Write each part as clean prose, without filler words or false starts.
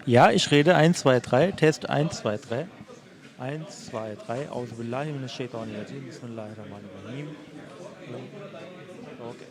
Ja, ich rede. 1, 2, 3. Test 1, 2, 3. 1, 2, 3. Auzubillahi minash Shaitanir Rajim. Bismillahirrahmanirrahim. Okay.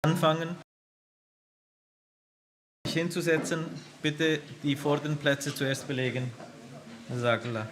Anfangen, sich hinzusetzen. Bitte die vorderen Plätze zuerst belegen. Jazakallah.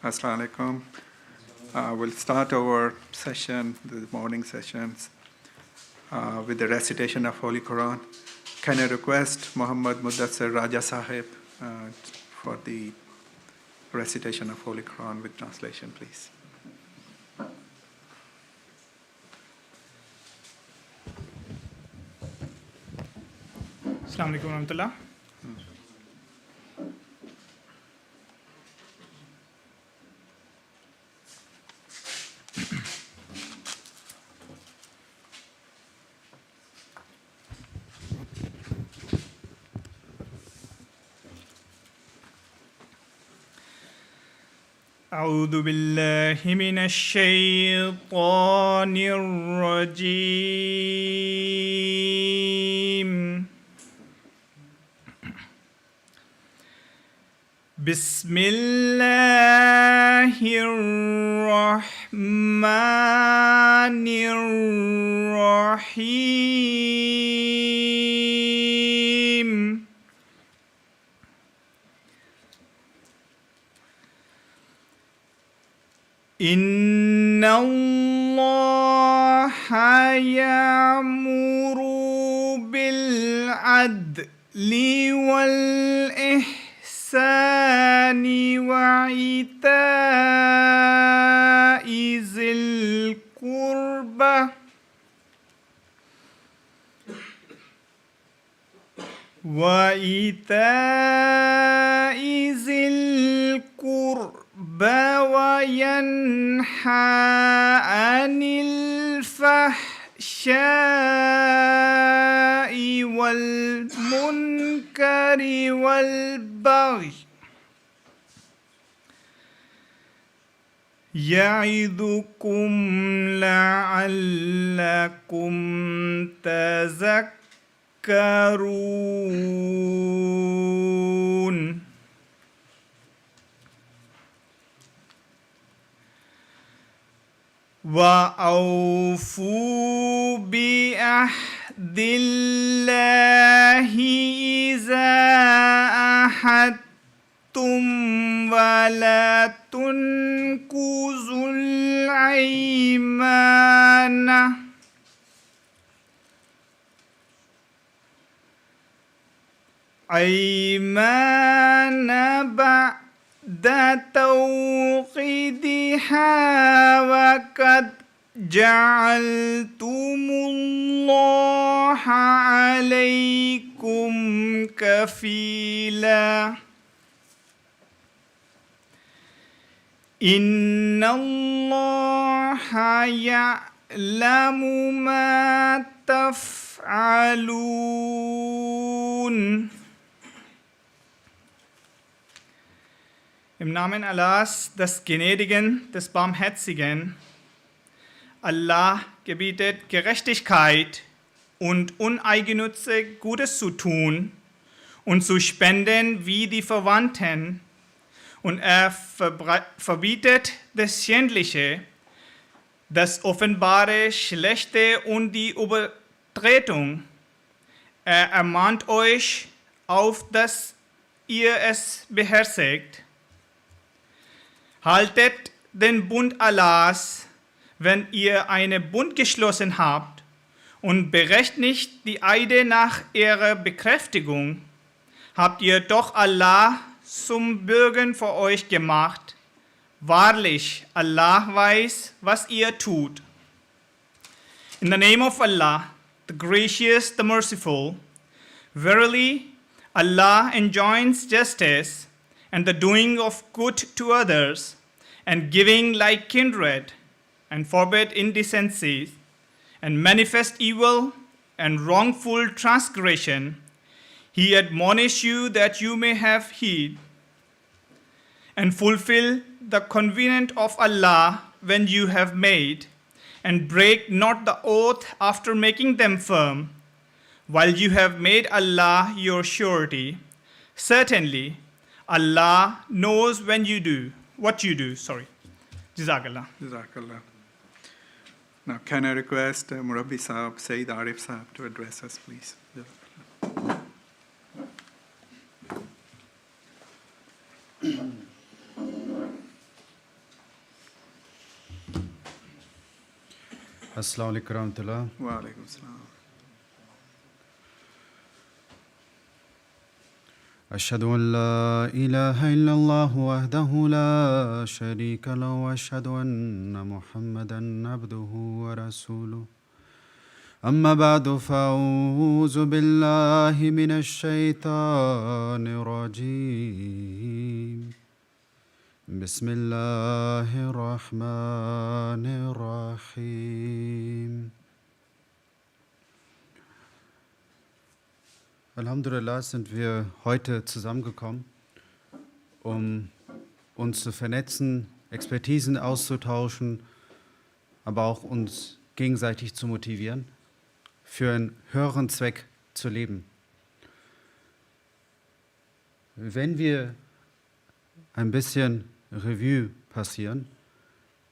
Assalamu alaikum. We'll start our session, the morning sessions, with the recitation of Holy Quran. Can I request Muhammad Mudassir Raja Sahib for the recitation of Holy Quran with translation, please? Assalamu alaikum warahmatullah. أعوذ بالله من الشيطان الرجيم. بسم الله الرحمن الرحيم. إن الله يأمر بالعدل والإحسان وإيتاء ذي القربى وينهى عن الفحشاء والمنكر والبغي يعظكم لعلكم تذكرون وأوفوا بعهد الله إذا عاهدتم ولا تنقضوا الأيمان بعد توقيدها وقد جعلتم الله عليكم كفيلا إن الله يعلم ما تفعلون. Im Namen Allahs, des Gnädigen, des Barmherzigen. Allah gebietet Gerechtigkeit und uneigennützig Gutes zu tun und zu spenden wie die Verwandten. Und er verbietet das Schändliche, das offenbare Schlechte und die Übertretung. Er ermahnt euch, auf dass ihr es beherzigt. Haltet den Bund Allahs, wenn ihr einen Bund geschlossen habt, und berechtigt die Eide nach ihrer Bekräftigung. Habt ihr doch Allah zum Bürgen für euch gemacht. Wahrlich, Allah weiß, was ihr tut. In the name of Allah, the gracious, the merciful, verily, Allah enjoins justice and the doing of good to others, and giving like kindred, and forbid indecencies, and manifest evil and wrongful transgression. He admonishes you that you may have heed, and fulfill the covenant of Allah when you have made, and break not the oath after making them firm, while you have made Allah your surety. Certainly, Allah knows what you do. Jazakallah. Jazakallah. Now, can I request Murabbi Sahab, Sayyid Arif Sahab to address us, please? Assalamu alaikum warahmatullah. Wa alaikum salam. أشهد أن لا إله إلا الله وحده لا شريك له وأشهد أن محمدا عبده ورسوله أما بعد فأعوذ بالله من الشيطان الرجيم بسم الله الرحمن الرحيم. Alhamdulillah sind wir heute zusammengekommen, um uns zu vernetzen, Expertisen auszutauschen, aber auch uns gegenseitig zu motivieren, für einen höheren Zweck zu leben. Wenn wir ein bisschen Revue passieren,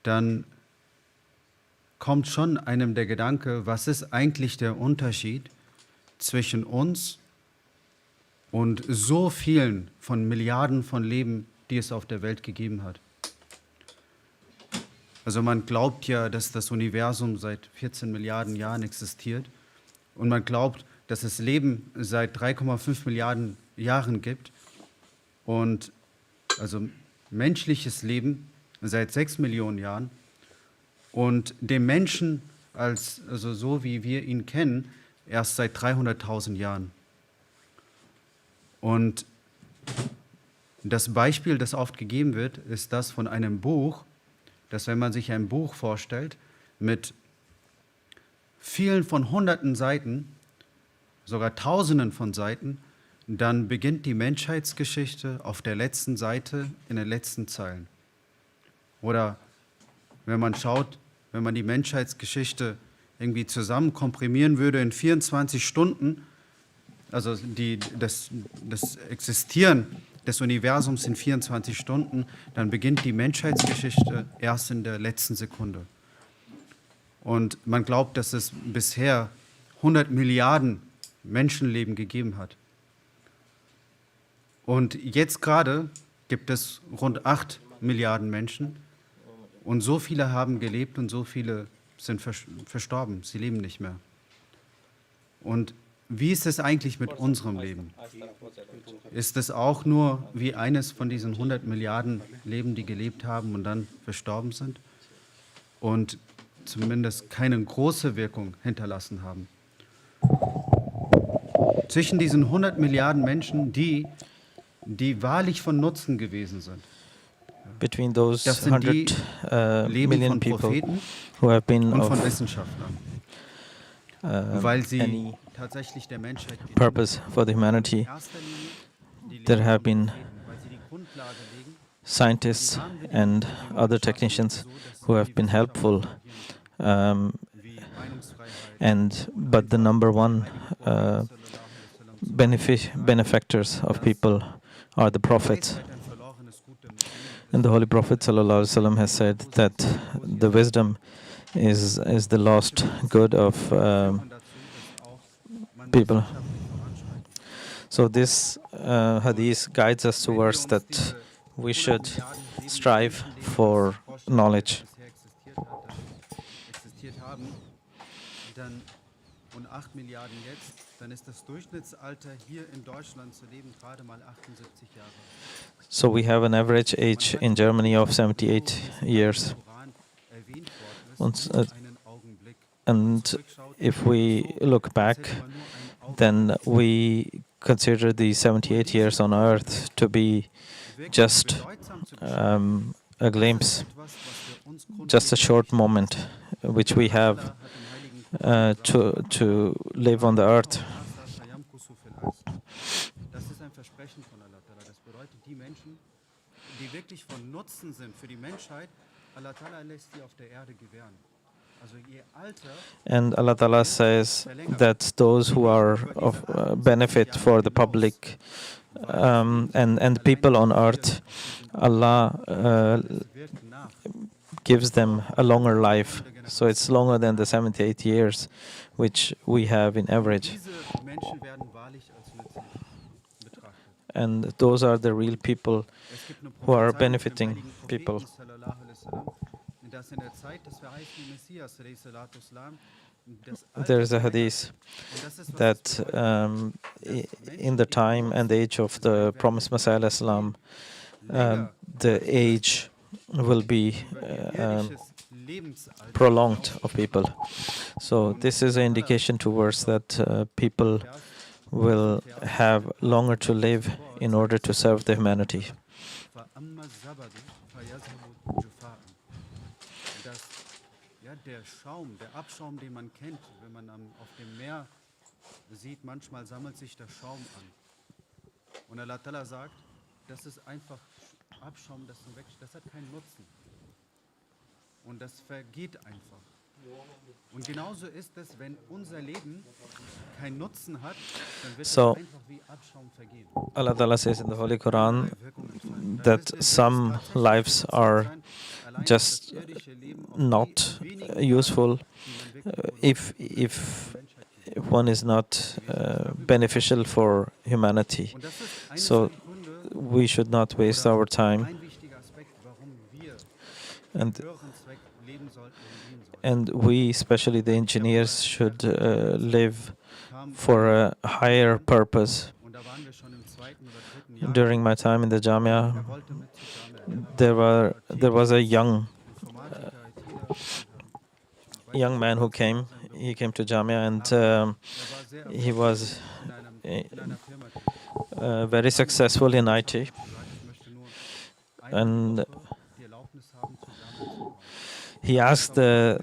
dann kommt schon einem der Gedanke, was ist eigentlich der Unterschied zwischen uns und so vielen von Milliarden von Leben, die es auf der Welt gegeben hat. Also man glaubt ja, dass das Universum seit 14 Milliarden Jahren existiert und man glaubt, dass es Leben seit 3,5 Milliarden Jahren gibt und also menschliches Leben seit 6 Millionen Jahren und dem Menschen also so wie wir ihn kennen, erst seit 300.000 Jahren. Und das Beispiel, das oft gegeben wird, ist das von einem Buch, dass wenn man sich ein Buch vorstellt mit vielen von hunderten Seiten, sogar Tausenden von Seiten, dann beginnt die Menschheitsgeschichte auf der letzten Seite in den letzten Zeilen. Oder wenn man schaut, wenn man die Menschheitsgeschichte irgendwie zusammen komprimieren würde in 24 Stunden, also das Existieren des Universums in 24 Stunden, dann beginnt die Menschheitsgeschichte erst in der letzten Sekunde. Und man glaubt, dass es bisher 100 Milliarden Menschenleben gegeben hat. Und jetzt gerade gibt es rund 8 Milliarden Menschen und so viele haben gelebt und so viele sind verstorben, sie leben nicht mehr. Und wie ist es eigentlich mit unserem Leben? Ist es auch nur wie eines von diesen 100 Milliarden Leben, die gelebt haben und dann verstorben sind und zumindest keine große Wirkung hinterlassen haben? Zwischen diesen 100 Milliarden Menschen, die wahrlich von Nutzen gewesen sind, Between those das sind die 100 Leben million von people Propheten who have been und von of Wissenschaftlern, weil sie any tatsächlich der Menschheit gedient purpose for the humanity, in erster Linie die there Leben have von been Propheten, weil sie die Grundlage legen, scientists and other technicians who have been helpful, wie Meinungsfreiheit, but the number one benefactors of people are the prophets. ein verlorenes Gut der Menschen. And the Holy Prophet ﷺ has said that the wisdom is the lost good of people. So this hadith guides us towards that we should strive for knowledge. Existiert haben, dann und 8 Milliarden jetzt, dann ist das Durchschnittsalter hier in Deutschland zu leben gerade mal 78 Jahre. So we have an average age in Germany of 78 years. Koran erwähnt worden Und, ist, nur einen Augenblick. And if we look back, then we consider the 78 years on earth to be just a glimpse, just a short moment which we have to live on the earth. Das ist ein Versprechen von Allah Ta'ala. Das bedeutet, die Menschen, die wirklich von Nutzen sind für die Menschheit, Allah Ta'ala lässt sie auf der Erde gewähren. Also ihr Alter, And Allah Ta'ala says that those who are of benefit for the public and people on earth, Allah wirkt nach. gives them a longer life. So it's longer than the 78 years which we have in average. Diese Menschen werden wahrlich als nützlich betrachtet. And those are the real people Es gibt eine who are Prophezeiung benefiting vom heiligen people. Propheten, sallallahu alaihi wasallam, dass in der Zeit des verheißenen Messias, alaihi salatu wassalam, das Alter There is a verlängert hadith wird. Und das ist, was es that bedeutet. in the time and age of the promised Messiah Islam, the age will be Irdisches Lebensalter prolonged of people. So this is an indication towards that people will have longer to live in order to serve the humanity. فَأَمَّا الزَّبَدُ فَيَذْهَبُ جُفَاءً. Das, ja, der Schaum, der Abschaum, den man kennt, wenn man auf dem Meer sieht, manchmal sammelt sich der Schaum an. Und Allah Ta'ala sagt, das ist einfach Abschaum, das hat keinen Nutzen. Und das vergeht einfach. Und genauso ist es, wenn unser Leben keinen Nutzen hat, dann wird So, es einfach wie Abschaum vergehen. Allah Ta'ala says in the Holy Quran that some lives are just not useful if one is not beneficial for humanity. Und das ist eines So der Gründe, we should not waste our time ein wichtiger Aspekt, warum wir and höheren Zweck and we, especially the engineers, should live for a higher purpose. Und da waren wir schon im zweiten oder dritten Jahr. During my time in the Jamia, Er wollte mit zur Jamia. there was a young Informatiker, ITler. young man who came. He came to Jamia, and he was In einer Firma tätig. very successful in IT. Ich möchte nur And die Erlaubnis haben, zur Jamia zu kommen. he asked the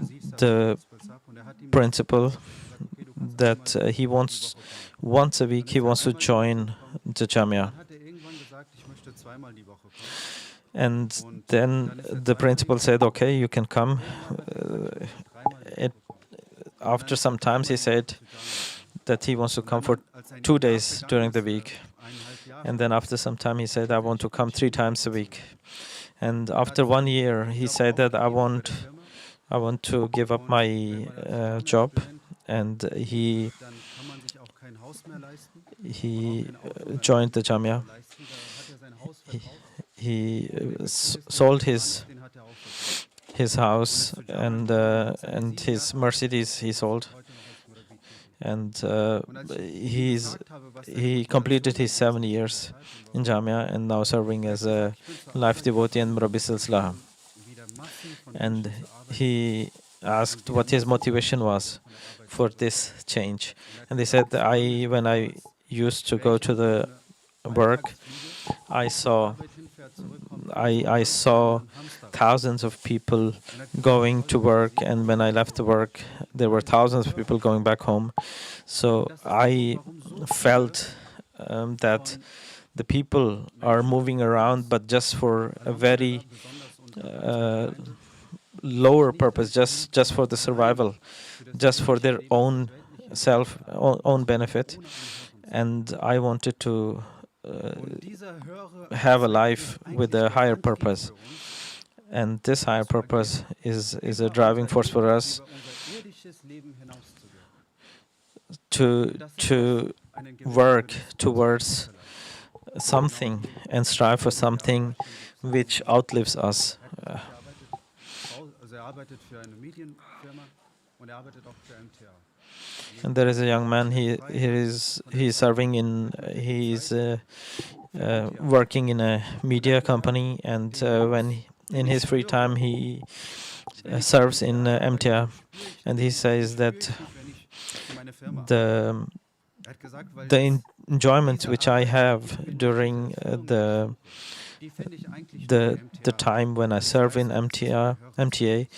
Und er hat ihm principal that he wants once a week he wants to join the Jamia. hat er irgendwann gesagt, ich möchte zweimal die Woche kommen. And then the principal said, okay, you can come. After some times he said that he wants to come for 2 days during the week. And then after some time he said, I want to come 3 times a week. And after 1 year he said that I want to give up my job. And he Dann kann man sich auch kein Haus mehr leisten. joined the Jamia. Da hat er sein Haus verkauft. He sold his Den hat er auch verkauft. his house and his Mercedes he sold, and he completed his 7 years in Jamia and now serving as a life devotee and Murabbi Silsila. And he asked what his motivation was for this change, and they said that when I used to go to the work, I saw thousands of people going to work, and when I left the work, there were thousands of people going back home. So I felt that the people are moving around, but just for a very lower purpose, just for the survival, just for their own own benefit. And I wanted to have a life with a higher purpose, and this higher purpose is a driving force for us to work towards something and strive for something which outlives us. Also er arbeitet für eine Medienfirma und er arbeitet auch für MTA. And there is a young man. He's serving in. He's working in a media company, and in his free time he serves in MTA, and he says that the enjoyment which I have during the time when I serve in MTA,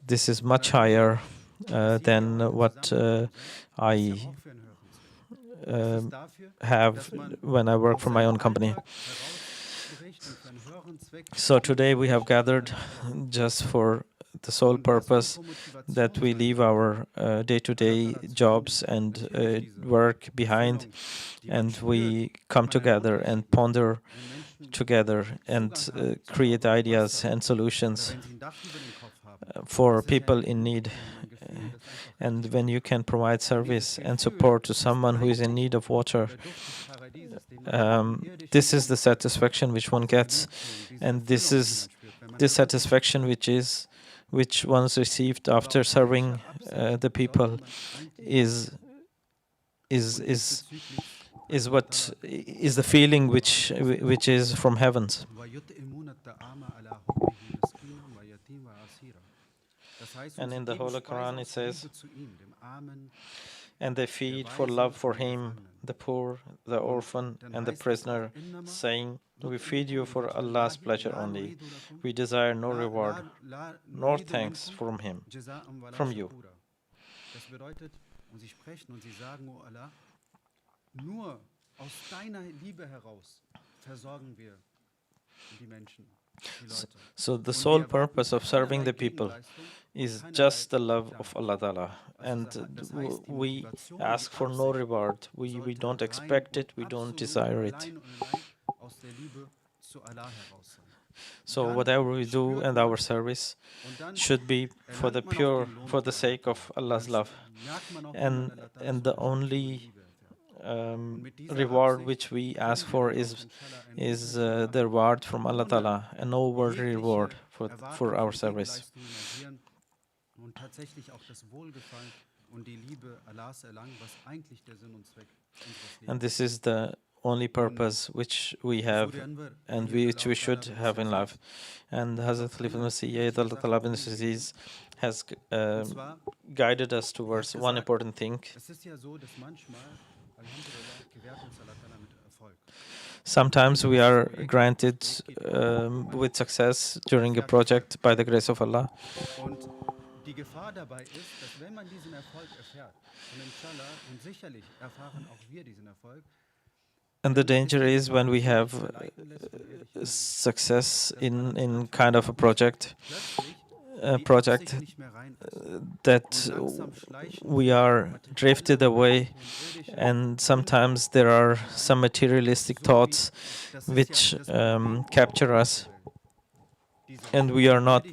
this is much higher than what I have when I work for my own company. So today we have gathered just for the sole purpose that we leave our day-to-day jobs and work behind, and we come together and ponder together and create ideas and solutions for people in need. And when you can provide service and support to someone who is in need of water, this is the satisfaction which one gets, and this is the satisfaction which one's received after serving the people is what is the feeling which is from heavens. And in the Holy Quran it says, and they feed for love for him, the poor, the orphan, and the prisoner, saying, we feed you for Allah's pleasure only. We desire no reward, nor thanks from him, from you. Das bedeutet, und sie sprechen und sie sagen, oh Allah, nur aus deiner Liebe heraus versorgen wir die Menschen, die Leute. So the sole purpose of serving the people is just the love of Allah Ta'ala, and we ask for no reward. We don't expect it, we don't desire it. So whatever we do and our service should be for the sake of Allah's love, and the only reward which we ask for is the reward from Allah Ta'ala, and no worldly reward for our service. und tatsächlich auch das Wohlgefallen und die Liebe Allahs erlangen, was eigentlich der Sinn und Zweck unseres And Lebens this ist. is the only purpose which we have Huzur Anwar, and Ayyadallahu which we should Ta'ala bin have in life. Aziz, And Hazrat Khalifa Masih Aziz has und zwar, guided us er hat towards one gesagt, important thing. es ist ja so, dass manchmal, Alhamdulillah, gewährt uns Allah Ta'ala mit Erfolg. Sometimes we are granted with success during a project by the grace of Allah. Und die Gefahr dabei ist, dass wenn man diesen Erfolg erfährt, und inshallah, und sicherlich erfahren auch wir diesen Erfolg, And the danger is when we have success in kind of a project, that we are drifted away, and sometimes there are some materialistic thoughts which capture us, and we are not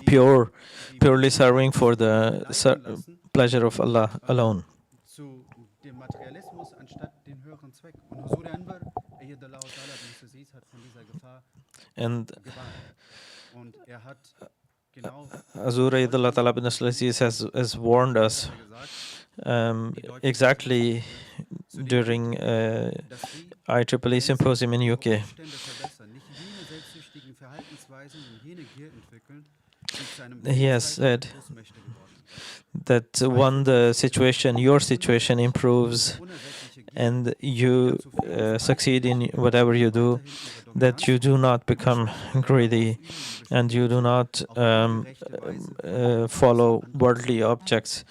purely serving for the pleasure of Allah alone. zu dem Materialismus anstatt den höheren Zweck. Und Huzur Anwar, Ayyadallahu Ta'ala bin Aziz, hat von dieser Gefahr And gewarnt. Und er hat genau Hazur Ayyadullah Ta'ala bin Aziz has warned us exactly during IEEE Symposium in UK. Umstände verbessern, nicht jene selbstsüchtigen Verhaltensweisen und jene Gier entwickeln, die zu einem He has said Großmächte geworden sind. that when the situation, your situation improves Unersättliche Gier and you succeed in whatever you do, that you do not become greedy and you do not follow worldly objects.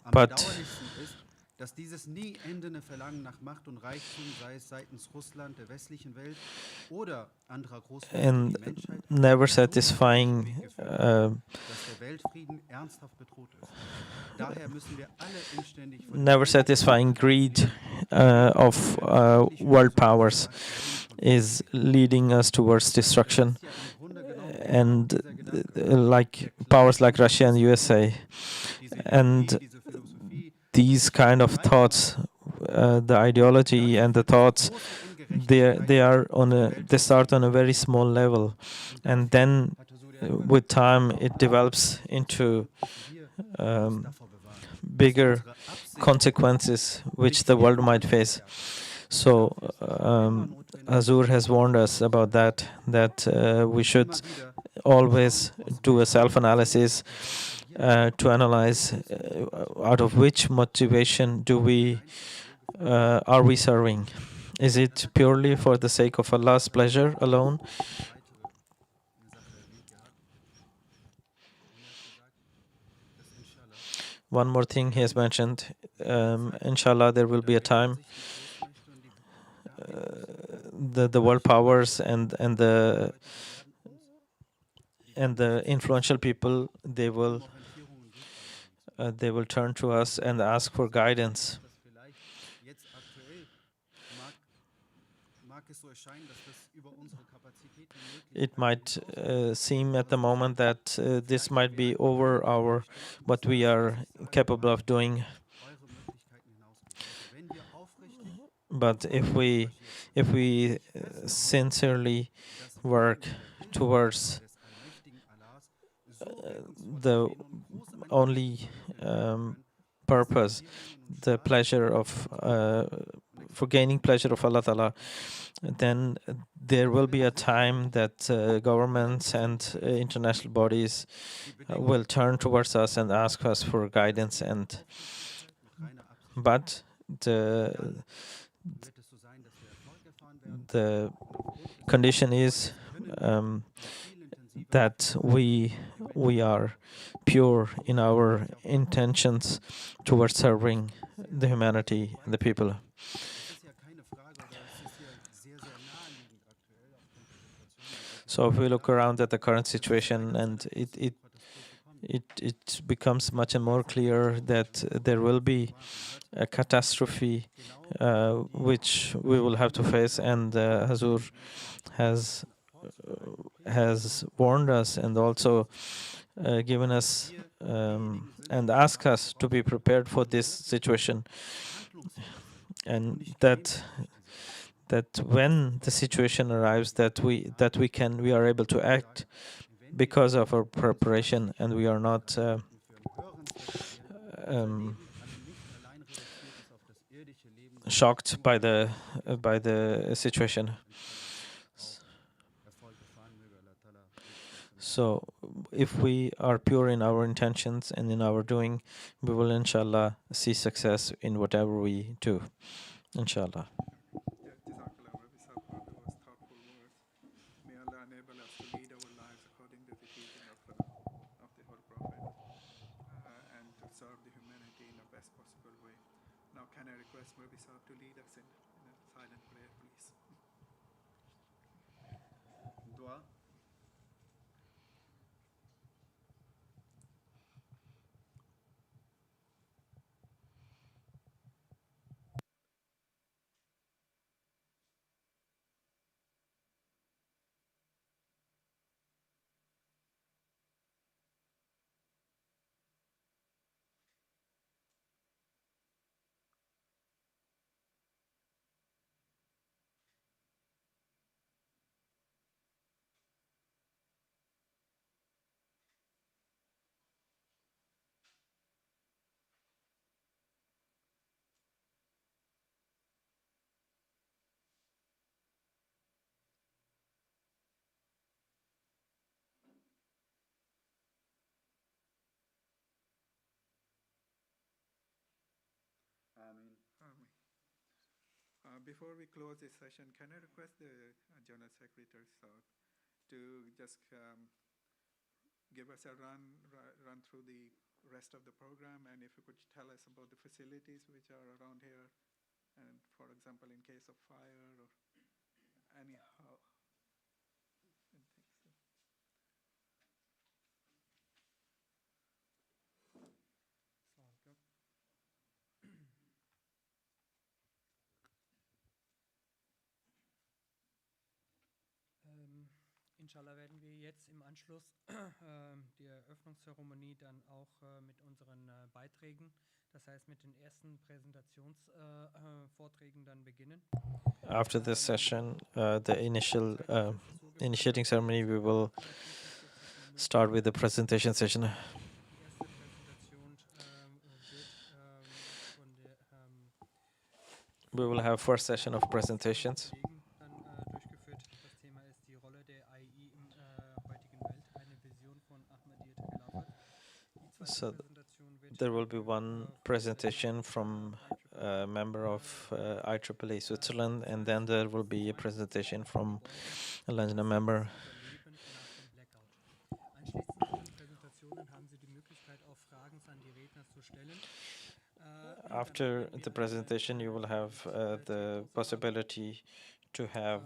am but- bedauerlichsten ist, dass dieses nie endende Verlangen nach Macht und Reichtum, sei es seitens Russland, der westlichen Welt oder anderer Großmächte and die Menschheit, never so satisfying geführt, dass der Weltfrieden ernsthaft bedroht ist. Daher müssen wir alle inständig von never satisfying greed of world powers is leading us towards destruction, and like powers like Russia and USA, and these kind of thoughts, the ideology and the thoughts, they start on a very small level, and then with time it develops into bigger consequences which the world might face. So Hazur has warned us about that we should always do a self-analysis to analyze out of which motivation are we serving. Is it purely for the sake of Allah's pleasure alone? One more thing he has mentioned, inshallah there will be a time the world powers and the influential people, they will turn to us and ask for guidance. It might seem at the moment that this might be over what we are capable of doing. But if we sincerely work towards the only purpose, the pleasure of for gaining pleasure of Allah Ta'ala, then there will be a time that governments and international bodies will turn towards us and ask us for guidance. But the condition is that we are pure in our intentions towards serving the humanity and the people. So if we look around at the current situation, and it becomes much and more clear that there will be a catastrophe which we will have to face, and Hazur has warned us and also given us and asked us to be prepared for this situation, and that when the situation arrives, that we are able to act because of our preparation, and we are not und für einen höheren Zweck hier unser um, Leben also nicht allein reduziert ist auf das irdische Leben, shocked by the situation. auch Erfolge fahren möge Allah Ta'ala uns dazu So, if we are pure in our intentions and in our doing, we will inshallah see success in whatever we do. Inshallah. Jazakallah Rabbi Sahib for those thoughtful words. May Allah enable us to lead our lives according to the teaching of the Holy Prophet and to serve the humanity in the best possible way. Now, can I request Rabbi Sahib to lead us in a silent prayer, please? Dua. Amen. Before we close this session, can I request the General Secretary to just give us a run through the rest of the program, and if you could tell us about the facilities which are around here, and for example, in case of fire or anyhow. Inshallah werden wir jetzt im Anschluss die Eröffnungszeremonie dann auch mit unseren Beiträgen, das heißt mit den ersten Präsentationsvorträgen dann beginnen. After this session, the initial initiating ceremony, we will start with the presentation session. Die erste Präsentation wird von der We will have first session of presentations. Kollegen dann durchgeführt. Das Thema ist die Rolle der Iaaae im heutigen Welt, eine Vision von Ahmadiyyat Khilafat. Die zweite So Präsentation wird there will be one presentation from a member of IEEE Switzerland, and then there will be a presentation from a London member. Überleben nach dem Blackout. Anschließend an den Präsentationen haben Sie die Möglichkeit, auch Fragen an die Redner zu stellen. After the presentation, you will have the possibility to have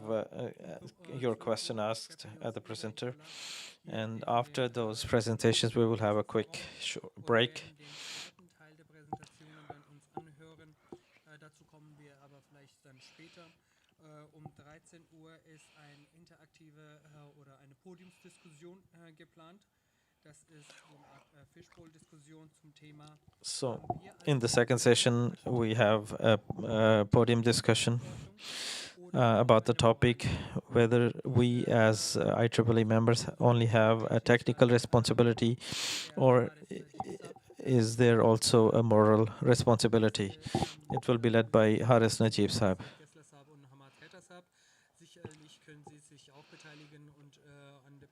your question asked at the presenter. And after those presentations, we will have a quick break. Den zweiten Teil der Präsentationen dann uns anhören. Dazu kommen wir aber vielleicht dann später. Um 13 Uhr ist eine interaktive oder eine Podiumsdiskussion geplant. Das ist so eine Art Fishbowl-Diskussion zum Thema. So, in the second session, we have a podium discussion about the topic whether we as IEEE members only have a technical responsibility, or is there also a moral responsibility. It will be led by Haris Najib Sahib. Sicherlich können Sie sich auch beteiligen und an der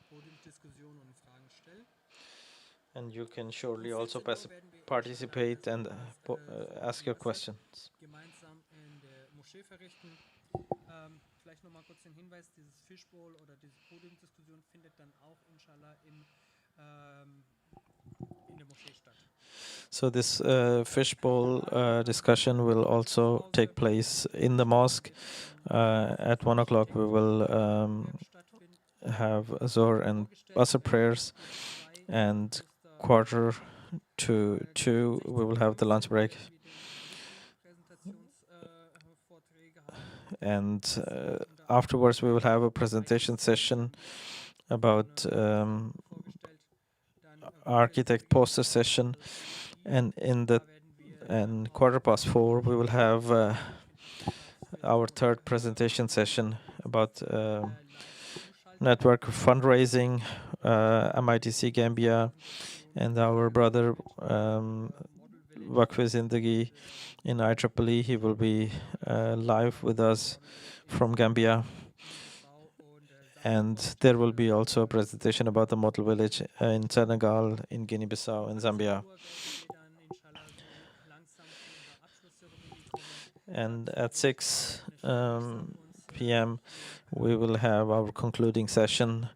Podiumsdiskussion und Fragen stellen. And you can surely also participate and ask your questions. Gemeinsam in der Moschee verrichten. Vielleicht nochmal kurz den Hinweis, dieses Fishbowl oder diese Podiumsdiskussion findet dann auch inshallah in der Moschee statt. So this fishbowl discussion will also take place in the mosque. At 1 o'clock we will have Zohr and Asr prayers, and 1:45 we will have the lunch break. And afterwards we will have a presentation session about architect poster session, and in the 4:15 we will have our third presentation session about network fundraising, MITC Gambia, and our brother Waqf Zindagi in IEEE. He will be live with us from Gambia. And there will be also a presentation about the model village in Senegal, in Guinea-Bissau, and Zambia. And at 6 p.m., we will have our concluding session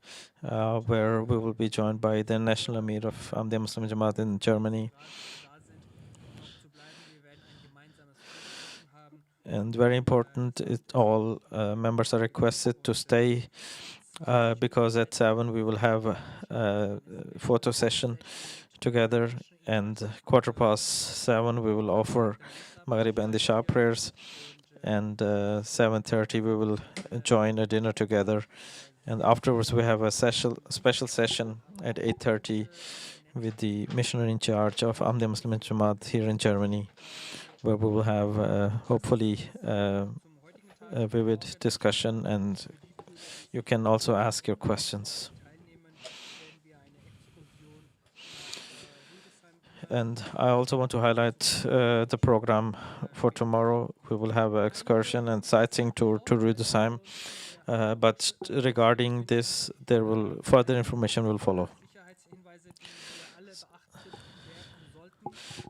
where we will be joined by the National Amir of Ahmadiyya Muslim Jamaat in Germany. And very important, all members are requested to stay because at 7 we will have a photo session together, and 7:15 we will offer Maghrib and Isha prayers, and 7:30 we will join a dinner together, and afterwards we have a special session at 8:30 with the missionary in charge of Ahmadiyya Muslim Jamaat here in Germany, where we will have hopefully a vivid discussion, and you can also ask your questions. And I also want to highlight the program for tomorrow. We will have an excursion and sightseeing tour to Rüdesheim. But regarding this, there will further information will follow.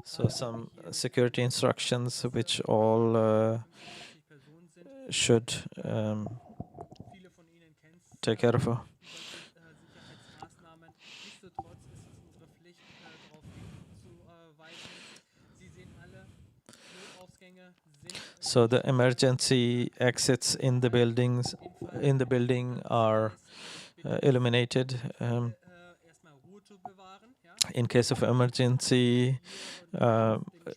So some security instructions which all should take care of. So the emergency exits in the building are illuminated. In case of emergency,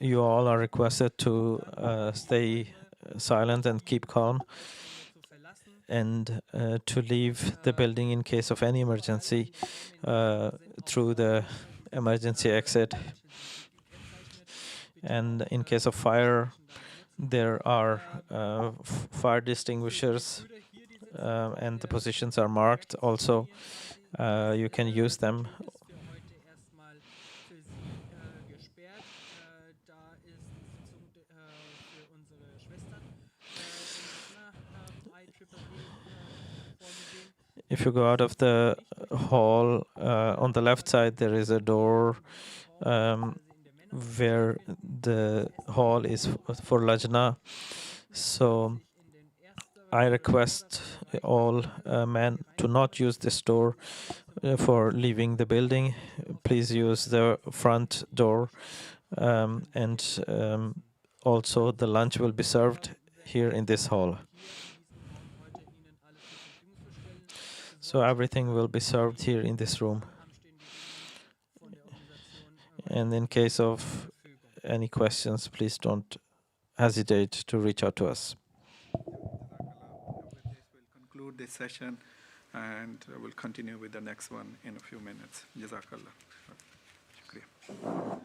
you all are requested to stay silent and keep calm, and to leave the building in case of any emergency through the emergency exit. And in case of fire, there are fire distinguishers, and the positions are marked. Also, you can use them. If you go out of the hall, on the left side there is a door where the hall is for Lajna. So I request all men to not use this door for leaving the building. Please use the front door, and also the lunch will be served here in this hall. So everything will be served here in this room. And in case of any questions, please don't hesitate to reach out to us. With this, we'll conclude this session, and we'll continue with the next one in a few minutes. Jazakallah. Shukriya.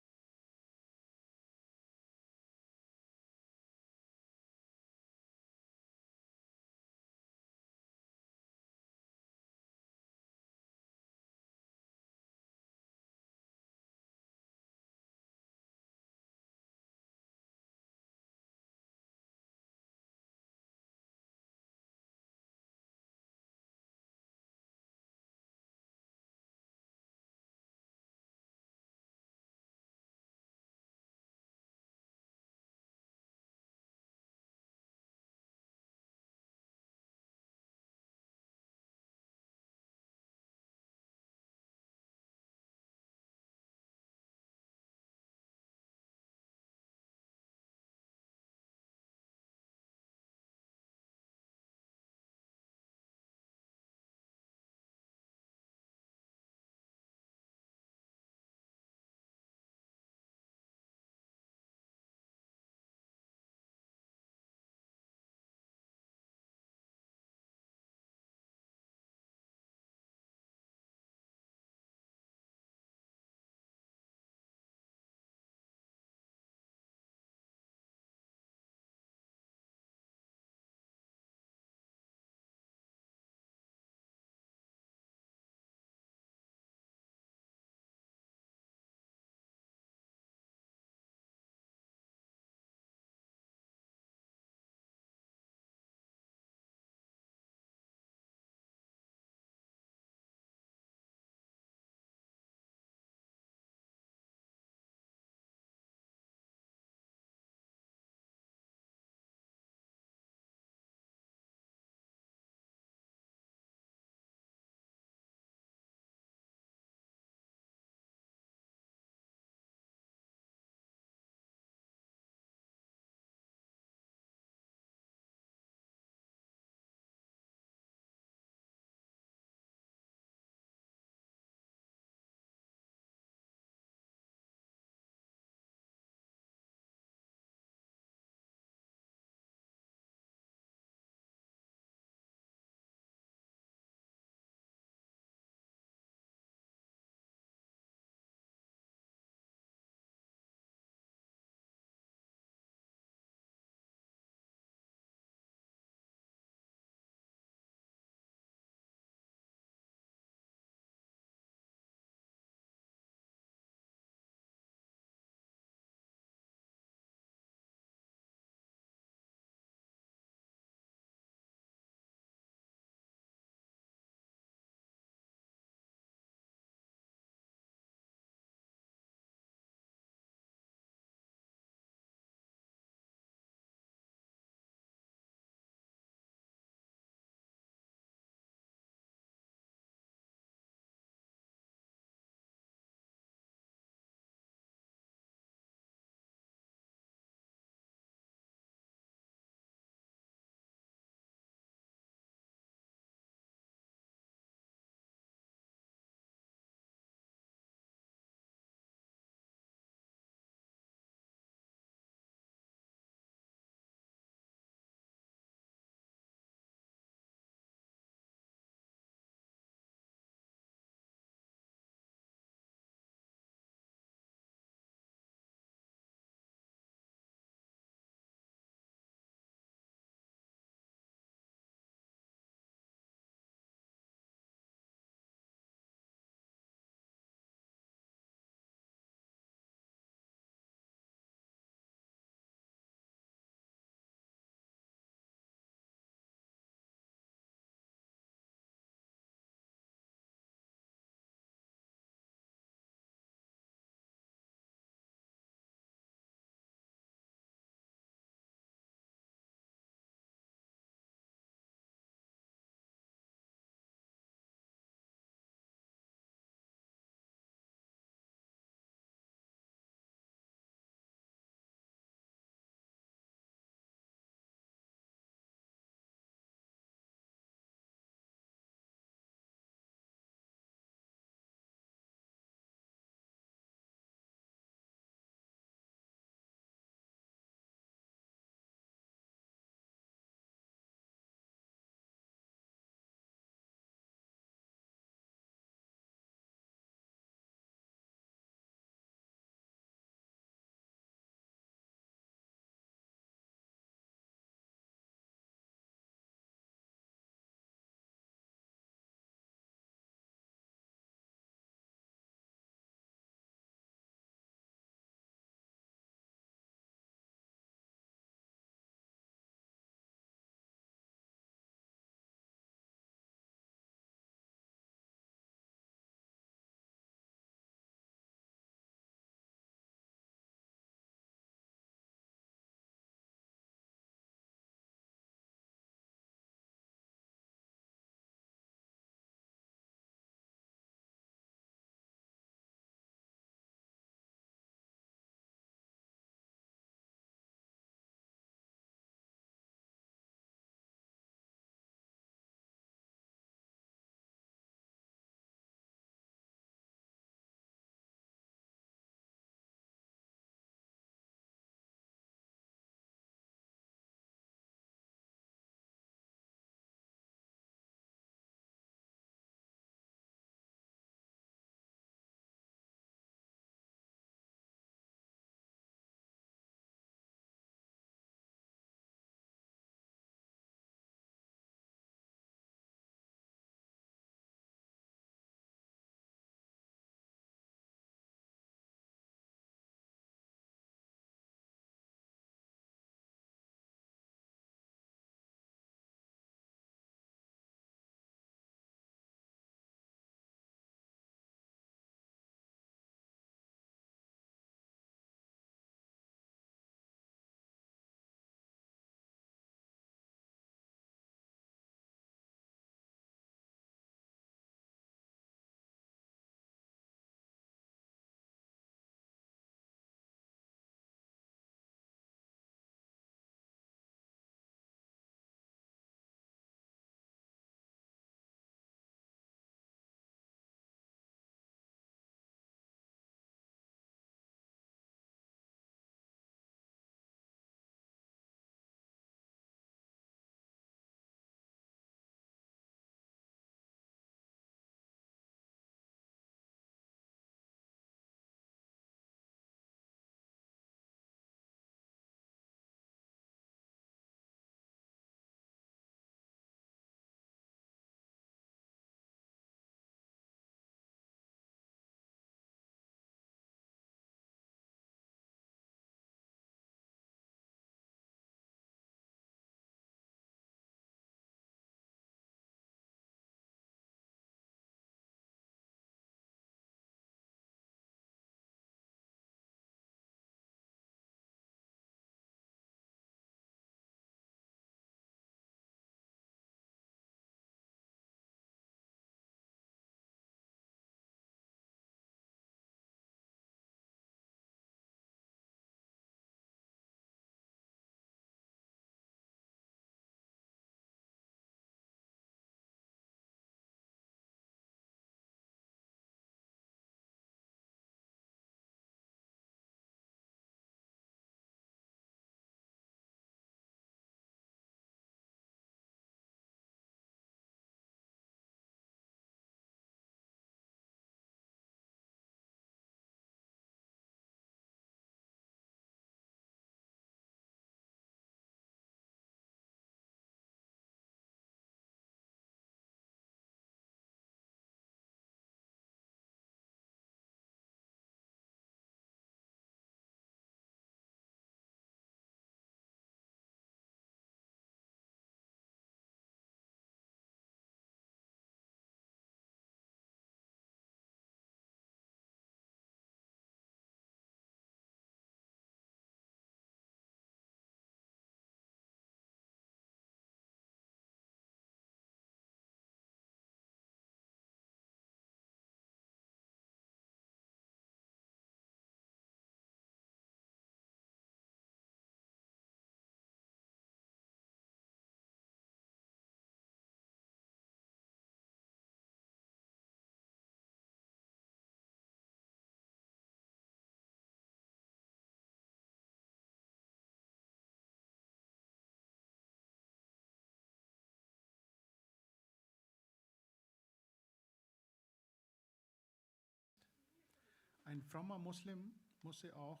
Ein frommer Muslim muss auch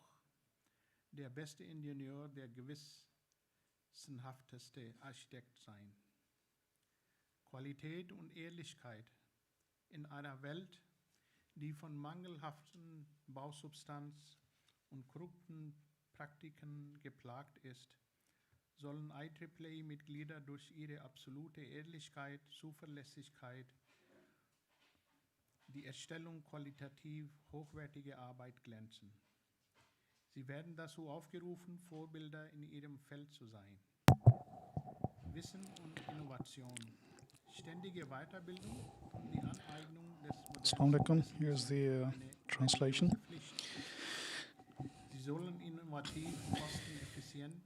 der beste Ingenieur, der gewissenhafteste Architekt sein. Qualität und Ehrlichkeit in einer Welt, die von mangelhaften Bausubstanz und korrupten Praktiken geplagt ist, sollen IEEE-Mitglieder durch ihre absolute Ehrlichkeit, Zuverlässigkeit, die Erstellung qualitativ hochwertiger Arbeit glänzen. Sie werden dazu aufgerufen, Vorbilder in ihrem Feld zu sein. Wissen und Innovation, ständige Weiterbildung und die Aneignung des Assalamu alaikum. modernen Here's the eine translation. religiöse Pflicht. Sie sollen innovativ, kosteneffizient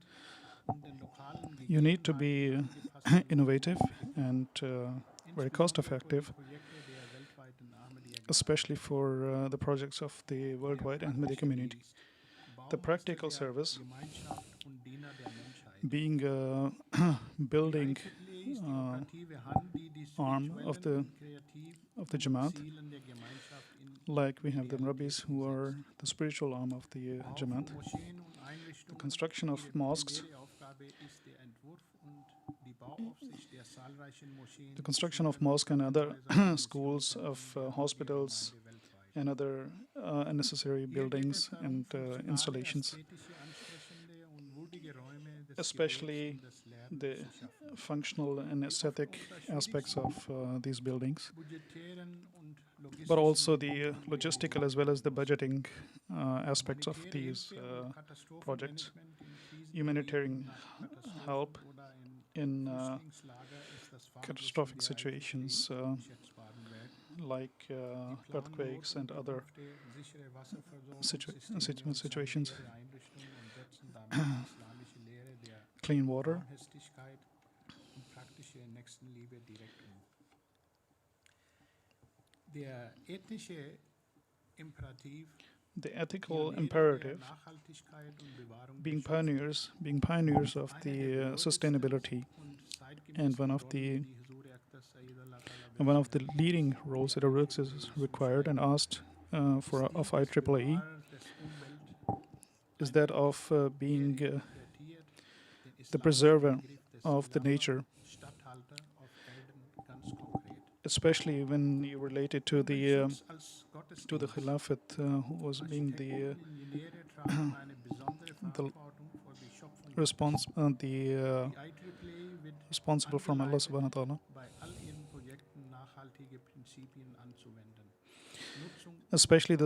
und den lokalen You need to Gegebenheiten be angepasste innovative Lösungen and very cost effective, Projekte der weltweiten Ahmadiyya especially for the projects of the worldwide Ahmadi community. The practical service, Gemeinschaft und Diener der Menschheit. being a building IEEE ist die operative Hand, die die arm of spirituellen und kreativen the Jamaat, Zielen der Gemeinschaft in like we have the Rabbis who are the spiritual arm of the Bau von Jamaat. Moscheen und The Einrichtungen. construction of Ihre mosques, primäre Aufgabe ist der Entwurf und die Bauaufsicht der zahlreichen Moscheen, the construction of mosques and other schools, of hospitals, Gemeinde weltweit. and other necessary buildings and installations, Ästhetische, ansprechende und würdige Räume des especially Geruchs und des Lärms the zu schaffen. functional and aesthetic aspects of these buildings, Budgetären und but also logistischen the logistical as well as the budgeting aspects of these projects. Humanitarian help in catastrophic situations like earthquakes and other situations. Clean water, Der ethische Imperativ, the ethical imperative, Nachhaltigkeit und Bewahrung being pioneers of the sustainability, and one of the leading roles that is required and asked for of IEEE is that of being the preserver of the nature, especially when you relate it to the Khilafat, who was being the responsible from Allah subhanahu wa ta'ala. Especially the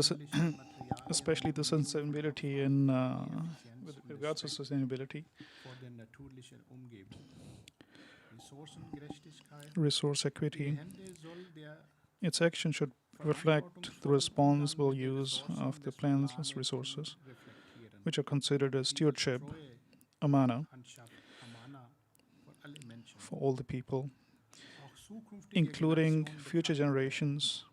sustainability in with regards to sustainability, resource equity. Its action should reflect the responsible use of the planet's resources, which are considered as stewardship, amana, for all the people, including future generations.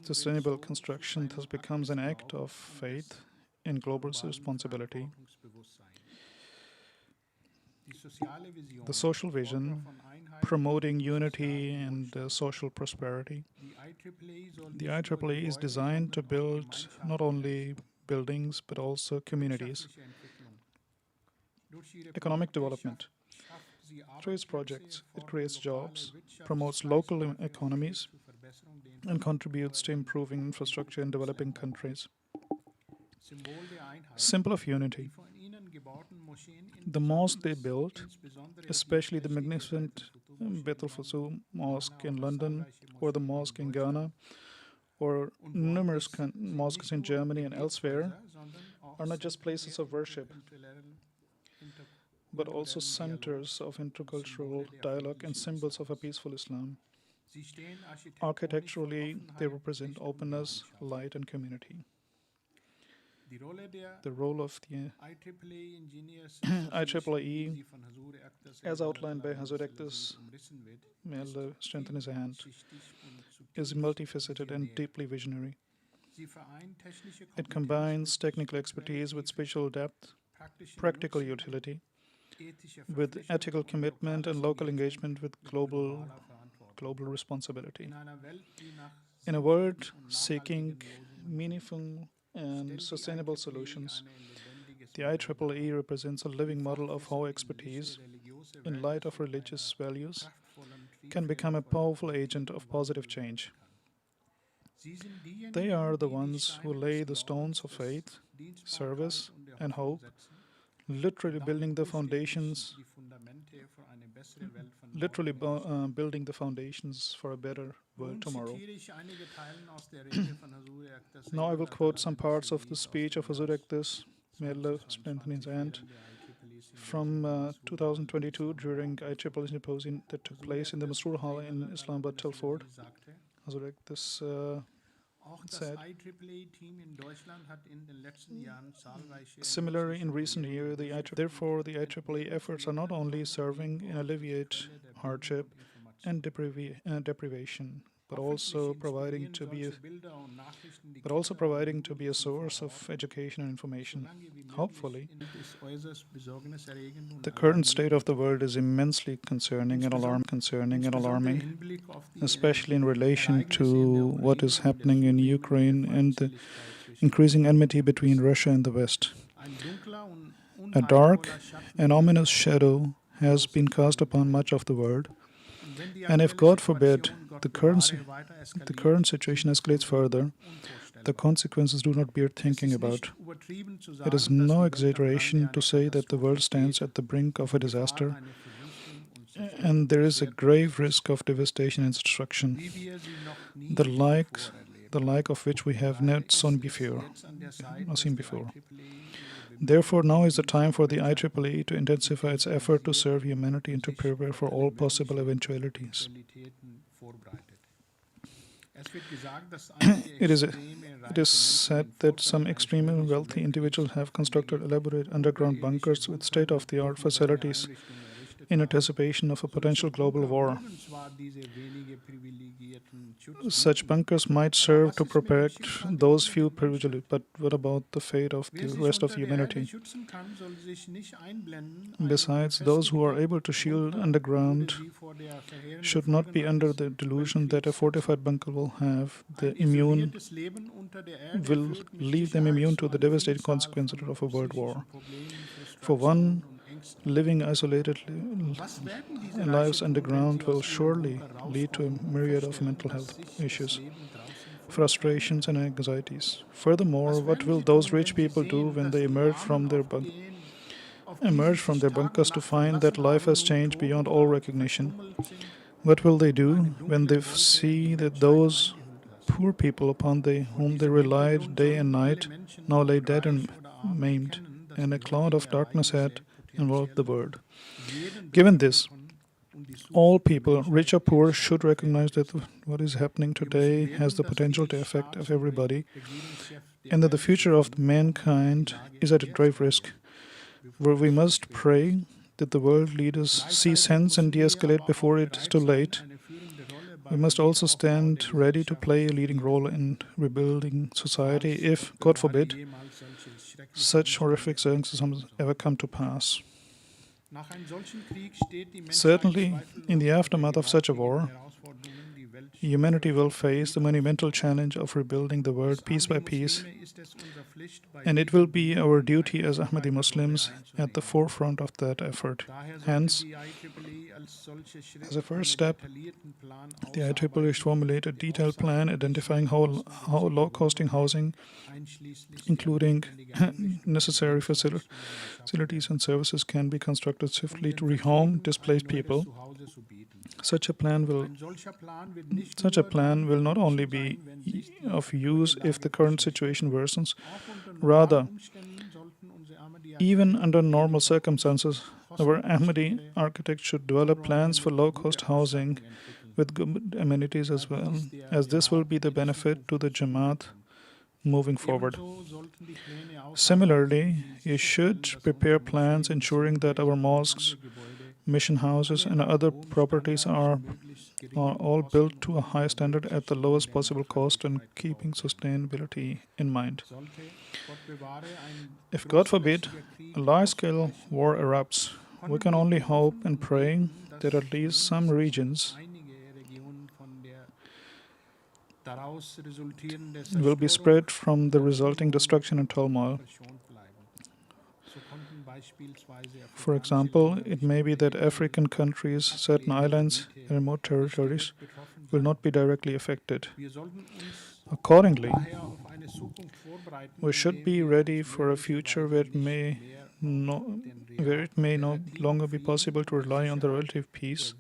Sustainable construction thus becomes an act of faith in global responsibility. The social vision, promoting unity and social prosperity. The IEEE is designed to build not only buildings but also communities. Economic development. Through its projects, it creates jobs, promotes local economies, and contributes to improving infrastructure in developing countries. Symbol of unity. The mosque they built, especially the magnificent Beit al-Fusu mosque in London, or the mosque in Ghana, or numerous mosques in Germany and elsewhere, are not just places of worship, but also centers of intercultural dialogue and symbols of a peaceful Islam. Architecturally, they represent openness, light, and community. The role of the IEEE, as outlined by Hazur Akhtas, may Allah strengthen his hand, is multifaceted and deeply visionary. It combines technical expertise with spiritual depth, practical utility, with ethical commitment and local engagement with global responsibility. In a world seeking meaningful and sustainable solutions, the IEEE represents a living model of how expertise, in light of religious values, can become a powerful agent of positive change. They are the ones who lay the stones of faith, service, and hope, literally building the foundations, building the foundations for a better world tomorrow. Now I will quote some parts of the speech of Hazur Ekdus, may Allah strengthen his hand, from 2022 during IEEE Symposium that took place in the Masroor Hall in Islamabad, Telford. Hazur Ekdus said, similarly, in recent years, therefore, the IEEE efforts are not only serving in alleviate hardship and deprivation, but also providing to be a source of education and information. Hopefully, the current state of the world is immensely concerning and alarming, especially in relation to what is happening in Ukraine and the increasing enmity between Russia and the West. A dark and ominous shadow has been cast upon much of the world, and if, God forbid, the current situation escalates further, the consequences do not bear thinking about. It is no exaggeration to say that the world stands at the brink of a disaster, and there is a grave risk of devastation and destruction, the like of which we have not seen before. Therefore, now is the time for the IEEE to intensify its effort to serve humanity and to prepare for all possible eventualities. It is said that some extremely wealthy individuals have constructed elaborate underground bunkers with state-of-the-art facilities in anticipation of a potential global war. Such bunkers might serve to protect those few privileged, but what about the fate of the rest of humanity? Besides, those who are able to shield underground should not be under the delusion that a fortified bunker will leave them immune to the devastating consequences of a world war. For one, living isolated lives underground will surely lead to a myriad of mental health issues, frustrations, and anxieties. Furthermore, what will those rich people do when they emerge from their bunkers to find that life has changed beyond all recognition? What will they do when they see that those poor people upon whom they relied day and night now lay dead and maimed, and a cloud of darkness had enveloped the world? Given this, all people, rich or poor, should recognize that what is happening today has the potential to affect everybody, and that the future of mankind is at a grave risk, where we must pray that the world leaders see sense and de-escalate before it is too late. We must also stand ready to play a leading role in rebuilding society if, God forbid, such horrific circumstances ever come to pass. Certainly, in the aftermath of such a war, humanity will face the monumental challenge of rebuilding the world piece by piece, and it will be our duty as Ahmadi Muslims at the forefront of that effort. Hence, as a first step, the IEEE should formulate a detailed plan identifying how low-costing housing, including necessary facilities and services, can be constructed swiftly to rehome displaced people. Such a plan will not only be of use if the current situation worsens. Rather, even under normal circumstances, our Ahmadi architects should develop plans for low-cost housing with good amenities as well, as this will be the benefit to the Jamaat moving forward. Similarly, you should prepare plans ensuring that our mosques, mission houses, and other properties are all built to a high standard at the lowest possible cost and keeping sustainability in mind. If, God forbid, a large-scale war erupts, we can only hope and pray that at least some regions daraus resultierende will be spread from the resulting destruction and turmoil. verschont bleiben. So konnten beispielsweise For afrikanische example, Länder it may be that African countries, certain islands, and remote territories will not be directly affected. Wir sollten uns Accordingly, daher auf eine Zukunft vorbereiten, we should indem be wir ready uns for a future where it may mehr where it may no longer be possible to rely on the relative peace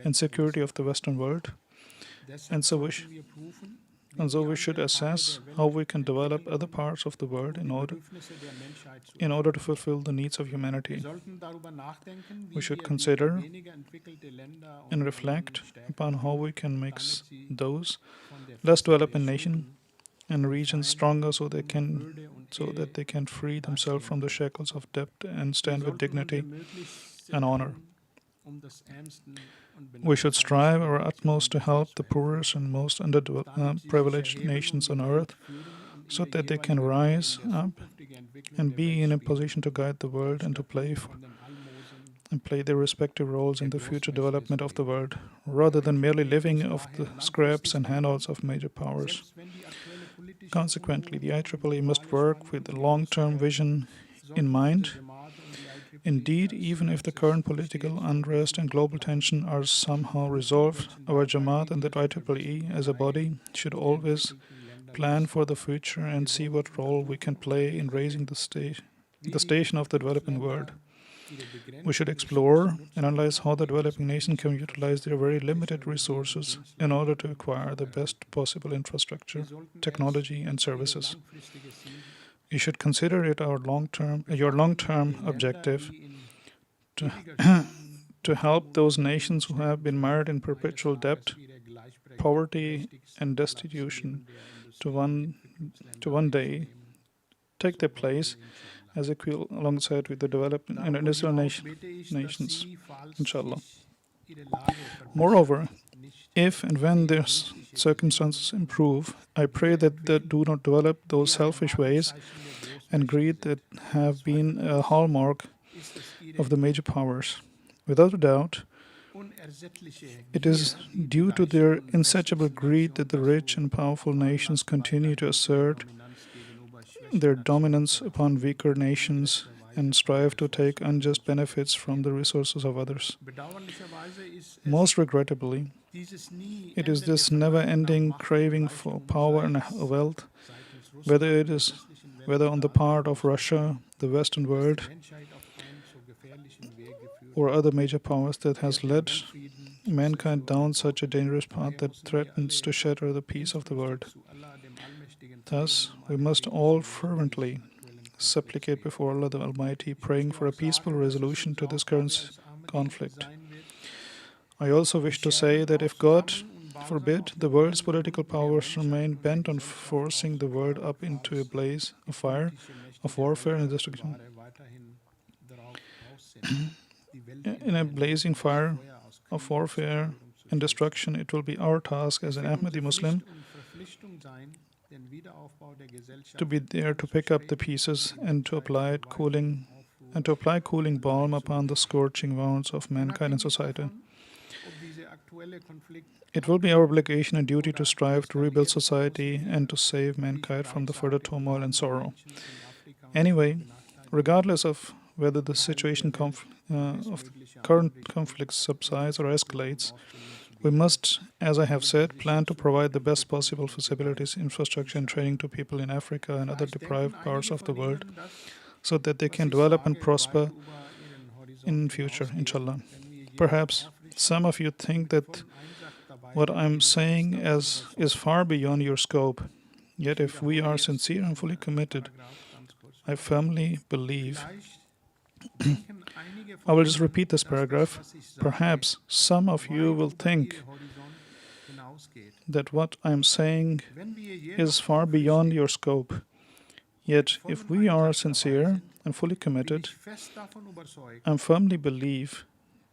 and security of the Western world, and so we should assess how we can develop other parts of the world in order to fulfill the needs of humanity. We should consider and reflect upon how we can make those less developed nations and regions stronger so that they can free themselves from the shackles of debt and stand with dignity and honor. We should strive our utmost to help the poorest and most underprivileged nations on earth so that they can rise up and be in a position to guide the world and to play their respective roles in the future development of the world, rather than merely living off the scraps and handouts of major powers. Consequently, the IEEE must work with a long-term vision in mind. Indeed, even if the current political unrest and global tension are somehow resolved, our Jamaat and the IEEE as a body should always plan for the future and see what role we can play in raising the station of the developing world. We should explore and analyze how the developing nations can utilize their very limited resources in order to acquire the best possible infrastructure, technology, and services. You should consider it your long-term objective to help those nations who have been mired in perpetual debt, poverty, and destitution to one day take their place as equal alongside with the developing and industrial nations, inshallah. Moreover, if and when their circumstances improve, I pray that they do not develop those selfish ways and greed that have been a hallmark of the major powers. Without a doubt, it is due to their insatiable greed that the rich and powerful nations continue to assert their dominance upon weaker nations and strive to take unjust benefits from the resources of others. Most regrettably, it is this never-ending craving for power and wealth, whether on the part of Russia, the Western world, or other major powers, that has led mankind down such a dangerous path that threatens to shatter the peace of the world. Thus, we must all fervently supplicate before Allah the Almighty, praying for a peaceful resolution to this current conflict. I also wish to say that if God forbid the world's political powers remain bent on forcing the world up into a blaze of fire, of warfare and destruction, in a blazing fire of warfare and destruction, it will be our task as an Ahmadi Muslim to be there to pick up the pieces and to apply cooling balm upon the scorching wounds of mankind and society. It will be our obligation and duty to strive to rebuild society and to save mankind from the further turmoil and sorrow. Anyway, regardless of whether the situation of current conflicts subsides or escalates, we must, as I have said, plan to provide the best possible facilities, infrastructure, and training to people in Africa and other deprived parts of the world so that they can develop and prosper in future, inshallah. Perhaps some of you think that what I'm saying is far beyond your scope. Yet if we are sincere and fully committed, I firmly believe I will just repeat this paragraph. Perhaps some of you will think that what I'm saying is far beyond your scope. Yet, if we are sincere and fully committed, I firmly believe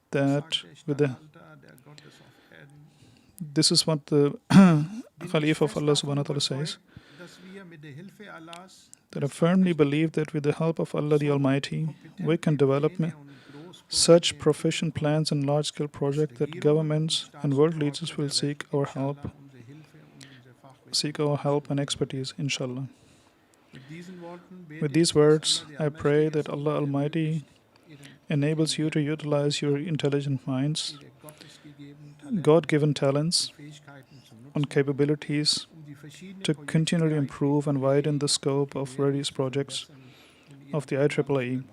that this is what the Caliph of Allah subhanahu wa ta'ala says, that I firmly believe that with the help of Allah the Almighty, we can develop such proficient plans and large-scale projects that governments and world leaders will seek our help seek our help and expertise, inshallah. Mit diesen Worten bete With ich, these dass words, Allah, I der pray Allmächtige, that Allah Sie Almighty ermöglicht, enables you to Ihren utilize your intelligent minds, Ihre gottesgegebenen Talente God-given talents, und Fähigkeiten zu and nutzen, capabilities die verschiedenen to continually Projektbereiche improve and widen the scope of various kontinuierlich zu projects verbessern und Ihren of the Umfang zu IEEE, erweitern.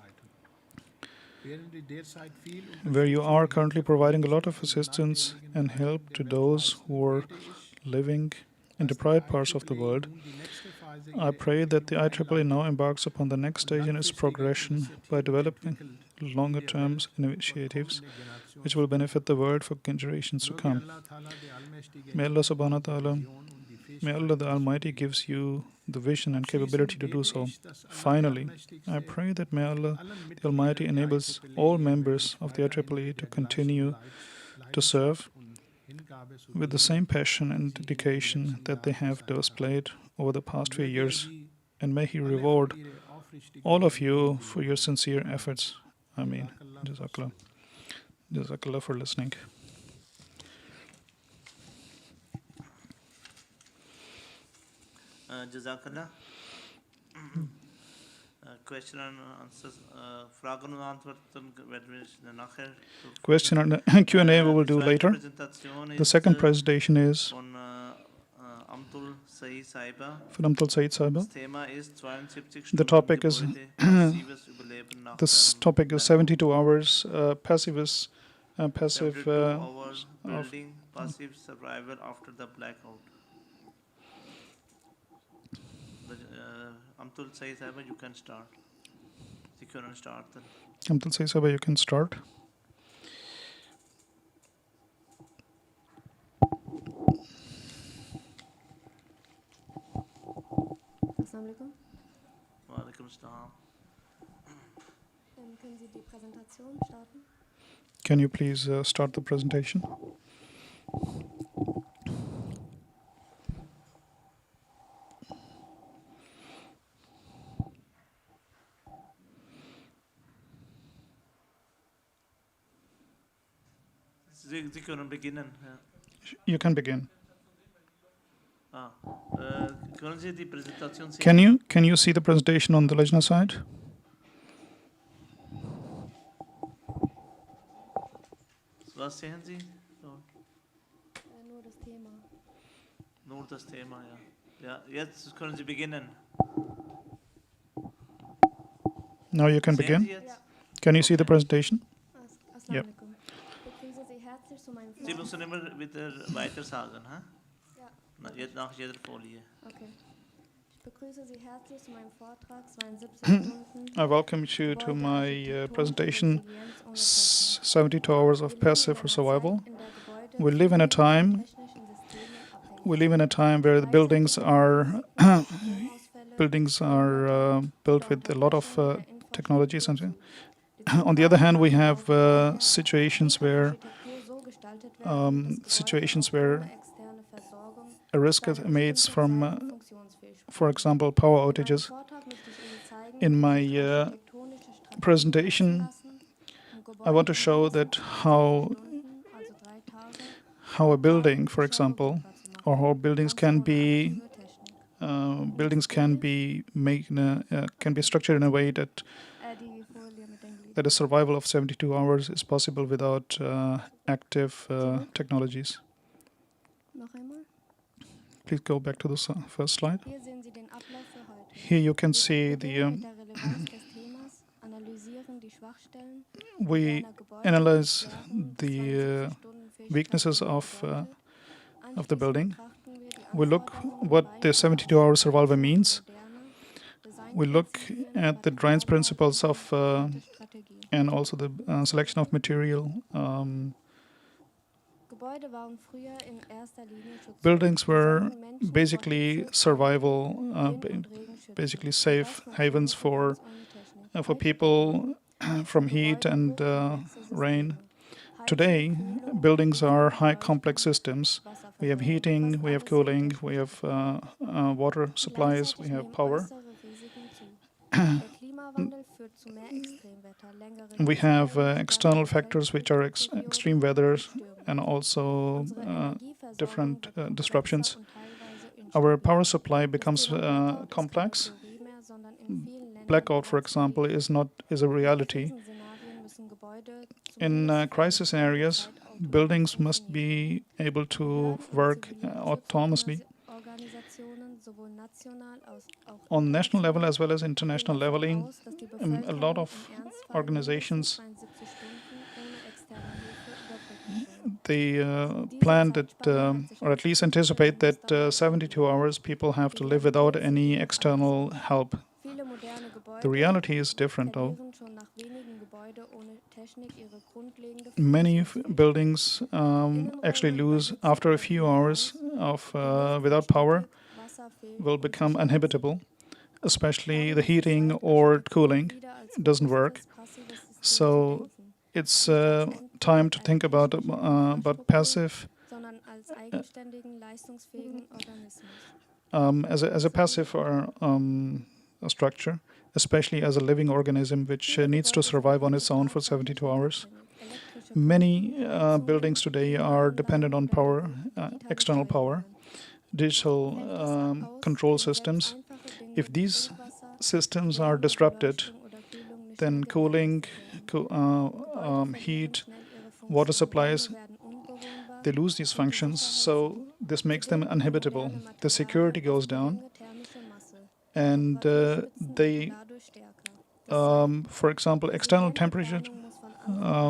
Während Sie derzeit viel where you are currently providing a lot of Unterstützung assistance in and Teilen help der to Welt those who are leisten, bete ich, living in the dass die private parts of the IEEE world. nun die nächste Phase I ihrer pray that the Entwicklung IEEE now einleitet embarks upon the next und stage in its langfristige progression by Initiativen developing entwickelt, longer die der term Welt initiatives kommende Generationen which will zugute benefit the world for generations to Möge come. Allah Ta'ala, der Allmächtige, May Ihnen Allah die subhanahu wa ta'ala, Vision und die may Allah Fähigkeiten the dazu Almighty geben. gives you the vision and capability Abschließend to do bete so. ich, dass Allah, der Finally, I Allmächtigste, pray that may Allah allen the Almighty Mitgliedern der enables IEEE all ihrerwillig members of the weiterhin IEEE mit to der gleichen continue to serve Leidenschaft und Hingabe so with the dienen, same passion and wie sie in den dedication letzten that they Jahren have gezeigt haben. displayed over the past few Möge years, Sie and may He alle für reward Ihre aufrichtigen all of Bemühungen you for your belohnen. sincere efforts. Ameen. Jazakallah Jazakallah. khairan. Jazakallah for listening. Jazakallah. Question and answers. Fragen und Antworten werden wir nachher. Question and Q&A we will do later. The second presentation is von Amtul Sahi Saiba. from Amtul Said Saiba. Das Thema ist 72 The Stunden topic is Gebäude, passives Überleben nach this dem topic is Blackout. 72 hours passive 72 hours of building passive survival after the blackout. Amtul Sahi Saiba, you can start. Sie können starten. Amtul Said Saiba, you can start. Assalamu alaikum. Wa alaikum assalam. Können Sie die Präsentation starten? Can you please start the presentation? Sie können beginnen. Ja. You can begin. Können Sie die Präsentation sehen? Can you see the presentation on the Lajna side? Was sehen Sie? Nur das Thema. Nur das Thema, ja. Ja, jetzt können Sie beginnen. Now you can Sehen begin. Sie jetzt? Can you see the presentation? Assalamu Yep. alaikum. Ich begrüße Sie herzlich zu meinem Sie Vortrag. müssen immer wieder weiter sagen, ha? Ja. Nach jeder Folie. Okay. Ich begrüße Sie herzlich zu meinem Vortrag 72 Stunden. I welcome you to my presentation, 72 hours of passive for survival. We live in a time where the buildings are built with a lot of technologies. And on the other hand, we have situations where a risk emanates from, for example, power outages. In my presentation, I want to show that how a building, for example, or how buildings can be can be structured in a way that a survival of 72 hours is possible without active technologies. Please go back to the first slide. Here you can see we analyze the weaknesses of the building. We look what the 72-hour survival means. We look at the design principles of and also the selection of material. Buildings were basically survival, basically safe havens for people from heat and rain. Today, buildings are high complex systems. We have heating, we have cooling, we have water supplies, we have power. We have external factors which are extreme weather and also different disruptions. our power supply becomes complex. Blackout, for example, is a reality. In crisis areas, buildings must be able to work autonomously on national level as well as international leveling. A lot of organizations, they plan that, or at least anticipate that 72 hours people have to live without any external help. The reality is different, though. Many buildings actually lose after a few hours of without power, will become uninhabitable, especially the heating or cooling doesn't work. So it's time to think about passive as a passive or a structure, especially as a living organism which needs to survive on its own for 72 hours. Many buildings today are dependent on power, external power, digital control systems. If these systems are disrupted, then cooling, heat, water supplies, they lose these functions, so this makes them uninhabitable. The security goes down, and for example, external temperature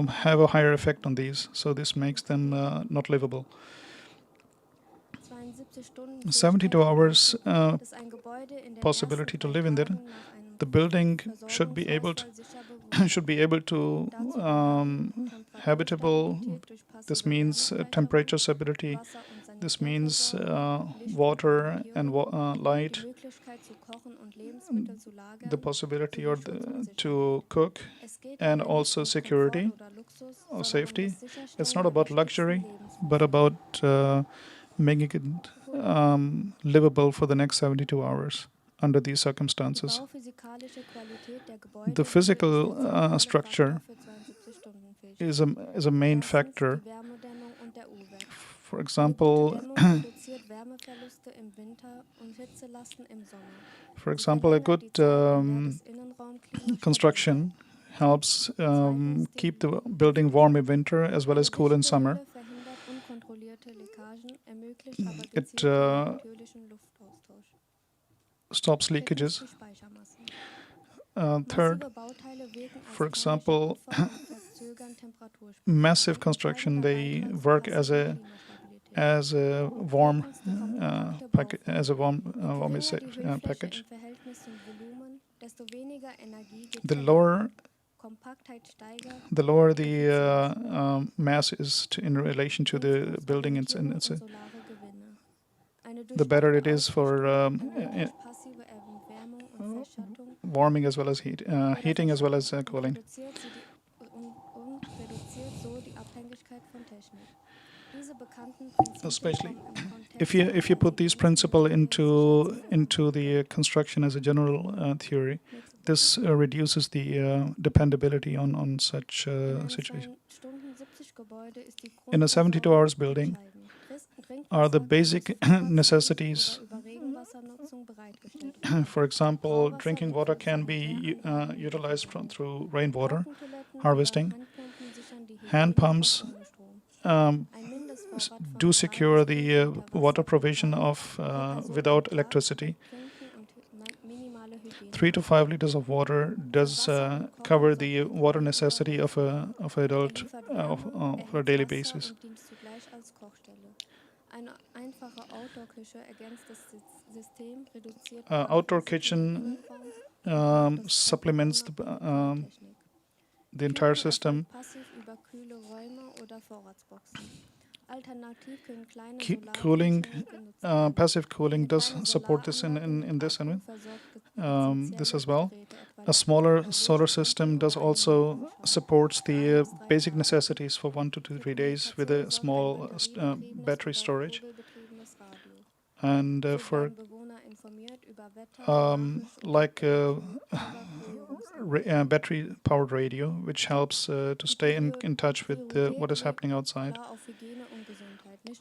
have a higher effect on these, so this makes them not livable. 72 hours possibility to live in there. The building should be able to habitable. This means temperature stability. This means water and light. The possibility to cook, and also security or safety. It's not about luxury, but about making it livable for the next 72 hours under these circumstances. The physical structure is a main factor. For example, a good construction helps keep the building warm in winter as well as cool in summer. It stops leakages. Third, for example, massive construction, they work as a warm package. The lower the mass is in relation to the building, the better it is for warming as well as heating as well as cooling. Especially if you put these principles into the construction as a general theory, this reduces the dependability on such situation. In a 72 hours building, are the basic necessities. For example, drinking water can be utilized through rainwater harvesting. Hand pumps do secure the water provision of without electricity. 3 to 5 liters of water does cover the water necessity of an adult for a daily basis. Outdoor kitchen supplements the entire system. Cooling, passive cooling does support this in this this as well. A smaller solar system does also supports the basic necessities for 1 to 3 days with a small battery storage. And for battery-powered radio, which helps to stay in touch with what is happening outside.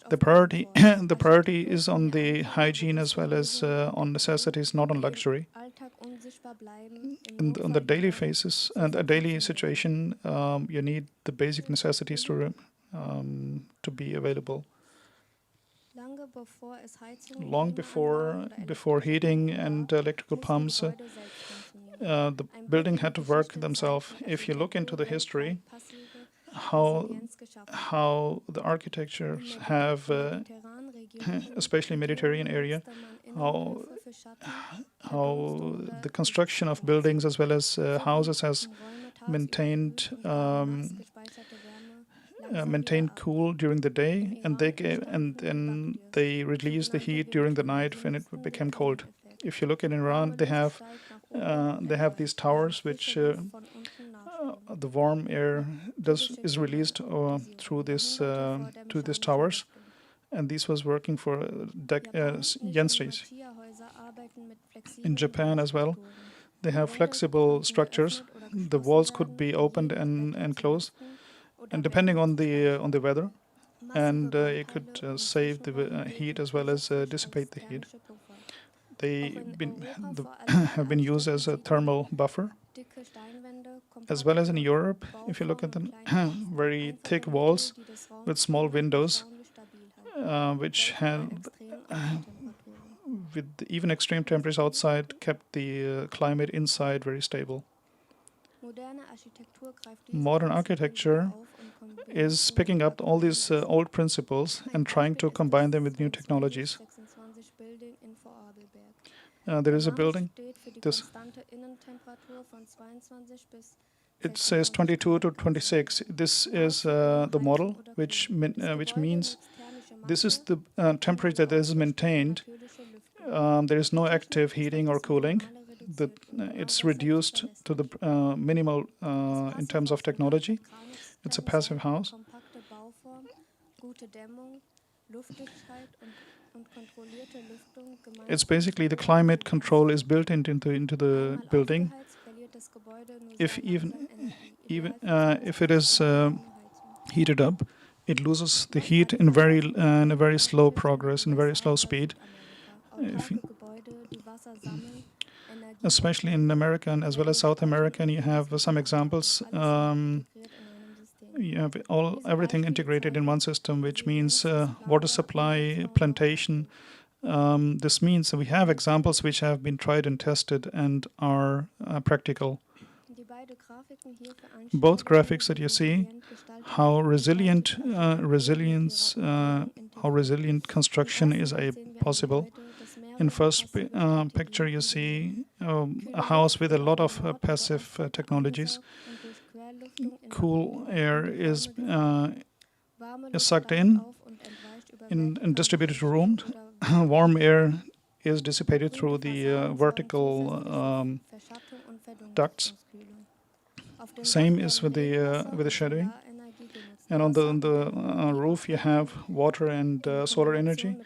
the priority the priority is on the hygiene as well as on necessities, not on luxury. On the daily phases and a daily situation, you need the basic necessities to be available. Long before heating and electrical pumps, the building had to work themselves. If you look into the history, how the architectures have, especially Mediterranean area, how the construction of buildings as well as houses has maintained maintained cool during the day, and then they release the heat during the night when it became cold. If you look in Iran, they have these towers which the warm air is released through these towers, and this was working for centuries. In Japan as well, they have flexible structures. The walls could be opened and closed, and depending on the weather, and it could save the heat as well as dissipate the heat. They have been used as a thermal buffer, as well as in Europe. If you look at the very thick walls with small windows, which had with even extreme temperatures outside, kept the climate inside very stable. Modern architecture is picking up all these old principles and trying to combine them with new technologies. There is a building. It says 22 to 26. This is the model, which means this is the temperature that is maintained. There is no active heating or cooling. It's reduced to the minimal in terms of technology. It's a passive house. It's basically the climate control is built into the building. If if it is heated up, it loses the heat in a very slow progress, in very slow speed. Especially in America and as well as South America, and you have some examples. You have everything integrated in one system, which means water supply, plantation. This means that we have examples which have been tried and tested and are practical. Both graphics that you see, how resilient construction is possible. In first picture, you see a house with a lot of passive technologies. Cool air is sucked in and distributed to rooms. Warm air is dissipated through the vertical ducts. Same is with the shadowing. And on the roof, you have water and solar energy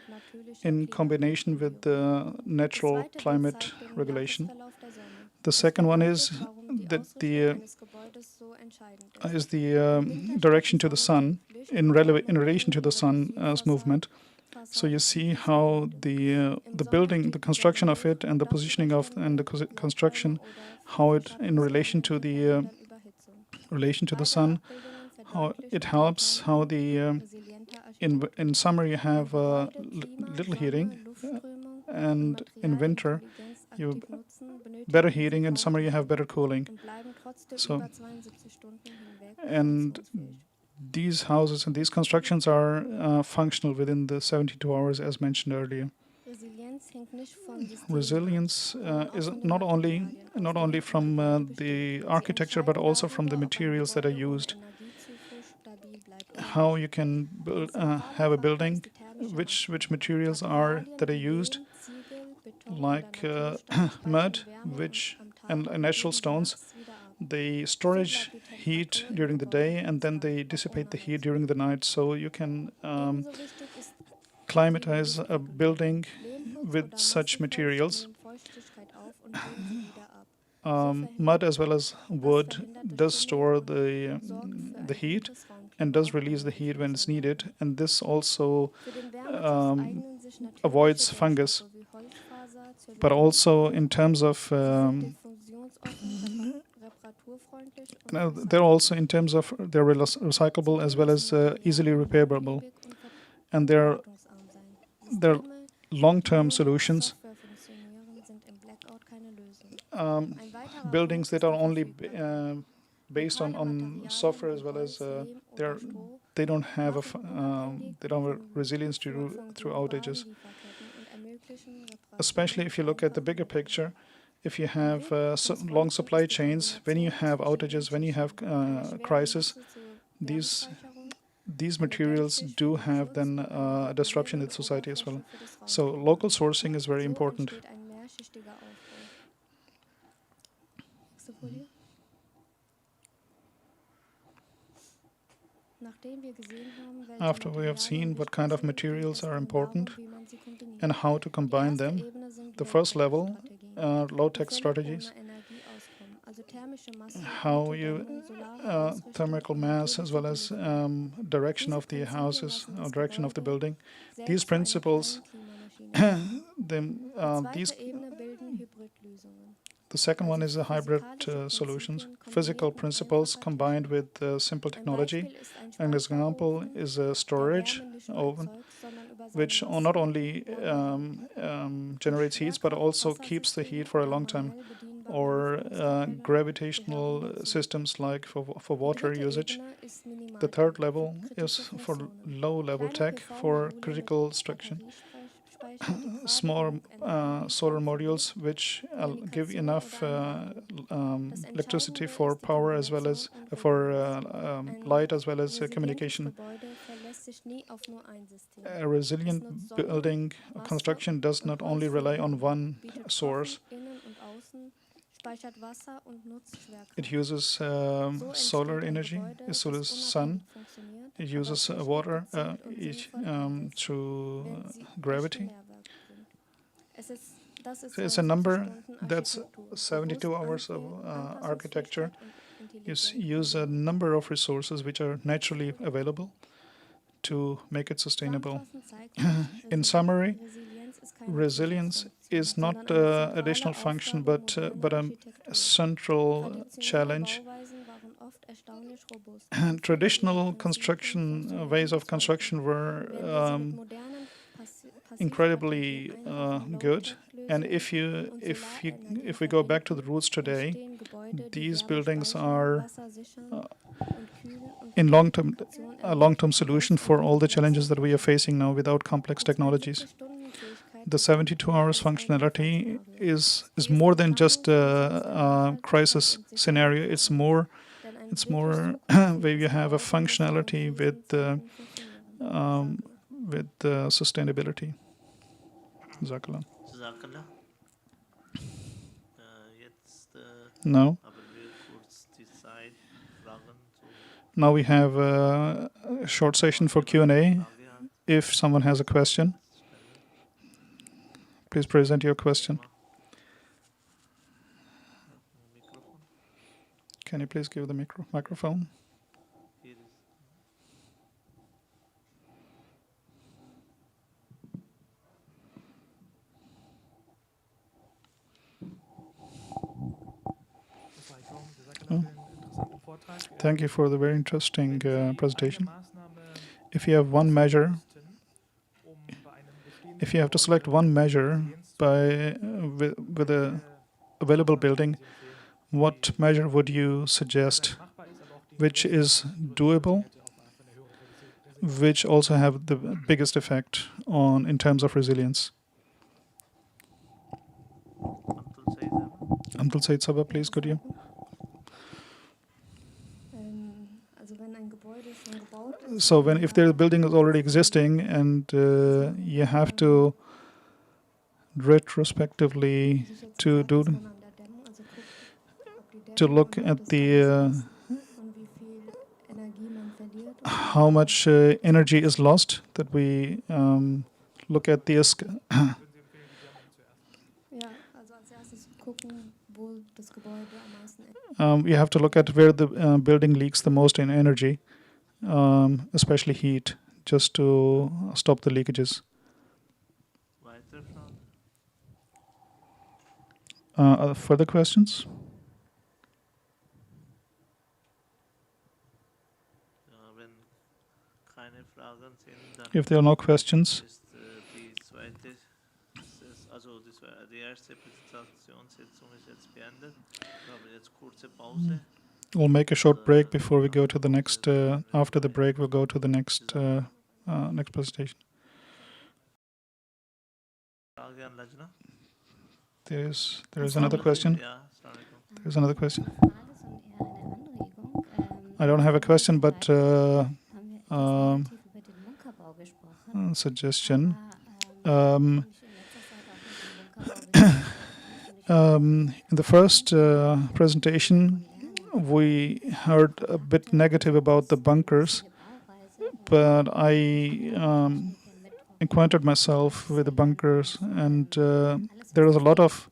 in combination with the natural climate regulation. The second one is that the direction to the sun in relation to the sun's movement. So you see how the building, the construction of it, and the positioning of and the construction, how it in relation to the sun, how it helps, how the in summer you have little heating, and in winter you better heating, in summer you have better cooling. So, and these houses and these constructions are functional within the 72 hours, as mentioned earlier. Resilience is not only from the architecture, but also from the materials that are used. How you can have a building, which materials that are used, like mud, and natural stones. They storage heat during the day, and then they dissipate the heat during the night. So you can climatize a building with such materials. Mud as well as wood does store the heat, and does release the heat when it's needed. And this also Für den Wärmeschutz um, eignen sich avoids natürliche fungus. Dämmstoffe wie Holzfaser zur But also in Luftreinigung. terms of Sie sind diffusionsoffen, reparaturfreundlich und they're also in terms of they're recyclable as well as easily repairable, beliebig und and they're wartungsarm sein. they're Systeme, long-term die nur nach solutions. Software funktionieren, sind im Blackout keine Lösung. Um, Ein weiterer buildings Punkt that ist are die only Verfügbarkeit. based on Lokale software as Materialien well wie as Holz, Lehm they're oder Stroh they don't have a machen unabhängig they don't have vom resilience Fuhr von through globalen outages. Lieferketten und ermöglichen Especially if you look at the bigger Reparaturen picture, if you have long supply chains, when you have outages, when you have crisis, these materials do have then a disruption in society as well. So local sourcing is very important. entsteht ein mehrschichtiger Aufbau. Nächste Folie. Nachdem wir gesehen haben, welche After we have seen Materialien what kind of wichtig sind, materials geht es are nun important darum, wie man sie kombiniert. and how to Die combine erste them, Ebene sind the first level Low-Tech-Strategien, are die low-tech völlig strategies, ohne Energie auskommen, also thermische Masse, how gute you Dämmung, solare Ausrichtung thermal und mass as well as natürliche direction Diese of the Prinzipien houses lassen or das direction of the Gebäude building. selbst These zu einer principles, kleinen Klimamaschine machen. then Die zweite these Ebene bilden Hybridlösungen. the second one is the hybrid Physikalische solutions, Prinzipien physical kombiniert mit principles einfacher combined Technik. with simple Ein technology. Beispiel ist ein An example Speicherofen, is a der storage Wärme nicht nur oven, erzeugt, sondern über seine which Masse not only generates heat but also keeps the heat for a long time, or gravitational systems like for water usage. The third level is for low-level tech for critical extraction. Small solar modules which give enough electricity for power as well as for light as well as communication. A resilient building construction does not only rely on one source. It uses solar energy, it uses sun, it uses water through gravity. So it's a number that's 72 hours of architecture. You use a number of resources which are naturally available to make it sustainable. In summary, resilience is not additional function but a central challenge. Traditional construction ways of construction were incredibly good, and if we go back to the roots today, these buildings are in a long-term solution for all the challenges that we are facing now without complex technologies. The 72 hours functionality is more than just a crisis scenario. It's more where you have a functionality with sustainability. Jazakallah. Jazakallah. Jetzt No. haben wir kurz die Zeit, Fragen zu Now we have a short session for Q&A. Frage hat. If someone has a question, please present your question. Mikrofon. Can you please give the microphone? Hier ist. Das war kaum. Jazakallah für den interessanten Vortrag. Thank you for the very interesting Wenn Sie eine presentation. Maßnahme If you have one measure, müssten, um bei einem bestehenden if you have to select Gebäude one measure Resilienz zu by with a available building, what measure would you suggest, machbar ist, aber auch die which is doable, auf eine höhere Resilienz. which also have the biggest effect on in terms of resilience? Abdul Said. Abdul Said Sabah, please, could you? Also wenn ein Gebäude schon gebaut ist, So if the building is already existing and you have to retrospectively sich jetzt to gesagt, do dass man an der Dämmung, also guckt, ob die to Dämmung look anhand at des the Flusses ist und wie viel Energie man verliert. Und how much energy is lost, that we look at the ja, also als erstes gucken, wo das Gebäude am meisten you have to look at where the building leaks the most in energy, especially heat, just to stop the leakages. Weitere Fragen? Further questions? Ja, wenn keine Fragen sind, dann If there are no questions, ist die erste Präsentationssitzung ist jetzt beendet. Wir haben jetzt kurze Pause. we'll make a short break before we go to the next. After the break, we'll go to the next next presentation. Frage an Lajna? There is another question. Ja, assalamu alaikum. There's another question. Frage, sondern eher eine Anregung. I don't have a question, but Haben wir etwas negativ über den Bunkerbau gesprochen. suggestion. Aber in letzter Zeit auch mit dem Bunkerbau beschäftigt. In the first presentation, we heard a bit negative about the bunkers, but I acquainted myself with the bunkers, and there is a lot of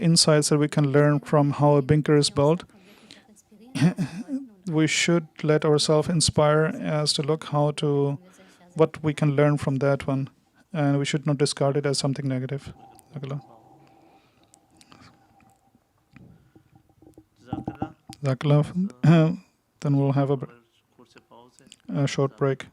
insights that we can learn from how a bunker is built. We should let ourselves inspire as to look what we can learn from that one, and we should not discard it as something negative. Jazakallah. Then we'll have a short break.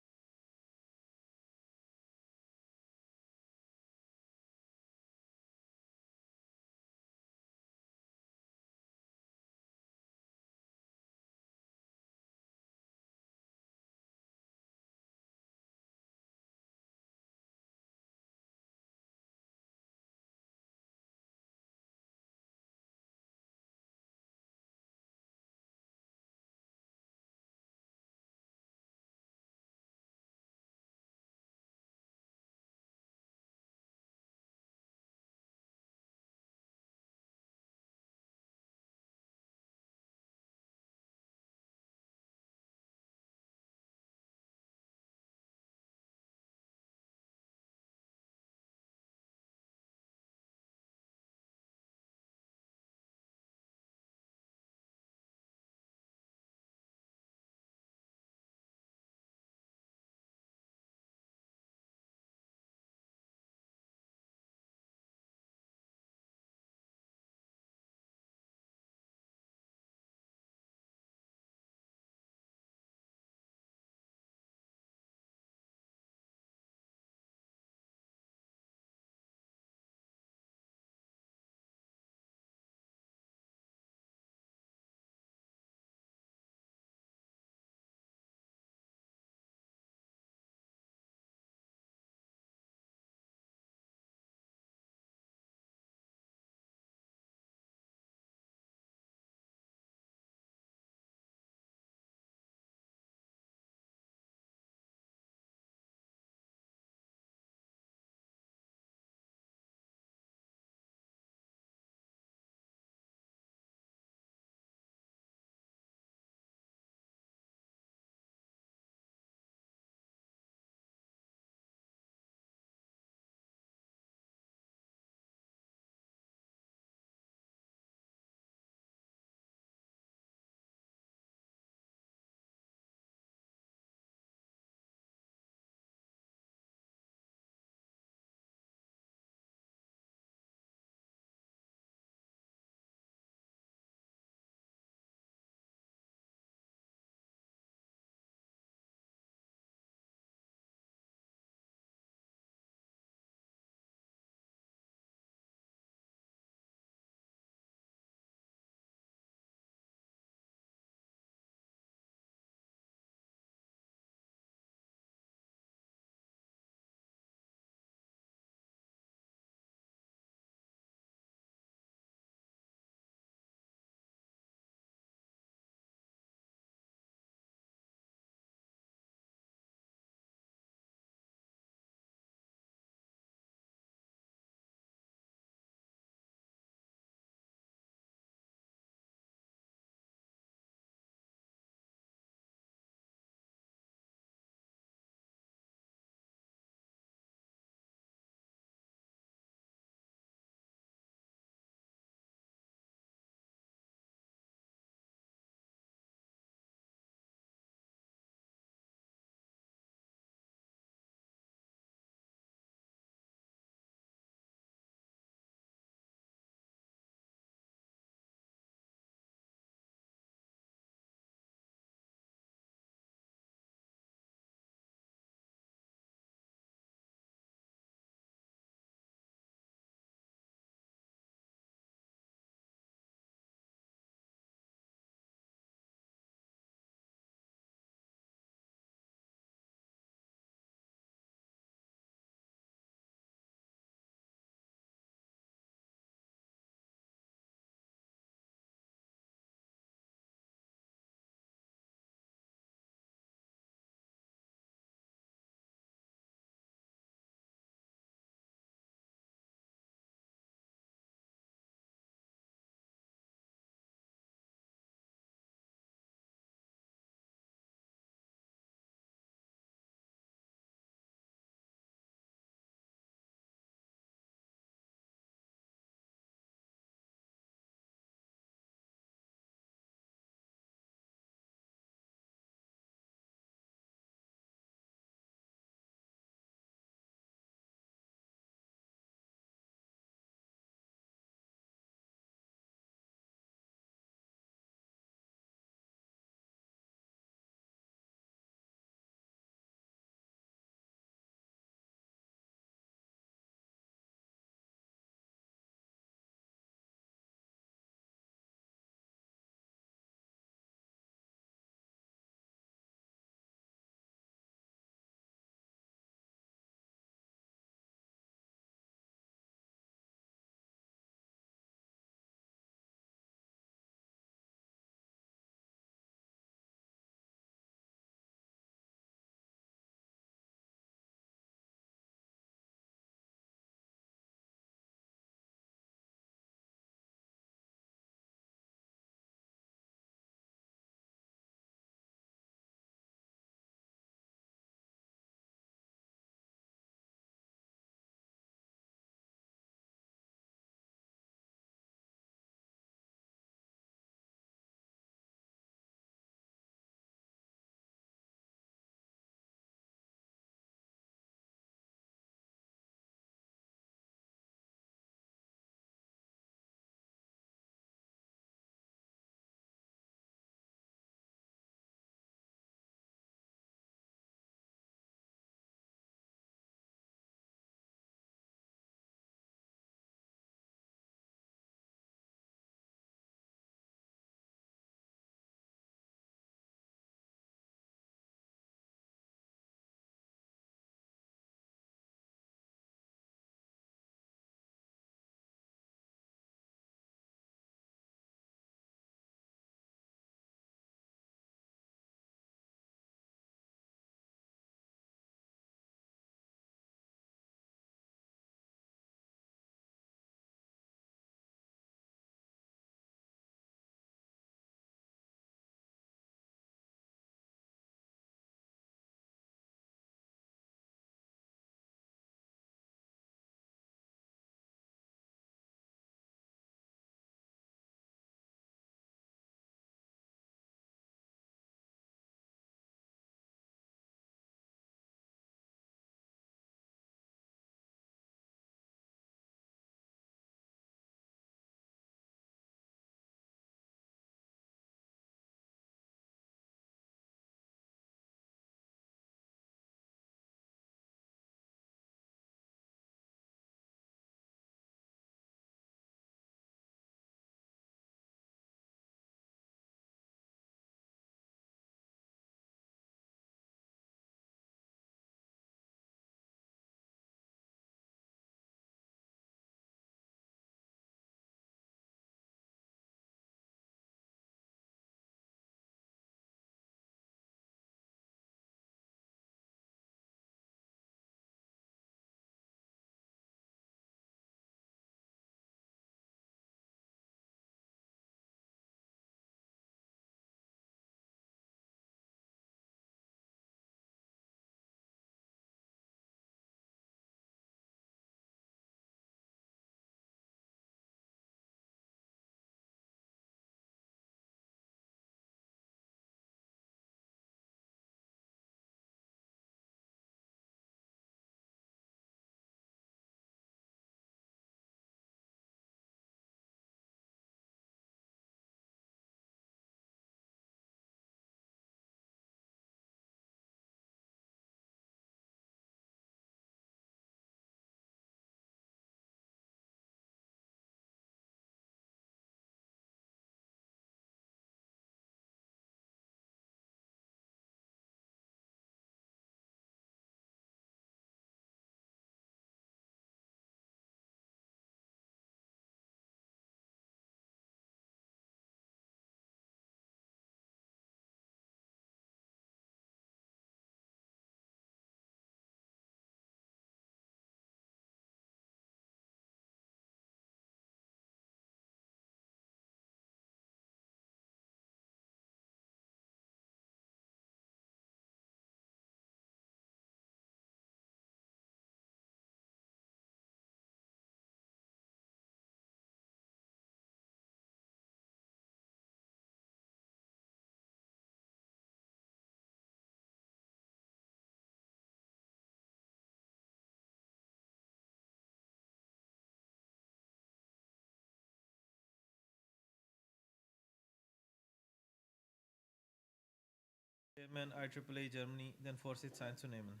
Chairman IEEE Germany den Vorsitz einzunehmen.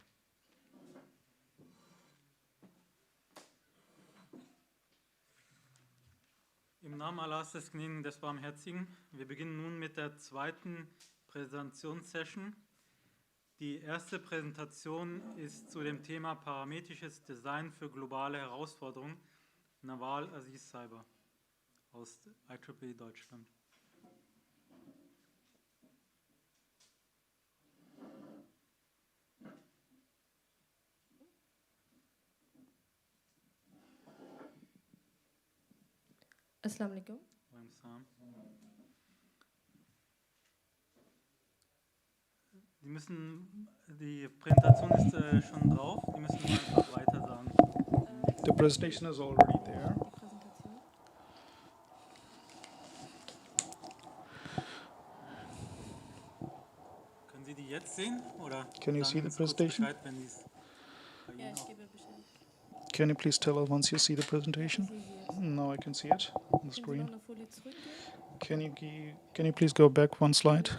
Im Namen Allahs des Gnädigen, des Barmherzigen, wir beginnen nun mit der zweiten Präsentationssession. Die erste Präsentation ist zu dem Thema parametrisches Design für globale Herausforderungen. Nawal Aziz Saiber aus IEEE Deutschland. Assalamu alaikum. Die Präsentation ist schon drauf, die müssen nur einfach weiter sagen. The presentation is already there. Können Sie die jetzt sehen? Oder Can you see the presentation? Bescheid, wenn Die's bei Ihnen Ja, ich auch- gebe Bescheid. Can you please tell us once you see the presentation? Now I can see it on the Können Sie noch screen. eine Folie zurückgehen? Can you please go back one slide? Heute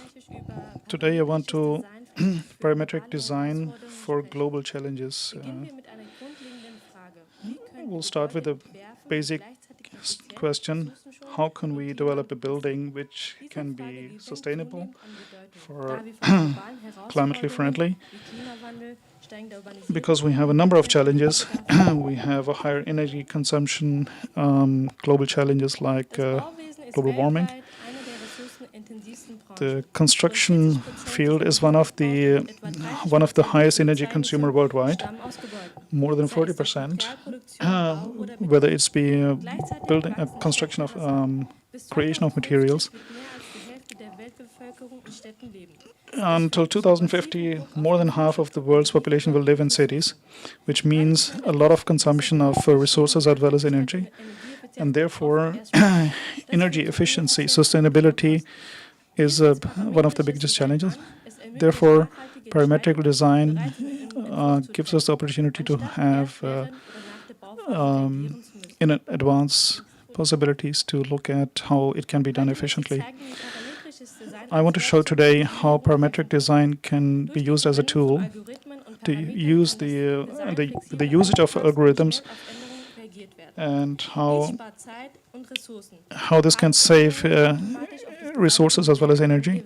möchte ich über Today I want to parametrisches parametric globale design Herausforderungen for sprechen. global challenges. Beginnen wir mit einer grundlegenden Frage. Wie können We'll wir start with Gebäude the entwerfen, die basic gleichzeitig effizient, question. ressourcenschonend How can und we develop a klimaangepassen building which sind? can Diese Frage be gewinnt sustainable, zunehmend an Bedeutung, for da wir von globalen climately Herausforderungen friendly? wie Klimawandel, steigender Urbanisierung Because we have a number of challenges. We have a higher energy consumption, global challenges like Das Bauwesen ist global warming. weltweit eine der ressourcenintensivsten Branchen. The construction field is one of the highest energy consumer worldwide. stammen aus Gebäuden. More than Sei es durch 40%. Materialproduktion, Bau oder Whether it's be Gleichzeitig building, wachsen construction of Städte Bis creation of 2050 materials. wird mehr als die Hälfte der Weltbevölkerung in Städten leben. Until 2050, more than half of the world's population will live in cities, which means a lot of consumption of resources as well as energy. And therefore, energy efficiency, sustainability is one of the biggest challenges. Therefore, parametric design gives us the opportunity to have in advance possibilities to look at how it can be done efficiently. I want to show today how parametric design can be used as a tool to use the usage of algorithms and how this can save resources as well as energy.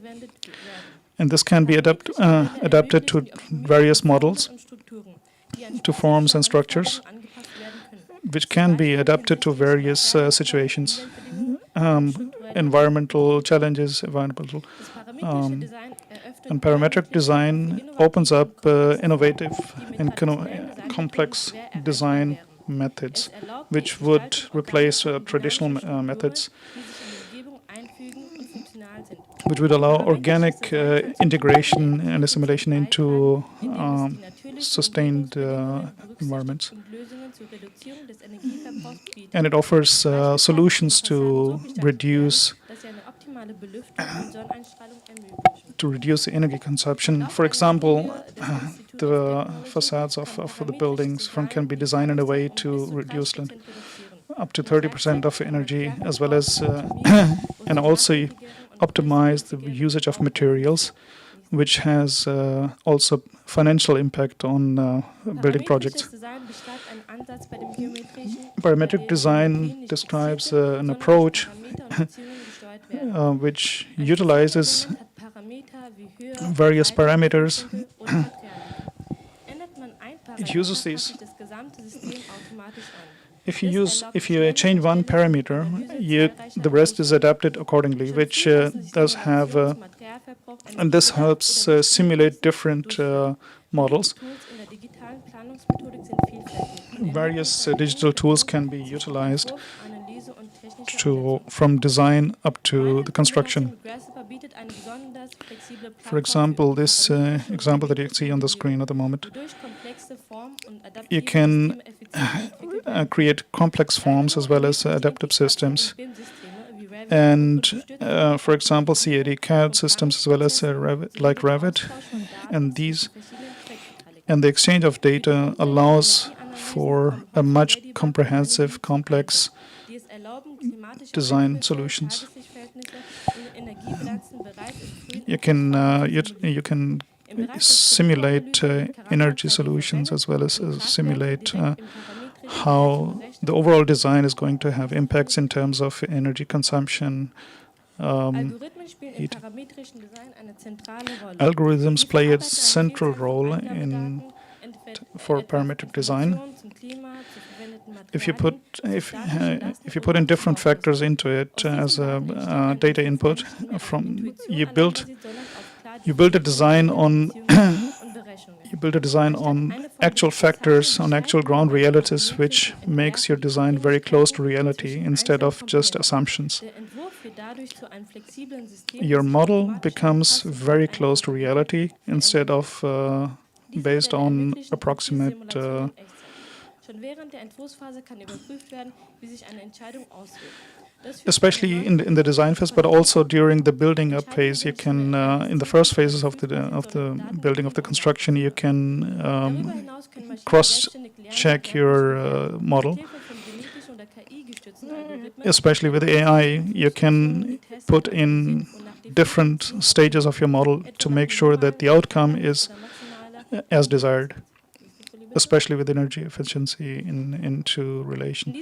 And this can be adapted to various models, to forms and structures, which can be adapted to various situations, environmental challenges, and parametric design opens up innovative and complex design methods, which would replace traditional methods, which would allow organic integration and assimilation into sustained environments. And it offers solutions to reduce the energy consumption. For example, the facades of the buildings can be designed in a way to reduce up to 30% of energy, as well as and also optimize the usage of materials, which has also financial impact on building projects. Parametric design describes an approach which utilizes various parameters. It uses these. If you change one parameter, the rest is adapted accordingly, which does have, and this helps simulate different models. Various digital tools can be utilized from design up to the construction. For example, this example that you see on the screen at the moment, you can create complex forms as well as adaptive systems. And for example, CAD systems as well as Revit, and the exchange of data allows for a much comprehensive, complex design solutions. you can simulate energy solutions as well as simulate how the overall design is going to have impacts in terms of energy consumption. Algorithms play a central role for parametric design. If you put in different factors into it as a data input, you build a design on actual factors, on actual ground realities, which makes your design very close to reality instead of just assumptions. Your model becomes very close to reality instead of based on approximate. Especially in the design phase, but also during the building up phase, you can in the first phases of the building of the construction, you can cross-check your model. Especially with AI, you can put in different stages of your model to make sure that the outcome is as desired, especially with energy efficiency into relation.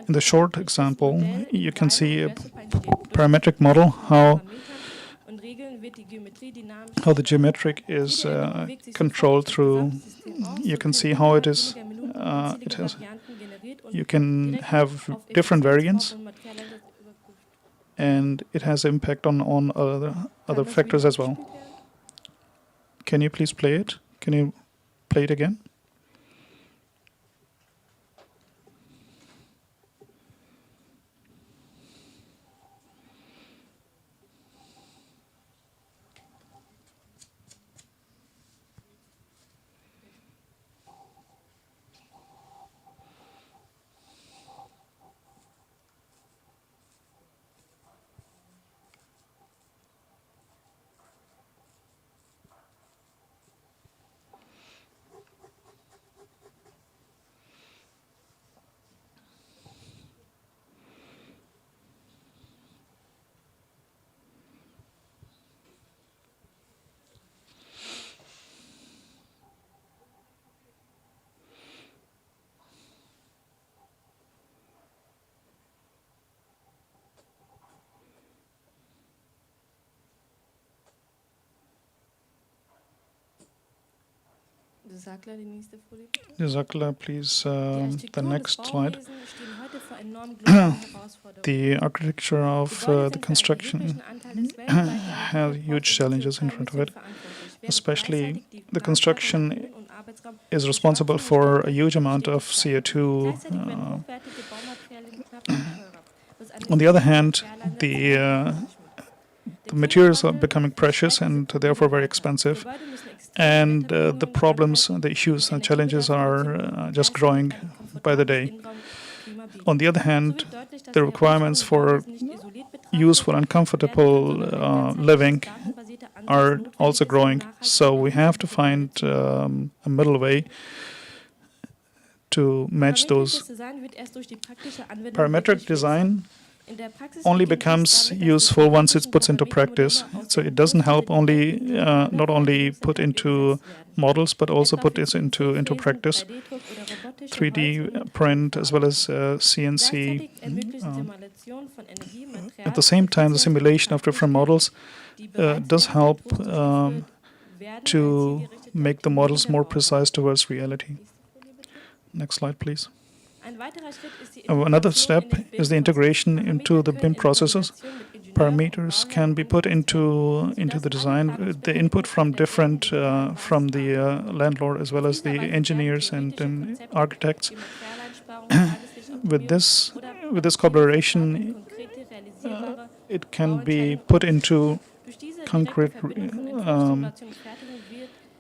In the short example, you can see a parametric model, how the geometric is controlled through. You can see how it is. You can have different variants, and it has impact on other factors as well. Can you please play it? Can you play it again? Jazakallah, please, the next slide. The architecture of the construction has huge challenges in front of it. Especially, the construction is responsible for a huge amount of CO2. On the other hand, the materials are becoming precious and therefore very expensive. And the problems, the issues and challenges are just growing by the day. On the other hand, the requirements for useful and comfortable living are also growing. So we have to find a middle way to match those. Parametric design only becomes useful once it's put into practice. So it doesn't help only not only put into models, but also put this into practice. 3D print as well as CNC. At the same time, the simulation of different models does help to make the models more precise towards reality. Next slide, please. Another step is the integration into the BIM processes. Parameters can be put into the design. The input from different from the landlord as well as the engineers and architects. With this collaboration, it can be put into concrete,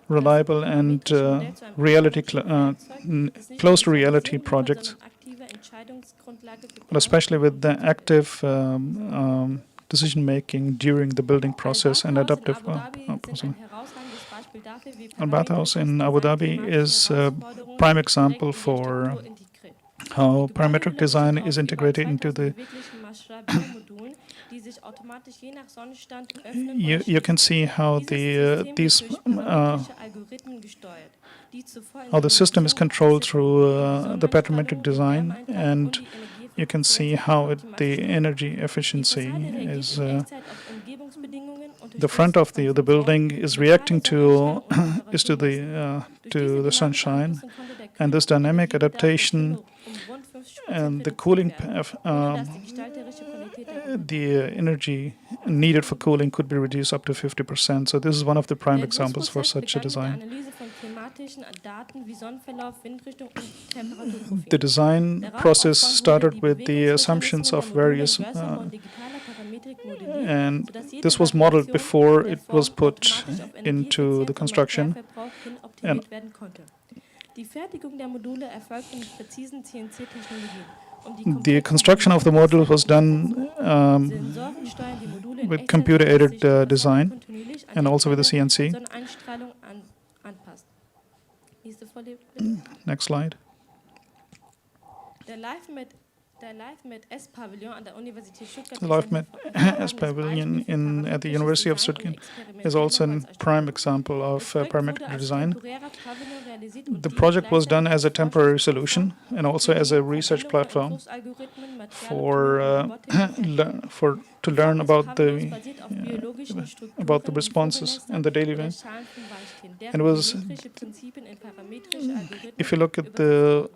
reliable and close to reality projects, but especially with the active decision making during the building process and adaptive process. Al-Bath House in Abu Dhabi is a prime example for how parametric design is integrated into the you can see how how the system is controlled through the parametric design, and you can see how the energy efficiency is the front of the building is reacting to to the sunshine, and this dynamic adaptation and the cooling the energy needed for cooling could be reduced up to 50%. So this is one of the prime examples for such a design. The design process started with the assumptions of various and this was modeled before it was put into the construction. And the construction of the module was done with computer-aided design and also with the CNC. Next slide. The LiveMed S Pavilion at the University of Stuttgart is also a prime example of parametric design. The project was done as a temporary solution and also as a research platform to learn about the responses and the daily life. And it was, if you look at the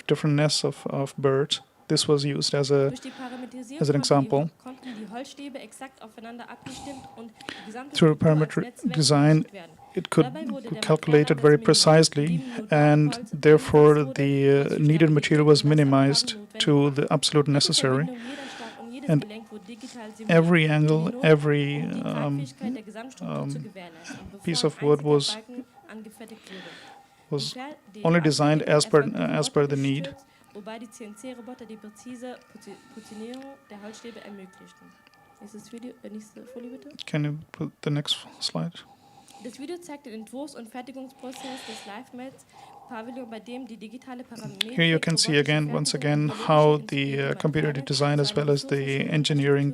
different nests of birds, this was used as an example. Through parametric design, it could calculate it very precisely, and therefore the needed material was minimized to the absolute necessary. And every angle, every piece of wood was only designed as per the need. Can you put the next slide? Here you can see again, once again, how the computer design as well as the engineering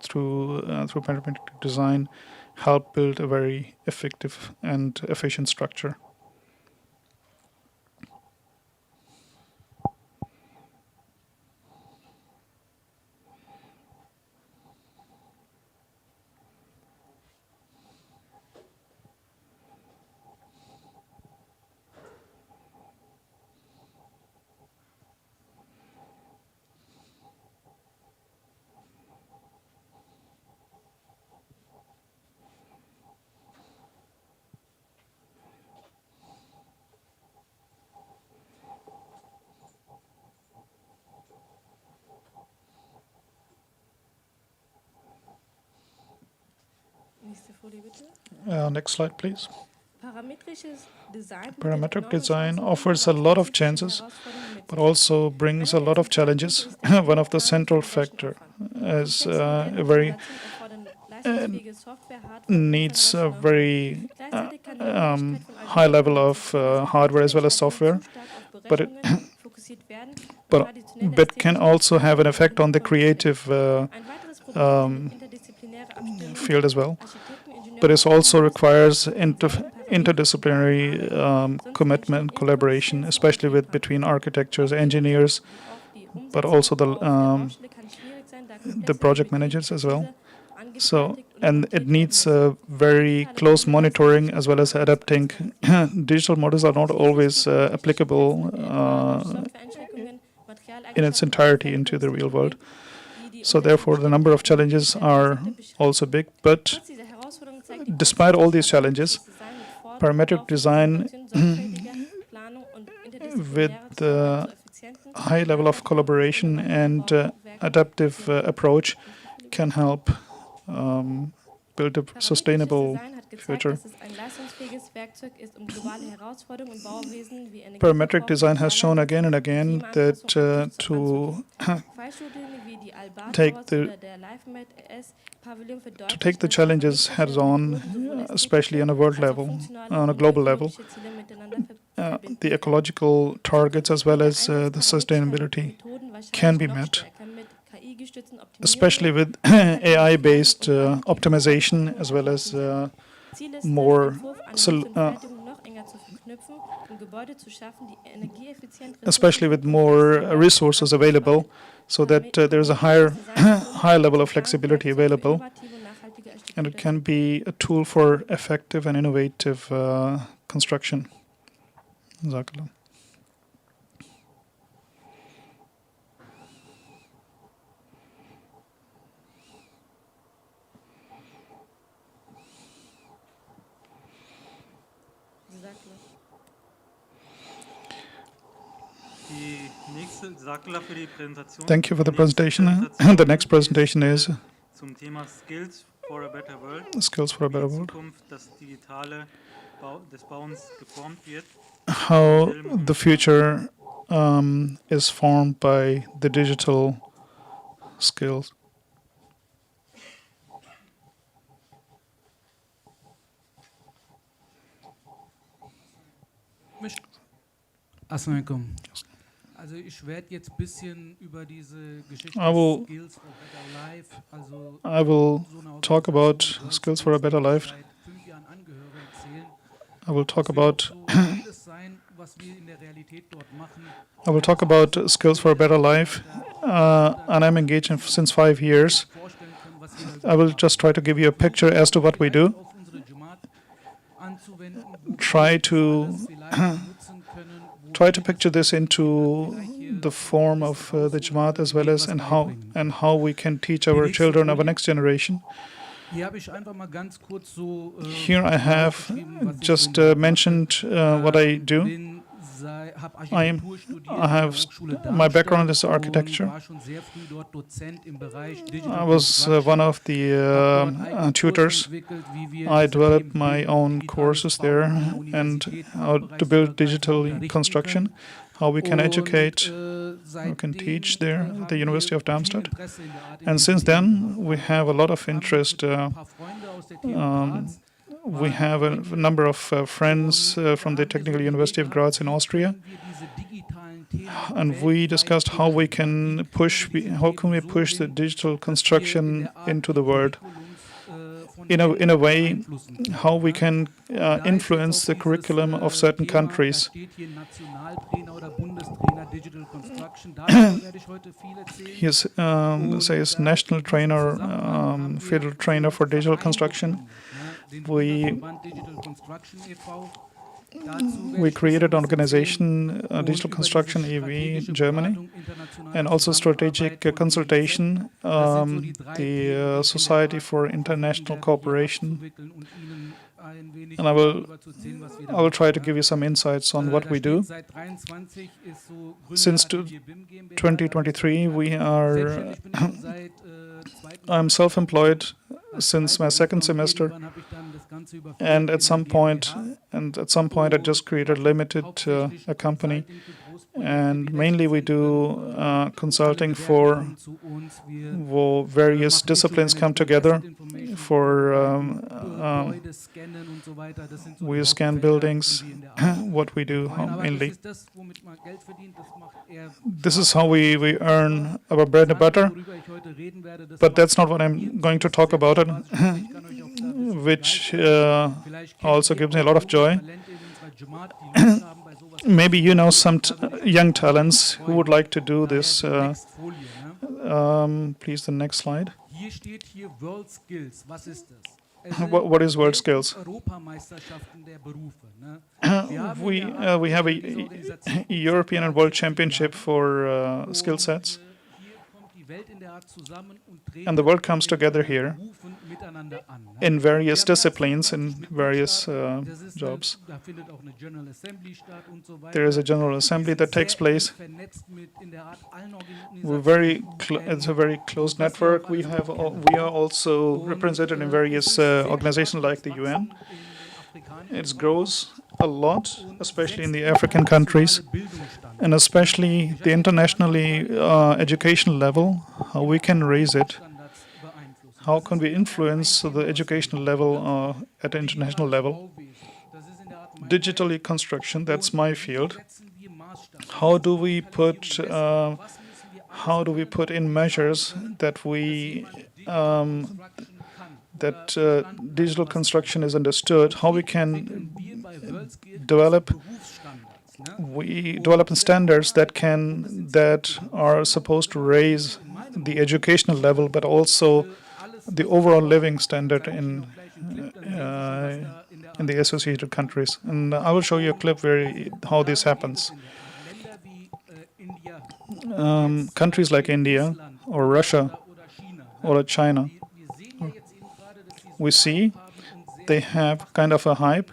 through parametric design help build a very effective and efficient structure. Next slide, please. Parametric design offers a lot of chances, but also brings a lot of challenges. One of the central factor is needs a very high level of hardware as well as software, but it can also have an effect on the creative field as well. But it also requires interdisciplinary commitment, collaboration, especially between architects, engineers, but also the project managers as well. So, and it needs very close monitoring as well as adapting. Digital models are not always applicable in its entirety into the real world. So therefore, the number of challenges are also big, but despite all these challenges, parametric design with the high level of collaboration and adaptive approach can help build a sustainable future. Parametric design has shown again and again that to take the challenges heads on, especially on a world level, on a global level, the ecological targets as well as the sustainability can be met especially with AI-based optimization, as well as more especially with more resources available, so that there's a higher level of flexibility available, and it can be a tool for effective and innovative construction. Jazakallah. Thank you for the presentation. The next presentation is Skills for a Better World. How the future is formed by the digital skills. Assalamu alaikum. Also ich werde jetzt ein bisschen über diese Geschichte Skills for a Better Life, also I will talk about Skills for a Better Life. I will talk about Skills for a Better Life, and I'm engaged since 5 years. I will just try to give you a picture as to what we do. Try to picture this into the form of the Jamaat, as well as and how we can teach our children, our next generation. Here I have just mentioned what I do. My background is architecture. I was one of the tutors. I developed my own courses there, and how to build digital construction, how we can educate, how we can teach there at the University of Darmstadt. And since then, we have a lot of interest. We have a number of friends from the Technical University of Graz in Austria, and we discussed how we can push the digital construction into the world. In a way, how we can influence the curriculum of certain countries. He says national trainer, federal trainer for digital construction. We created an organization, Digital Construction e.V. Germany, and also strategic consultation, the Society for International Cooperation. And I will try to give you some insights on what we do. Since 2023, I'm self-employed since my second semester, and at some point I just created a company, and mainly we do consulting for various disciplines come together. We scan buildings. What we do mainly. This is how we earn our bread and butter. But that's not what I'm going to talk about, which also gives me a lot of joy. Maybe you know some young talents who would like to do this. Please, the next slide. What is World Skills? We have a European and World Championship for skill sets. And the world comes together here in various disciplines, in various jobs. There is a General Assembly that takes place. It's a very close network. We are also represented in various organizations like the UN. It grows a lot, especially in the African countries, and especially the internationally educational level, how we can raise it. How can we influence the educational level at the international level? Digitally construction, that's my field. How do we how do we put in measures that digital construction is understood, how we can develop standards that are supposed to raise the educational level, but also the overall living standard in the associated countries. And I will show you a clip how this happens. Countries like India or Russia or China, we see they have kind of a hype,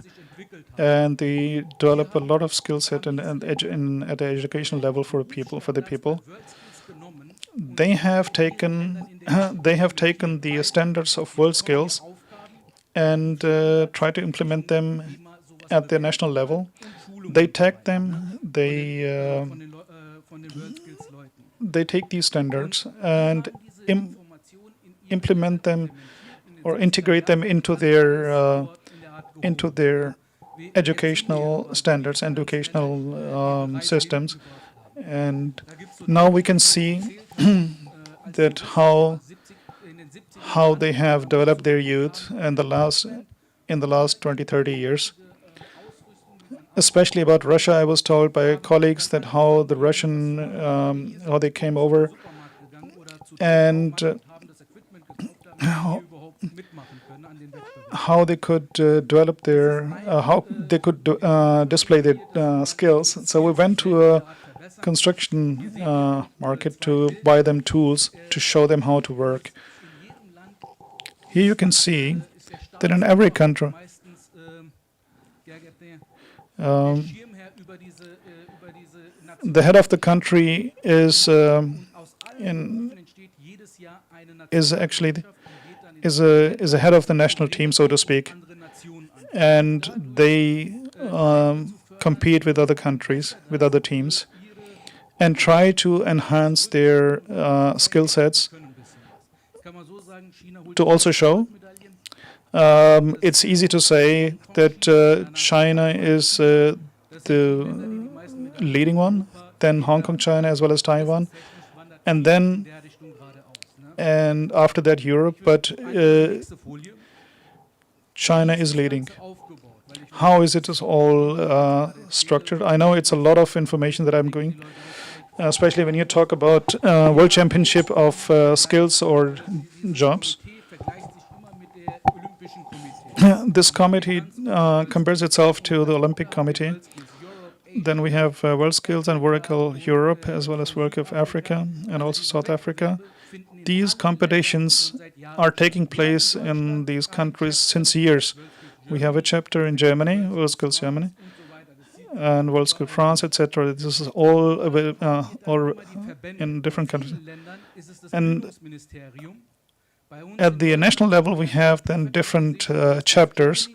and they develop a lot of skill set at the educational level for the people. They have taken the standards of world skills and try to implement them at their national level. They tag them. They take these standards and implement them or integrate them into their educational standards, educational systems. And now we can see that how they have developed their youth in the last 20, 30 years. Especially about Russia, I was told by colleagues that how the Russian, how they came over and how they could develop their, how they could display their skills. So we went to a construction market to buy them tools to show them how to work. Here you can see that in every country, the head of the country is actually a head of the national team, so to speak, and they compete with other countries, with other teams, and try to enhance their skill sets to also show. It's easy to say that China is the leading one, then Hong Kong, China, as well as Taiwan, and after that Europe, but China is leading. How is it all structured? I know it's a lot of information that I'm going, especially when you talk about World Championship of skills or jobs. This committee compares itself to the Olympic Committee. Then we have World Skills and Workable Europe, as well as Work of Africa and also South Africa. These competitions are taking place in these countries since years. We have a chapter in Germany, World Skills Germany, and World Skills France, etc. This is all in different countries. And at the national level, we have then different chapters.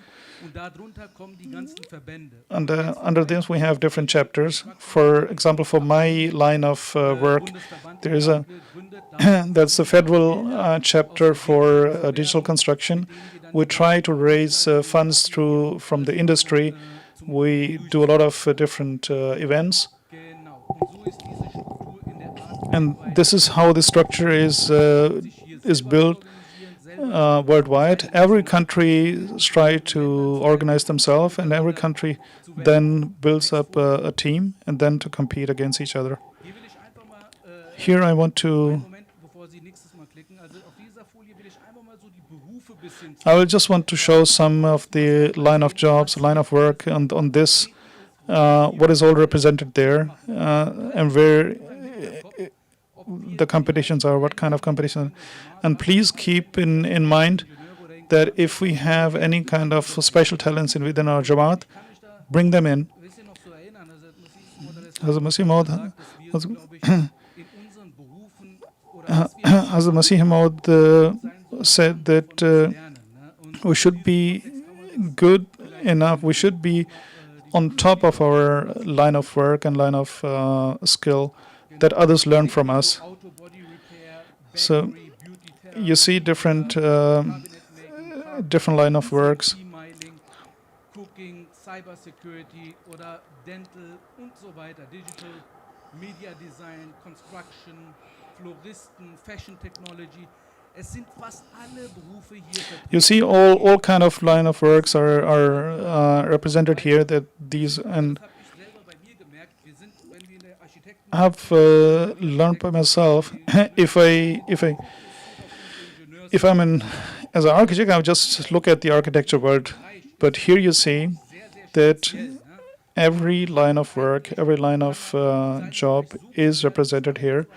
Under this, we have different chapters. For example, for my line of work, there is that's the federal chapter for digital construction. We try to raise funds from the industry. We do a lot of different events. And this is how the structure is built worldwide. Every country tries to organize themselves, and every country then builds up a team and then to compete against each other. Here I want to just want to show some of the line of jobs, line of work on this, what is all represented there, and where the competitions are, what kind of competition. And please keep in mind that if we have any kind of special talents within our Jamaat, bring them in. Hazrat Masih Maud said that we should be good enough, we should be on top of our line of work and line of skill that others learn from us. So you see different line of works. Media Design, Construction, Floristen, Fashion Technology. Es sind fast alle Berufe hier You see, all kind of line of works are represented here. That these and have learned by myself. If I'm in as an architect, I just look at the architecture world. But here you see that every line of work, every line of job is represented here,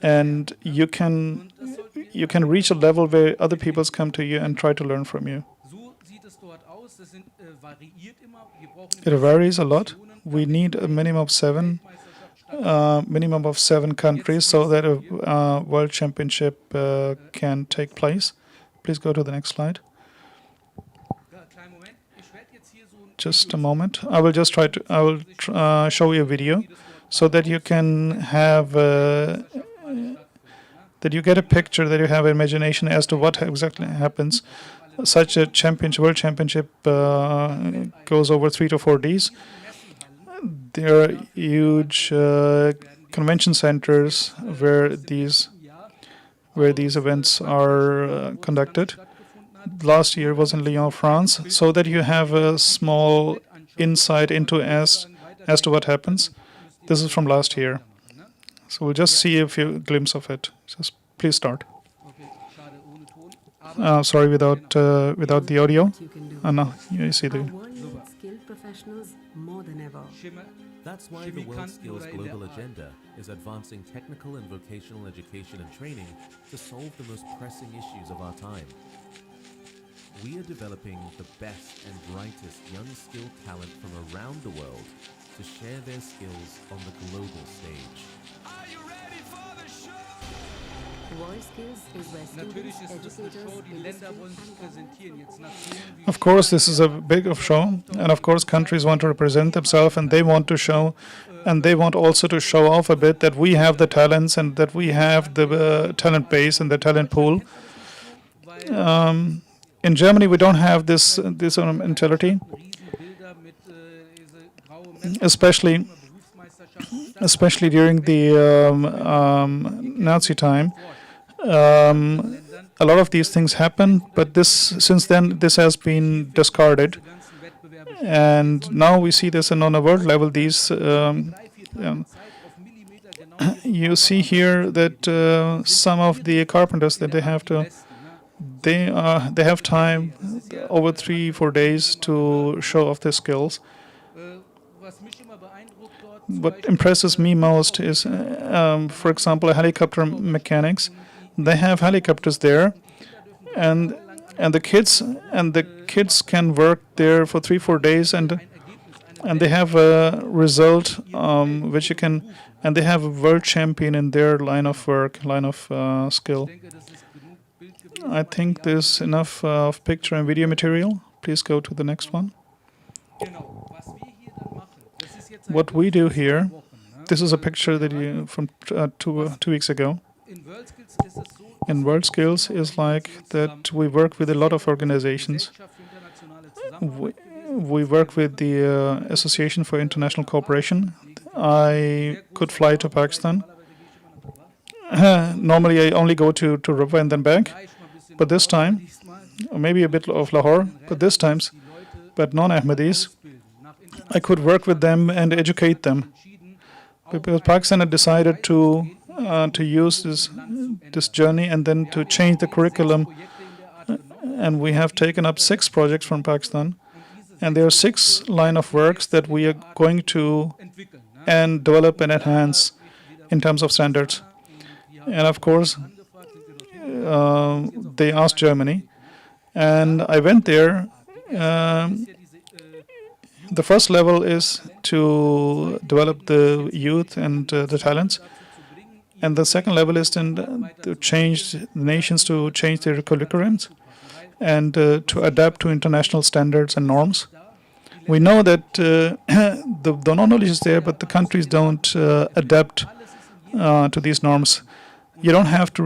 and you can reach a level where other people come to you and try to learn from you. It varies a lot. We need a minimum of seven countries so that a world championship can take place. Please go to the next slide. Just a moment. I will just show you a video so that you can have that you get a picture, that you have imagination as to what exactly happens. Such a world championship goes over 3 to 4 days. There are huge convention centers where these events are conducted. Last year was in Lyon, France, so that you have a small insight into as to what happens. This is from last year. So we'll just see a few glimpses of it. Just please start. Sorry, without the audio. No, you see the. Skilled professionals more than ever. That's why the World Skills Global Agenda is advancing technical and vocational education and training to solve the most pressing issues of our time. We are developing the best and brightest young skilled talent from around the world to share their skills on the global stage. Are you ready for the show? World Skills is where students, educators, Of course, this is a big show, and of course, countries want to represent themselves, and they want to show, and they want also to show off a bit that we have the talents and that we have the talent base and the talent pool. In Germany, we don't have this mentality, especially during the Nazi time. A lot of these things happen, but since then this has been discarded, and now we see this on a world level. These you see here that some of the carpenters that they have time over 3-4 days to show off their skills. What impresses me most is, for example, helicopter mechanics. They have helicopters there, and the kids can work there for 3-4 days, and they have a result which you can, and they have a world champion in their line of work, skill. I think there's enough of picture and video material. Please go to the next one. What we do here, this is a picture that from 2 weeks ago. In World Skills is like that we work with a lot of organizations. We work with the Association for International Cooperation. I could fly to Pakistan. Normally I only go to Rupa and then back. But this time, or maybe a bit of Lahore, but non-Ahmadis, I could work with them and educate them. Because Pakistan had decided to use this journey and then to change the curriculum. And we have taken up 6 projects from Pakistan. And there are 6 line of works that we are going to develop and enhance in terms of standards. And of course, they asked Germany. And I went there. The first level is to develop the youth and the talents. And the second level is to change the nations to change their curriculums and to adapt to international standards and norms. We know that the knowledge is there, but the countries don't adapt to these norms. You don't have to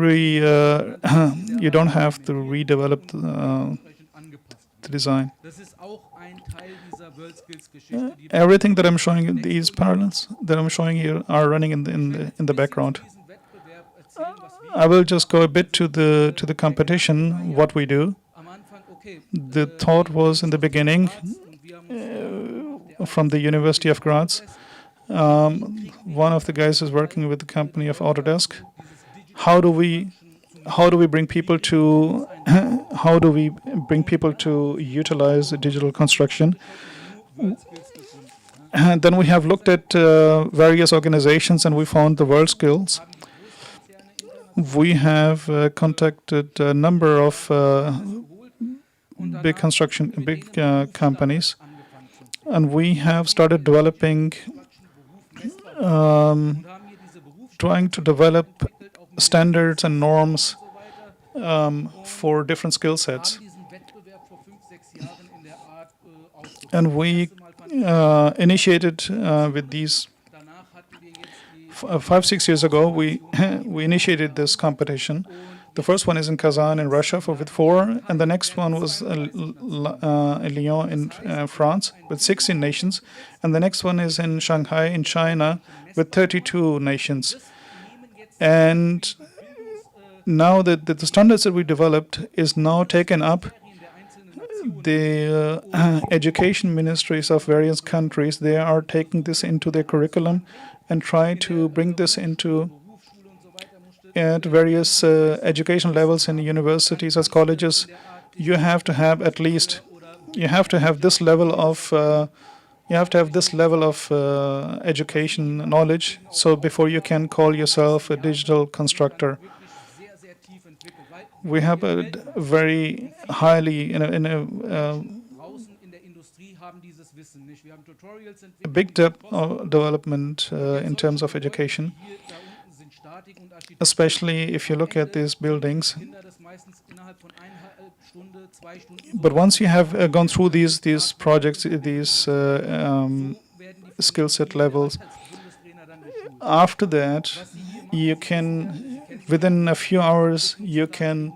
redevelop the design. Everything that I'm showing, these parallels that I'm showing here, are running in the background. I will just go a bit to the competition. What we do. The thought was in the beginning from the University of Graz. One of the guys is working with the company of Autodesk. How do we bring people to utilize the digital construction? And then we have looked at various organizations and we found the World Skills. We have contacted a number of big companies, and we have started developing, trying to develop standards and norms for different skill sets. And we initiated with these 5-6 years ago. We initiated this competition. The first one is in Kazan in Russia with 4, and the next one was in Lyon in France with 16 nations, and the next one is in Shanghai in China with 32 nations. And now that the standards that we developed is now taken up. The education ministries of various countries, they are taking this into their curriculum and try to bring this into at various education levels in universities as colleges. You have to have at least, this level of education knowledge, so before you can call yourself a digital constructor. We have a very highly a big depth of development in terms of education, especially if you look at these buildings. But once you have gone through these projects, these skill set levels, after that you can, within a few hours, you can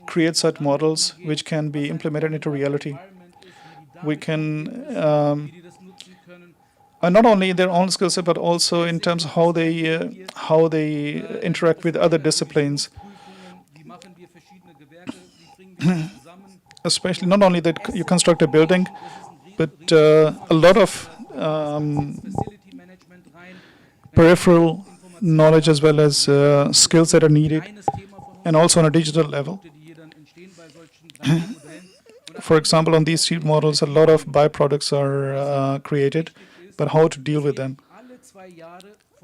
create such models which can be implemented into reality. We can not only their own skill set, but also in terms of how they interact with other disciplines. Especially not only that you construct a building, but a lot of peripheral knowledge as well as skills that are needed, and also on a digital level. For example, on these 3D models, a lot of byproducts are created, but how to deal with them.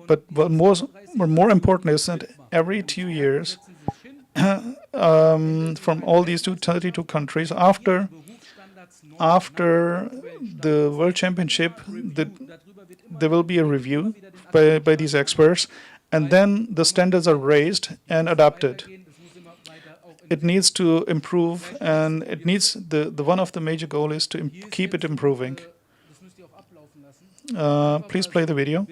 But what more important is that every 2 years, from all these 32 countries, after the World Championship, there will be a review by these experts, and then the standards are raised and adapted. It needs to improve, and it needs the one of the major goal is to keep it improving. Please play the video.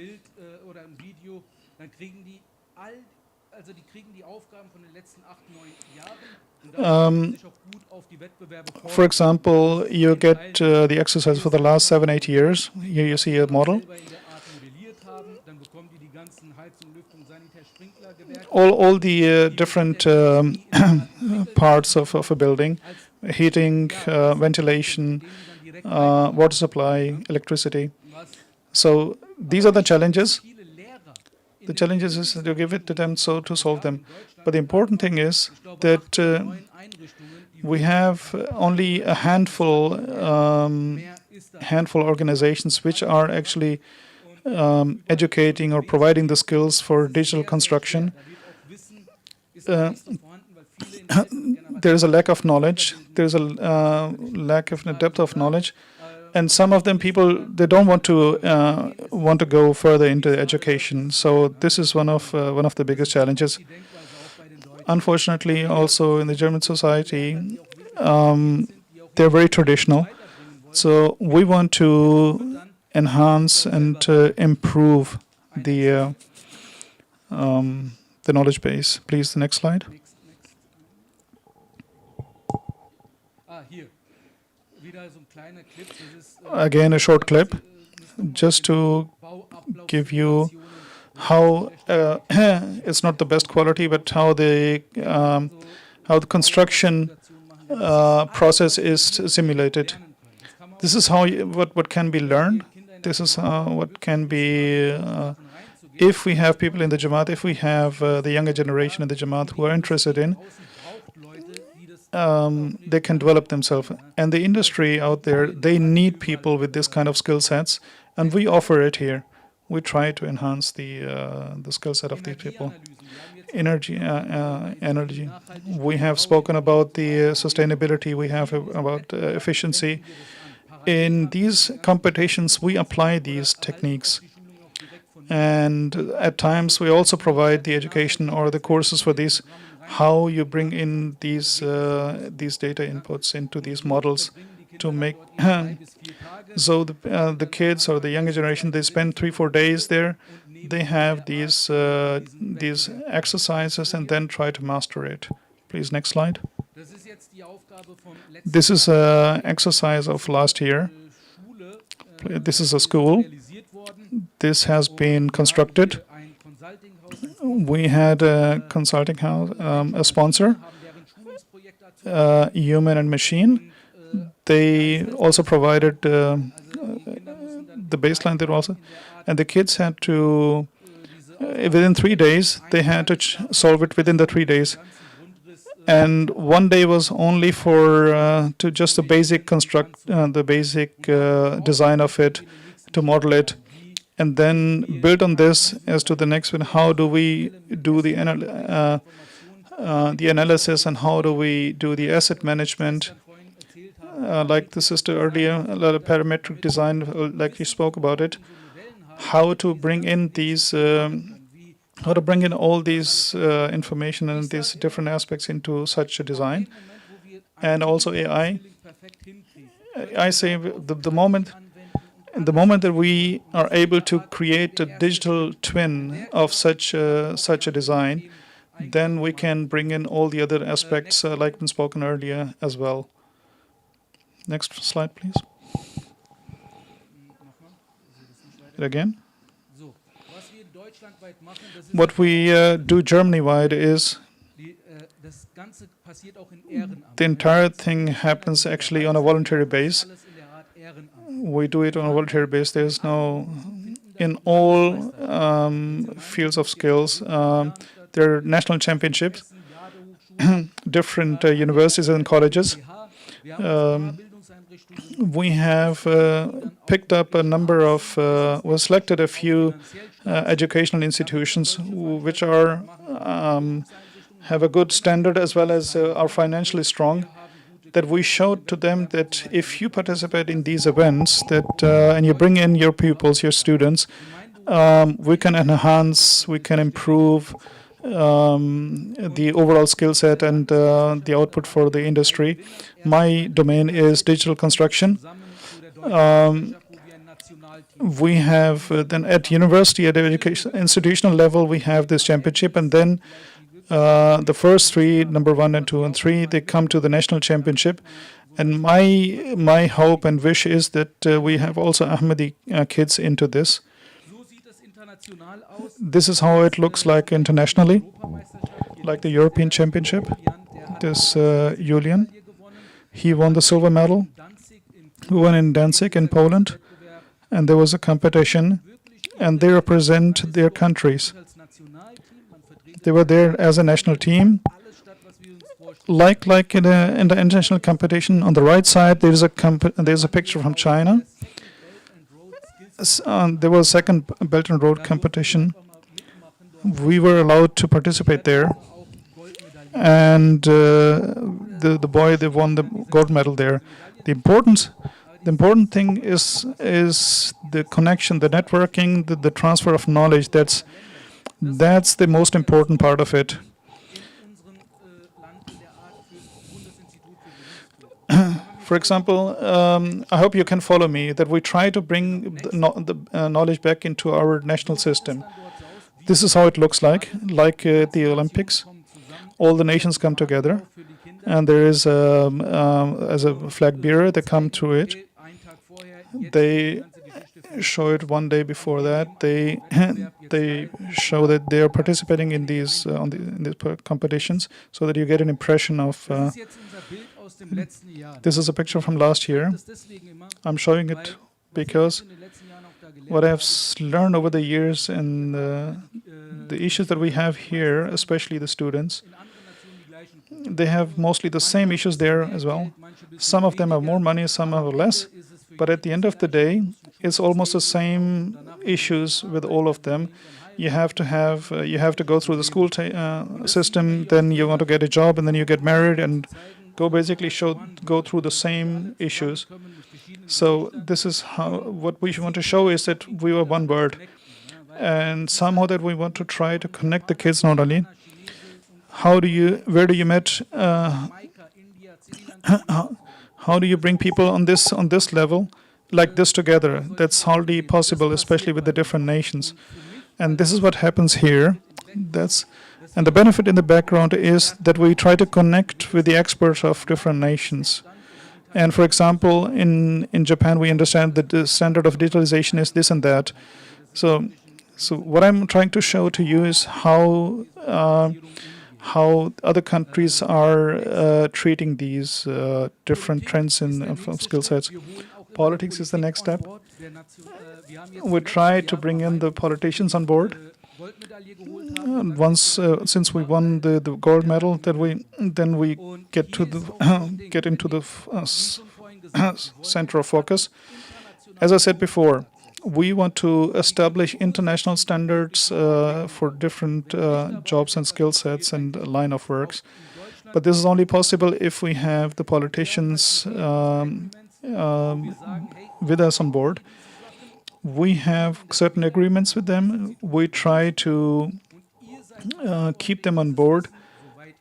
For example, you get the exercise for the last 7-8 years. Here you see a model. All the different parts of a building: heating, ventilation, water supply, electricity. So these are the challenges. The challenges is to give it to them to solve them. But the important thing is that we have only a handful organizations which are actually educating or providing the skills for digital construction. There is a lack of knowledge. There is a lack of depth of knowledge, and some of them people, they don't want to go further into education. So this is one of the biggest challenges. Unfortunately, also in the German society, they're very traditional. So we want to enhance and improve the knowledge base. Please, the next slide. Again, a short clip, just to give you how it's not the best quality, but how the construction process is simulated. This is how what can be learned. This is what can be if we have people in the Jamaat, if we have the younger generation in the Jamaat who are interested in, they can develop themselves. And the industry out there, they need people with this kind of skill sets, and we offer it here. We try to enhance the skill set of these people. Energy. We have spoken about the sustainability. We have about efficiency. In these competitions, we apply these techniques. And at times, we also provide the education or the courses for these, how you bring in these data inputs into these models to make so the kids or the younger generation, they spend 3-4 days there. They have these exercises and then try to master it. Please, next slide. This is an exercise of last year. This is a school. This has been constructed. We had a consulting house, a sponsor, human and machine. They also provided the baseline there also. And the kids had to, within 3 days, they had to solve it within the 3 days. And 1 day was only for to just the basic design of it, to model it, and then build on this as to the next one. How do we do the analysis, and how do we do the asset management? Like the sister earlier, a lot of parametric design, like we spoke about it. How to bring in these, how to bring in all these information and these different aspects into such a design, and also AI. I say the moment that we are able to create a digital twin of such a design, then we can bring in all the other aspects like been spoken earlier as well. Next slide, please. Again. What we do Germany-wide is the entire thing happens actually on a voluntary base. We do it on a voluntary base. There's no, in all fields of skills, there are national championships, different universities and colleges. We have picked up a number of, we selected a few educational institutions which are have a good standard as well as are financially strong. That we showed to them that if you participate in these events, that and you bring in your pupils, your students, we can enhance, we can improve the overall skill set and the output for the industry. My domain is digital construction. We have then at university, at education institutional level, we have this championship, and then the first three, number 1 and 2 and 3, they come to the national championship. And my hope and wish is that we have also Ahmadi kids into this. This is how it looks like internationally, like the European Championship. This Julian, he won the silver medal. He won in Danzig in Poland, and there was a competition, and they represent their countries. They were there as a national team. Like in the international competition, on the right side there's a picture from China. There was a second Belt and Road competition. We were allowed to participate there, and the boy, they won the gold medal there. The important thing is the connection, the networking, the transfer of knowledge. That's the most important part of it. For example, I hope you can follow me, that we try to bring the knowledge back into our national system. This is how it looks like the Olympics. All the nations come together, and there is as a flag bearer. They come to it. They show it one day before that. They they show that they are participating in these in these competitions, so that you get an impression of. This is a picture from last year. I'm showing it because what I've learned over the years and the issues that we have here, especially the students, they have mostly the same issues there as well. Some of them have more money, some have less, but at the end of the day, it's almost the same issues with all of them. You have to go through the school system, then you want to get a job, and then you get married, and go through the same issues. So this is what we want to show is that we are one world, and somehow that we want to try to connect the kids not only. Where do you met? How do you bring people on this level like this together? That's hardly possible, especially with the different nations. And this is what happens here. And the benefit in the background is that we try to connect with the experts of different nations. And for example, in Japan, we understand that the standard of digitalization is this and that. So what I'm trying to show to you is how other countries are treating these different trends in skill sets. Politics is the next step. We try to bring in the politicians on board. Once, since we won the gold medal, then we get to get into the center of focus. As I said before, we want to establish international standards for different jobs and skill sets and line of works. But this is only possible if we have the politicians with us on board. We have certain agreements with them. We try to keep them on board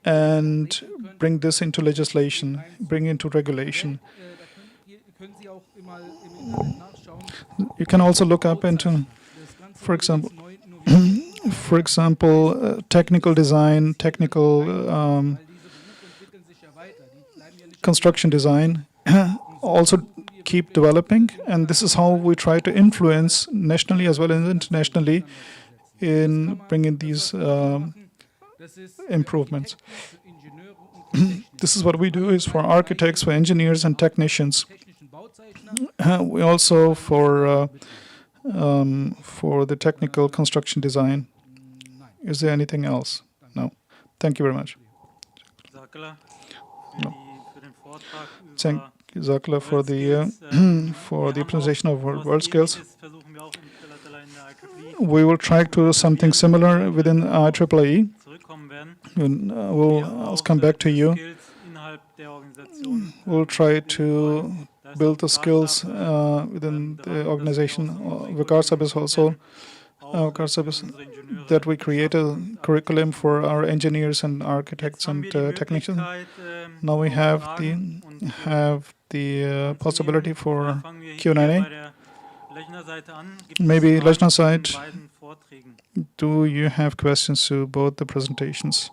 and bring this into legislation, bring into regulation. You can also look up into, for example, technical design, technical construction design, also keep developing, and this is how we try to influence nationally as well as internationally in bringing these improvements. This is what we do is for architects, for engineers and technicians. We also for the technical construction design. Is there anything else? No. Thank you very much. No. Thank you, Zakla, for the presentation of world skills. We will try to do something similar within IEEE. I'll come back to you. We'll try to build the skills within the organization. Vicar is also that we create a curriculum for our engineers and architects and technicians. Now we have the possibility for Q&A. Maybe Lechner side, do you have questions to both the presentations?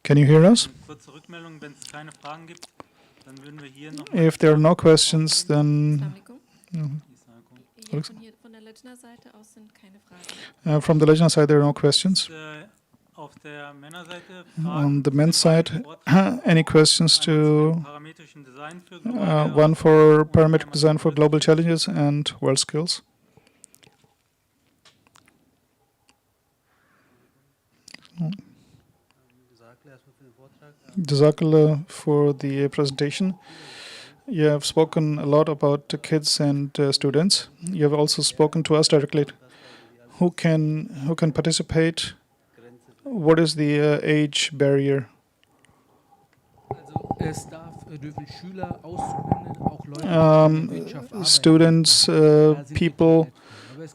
Can you hear us? If there are no questions, then from the Lechner side, there are no questions. On the men's side, any questions to one for parametric design for global challenges and world skills? Jazakallah for the presentation. You have spoken a lot about the kids and students. You have also spoken to us directly. Who can participate? What is the age barrier? Students, people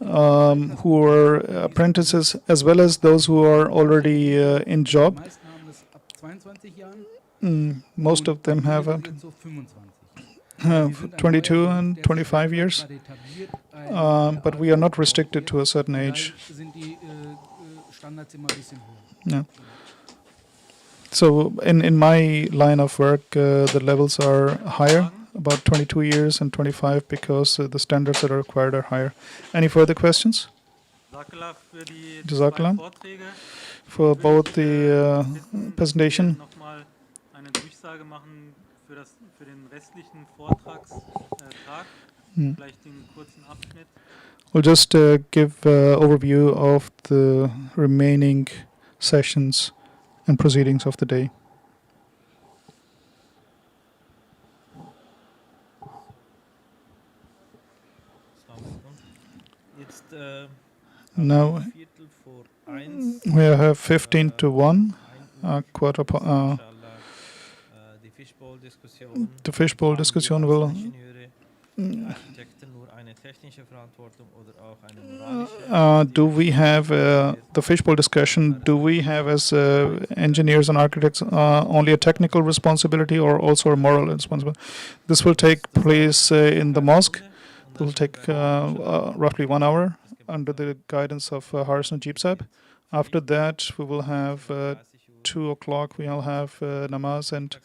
who are apprentices, as well as those who are already in job. Most of them have 22 and 25 years, but we are not restricted to a certain age. Yeah. So in my line of work, the levels are higher, about 22 years and 25, because the standards that are required are higher. Any further questions? Jazakallah für die zwei Jazakallah. Vorträge. For Ich würde both the bitten, dass presentation. wir nochmal eine Durchsage machen für den restlichen Vortragstag. Vielleicht den kurzen Abschnitt. We'll just give overview of the remaining sessions and proceedings of the day. Jetzt Now Viertel vor 1. we have 15 to 1, quarter Die Fishbowl-Diskussion. The fishbowl-Diskussion will. Architekten nur eine technische Verantwortung oder auch eine moralische? Do we have the fishbowl discussion? Do we have, as engineers and architects, only a technical responsibility or also a moral responsibility? This will take place in the mosque. It will take roughly 1 hour under the guidance of Haris Najib Saab. After that, we will have 2 o'clock. We'll have namaz, and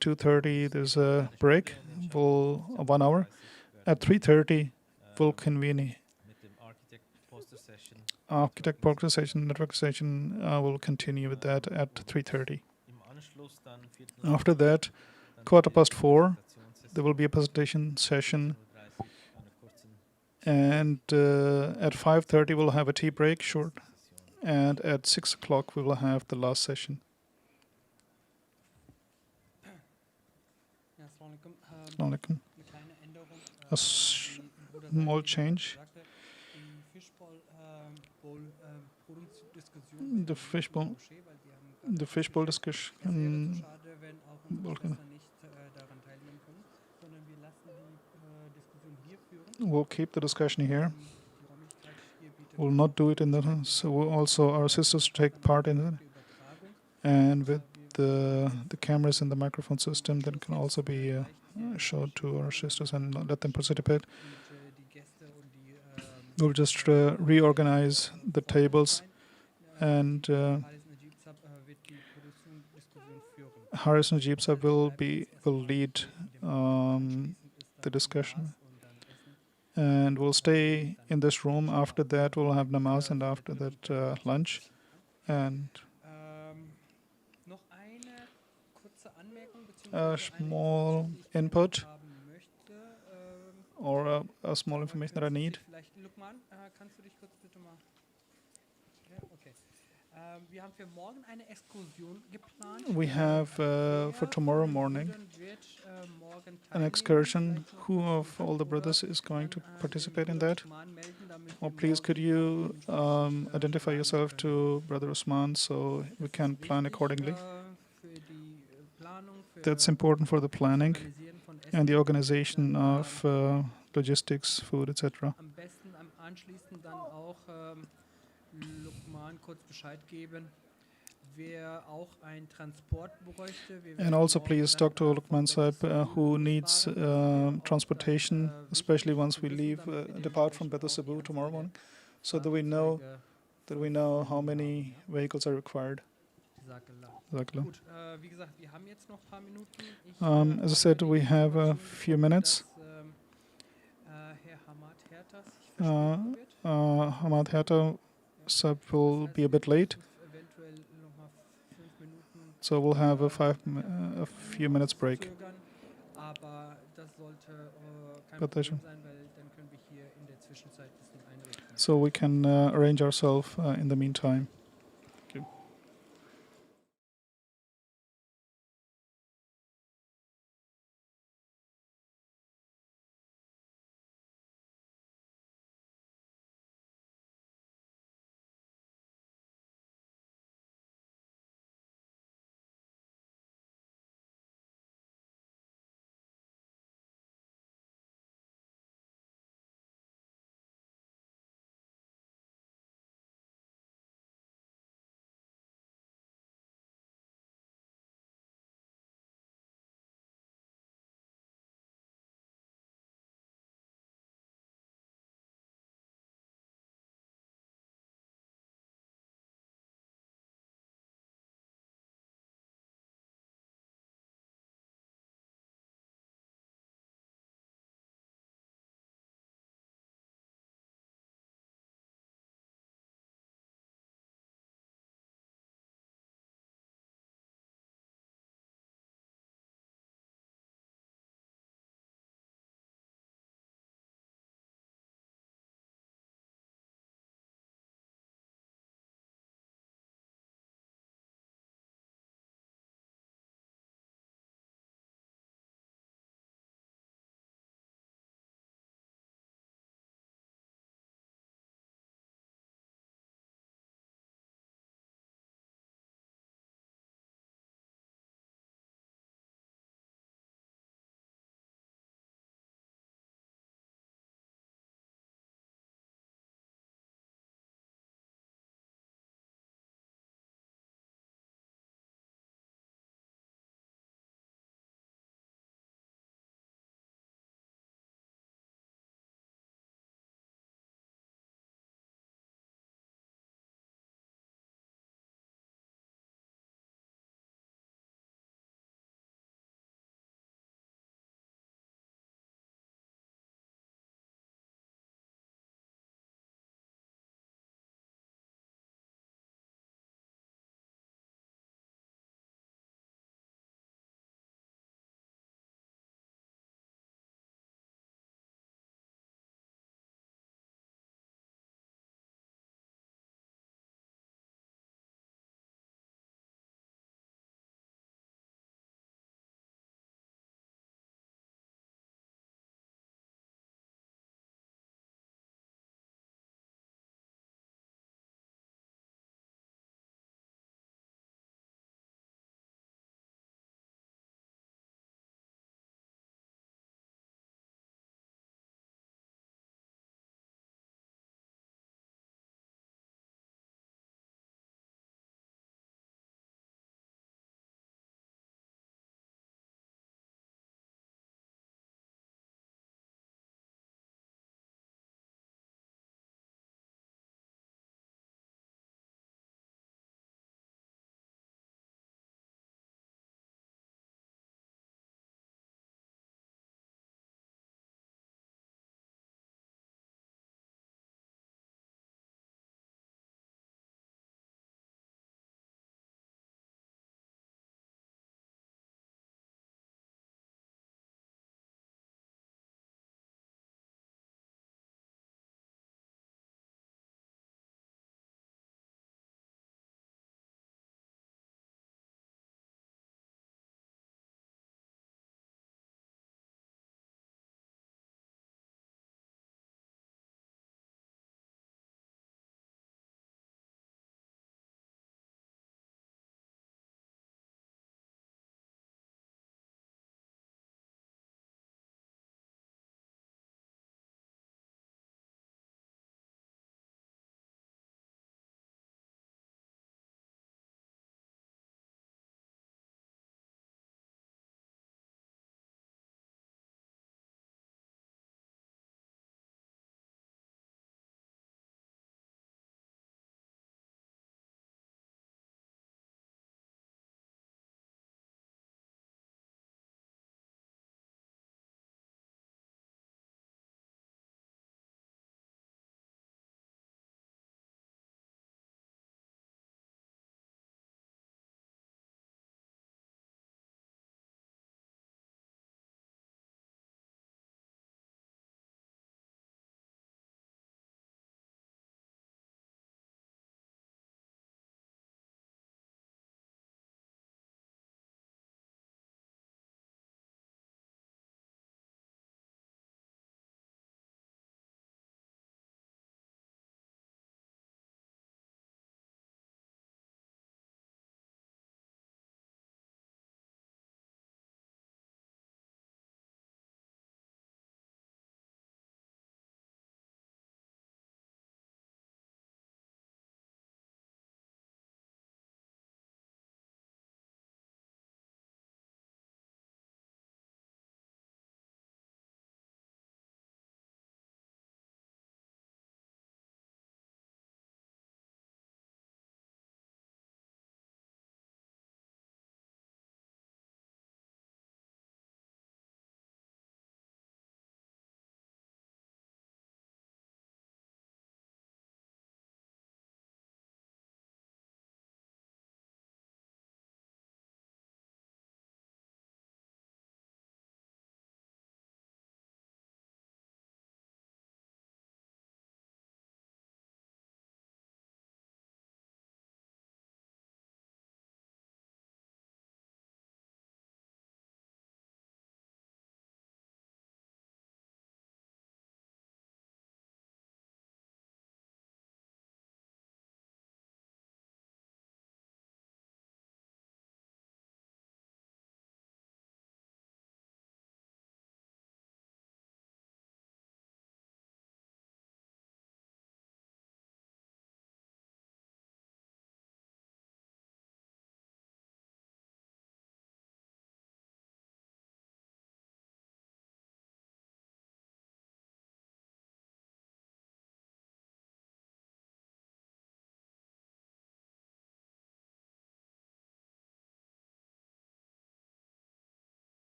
2:30 there's a break. 1 hour. At 3:30, we'll convene. Architect poster session, network session. Will continue with that at 3:30. After that, 4:15, there will be a presentation session. And at 5:30, we'll have a tea break, short. And at 6 o'clock, we will have the last session. Assalamu alaikum. A small change. The fishbowl discussion. We'll keep the discussion here. We'll not do it in the. So we'll also our sisters take part in it, and with the cameras and the microphone system that can also be showed to our sisters and let them participate. We'll just reorganize the tables, and Haris Najib Saab will lead the discussion, and we'll stay in this room. After that, we'll have namaz, and after that, lunch, and a small input or a small information that I need. We have for tomorrow morning an excursion. Who of all the brothers is going to participate in that? Or please could you identify yourself to Brother Usman so we can plan accordingly. That's important for the planning and the organization of logistics, food, etc. And also please talk to Luqman Sahib who needs transportation, especially once we depart from Beta Sabu tomorrow morning, so that we know how many vehicles are required. As I said, we have a few minutes. Hamad Herta Sab will be a bit late, so we'll have a few minutes break. So we can arrange ourselves in the meantime.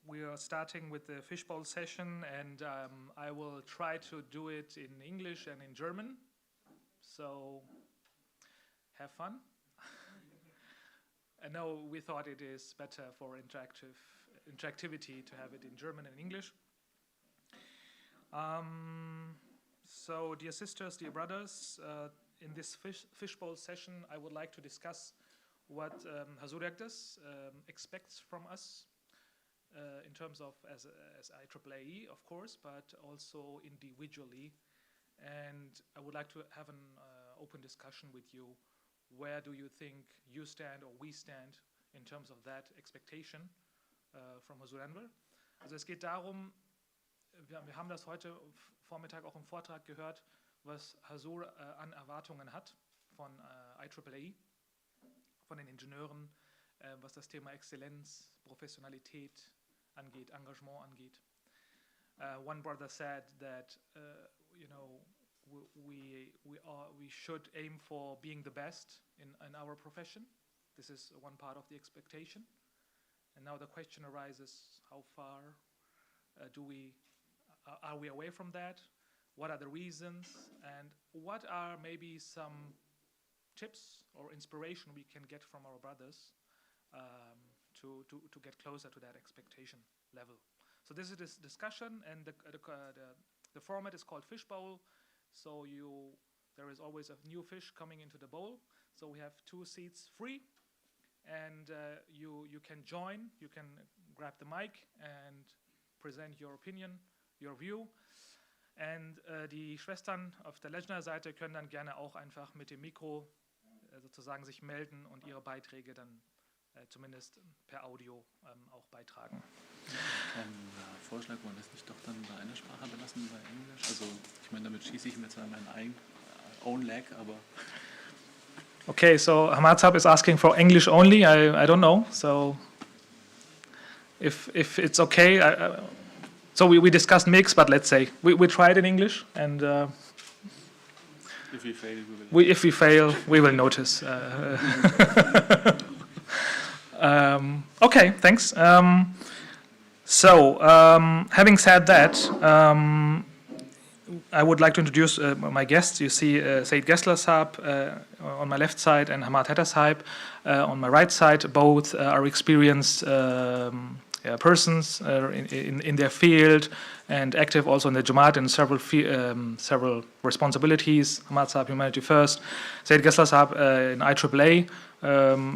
We are starting with the fishbowl session, and I will try to do it in English and in German. So have fun. I know we thought it is better for interactivity to have it in German and English. So dear sisters, dear brothers, in this fishbowl session I would like to discuss what Hazurekdas expects from us in terms of as IAAE, of course, but also individually. And I would like to have an open discussion with you. Where do you think you stand or we stand in terms of that expectation from Hazur Anwar? Also es geht darum, wir haben das heute Vormittag auch im Vortrag gehört, was Hazur an Erwartungen hat von IAAE, von den Ingenieuren, was das Thema Exzellenz, Professionalität angeht, Engagement angeht. One brother said that we should aim for being the best in our profession. This is one part of the expectation. And now the question arises: how far are we away from that? What are the reasons? And what are maybe some tips or inspiration we can get from our brothers to get closer to that expectation level? So this is this discussion, and the format is called Fishbowl. So there is always a new fish coming into the bowl. So we have 2 seats free, and you can join. You can grab the mic and present your opinion, your view. And die Schwestern auf der Lejna-Seite können dann gerne auch einfach mit dem Mikro sozusagen sich melden und ihre Beiträge dann zumindest per Audio auch beitragen. Kein Vorschlag, wollen wir es nicht doch dann bei einer Sprache belassen, bei Englisch? Also ich meine, damit schieße ich mir zwar meinen own leg, aber... Okay, so Hamatzab is asking for English only. I don't know. So if it's okay, so we discussed mix, but let's say we try it in English, and if we fail, if we fail, we will notice. Okay, thanks. So having said that, I would like to introduce my guests. You see Said Gessler Saab on my left side and Hamad Hatta Saab on my right side. Both are experienced persons in their field and active also in the Jamaat in several responsibilities. Hamad Saab, Humanity First. Said Gessler Saab in IAAA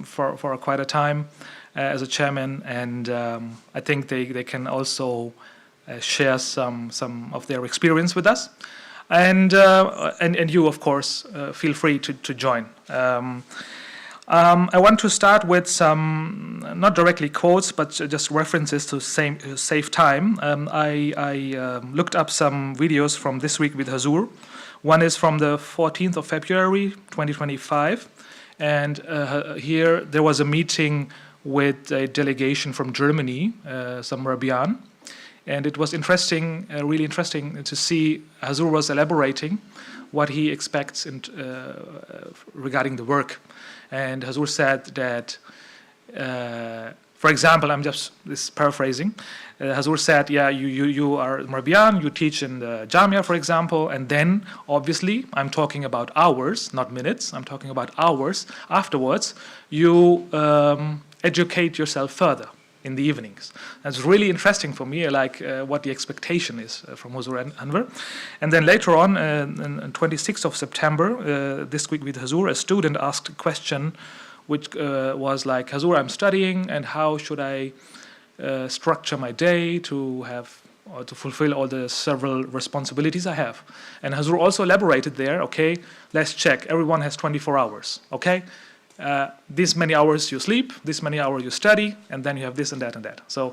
for quite a time as a chairman, and I think they can also share some of their experience with us, and you of course feel free to join. I want to start with some not directly quotes but just references to save time. I looked up some videos from This Week with Hazur. One is from the 14th of February 2025, and here there was a meeting with a delegation from Germany, some Rabian. And it was interesting, really interesting to see Hazur was elaborating what he expects regarding the work. And Hazur said that, for example, this is paraphrasing. Hazur said, yeah, you are Marabian, you teach in the Jamia, for example, and then, obviously, I'm talking about hours, not minutes, I'm talking about hours. Afterwards, you educate yourself further in the evenings. That's really interesting for me, like what the expectation is from Hazur Anwar. And then later on, on 26th of September, This Week with Hazur, a student asked a question which was like, Hazur, I'm studying, and how should I structure my day to have or to fulfill all the several responsibilities I have? And Hazur also elaborated there, okay, let's check, everyone has 24 hours, okay? This many hours you sleep, this many hours you study, and then you have this and that and that. So,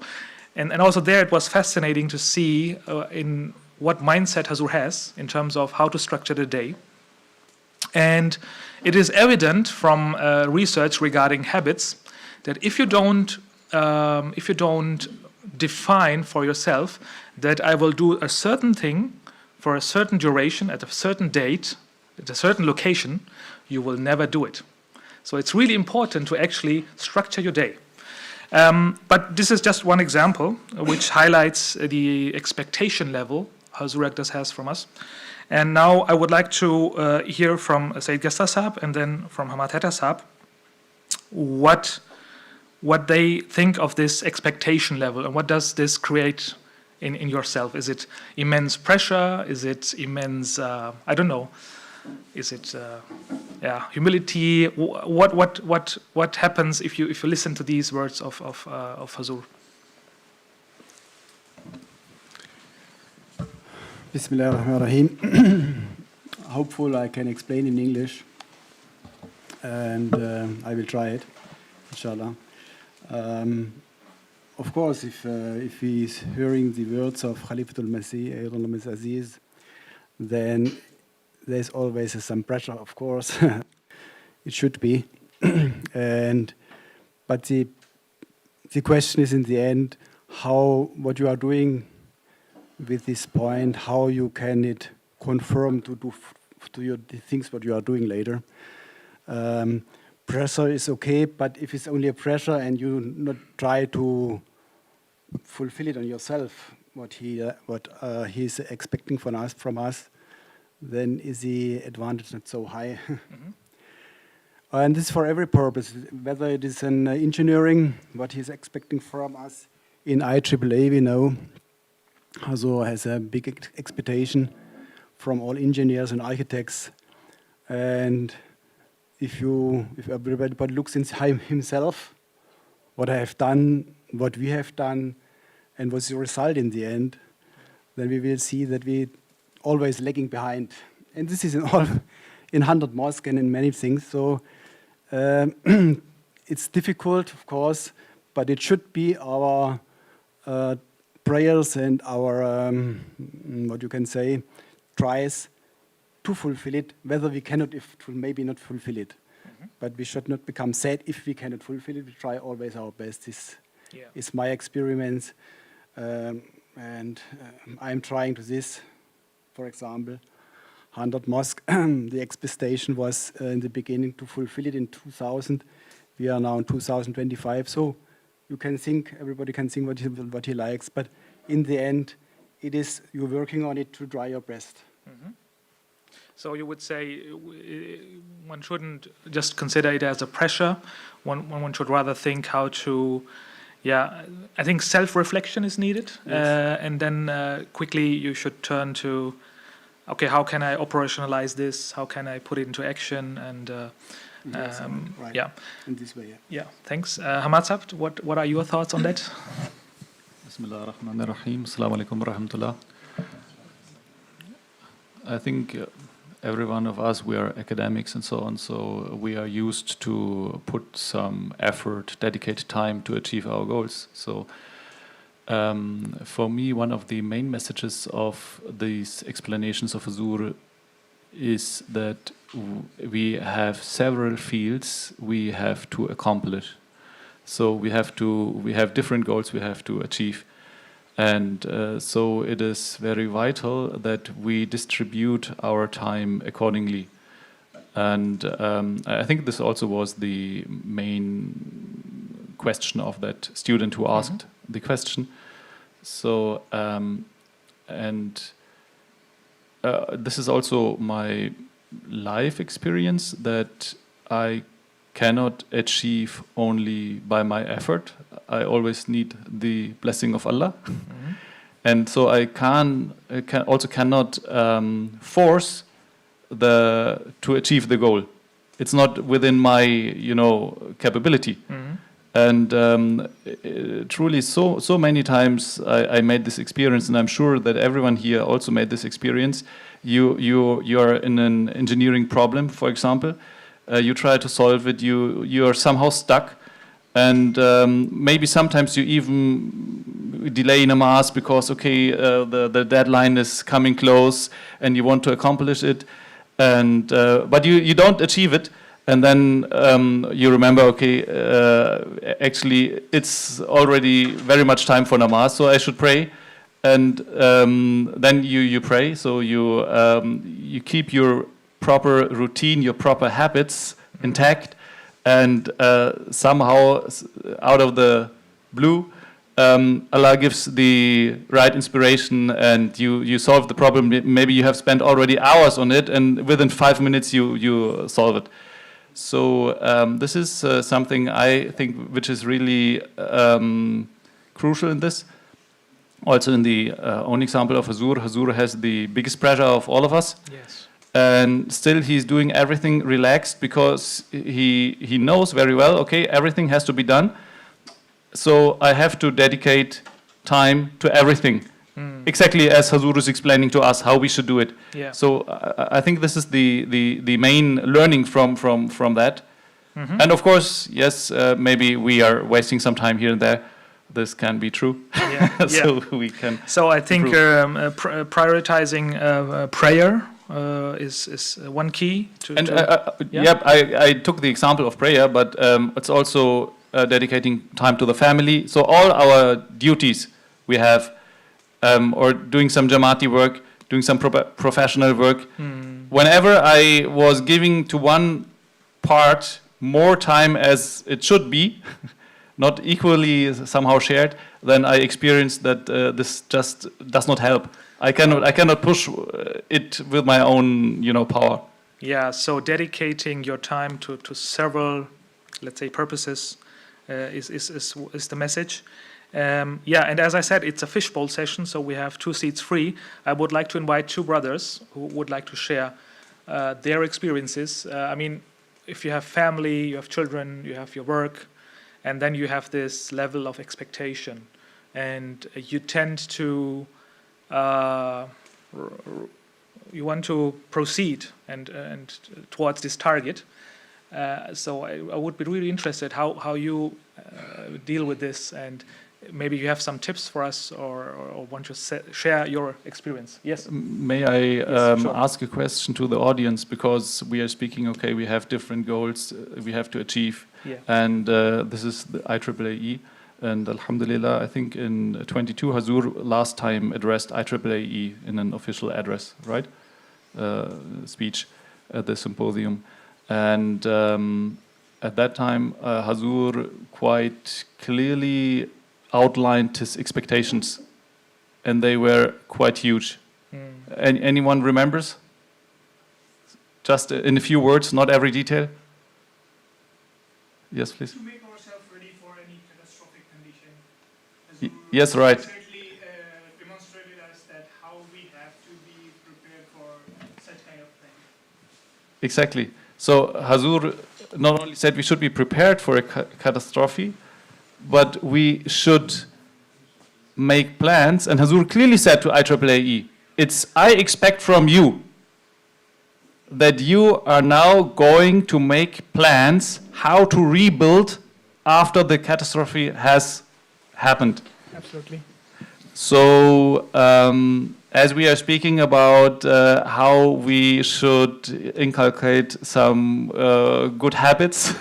and also there it was fascinating to see in what mindset Hazur has in terms of how to structure the day. And it is evident from research regarding habits that if you don't define for yourself that I will do a certain thing for a certain duration at a certain date, at a certain location, you will never do it. So it's really important to actually structure your day. But this is just one example which highlights the expectation level Hazur Akhtas has from us. And now I would like to hear from Said Gasta Saab and then from Hamad Hetta Saab what they think of this expectation level and what does this create in yourself. Is it immense pressure? Is it immense, I don't know, is it humility? What happens if you listen to these words of Hazur? Bismillahirrahmanirrahim. Hopefully I can explain in English, and I will try it, inshallah. Of course, if he is hearing the words of Khalifatul Masih, Ayyadullah Aziz, then there's always some pressure, of course. It should be. But the question is in the end, what you are doing with this point, how you can it confirm to the things what you are doing later. Pressure is okay, but if it's only a pressure and you not try to fulfill it on yourself, what he's expecting from us, then is the advantage not so high. And this is for every purpose, whether it is in engineering, what he's expecting from us. In IEEE, we know Hazur has a big expectation from all engineers and architects. And if everybody looks inside himself, what I have done, what we have done, and what's the result in the end, then we will see that we always lagging behind. And this is in 100 mosques and in many things. So it's difficult, of course, but it should be our prayers and our, what you can say, tries to fulfill it, whether we cannot, if maybe not fulfill it. But we should not become sad if we cannot fulfill it. We try always our best. This is my experiment. And I'm trying to this, for example, 100 mosques. The expectation was in the beginning to fulfill it in 2000. We are now in 2025. So you can think, everybody can think what he likes. But in the end, it is you're working on it to try your best. So you would say one shouldn't just consider it as a pressure. One should rather think how to, I think self-reflection is needed. Yes. And then quickly you should turn to, okay, how can I operationalize this? How can I put it into action? And yes, right. In this way, yeah. Thanks. Hamad Saab, what are your thoughts on that? Bismillah ar-Rahman ar-Rahim. Assalamu alaikum wa rahmatullah. I think every one of us, we are academics and so on, so we are used to put some effort, dedicate time to achieve our goals. So for me, one of the main messages of these explanations of Hazur is that we have several fields we have to accomplish. So we have different goals we have to achieve. And so it is very vital that we distribute our time accordingly. And I think this also was the main question of that student who asked the question. So, this is also my life experience that I cannot achieve only by my effort. I always need the blessing of Allah. And so I cannot force to achieve the goal. It's not within my capability. And truly, so many times I made this experience, and I'm sure that everyone here also made this experience. You are in an engineering problem, for example. You try to solve it. You are somehow stuck, and maybe sometimes you even delay namaz because the deadline is coming close, and you want to accomplish it, and but you don't achieve it. And then you remember, actually it's already very much time for namaz, so I should pray. And then you pray, so you keep your proper routine, your proper habits intact, and somehow out of the blue. Allah gives the right inspiration and you solve the problem. Maybe you have spent already hours on it and within 5 minutes you solve it. So this is something I think which is really crucial in this. Also in the own example of Hazur, Hazur has the biggest pressure of all of us. Yes. And still he's doing everything relaxed because he knows very well, okay, everything has to be done. So I have to dedicate time to everything. Exactly as Hazur is explaining to us how we should do it. Yeah. So I think this is the main learning from that. Mhm. And of course, yes, maybe we are wasting some time here and there. This can be true. Yeah. So we can. So I think improve. prioritizing prayer is one key to. And yeah. yep, I took the example of prayer, but it's also dedicating time to the family. So all our duties we have, or doing some Jamaati work, doing some professional work. Whenever I was giving to one part more time as it should be, not equally somehow shared, then I experienced that this just does not help. I cannot push it with my own, power. Yeah, so dedicating your time to several, let's say, purposes is the message. Yeah, and as I said, it's a fishbowl session, so we have 2 seats free. I would like to invite 2 brothers who would like to share their experiences. I mean, if you have family, you have children, you have your work, and then you have this level of expectation, and you tend to you want to proceed and towards this target. So I would be really interested how you deal with this, and maybe you have some tips for us or want to share your experience. Yes. May I Yes, sure. ask a question to the audience, because we are speaking, okay, we have different goals we have to achieve. Yeah. And this is the IAAE. And Alhamdulillah, I think in 22, Hazur last time addressed IAAE in an official address, right? Speech at the Symposium. And at that time, Hazur quite clearly outlined his expectations, and they were quite huge. Anyone remembers? Just in a few words, not every detail. Yes, please. To make ourselves ready for any catastrophic condition. Yes, right. Certainly demonstrated us that how we have to be prepared for such kind of thing. Exactly. So Hazur not only said we should be prepared for a catastrophe, but we should make plans. And Hazur clearly said to IAAE, I expect from you that you are now going to make plans how to rebuild after the catastrophe has happened. Absolutely. So as we are speaking about how we should inculcate some good habits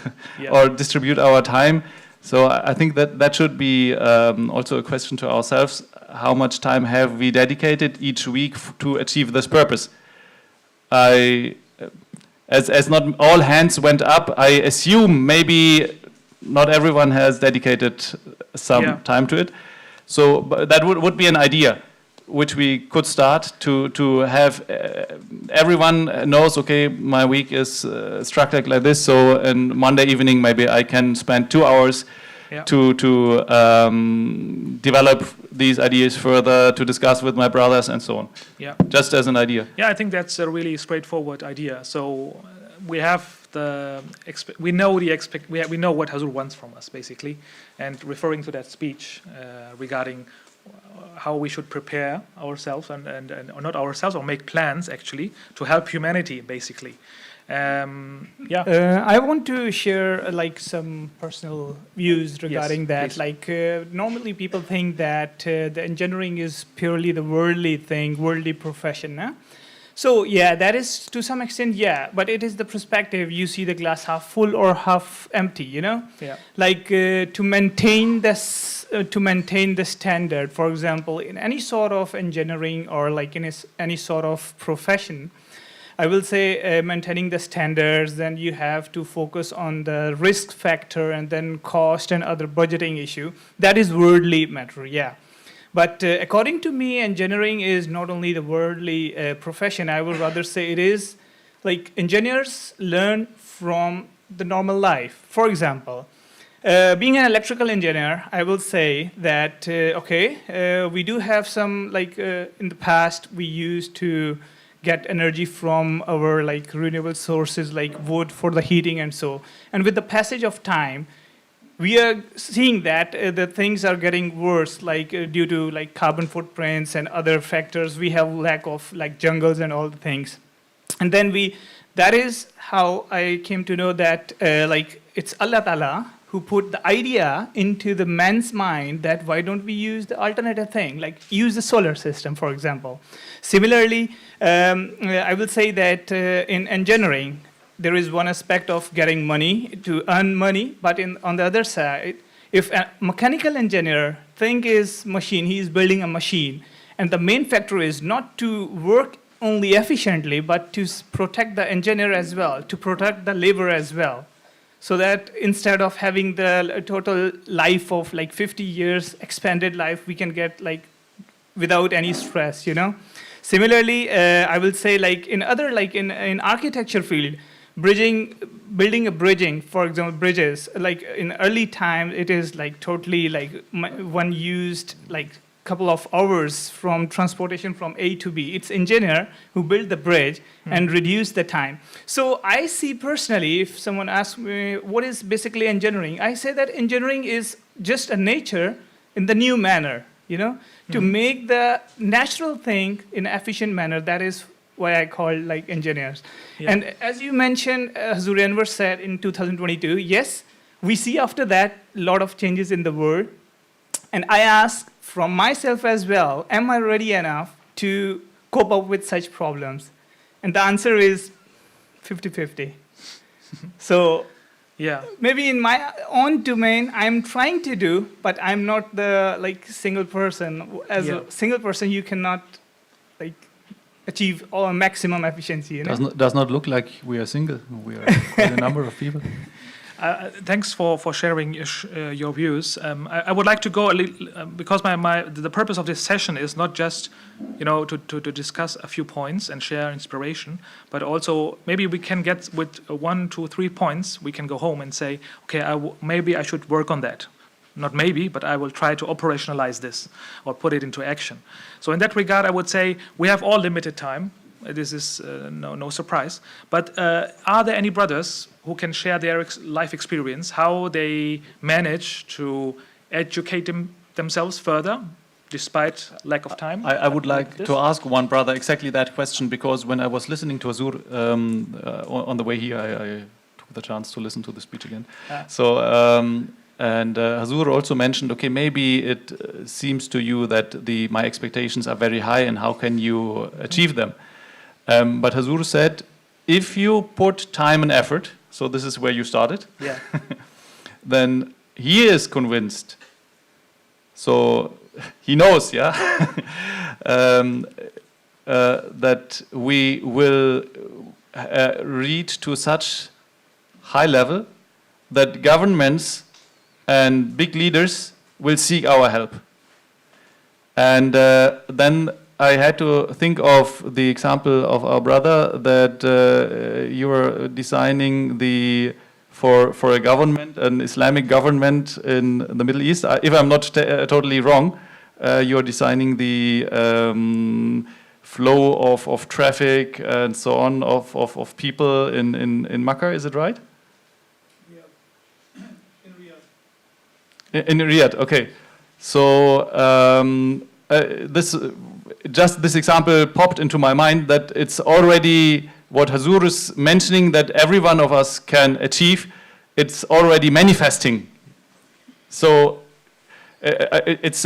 or distribute our time, so I think that should be also a question to ourselves. How much time have we dedicated each week to achieve this purpose? As not all hands went up, I assume maybe not everyone has dedicated some time to it. So that would be an idea which we could start to have everyone knows, okay, my week is structured like this, so on Monday evening maybe I can spend 2 hours to develop these ideas further, to discuss with my brothers and so on. Yeah. Just as an idea. Yeah, I think that's a really straightforward idea. So we have we know what Hazur wants from us, basically, and referring to that speech regarding how we should prepare ourselves and or not ourselves, or make plans actually to help humanity, basically. I want to share like some personal views regarding that. Please. Like normally people think that the engineering is purely the worldly thing, worldly profession. Huh? So yeah, that is to some extent, but it is the perspective. You see the glass half full or half empty, Yeah. Like to maintain this, to maintain the standard, for example, in any sort of engineering or like in any sort of profession, I will say maintaining the standards, then you have to focus on the risk factor and then cost and other budgeting issue. That is worldly matter, yeah. But according to me, engineering is not only the worldly profession, I would rather say it is like engineers learn from the normal life. For example, being an electrical engineer, I will say that, we do have some, like in the past, we used to get energy from our like renewable sources like wood for the heating and so. And with the passage of time, we are seeing that the things are getting worse, like due to like carbon footprints and other factors. We have lack of like jungles and all the things. And then that is how I came to know that like it's Allah Ta'ala who put the idea into the man's mind that why don't we use the alternative thing, like use the solar system, for example. Similarly, I will say that in engineering, there is one aspect of getting money, to earn money, but on the other side, if a mechanical engineer think is machine, he is building a machine, and the main factor is not to work only efficiently, but to protect the engineer as well, to protect the labor as well. So that instead of having the total life of like 50 years, expanded life, we can get like without any stress, you know? Similarly, I will say like in other, like in architecture field, building a bridging, for example, bridges, like in early time, it is like totally like one used like couple of hours from transportation from A to B. It's engineer who built the bridge and reduced the time. So I see personally, if someone asks me what is basically engineering, I say that engineering is just a nature in the new manner, you know, to make the natural thing in an efficient manner. That is why I call like engineers. Yeah. And as you mentioned, Hazur Anwar said in 2022, yes, we see after that a lot of changes in the world. And I ask from myself as well, am I ready enough to cope up with such problems? And the answer is 50-50. So yeah, maybe in my own domain, I'm trying to do, but I'm not the like single person. As a single person, you cannot like achieve all maximum efficiency. You know? Does not look like we are single. We are quite a number of people. Thanks for sharing your views. I would like to go a little because the purpose of this session is not just to discuss a few points and share inspiration, but also maybe we can get with 1, 2, 3 points. We can go home and say, okay, maybe I should work on that. Not maybe, but I will try to operationalize this or put it into action. So in that regard, I would say we have all limited time. This is no surprise. But are there any brothers who can share their life experience, how they manage to educate themselves further despite lack of time? I would like to ask one brother exactly that question, because when I was listening to Hazur on the way here, I took the chance to listen to the speech again. So, and Hazur also mentioned, okay, maybe it seems to you that my expectations are very high, and how can you achieve them? But Hazur said, if you put time and effort, so this is where you started, yeah. then he is convinced. So he knows, yeah, that we will reach to such high level that governments and big leaders will seek our help. And then I had to think of the example of our brother that you were designing for a government, an Islamic government in the Middle East. If I'm not totally wrong, you're designing the flow of traffic and so on of people in Makkah. Is it right? Yeah. In Riyadh. In Riyadh, okay. So this example popped into my mind, that it's already what Hazur is mentioning, that every one of us can achieve. It's already manifesting. So it's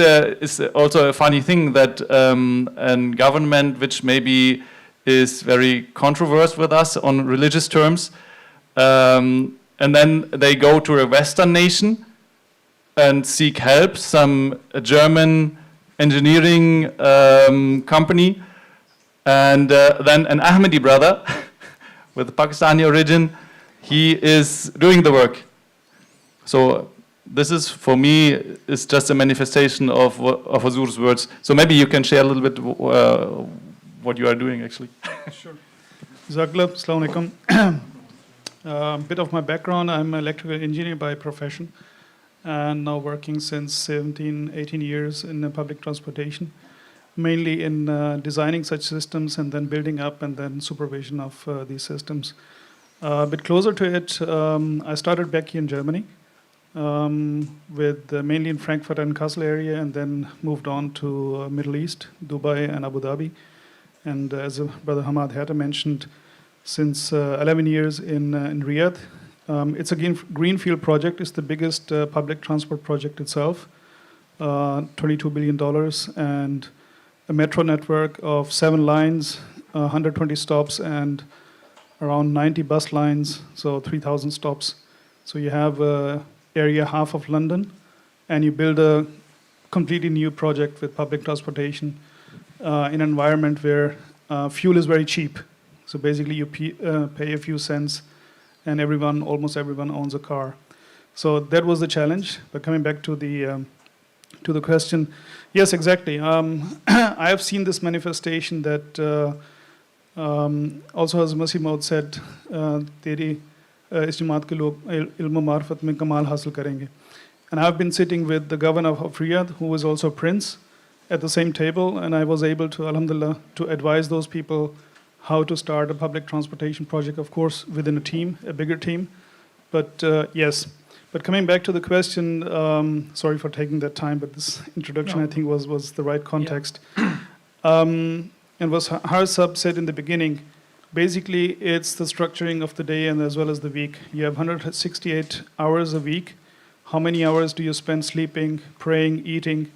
also a funny thing that a government which maybe is very controversial with us on religious terms, and then they go to a Western nation and seek help, some German engineering company, and then an Ahmadi brother with Pakistani origin, he is doing the work. So this is, for me, is just a manifestation of Hazur's words. So maybe you can share a little bit what you are doing, actually. Sure. Jazakallah, Assalamu alaikum. Bit of my background, I'm an electrical engineer by profession, and now working since 17, 18 years in public transportation, mainly in designing such systems and then building up and then supervision of these systems. A bit closer to it, I started back here in Germany, with mainly in Frankfurt and Kassel area, and then moved on to Middle East, Dubai and Abu Dhabi. And as Brother Hamad Hatta mentioned, since 11 years in Riyadh. It's a greenfield project. It's the biggest public transport project itself, $22 billion, and a metro network of 7 lines, 120 stops, and around 90 bus lines, so 3,000 stops. So you have area half of London, and you build a completely new project with public transportation in an environment where fuel is very cheap. So basically you pay a few cents, and almost everyone owns a car. So that was the challenge. But coming back to the question, yes, exactly. I have seen this manifestation that also as Masih Maud said, teri ijtimaat ke log ilm marfat mein kamal hasil karenge. And I've been sitting with the governor of Riyadh, who was also a prince, at the same table, and I was able to, alhamdulillah, to advise those people how to start a public transportation project, of course, within a team, a bigger team. But yes, but coming back to the question, sorry for taking that time, but this introduction, I think, was the right context. And what Harsab said in the beginning, basically, it's the structuring of the day and as well as the week. You have 168 hours a week. How many hours do you spend sleeping, praying, eating?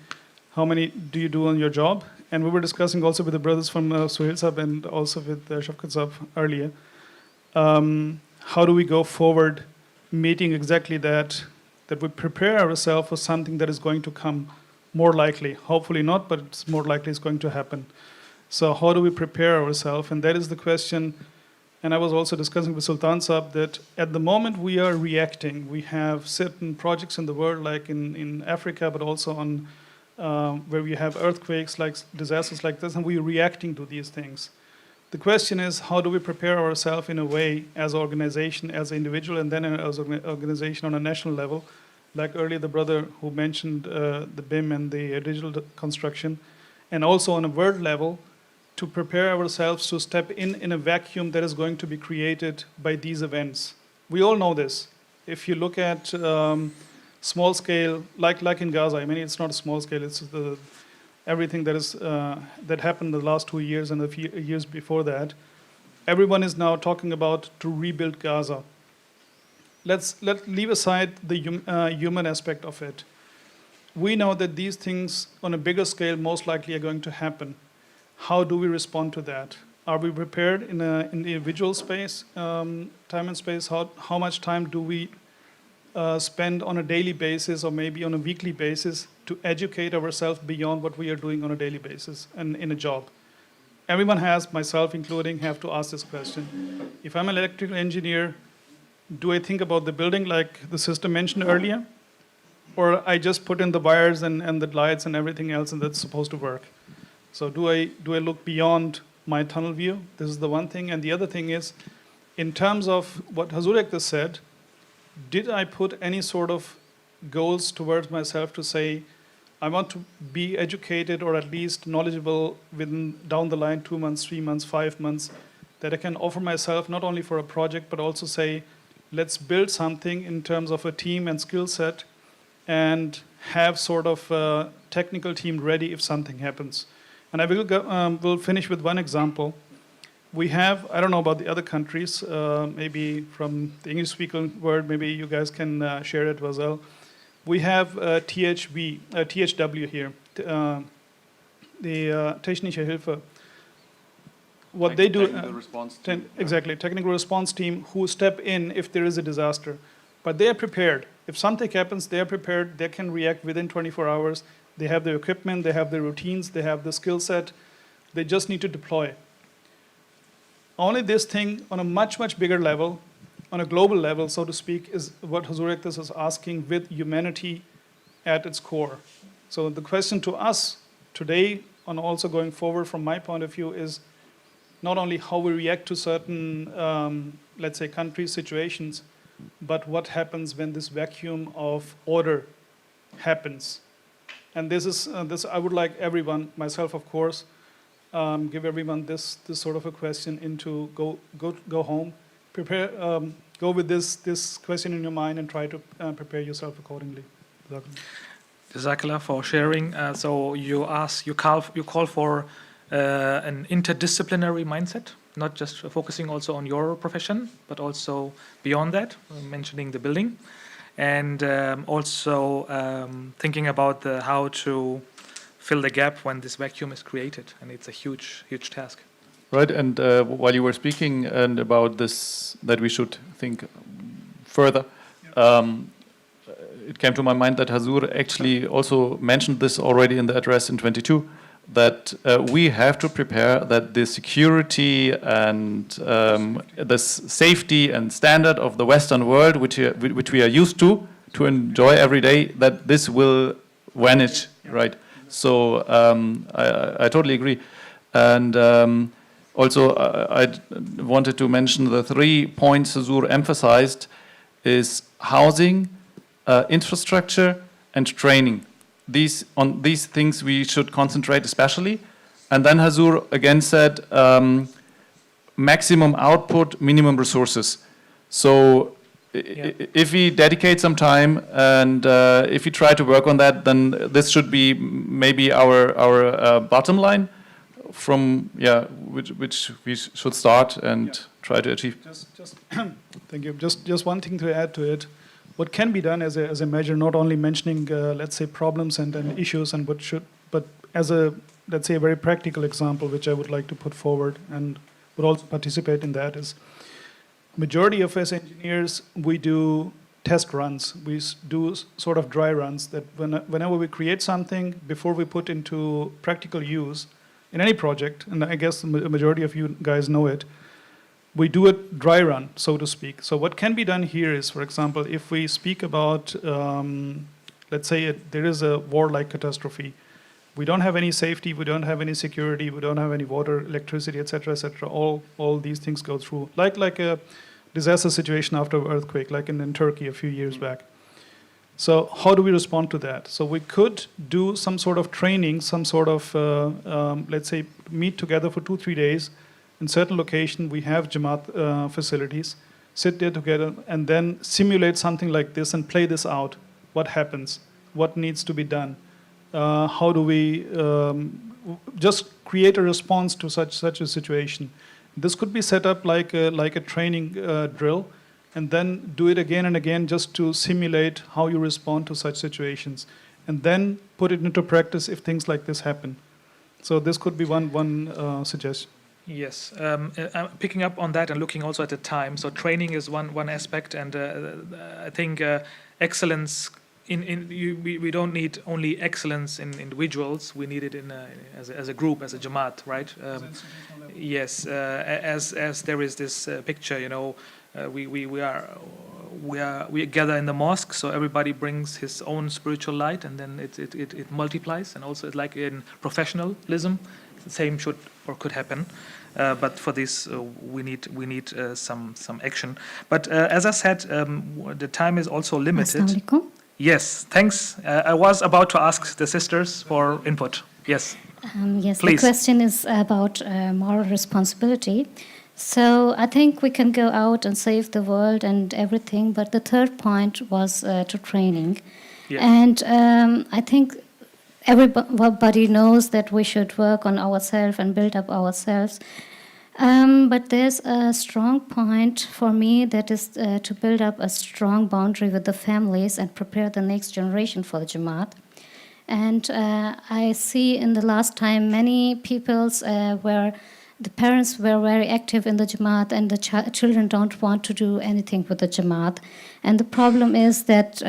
How many do you do on your job? And we were discussing also with the brothers from Suhail Sab and also with Shafkat Sab earlier. How do we go forward, meeting exactly that we prepare ourselves for something that is going to come more likely. Hopefully not, but it's more likely it's going to happen. So how do we prepare ourselves? And that is the question. And I was also discussing with Sultan Sab that at the moment we are reacting. We have certain projects in the world, like in Africa, but also on where we have earthquakes, like disasters like this, and we're reacting to these things. The question is, how do we prepare ourselves in a way as an organization, as an individual, and then as an organization on a national level, like earlier the brother who mentioned the BIM and the digital construction, and also on a world level, to prepare ourselves to step in a vacuum that is going to be created by these events. We all know this. If you look at small scale, like in Gaza, I mean, it's not a small scale, it's everything that is that happened the last 2 years and a few years before that. Everyone is now talking about to rebuild Gaza. Let's leave aside the human aspect of it. We know that these things on a bigger scale most likely are going to happen. How do we respond to that? Are we prepared in the individual space, time and space? How much time do we spend on a daily basis or maybe on a weekly basis to educate ourselves beyond what we are doing on a daily basis and in a job? Everyone has, myself including, have to ask this question. If I'm an electrical engineer, do I think about the building like the sister mentioned earlier? Or I just put in the wires and the lights and everything else and that's supposed to work? So do I look beyond my tunnel view? This is the one thing. And the other thing is, in terms of what Hazur Ekta said, did I put any sort of goals towards myself to say, I want to be educated or at least knowledgeable within down the line 2 months, 3 months, 5 months, that I can offer myself not only for a project, but also say, let's build something in terms of a team and skill set and have sort of a technical team ready if something happens. And I will finish with one example. We have, I don't know about the other countries, maybe from the English-speaking world, maybe you guys can share it as well. We have THW here, the Technische Hilfe. What they do, technical response team. Exactly, technical response team who step in if there is a disaster. But they are prepared. If something happens, they are prepared. They can react within 24 hours. They have the equipment, they have the routines, they have the skill set. They just need to deploy. Only this thing on a much, much bigger level, on a global level, so to speak, is what Huzur Ektas is asking with humanity at its core. So the question to us today, and also going forward from my point of view, is not only how we react to certain, let's say, country situations, but what happens when this vacuum of order happens. And this is, I would like everyone, myself of course, give everyone this sort of a question into go home, prepare, go with this question in your mind and try to prepare yourself accordingly. Jazakallah for sharing. So you call for an interdisciplinary mindset, not just focusing also on your profession, but also beyond that, mentioning the building, and also thinking about how to fill the gap when this vacuum is created, and it's a huge task. Right, and while you were speaking and about this, that we should think further, it came to my mind that Huzur actually also mentioned this already in the address in 22, that we have to prepare that the security and the safety and standard of the Western world, which we are used to enjoy every day, that this will vanish, right? So I totally agree. And also I wanted to mention the 3 points Huzur emphasized is housing, infrastructure, and training. On these things we should concentrate especially. And then Huzur again said maximum output, minimum resources. So if we dedicate some time and if we try to work on that, then this should be maybe our bottom line from which we should start and try to achieve. Just thank you. Just one thing to add to it. What can be done as a measure, not only mentioning let's say problems and issues and what should, but as a, let's say, a very practical example which I would like to put forward and would also participate in that is majority of us engineers, we do test runs. We do sort of dry runs that whenever we create something, before we put into practical use in any project, and I guess the majority of you guys know it, we do a dry run, so to speak. So what can be done here is, for example, if we speak about, let's say there is a war-like catastrophe, we don't have any safety, we don't have any security, we don't have any water, electricity, etc., etc. All these things go through, like a disaster situation after an earthquake, like in Turkey a few years back. So how do we respond to that? So we could do some sort of training, some sort of, let's say, meet together for 2-3 days. In certain location, we have Jamaat facilities, sit there together and then simulate something like this and play this out. What happens? What needs to be done? How do we just create a response to such a situation? This could be set up like a training drill, and then do it again and again just to simulate how you respond to such situations, and then put it into practice if things like this happen. So this could be one suggestion. Yes, I'm picking up on that and looking also at the time. So training is one aspect, and I think excellence. We don't need only excellence in individuals. We need it as a group, as a Jamaat, right? Yes, as there is this picture, you know, we gather in the mosque, so everybody brings his own spiritual light, and then it multiplies. And also, it's like in professionalism, the same should or could happen. But for this, we need some action. But as I said, the time is also limited. Assalamualaikum. Yes, thanks. I was about to ask the sisters for input. Yes. Yes, please. The question is about moral responsibility. So I think we can go out and save the world and everything, but the third point was to training. Yeah. And I think everybody knows that we should work on ourselves and build up ourselves. But there's a strong point for me that is to build up a strong boundary with the families and prepare the next generation for the Jamaat. And I see in the last time many peoples where the parents were very active in the Jamaat and the children don't want to do anything with the Jamaat. And the problem is that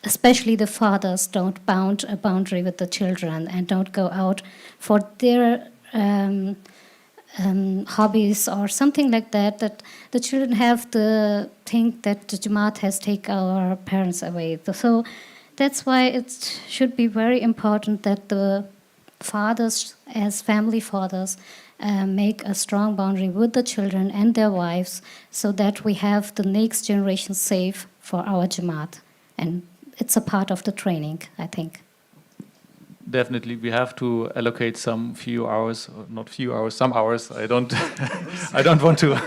especially the fathers don't bound a boundary with the children and don't go out for their hobbies or something like that, that the children have to think that the Jamaat has taken our parents away. So that's why it should be very important that the fathers, as family fathers, make a strong boundary with the children and their wives so that we have the next generation safe for our Jamaat. And it's a part of the training, I think. Definitely, we have to allocate some few hours, or not few hours, some hours. I don't, I don't want to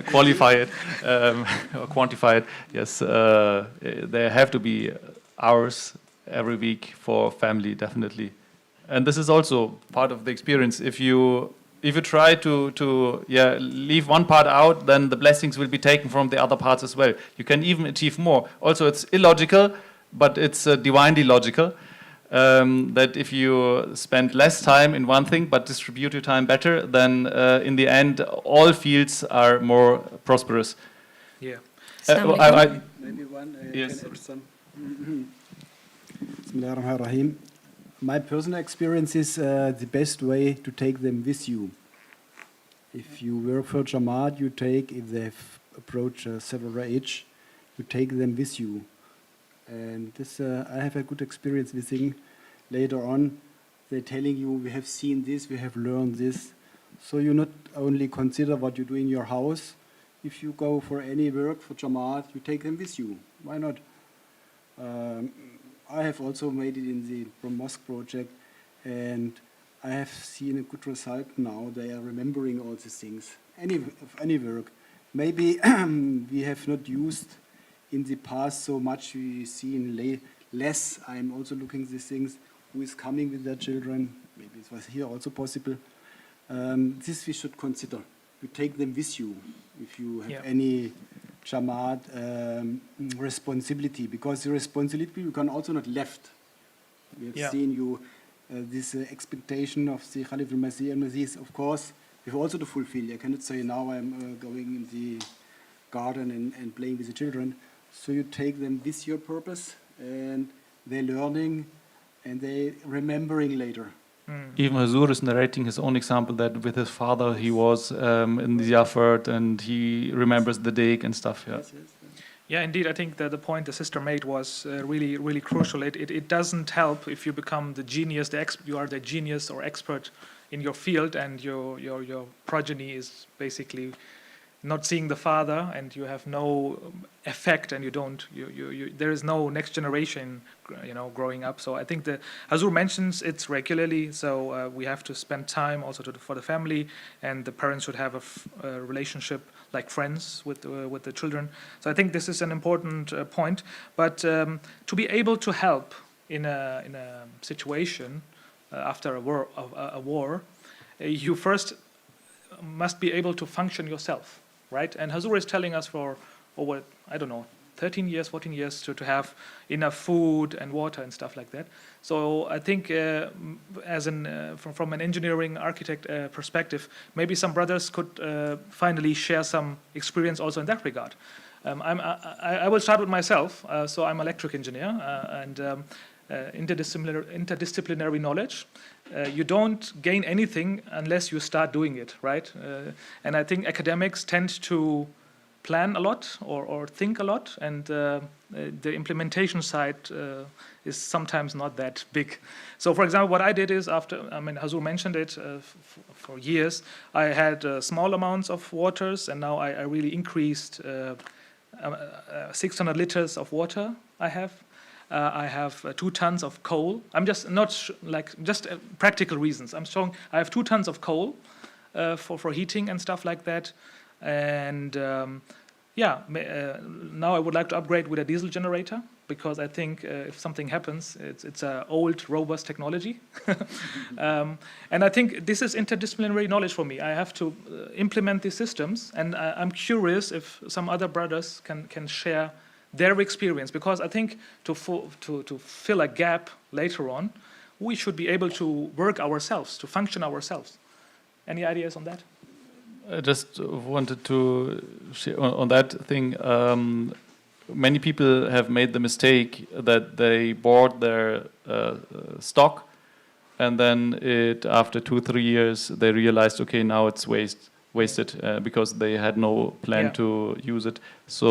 qualify it or quantify it. Yes, there have to be hours every week for family, definitely, and this is also part of the experience. If you try to leave one part out, then the blessings will be taken from the other parts as well. You can even achieve more. Also, it's illogical, but it's divinely logical. That if you spend less time in one thing but distribute your time better, then in the end all fields are more prosperous. Yeah. Maybe one yes. can add some. Bismillahirrahmanirrahim. My personal experience is the best way to take them with you. If you work for Jamaat, you take, if they have approached several age, you take them with you. And this, I have a good experience with them. Later on, they're telling you, we have seen this, we have learned this. So you not only consider what you do in your house. If you go for any work for Jamaat, you take them with you. Why not? I have also made it in the mosque project, and I have seen a good result now. They are remembering all these things. Any work. Maybe we have not used in the past so much, we see in less. I'm also looking at these things, who is coming with their children. Maybe it was here also possible. This we should consider. You take them with you if you have any Jamaat responsibility, because the responsibility you can also not left. We have seen you, this expectation of the Khalif al-Masih al-Masih, of course, we have also to fulfill. I cannot say now I'm going in the garden and playing with the children. So you take them with your purpose, and they're learning, and they're remembering later. Even Hazur is narrating his own example that with his father he was in the Ziyafat and he remembers the dig and stuff. Yeah. Yeah, indeed. I think that the point the sister made was really, really crucial. It doesn't help if you become the genius, you are the genius or expert in your field, and your progeny is basically not seeing the father, and you have no effect, and there is no next generation, growing up. So I think the Hazur mentions it regularly. So we have to spend time also for the family, and the parents should have a relationship like friends with the children. So I think this is an important point. But to be able to help in a situation after a war, you first must be able to function yourself. Right, and Hazur is telling us for over, 13 years, 14 years to have enough food and water and stuff like that. So I think from an engineering architect perspective, maybe some brothers could finally share some experience also in that regard. I will start with myself. So I'm an electric engineer and interdisciplinary knowledge. You don't gain anything unless you start doing it, right? And I think academics tend to plan a lot or think a lot, and the implementation side is sometimes not that big. So, for example, what I did is Hazur mentioned it for years. I had small amounts of waters, and now I really increased 600 liters of water I have. I have 2 tons of coal. I'm just practical reasons. I'm showing I have 2 tons of coal for heating and stuff like that. And now I would like to upgrade with a diesel generator, because I think if something happens, it's an old, robust technology. And I think this is interdisciplinary knowledge for me. I have to implement these systems, and I'm curious if some other brothers can share their experience, because I think to fill a gap later on, we should be able to work ourselves, to function ourselves. Any ideas on that? I just wanted to share on that thing. Many people have made the mistake that they bought their stock and then after 2-3 years they realized, okay, now it's wasted because they had no plan to use it. So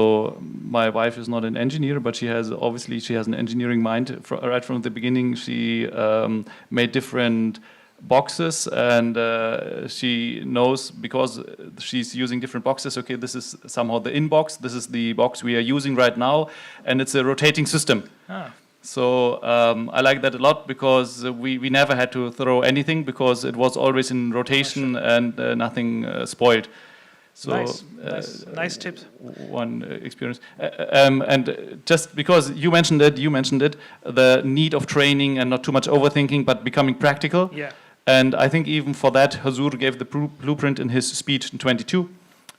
my wife is not an engineer, but she has an engineering mind. Right from the beginning, she made different boxes, and she knows, because she's using different boxes, okay, this is somehow the inbox, this is the box we are using right now, and it's a rotating system. So I like that a lot, because we never had to throw anything, because it was always in rotation and nothing spoiled. So nice tips. One experience, and just because you mentioned it, the need of training and not too much overthinking, but becoming practical. Yeah. And I think even for that, Hazur gave the blueprint in his speech in 22.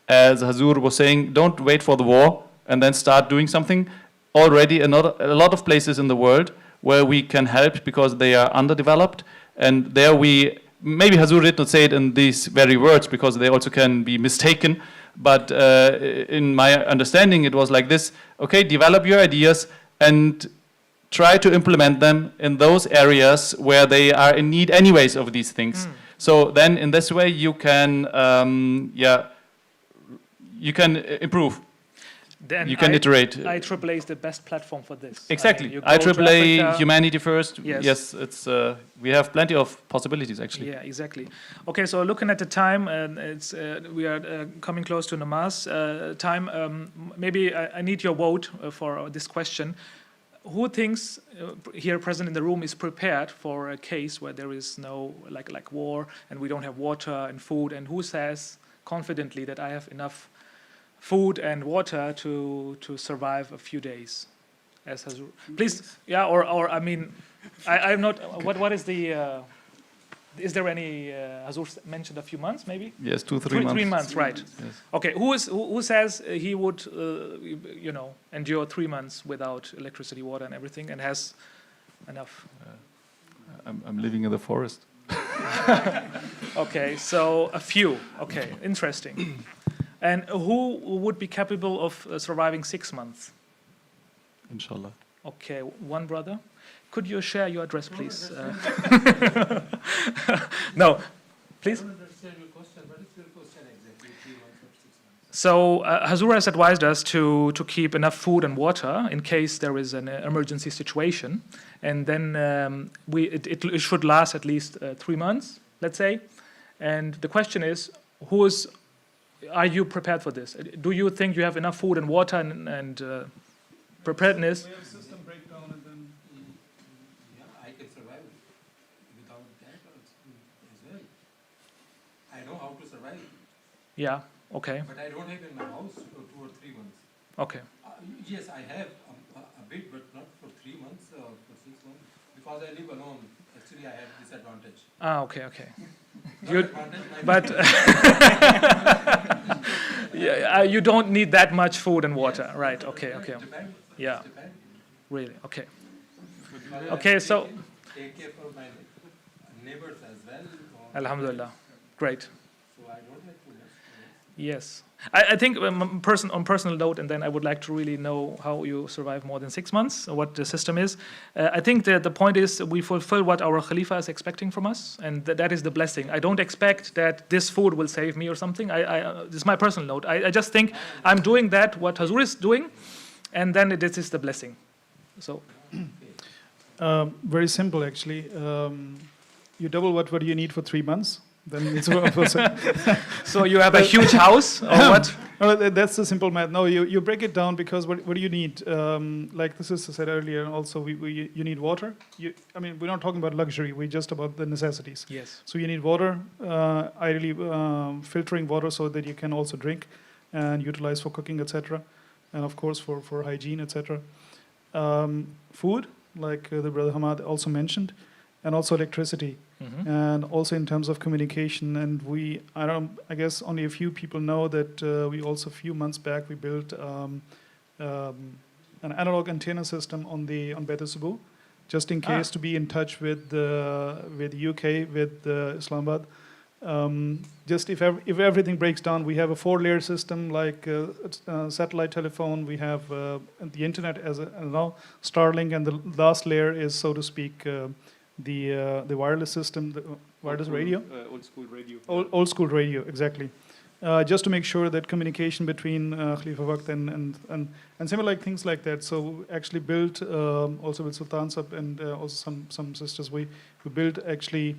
As Hazur was saying, don't wait for the war and then start doing something. Already a lot of places in the world where we can help because they are underdeveloped, and there maybe Hazur did not say it in these very words because they also can be mistaken, but in my understanding it was like this: okay, develop your ideas and try to implement them in those areas where they are in need anyways of these things. So then in this way you can improve. Then you can iterate. IEEE is the best platform for this. Exactly. IEEE, humanity first. Yes, it's we have plenty of possibilities actually. Yeah, exactly. Okay, so looking at the time, and it's we are coming close to namaz time. Maybe I need your vote for this question. Who thinks here present in the room is prepared for a case where there is no like war and we don't have water and food, and who says confidently that I have enough food and water to survive a few days? As Hazur, please, yeah, or I mean, I'm not. What is the? Is there any? Hazur mentioned a few months, maybe. Yes, 2-3 months. 3 months, right? Yes. Okay, who says he would, endure 3 months without electricity, water, and everything, and has enough? I'm living in the forest. Okay, so a few. Okay, interesting. And who would be capable of surviving 6 months? Inshallah. Okay, one brother. Could you share your address, please? No, please. So Hazur has advised us to keep enough food and water in case there is an emergency situation, and then it should last at least 3 months, let's say. And the question is, are you prepared for this? Do you think you have enough food and water and preparedness? We have system breakdown, and then I can survive without that as well. I know how to survive. Yeah. Okay. But I don't have in my house for 2 or 3 months. Okay. Yes, I have a bit, but not for 3 months or for 6 months, because I live alone. Actually, I have disadvantage. Okay. But you don't need that much food and water, right? Okay. Yeah. Really? Okay. Okay, so. Take care for my neighbors as well. Alhamdulillah. Great. So I don't have too much. Yes. I think on personal note, and then I would like to really know how you survive more than 6 months, what the system is. I think the point is we fulfill what our Khalifa is expecting from us, and that is the blessing. I don't expect that this food will save me or something. This is my personal note. I just think I'm doing that, what Hazur is doing, and then this is the blessing. So, very simple actually. You double what you need for 3 months. Then it's So you have a huge house, or what? No, that's the simple math. No, you break it down because what do you need? Like the sister said earlier, also you need water. We're not talking about luxury. We're just about the necessities. Yes. So you need water, ideally filtering water so that you can also drink and utilize for cooking, etc. And of course for hygiene, etc. Food, like the brother Hamad also mentioned, and also electricity. Mm-hmm. And also in terms of communication, and I guess only a few people know that we also a few months back we built an analog antenna system on Beit Subu, just in case to be in touch with the UK, with Islamabad. Just if everything breaks down, we have a 4-layer system like satellite telephone. We have the internet as now Starlink, and the last layer is, so to speak, the wireless system, the wireless radio. Old school radio. Old school radio, exactly. Just to make sure that communication between Khalifa Waqt and similar things like that. So actually built also with Sultan Sab and also some sisters, we built actually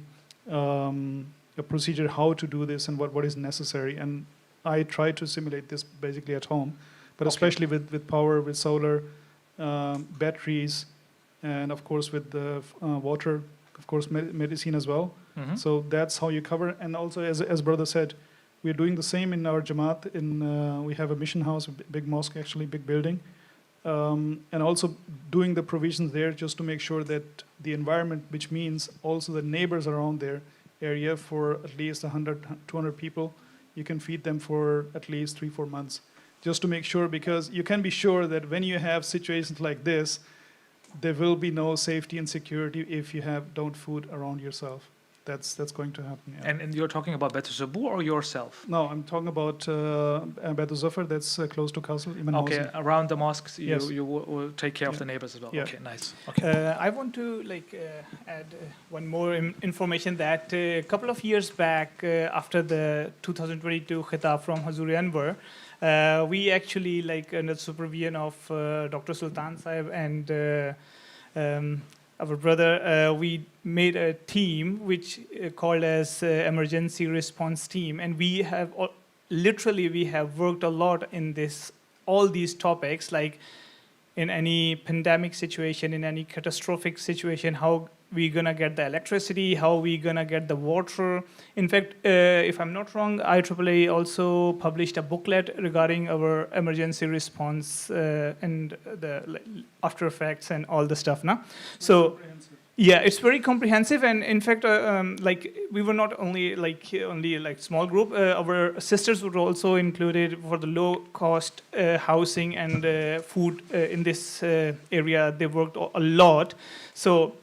a procedure how to do this and what is necessary. And I try to simulate this basically at home, but especially with power, with solar, batteries, and of course with the water, of course medicine as well. Mhm. So that's how you cover. And also, as brother said, we're doing the same in our Jamaat. We have a mission house, a big mosque, actually, big building. And also doing the provisions there just to make sure that the environment, which means also the neighbors around their area, for at least 100, 200 people, you can feed them for at least 3-4 months. Just to make sure, because you can be sure that when you have situations like this, there will be no safety and security if you don't food around yourself. That's going to happen. Yeah. And you're talking about Beit Zabur or yourself? No, I'm talking about Beit Zafar, that's close to Castle. Okay, around the mosques, Yes. you will take care of Yeah. the neighbors as well. Yeah. Okay, nice. Okay. I want to add one more information that a couple of years back, after the 2022 khitab from Hazur Anwar, we actually, under supervision of Dr. Sultan Sahib and our brother, we made a team which called as emergency response team, and we have literally worked a lot in all these topics, like in any pandemic situation, in any catastrophic situation, how we gonna get the electricity, how we gonna get the water. In fact, if I'm not wrong, IEEE also published a booklet regarding our emergency response and the after effects and all the stuff. No? So, yeah, it's very comprehensive, and in fact, we were not only small group. Our sisters were also included for the low cost housing and food in this area. They worked a lot. So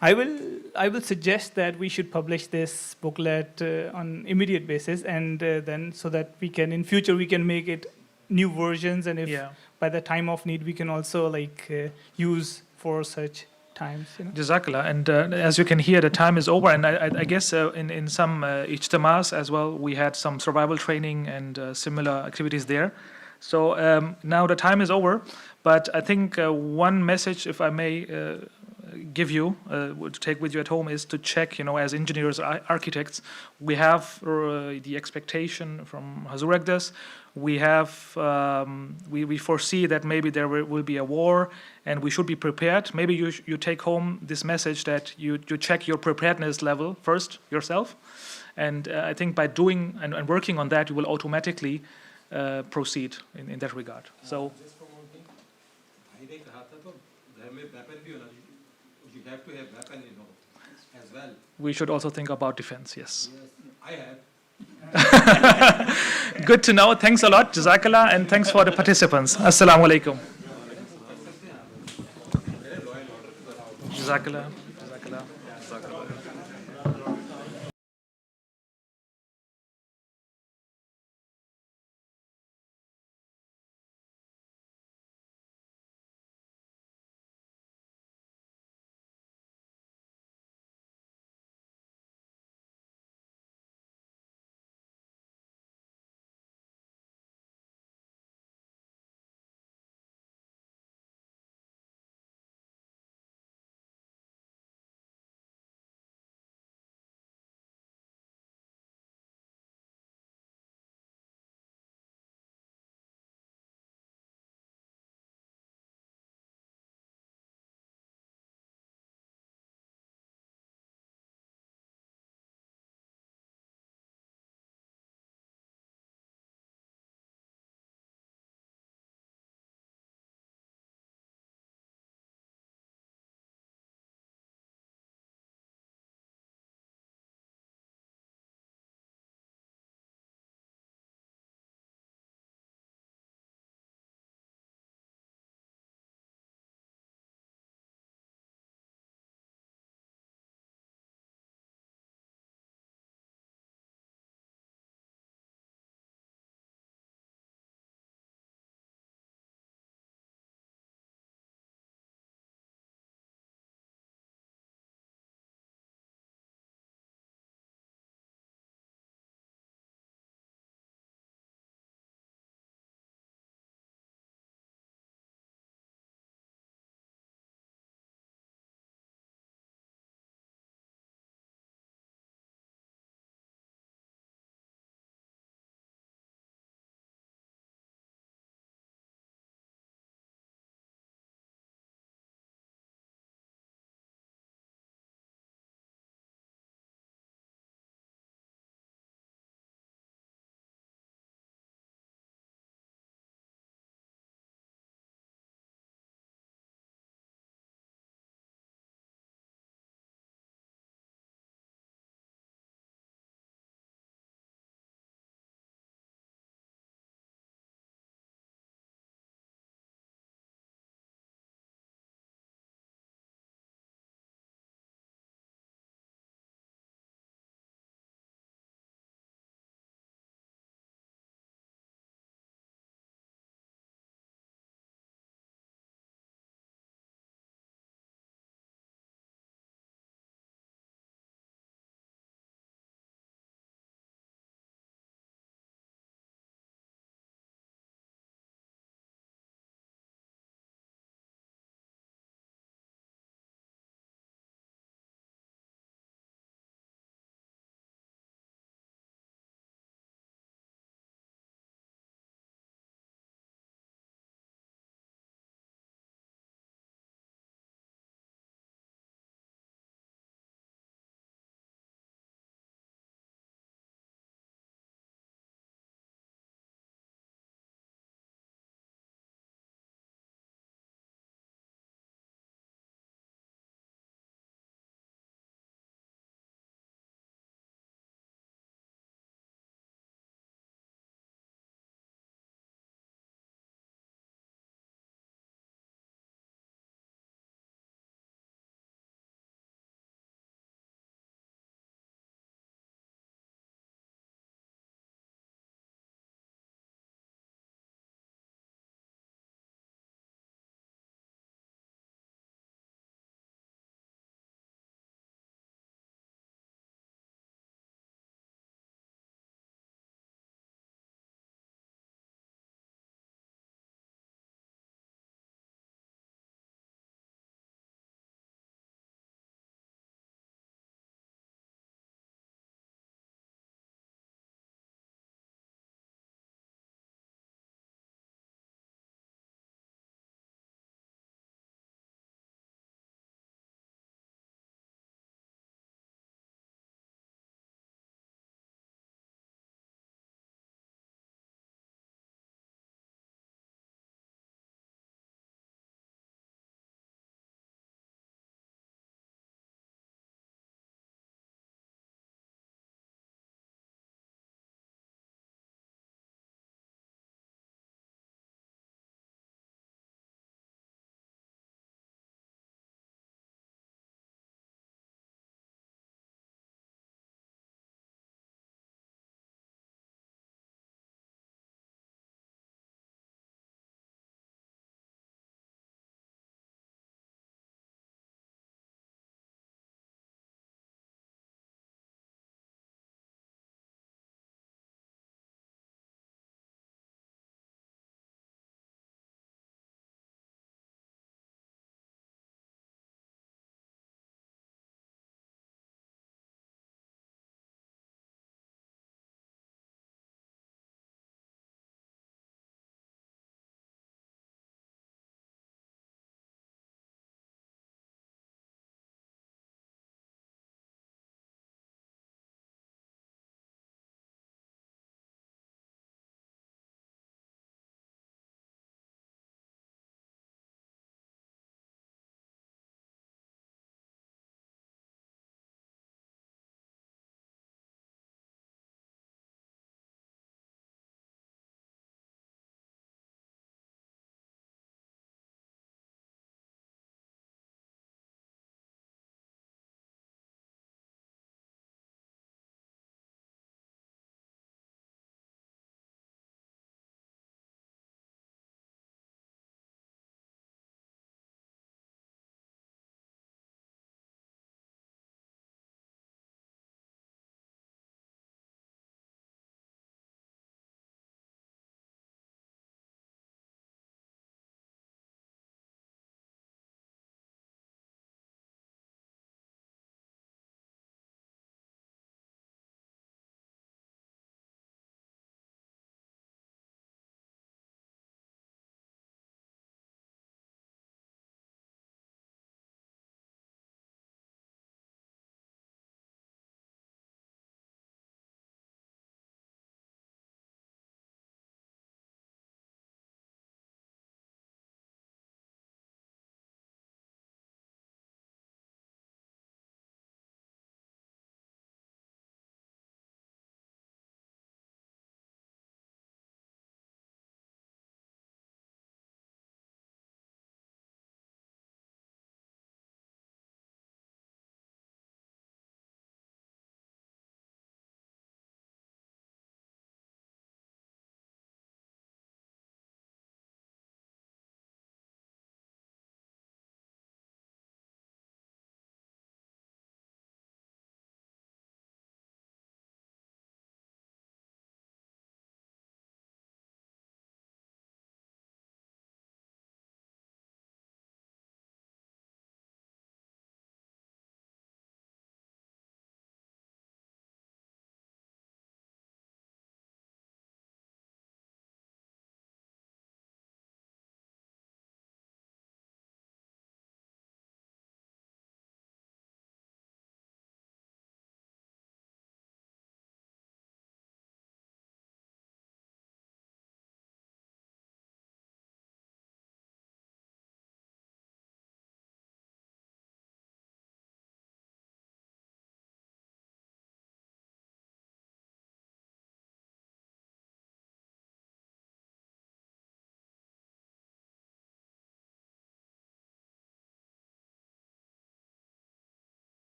I will suggest that we should publish this booklet on immediate basis, and then so that we can in future we can make it new versions, and if by the time of need we can also use for such times. Jazakallah. And as you can hear, the time is over. And I guess in some ijtimas as well, we had some survival training and similar activities there. So now the time is over. But I think one message, if I may give you, to take with you at home, is to check, as engineers, architects, we have the expectation from Hazur Akdas. We have, we foresee that maybe there will be a war, and we should be prepared. Maybe you take home this message that you check your preparedness level first yourself, and I think by doing and working on that, you will automatically proceed in that regard. So. You have to have weapon, as well. We should also think about defense. Yes. I have. Good to know. Thanks a lot, Jazakallah, and thanks for the participants. Assalamu alaikum. Jazakallah.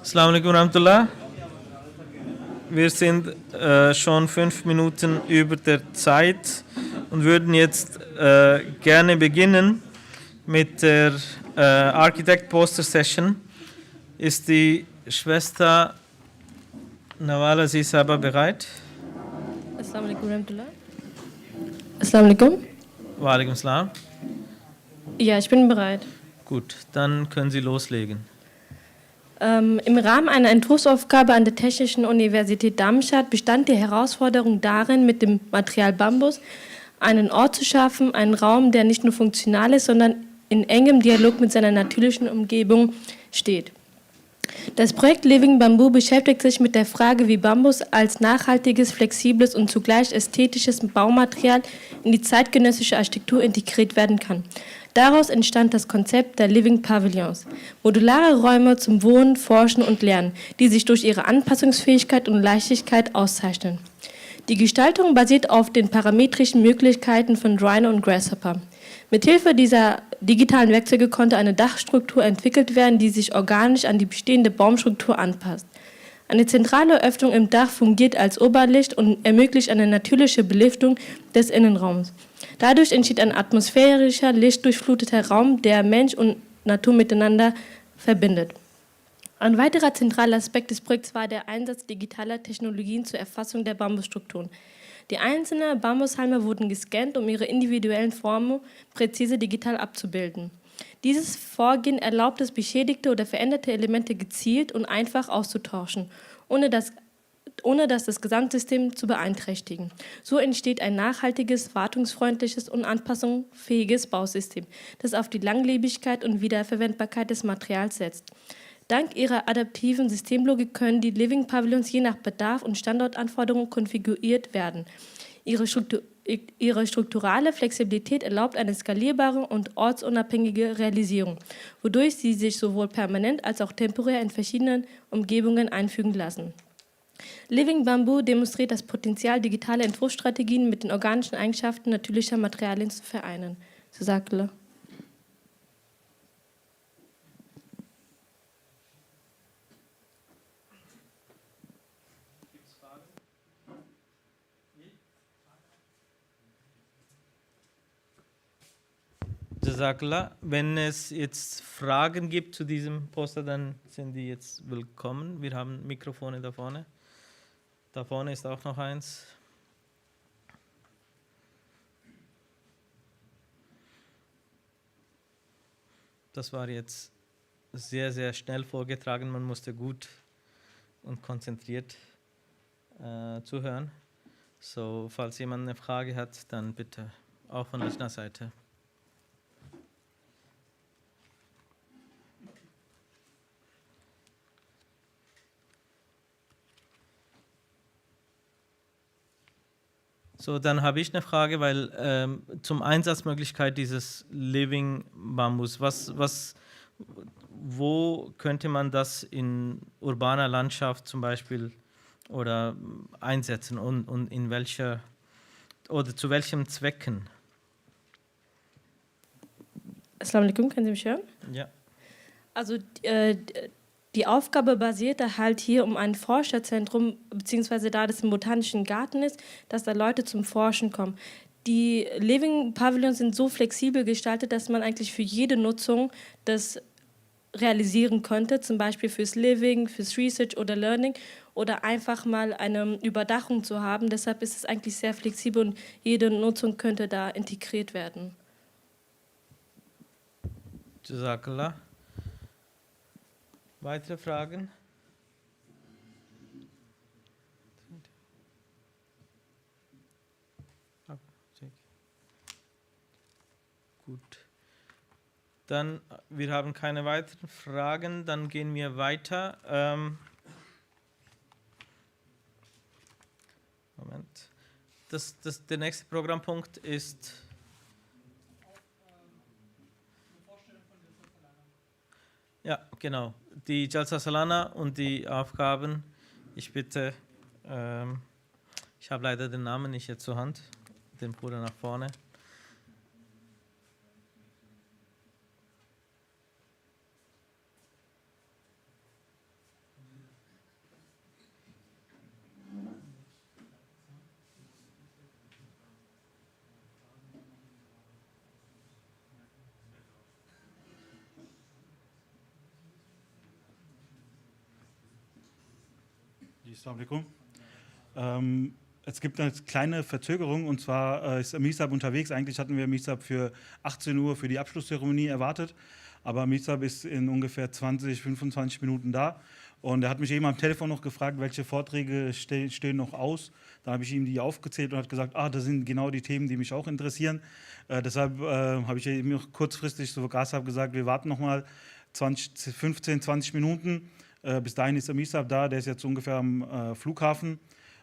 Assalamu alaikum warahmatullah. Wir sind schon 5 Minuten über der Zeit und würden jetzt gerne beginnen mit der Architect Poster Session. Ist die Schwester Nawala Sisaba bereit? Assalamu alaikum warahmatullah. Assalamu alaikum. Wa alaikum salam. Ja, ich bin bereit. Gut, dann können Sie loslegen. Im Rahmen einer Entwurfsaufgabe an der Technischen Universität Darmstadt bestand die Herausforderung darin, mit dem Material Bambus einen Ort zu schaffen, einen Raum, der nicht nur funktional ist, sondern in engem Dialog mit seiner natürlichen Umgebung steht. Das Projekt Living Bamboo beschäftigt sich mit der Frage, wie Bambus als nachhaltiges, flexibles und zugleich ästhetisches Baumaterial in die zeitgenössische Architektur integriert werden kann. Daraus entstand das Konzept der Living Pavilions, modulare Räume zum Wohnen, Forschen und Lernen, die sich durch ihre Anpassungsfähigkeit und Leichtigkeit auszeichnen. Die Gestaltung basiert auf den parametrischen Möglichkeiten von Rhino und Grasshopper. Mithilfe dieser digitalen Werkzeuge konnte eine Dachstruktur entwickelt werden, die sich organisch an die bestehende Baumstruktur anpasst. Eine zentrale Öffnung im Dach fungiert als Oberlicht und ermöglicht eine natürliche Belüftung des Innenraums. Dadurch entsteht ein atmosphärischer, lichtdurchfluteter Raum, der Mensch und Natur miteinander verbindet. Ein weiterer zentraler Aspekt des Projekts war der Einsatz digitaler Technologien zur Erfassung der Bambusstrukturen. Die einzelnen Bambushalme wurden gescannt, um ihre individuellen Formen präzise digital abzubilden. Dieses Vorgehen erlaubt es, beschädigte oder veränderte Elemente gezielt und einfach auszutauschen, ohne das Gesamtsystem zu beeinträchtigen. So entsteht ein nachhaltiges, wartungsfreundliches und anpassungsfähiges Bausystem, das auf die Langlebigkeit und Wiederverwendbarkeit des Materials setzt. Dank ihrer adaptiven Systemlogik können die Living Pavilions je nach Bedarf und Standortanforderungen konfiguriert werden. Ihre strukturale Flexibilität erlaubt eine skalierbare und ortsunabhängige Realisierung, wodurch sie sich sowohl permanent als auch temporär in verschiedenen Umgebungen einfügen lassen. Living Bamboo demonstriert das Potenzial, digitale Entwurfsstrategien mit den organischen Eigenschaften natürlicher Materialien zu vereinen. Jazakallah. Jazakallah. Wenn es jetzt Fragen gibt zu diesem Poster, dann sind die jetzt willkommen. Wir haben Mikrofone da vorne. Da vorne ist auch noch eins. Das war jetzt sehr, sehr schnell vorgetragen. Man musste gut und konzentriert zuhören. So, falls jemand eine Frage hat, dann bitte auch von der Seite. So, dann habe ich eine Frage, weil zum Einsatzmöglichkeit dieses Living Bambus, wo könnte man das in urbaner Landschaft zum Beispiel oder einsetzen und in welcher oder zu welchen Zwecken? Assalamu alaikum, können Sie mich hören? Ja. Also die Aufgabe basierte halt hier um ein Forscherzentrum, beziehungsweise da das im Botanischen Garten ist, dass da Leute zum Forschen kommen. Die Living Pavilions sind so flexibel gestaltet, dass man eigentlich für jede Nutzung das realisieren könnte, zum Beispiel fürs Living, fürs Research oder Learning oder einfach mal eine Überdachung zu haben. Deshalb ist es eigentlich sehr flexibel und jede Nutzung könnte da integriert werden. Jazakallah. Weitere Fragen? Gut. Dann, wir haben keine weiteren Fragen, dann gehen wir weiter. Moment. Der nächste Programmpunkt ist ja, genau. Die Jalsa Salana und die Aufgaben. Ich bitte, ich habe leider den Namen nicht jetzt zur Hand, den Bruder nach vorne. Assalamu alaikum. Es gibt eine kleine Verzögerung, und zwar ist Misab unterwegs. Eigentlich hatten wir Misab für 18 Uhr für die Abschlusszeremonie erwartet, aber Misab ist in ungefähr 20, 25 Minuten da. Und er hat mich eben am Telefon noch gefragt, welche Vorträge stehen noch aus. Da habe ich ihm die aufgezählt und hat gesagt, das sind genau die Themen, die mich auch interessieren. Deshalb habe ich eben noch kurzfristig so Gasab gesagt, wir warten noch mal 15, 20 Minuten. Bis dahin ist der Misab da, der ist jetzt ungefähr am Flughafen.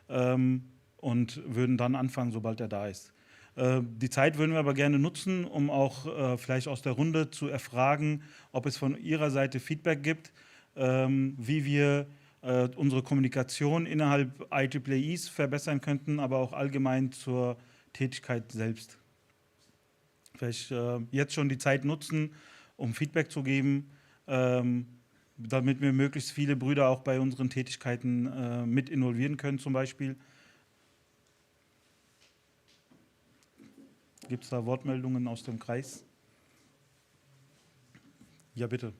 Und würden dann anfangen, sobald er da ist. Die Zeit würden wir aber gerne nutzen, um auch vielleicht aus der Runde zu erfragen, ob es von Ihrer Seite Feedback gibt, wie wir unsere Kommunikation innerhalb IEEEs verbessern könnten, aber auch allgemein zur Tätigkeit selbst. Vielleicht jetzt schon die Zeit nutzen, um Feedback zu geben, damit wir möglichst viele Brüder auch bei unseren Tätigkeiten mit involvieren können zum Beispiel. Gibt es da Wortmeldungen aus dem Kreis? Ja, bitte.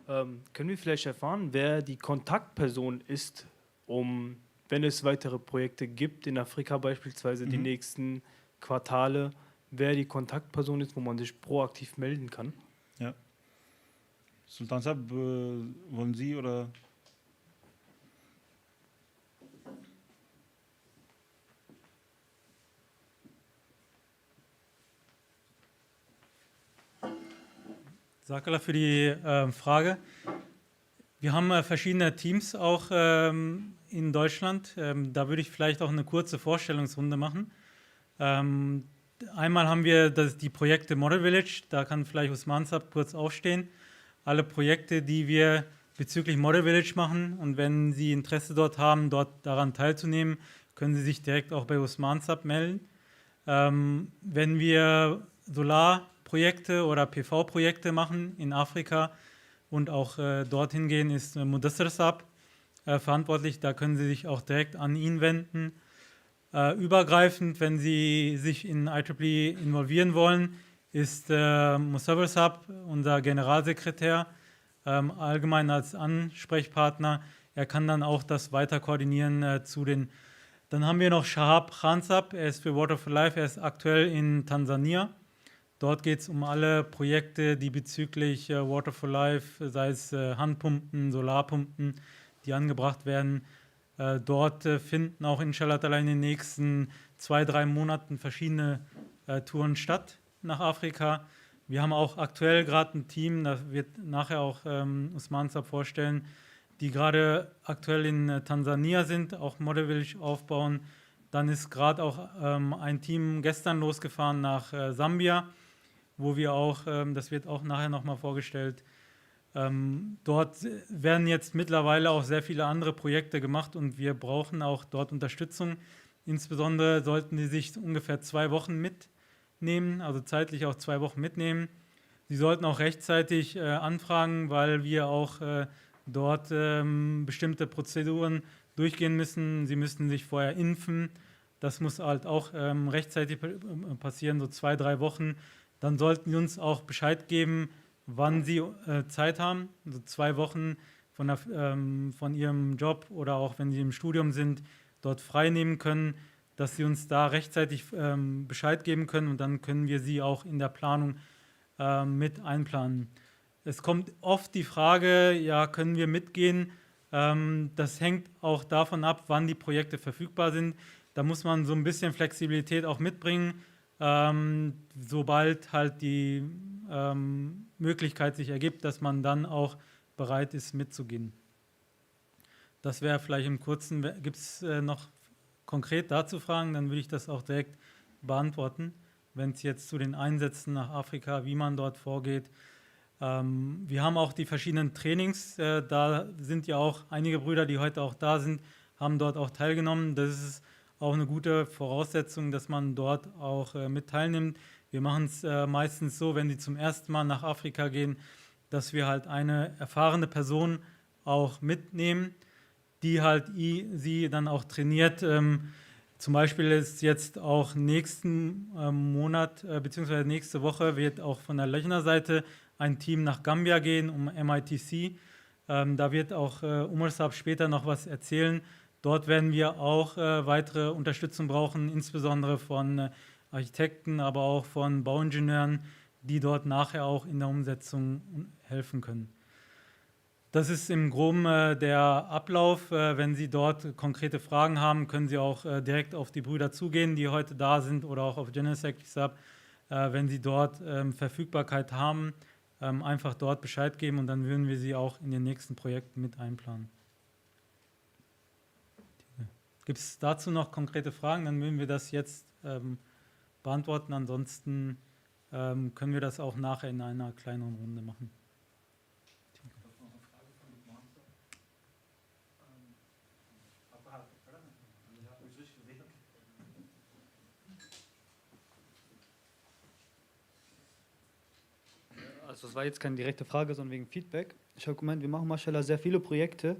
Können wir vielleicht erfahren, wer die Kontaktperson ist, wenn es weitere Projekte gibt, in Afrika beispielsweise die nächsten Quartale, wer die Kontaktperson ist, wo man sich proaktiv melden kann? Ja. Sultan Sab, wollen Sie oder... Sakala für die Frage. Wir haben verschiedene Teams auch in Deutschland. Da würde ich vielleicht auch eine kurze Vorstellungsrunde machen. Einmal haben wir die Projekte Model Village, da kann vielleicht Usman Sab kurz aufstehen. Alle Projekte, die wir bezüglich Model Village machen, und wenn Sie Interesse dort haben, daran teilzunehmen, können Sie sich direkt auch bei Usman Sab melden. Wenn wir Solarprojekte oder PV-Projekte machen in Afrika und auch dorthin gehen, ist Mudassir Sab verantwortlich. Da können Sie sich auch direkt an ihn wenden. Übergreifend, wenn Sie sich in IEEE involvieren wollen, ist Musawir Sab unser Generalsekretär, allgemein als Ansprechpartner. Er kann dann auch das weiter koordinieren zu den. Dann haben wir noch Shahab Khan Sab, er ist für Water for Life, er ist aktuell in Tansania. Dort geht es um alle Projekte, die bezüglich Water for Life, sei es Handpumpen, Solarpumpen, die angebracht werden. Dort finden auch inshallah in den nächsten 2-3 Monaten verschiedene Touren statt nach Afrika. Wir haben auch aktuell gerade ein Team, das wird nachher auch Usman Sab vorstellen, die gerade aktuell in Tansania sind, auch Model Village aufbauen. Dann ist gerade auch ein Team gestern losgefahren nach Sambia, wo wir auch, das wird auch nachher nochmal vorgestellt, dort werden jetzt mittlerweile auch sehr viele andere Projekte gemacht und wir brauchen auch dort Unterstützung. Insbesondere sollten Sie sich ungefähr 2 Wochen mitnehmen, also zeitlich auch 2 Wochen mitnehmen. Sie sollten auch rechtzeitig anfragen, weil wir auch dort bestimmte Prozeduren durchgehen müssen. Sie müssten sich vorher impfen. Das muss halt auch rechtzeitig passieren, so 2-3 Wochen. Dann sollten Sie uns auch Bescheid geben, wann Sie Zeit haben, so 2 Wochen von Ihrem Job oder auch wenn Sie im Studium sind, dort frei nehmen können, dass Sie uns da rechtzeitig Bescheid geben können und dann können wir Sie auch in der Planung mit einplanen. Es kommt oft die Frage, ja, können wir mitgehen? Das hängt auch davon ab, wann die Projekte verfügbar sind. Da muss man so ein bisschen Flexibilität auch mitbringen, sobald halt die Möglichkeit sich ergibt, dass man dann auch bereit ist mitzugehen. Das wäre vielleicht im Kurzen. Gibt es noch konkret dazu Fragen? Dann würde ich das auch direkt beantworten, wenn es jetzt zu den Einsätzen nach Afrika, wie man dort vorgeht. Wir haben auch die verschiedenen Trainings, da sind ja auch einige Brüder, die heute auch da sind, haben dort auch teilgenommen. Das ist auch eine gute Voraussetzung, dass man dort auch mit teilnimmt. Wir machen es meistens so, wenn Sie zum ersten Mal nach Afrika gehen, dass wir halt eine erfahrene Person auch mitnehmen, die halt Sie dann auch trainiert. Zum Beispiel ist jetzt auch nächsten Monat bzw. nächste Woche wird auch von der Lechner Seite ein Team nach Gambia gehen, um MITC. Da wird auch Umar Saab später noch was erzählen. Dort werden wir auch weitere Unterstützung brauchen, insbesondere von Architekten, aber auch von Bauingenieuren, die dort nachher auch in der Umsetzung helfen können. Das ist im Groben der Ablauf. Wenn Sie dort konkrete Fragen haben, können Sie auch direkt auf die Brüder zugehen, die heute da sind, oder auch auf General Secretary Saab. Wenn Sie dort Verfügbarkeit haben, einfach dort Bescheid geben und dann würden wir Sie auch in den nächsten Projekten mit einplanen. Gibt es dazu noch konkrete Fragen? Dann würden wir das jetzt beantworten. Ansonsten können wir das auch nachher in einer kleineren Runde machen. Also das war jetzt keine direkte Frage, sondern wegen Feedback. Ich habe gemeint, wir machen mashallah sehr viele Projekte.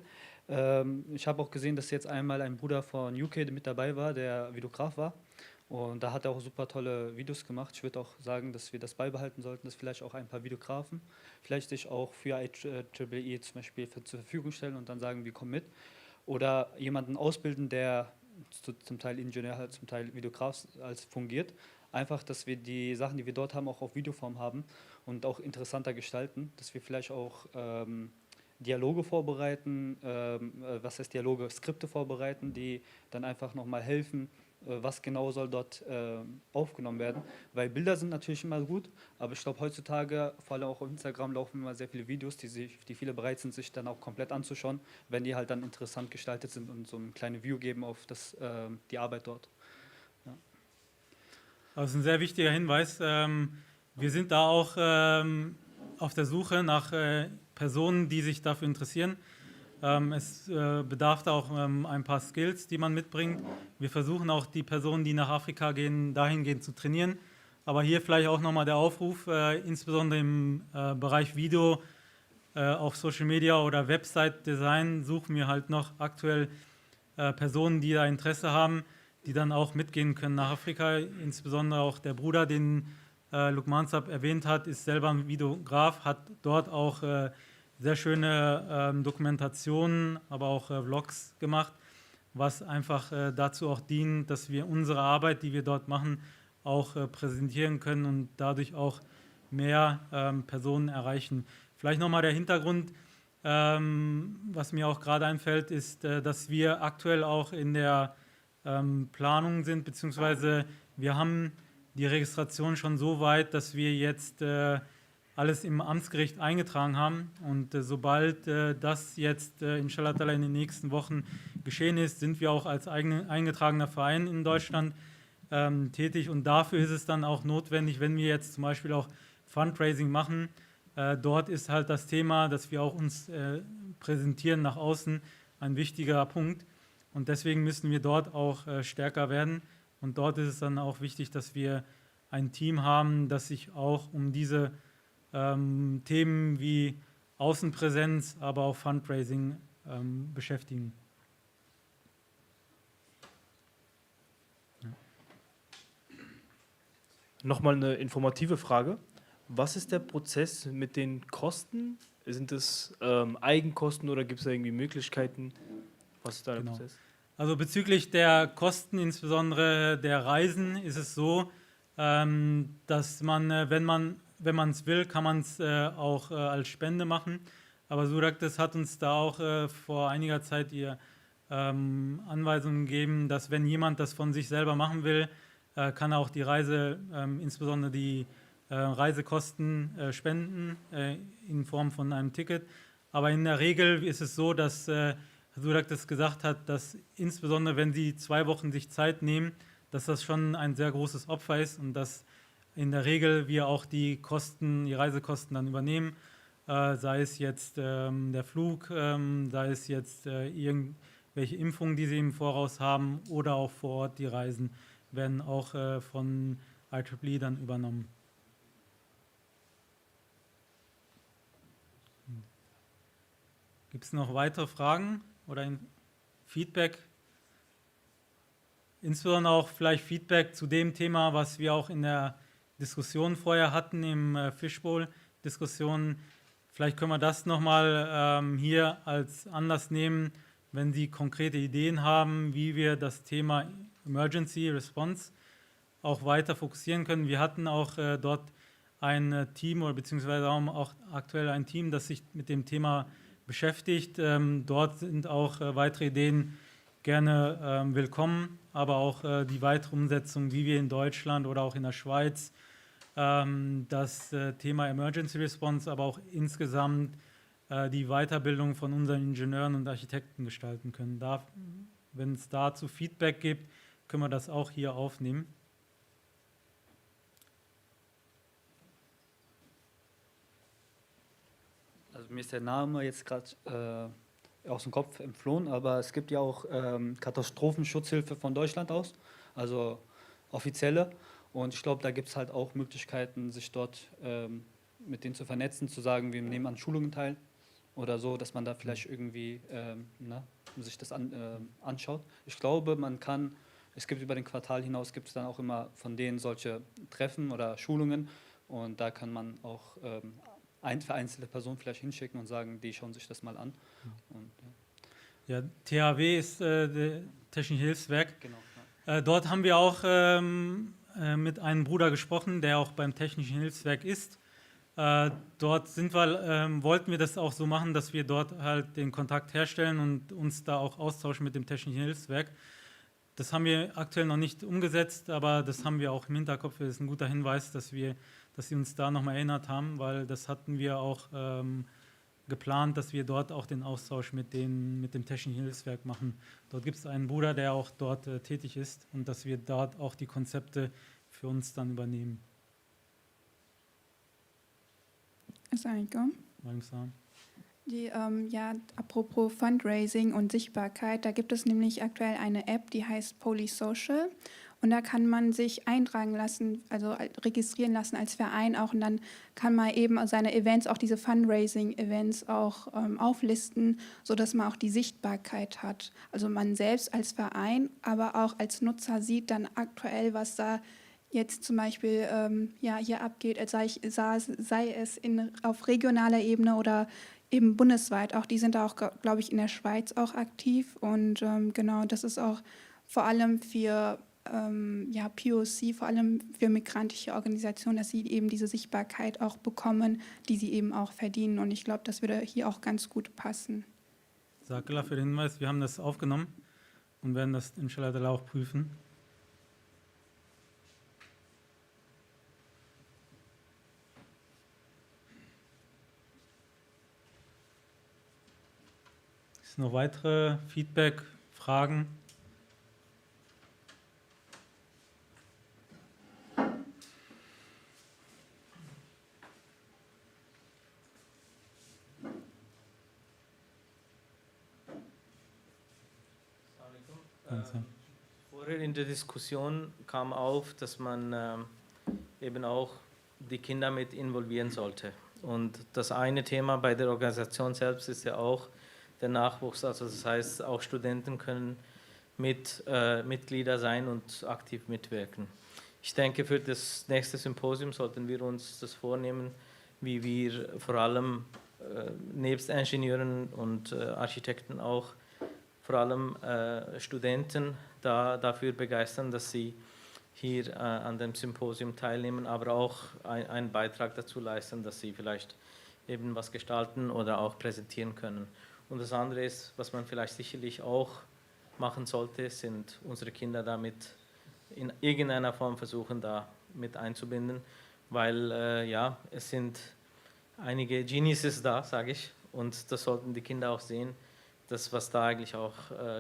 Ich habe auch gesehen, dass jetzt einmal ein Bruder von UK mit dabei war, der Videograf war. Und da hat er auch super tolle Videos gemacht. Ich würde auch sagen, dass wir das beibehalten sollten, dass vielleicht auch ein paar Videografen vielleicht sich auch für IEEE zum Beispiel zur Verfügung stellen und dann sagen, wir kommen mit. Oder jemanden ausbilden, der zum Teil Ingenieur hat, zum Teil Videograf als fungiert. Einfach, dass wir die Sachen, die wir dort haben, auch auf Videoform haben und auch interessanter gestalten, dass wir vielleicht auch Dialoge vorbereiten, was heißt Dialoge, Skripte vorbereiten, die dann einfach nochmal helfen, was genau soll dort aufgenommen werden. Weil Bilder sind natürlich immer gut, aber ich glaube heutzutage, vor allem auch auf Instagram, laufen immer sehr viele Videos, die viele bereit sind, sich dann auch komplett anzuschauen, wenn die halt dann interessant gestaltet sind und so eine kleine View geben auf die Arbeit dort. Ja. Das ist ein sehr wichtiger Hinweis. Wir sind da auch auf der Suche nach Personen, die sich dafür interessieren. Es bedarf da auch ein paar Skills, die man mitbringt. Wir versuchen auch die Personen, die nach Afrika gehen, dahingehend zu trainieren. Aber hier vielleicht auch nochmal der Aufruf, insbesondere im Bereich Video, auf Social Media oder Website-Design suchen wir halt noch aktuell Personen, die da Interesse haben, die dann auch mitgehen können nach Afrika. Insbesondere auch der Bruder, den Luqman Saab erwähnt hat, ist selber ein Videograf, hat dort auch sehr schöne Dokumentationen, aber auch Vlogs gemacht, was einfach dazu auch dient, dass wir unsere Arbeit, die wir dort machen, auch präsentieren können und dadurch auch mehr Personen erreichen. Vielleicht nochmal der Hintergrund, was mir auch gerade einfällt, ist, dass wir aktuell auch in der Planung sind, beziehungsweise wir haben die Registration schon so weit, dass wir jetzt alles im Amtsgericht eingetragen haben. Und sobald das jetzt inshallah ta'ala in den nächsten Wochen geschehen ist, sind wir auch als eingetragener Verein in Deutschland tätig. Und dafür ist es dann auch notwendig, wenn wir jetzt zum Beispiel auch Fundraising machen. Dort ist halt das Thema, dass wir auch uns präsentieren nach außen, ein wichtiger Punkt. Und deswegen müssen wir dort auch stärker werden. Und dort ist es dann auch wichtig, dass wir ein Team haben, das sich auch um diese Themen wie Außenpräsenz, aber auch Fundraising beschäftigen. Ja. Nochmal eine informative Frage. Was ist der Prozess mit den Kosten? Sind es Eigenkosten oder gibt es da irgendwie Möglichkeiten? Was ist da der Prozess? Also bezüglich der Kosten, insbesondere der Reisen, ist es so, dass man, wenn man es will, kann man es auch als Spende machen. Aber Suraktes hat uns da auch vor einiger Zeit Anweisungen gegeben, dass wenn jemand das von sich selber machen will, kann er auch die Reise, insbesondere die Reisekosten spenden in Form von einem Ticket. Aber in der Regel ist es so, dass Suraktes gesagt hat, dass insbesondere wenn Sie 2 Wochen sich Zeit nehmen, dass das schon ein sehr großes Opfer ist und dass in der Regel wir auch die Reisekosten dann übernehmen, sei es jetzt der Flug, sei es jetzt irgendwelche Impfungen, die Sie im Voraus haben oder auch vor Ort die Reisen, werden auch von IEEE dann übernommen. Gibt es noch weitere Fragen oder Feedback? Insbesondere auch vielleicht Feedback zu dem Thema, was wir auch in der Diskussion vorher hatten im Fishbowl. Diskussionen. Vielleicht können wir das nochmal hier als Anlass nehmen, wenn Sie konkrete Ideen haben, wie wir das Thema Emergency Response auch weiter fokussieren können. Wir hatten auch dort ein Team oder beziehungsweise auch aktuell ein Team, das sich mit dem Thema beschäftigt. Dort sind auch weitere Ideen gerne willkommen, aber auch die weitere Umsetzung, wie wir in Deutschland oder auch in der Schweiz das Thema Emergency Response, aber auch insgesamt die Weiterbildung von unseren Ingenieuren und Architekten gestalten können. Wenn es dazu Feedback gibt, können wir das auch hier aufnehmen. Also mir ist der Name jetzt gerade aus dem Kopf entflohen, aber es gibt ja auch Katastrophenschutzhilfe von Deutschland aus, also offizielle. Und ich glaube, da gibt es halt auch Möglichkeiten, sich dort mit denen zu vernetzen, zu sagen, wir nehmen an Schulungen teil oder so, dass man da vielleicht irgendwie sich das anschaut. Ich glaube, es gibt über den Quartal hinaus, gibt es dann auch immer von denen solche Treffen oder Schulungen und da kann man auch vereinzelte Personen vielleicht hinschicken und sagen, die schauen sich das mal an. Und, ja, THW ist das Technische Hilfswerk. Genau, dort haben wir auch mit einem Bruder gesprochen, der auch beim Technischen Hilfswerk ist. Dort wollten wir das auch so machen, dass wir dort halt den Kontakt herstellen und uns da auch austauschen mit dem Technischen Hilfswerk. Das haben wir aktuell noch nicht umgesetzt, aber das haben wir auch im Hinterkopf. Das ist ein guter Hinweis, dass Sie uns da nochmal erinnert haben, weil das hatten wir auch geplant, dass wir dort auch den Austausch mit dem Technischen Hilfswerk machen. Dort gibt es einen Bruder, der auch dort tätig ist und dass wir dort auch die Konzepte für uns dann übernehmen. Assalamualaikum. Apropos Fundraising und Sichtbarkeit, da gibt es nämlich aktuell eine App, die heißt Polysocial. Und da kann man sich eintragen lassen, also registrieren lassen als Verein auch. Und dann kann man eben seine Events, auch diese Fundraising-Events auch auflisten, sodass man auch die Sichtbarkeit hat. Also man selbst als Verein, aber auch als Nutzer sieht dann aktuell, was da jetzt zum Beispiel hier abgeht, sei es auf regionaler Ebene oder eben bundesweit. Auch die sind da auch, glaube ich, in der Schweiz auch aktiv. Und genau, das ist auch vor allem für POC, vor allem für migrantische Organisationen, dass sie eben diese Sichtbarkeit auch bekommen, die sie eben auch verdienen. Und ich glaube, das würde hier auch ganz gut passen. Sakala für den Hinweis, wir haben das aufgenommen und werden das inshallah auch prüfen. Ist noch weitere Feedback, Fragen? Vorher in der Diskussion kam auf, dass man eben auch die Kinder mit involvieren sollte. Und das eine Thema bei der Organisation selbst ist ja auch der Nachwuchs. Also das heißt, auch Studenten können Mitglieder sein und aktiv mitwirken. Ich denke, für das nächste Symposium sollten wir uns das vornehmen, wie wir vor allem nebst Ingenieuren und Architekten auch vor allem Studenten dafür begeistern, dass sie hier an dem Symposium teilnehmen, aber auch einen Beitrag dazu leisten, dass sie vielleicht eben was gestalten oder auch präsentieren können. Und das andere ist, was man vielleicht sicherlich auch machen sollte, sind unsere Kinder damit in irgendeiner Form versuchen, da mit einzubinden, weil es sind einige Geniuses da, sage ich, und das sollten die Kinder auch sehen, das, was da eigentlich auch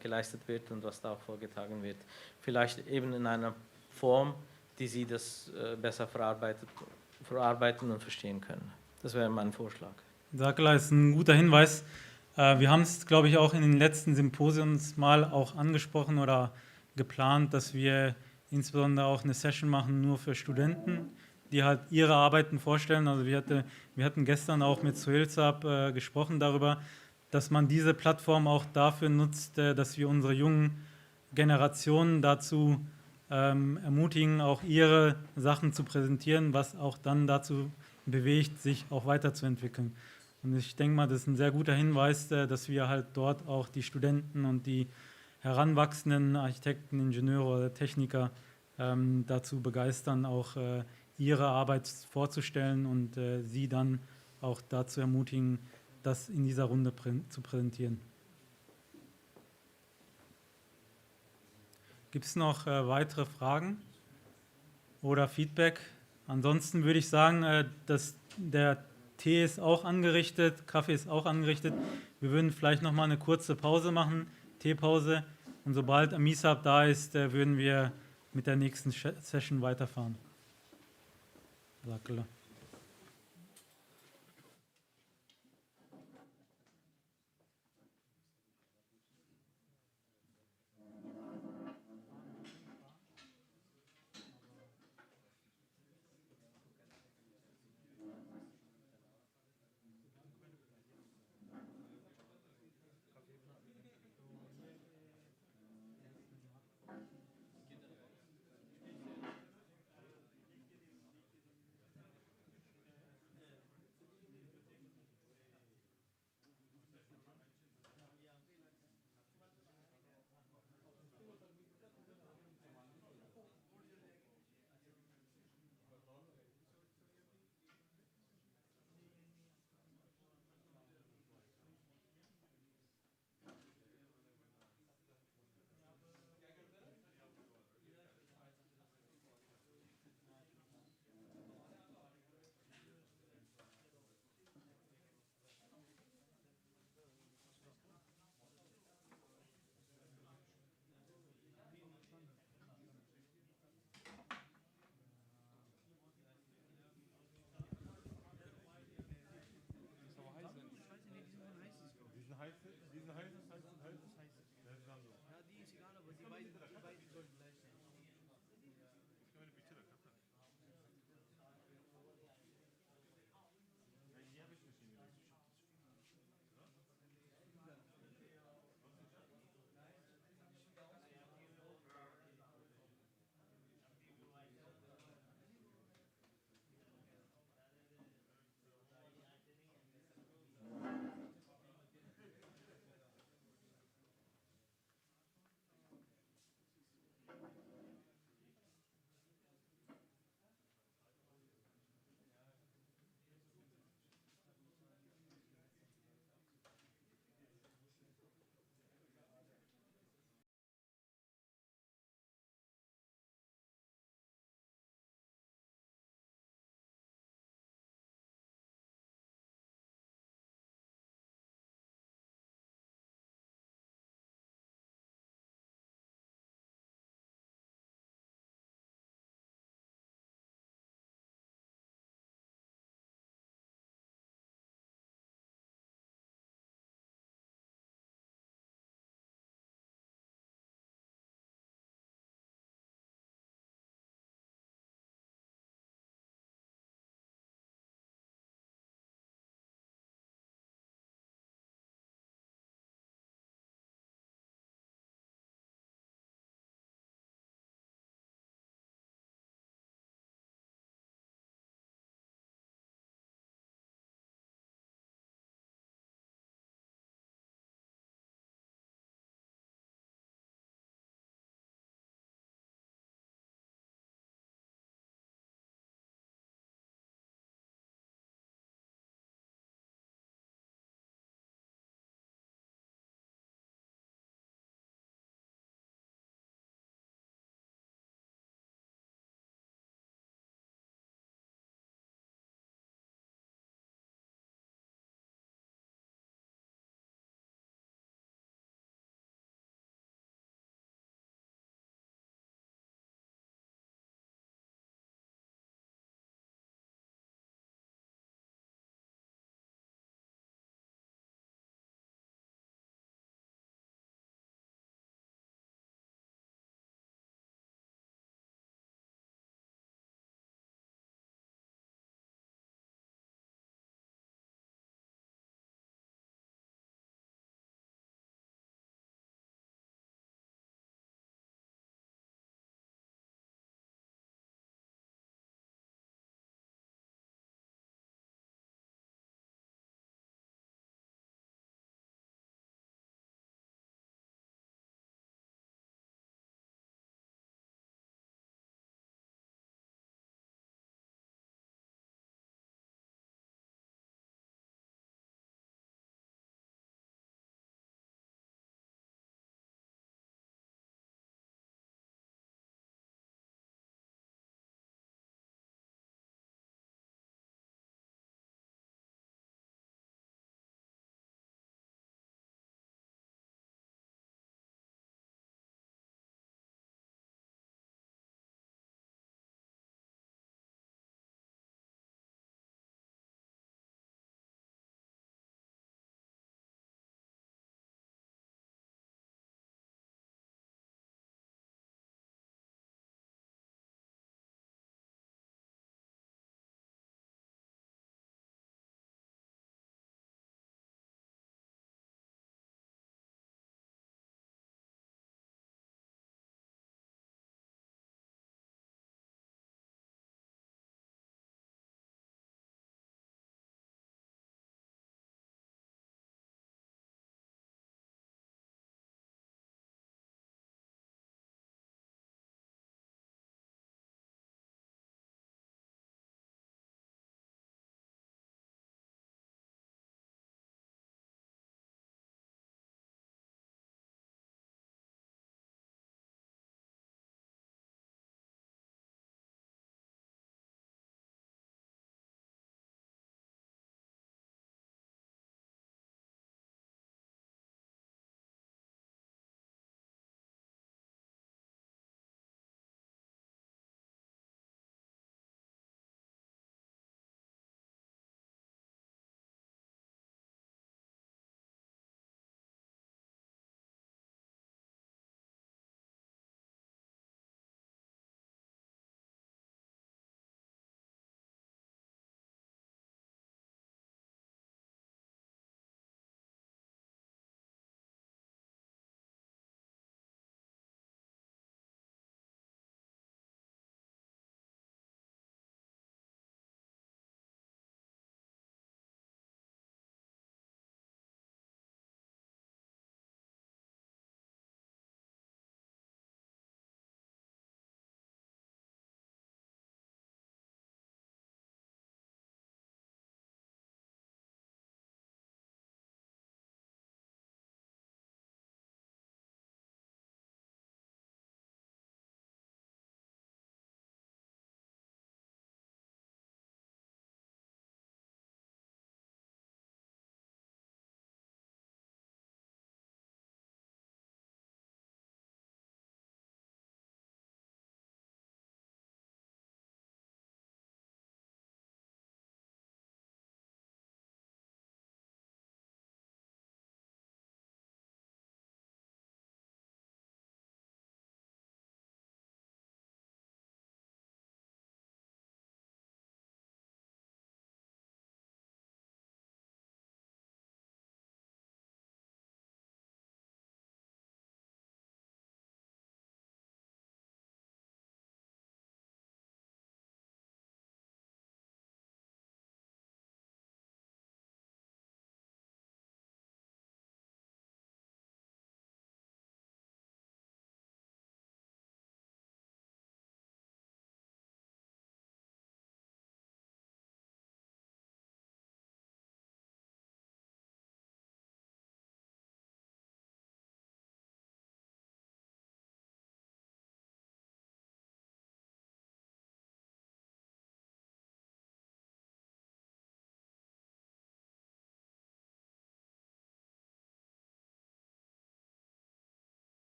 geleistet wird und was da auch vorgetragen wird. Vielleicht eben in einer Form, die sie das besser verarbeiten und verstehen können. Das wäre mein Vorschlag. Sakala ist ein guter Hinweis. Wir haben es, glaube ich, auch in den letzten Symposiums mal auch angesprochen oder geplant, dass wir insbesondere auch eine Session machen nur für Studenten, die halt ihre Arbeiten vorstellen. Also wir hatten gestern auch mit Suhilsab gesprochen darüber, dass man diese Plattform auch dafür nutzt, dass wir unsere jungen Generationen dazu ermutigen, auch ihre Sachen zu präsentieren, was auch dann dazu bewegt, sich auch weiterzuentwickeln. Und ich denke mal, das ist ein sehr guter Hinweis, dass wir halt dort auch die Studenten und die heranwachsenden Architekten, Ingenieure oder Techniker dazu begeistern, auch ihre Arbeit vorzustellen und sie dann auch dazu ermutigen, das in dieser Runde zu präsentieren. Gibt es noch weitere Fragen oder Feedback? Ansonsten würde ich sagen, dass der Tee ist auch angerichtet, Kaffee ist auch angerichtet. Wir würden vielleicht noch mal eine kurze Pause machen, Teepause. Und sobald Amisab da ist, würden wir mit der nächsten Session weiterfahren. Danke.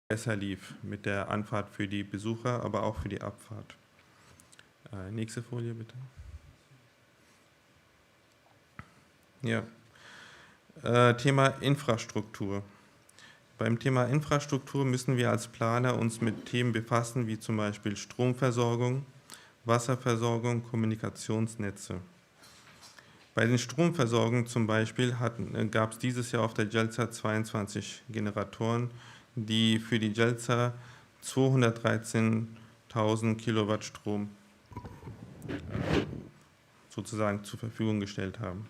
besser lief mit der Anfahrt für die Besucher, aber auch für die Abfahrt. Nächste Folie bitte. Ja. Thema Infrastruktur. Beim Thema Infrastruktur müssen wir als Planer uns mit Themen befassen, wie zum Beispiel Stromversorgung, Wasserversorgung, Kommunikationsnetze. Bei den Stromversorgungen zum Beispiel gab es dieses Jahr auf der Jalsa 22 Generatoren, die für die Jalsa 213.000 Kilowatt Strom sozusagen zur Verfügung gestellt haben.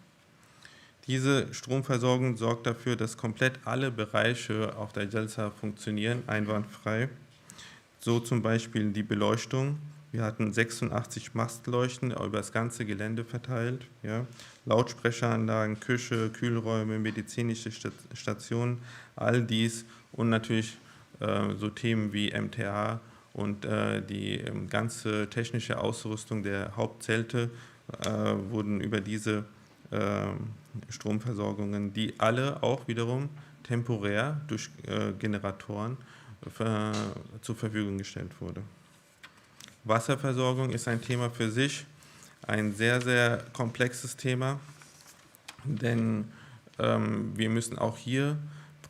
Diese Stromversorgung sorgt dafür, dass komplett alle Bereiche auf der Jalsa funktionieren, einwandfrei. So zum Beispiel die Beleuchtung. Wir hatten 86 Mastleuchten über das ganze Gelände verteilt. Ja. Lautsprecheranlagen, Küche, Kühlräume, medizinische Stationen, all dies und natürlich so Themen wie MTA und die ganze technische Ausrüstung der Hauptzelte wurden über diese Stromversorgungen, die alle auch wiederum temporär durch Generatoren zur Verfügung gestellt wurde. Wasserversorgung ist ein Thema für sich, ein sehr, sehr komplexes Thema, denn wir müssen auch hier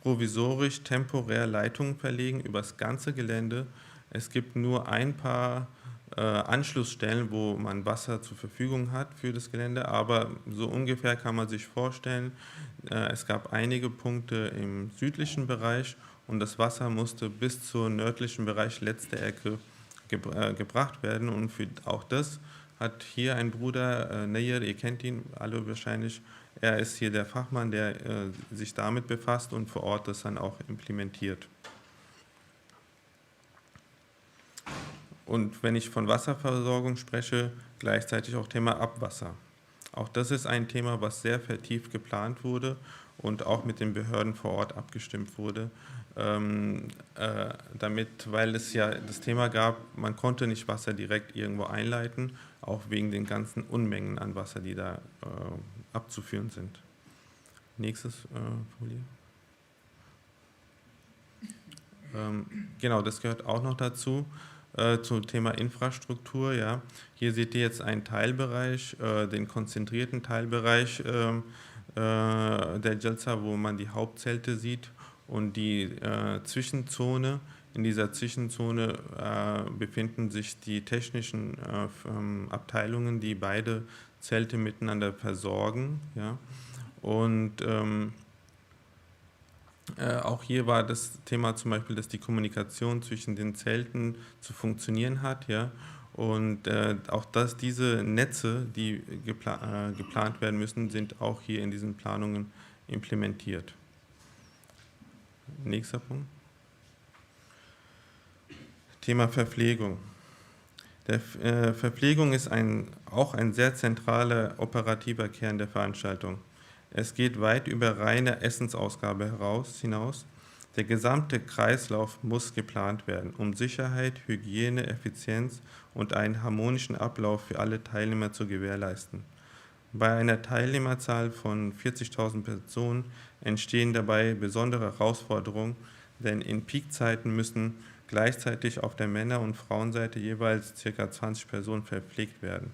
provisorisch temporär Leitungen verlegen über das ganze Gelände. Es gibt nur ein paar Anschlussstellen, wo man Wasser zur Verfügung hat für das Gelände, aber so ungefähr kann man sich vorstellen, es gab einige Punkte im südlichen Bereich und das Wasser musste bis zur nördlichen Bereich, letzte Ecke, gebracht werden und für auch das hat hier ein Bruder, Nayir, ihr kennt ihn alle wahrscheinlich, er ist hier der Fachmann, der sich damit befasst und vor Ort das dann auch implementiert. Und wenn ich von Wasserversorgung spreche, gleichzeitig auch Thema Abwasser. Auch das ist ein Thema, was sehr vertieft geplant wurde und auch mit den Behörden vor Ort abgestimmt wurde, weil es ja das Thema gab, man konnte nicht Wasser direkt irgendwo einleiten, auch wegen den ganzen Unmengen an Wasser, die da abzuführen sind. Nächstes Folie. Genau, das gehört auch noch dazu. Zum Thema Infrastruktur. Ja. Hier seht ihr jetzt einen Teilbereich, den konzentrierten Teilbereich der Jalsa, wo man die Hauptzelte sieht und die Zwischenzone. In dieser Zwischenzone befinden sich die technischen Abteilungen, die beide Zelte miteinander versorgen. Ja. Und auch hier war das Thema zum Beispiel, dass die Kommunikation zwischen den Zelten zu funktionieren hat, ja, und auch diese Netze, die geplant werden müssen, sind auch hier in diesen Planungen implementiert. Nächster Punkt. Thema Verpflegung. Verpflegung ist auch ein sehr zentraler operativer Kern der Veranstaltung. Es geht weit über reine Essensausgabe hinaus. Der gesamte Kreislauf muss geplant werden, um Sicherheit, Hygiene, Effizienz und einen harmonischen Ablauf für alle Teilnehmer zu gewährleisten. Bei einer Teilnehmerzahl von 40.000 Personen entstehen dabei besondere Herausforderungen, denn in Peakzeiten müssen gleichzeitig auf der Männer- und Frauenseite jeweils ca. 20 Personen verpflegt werden.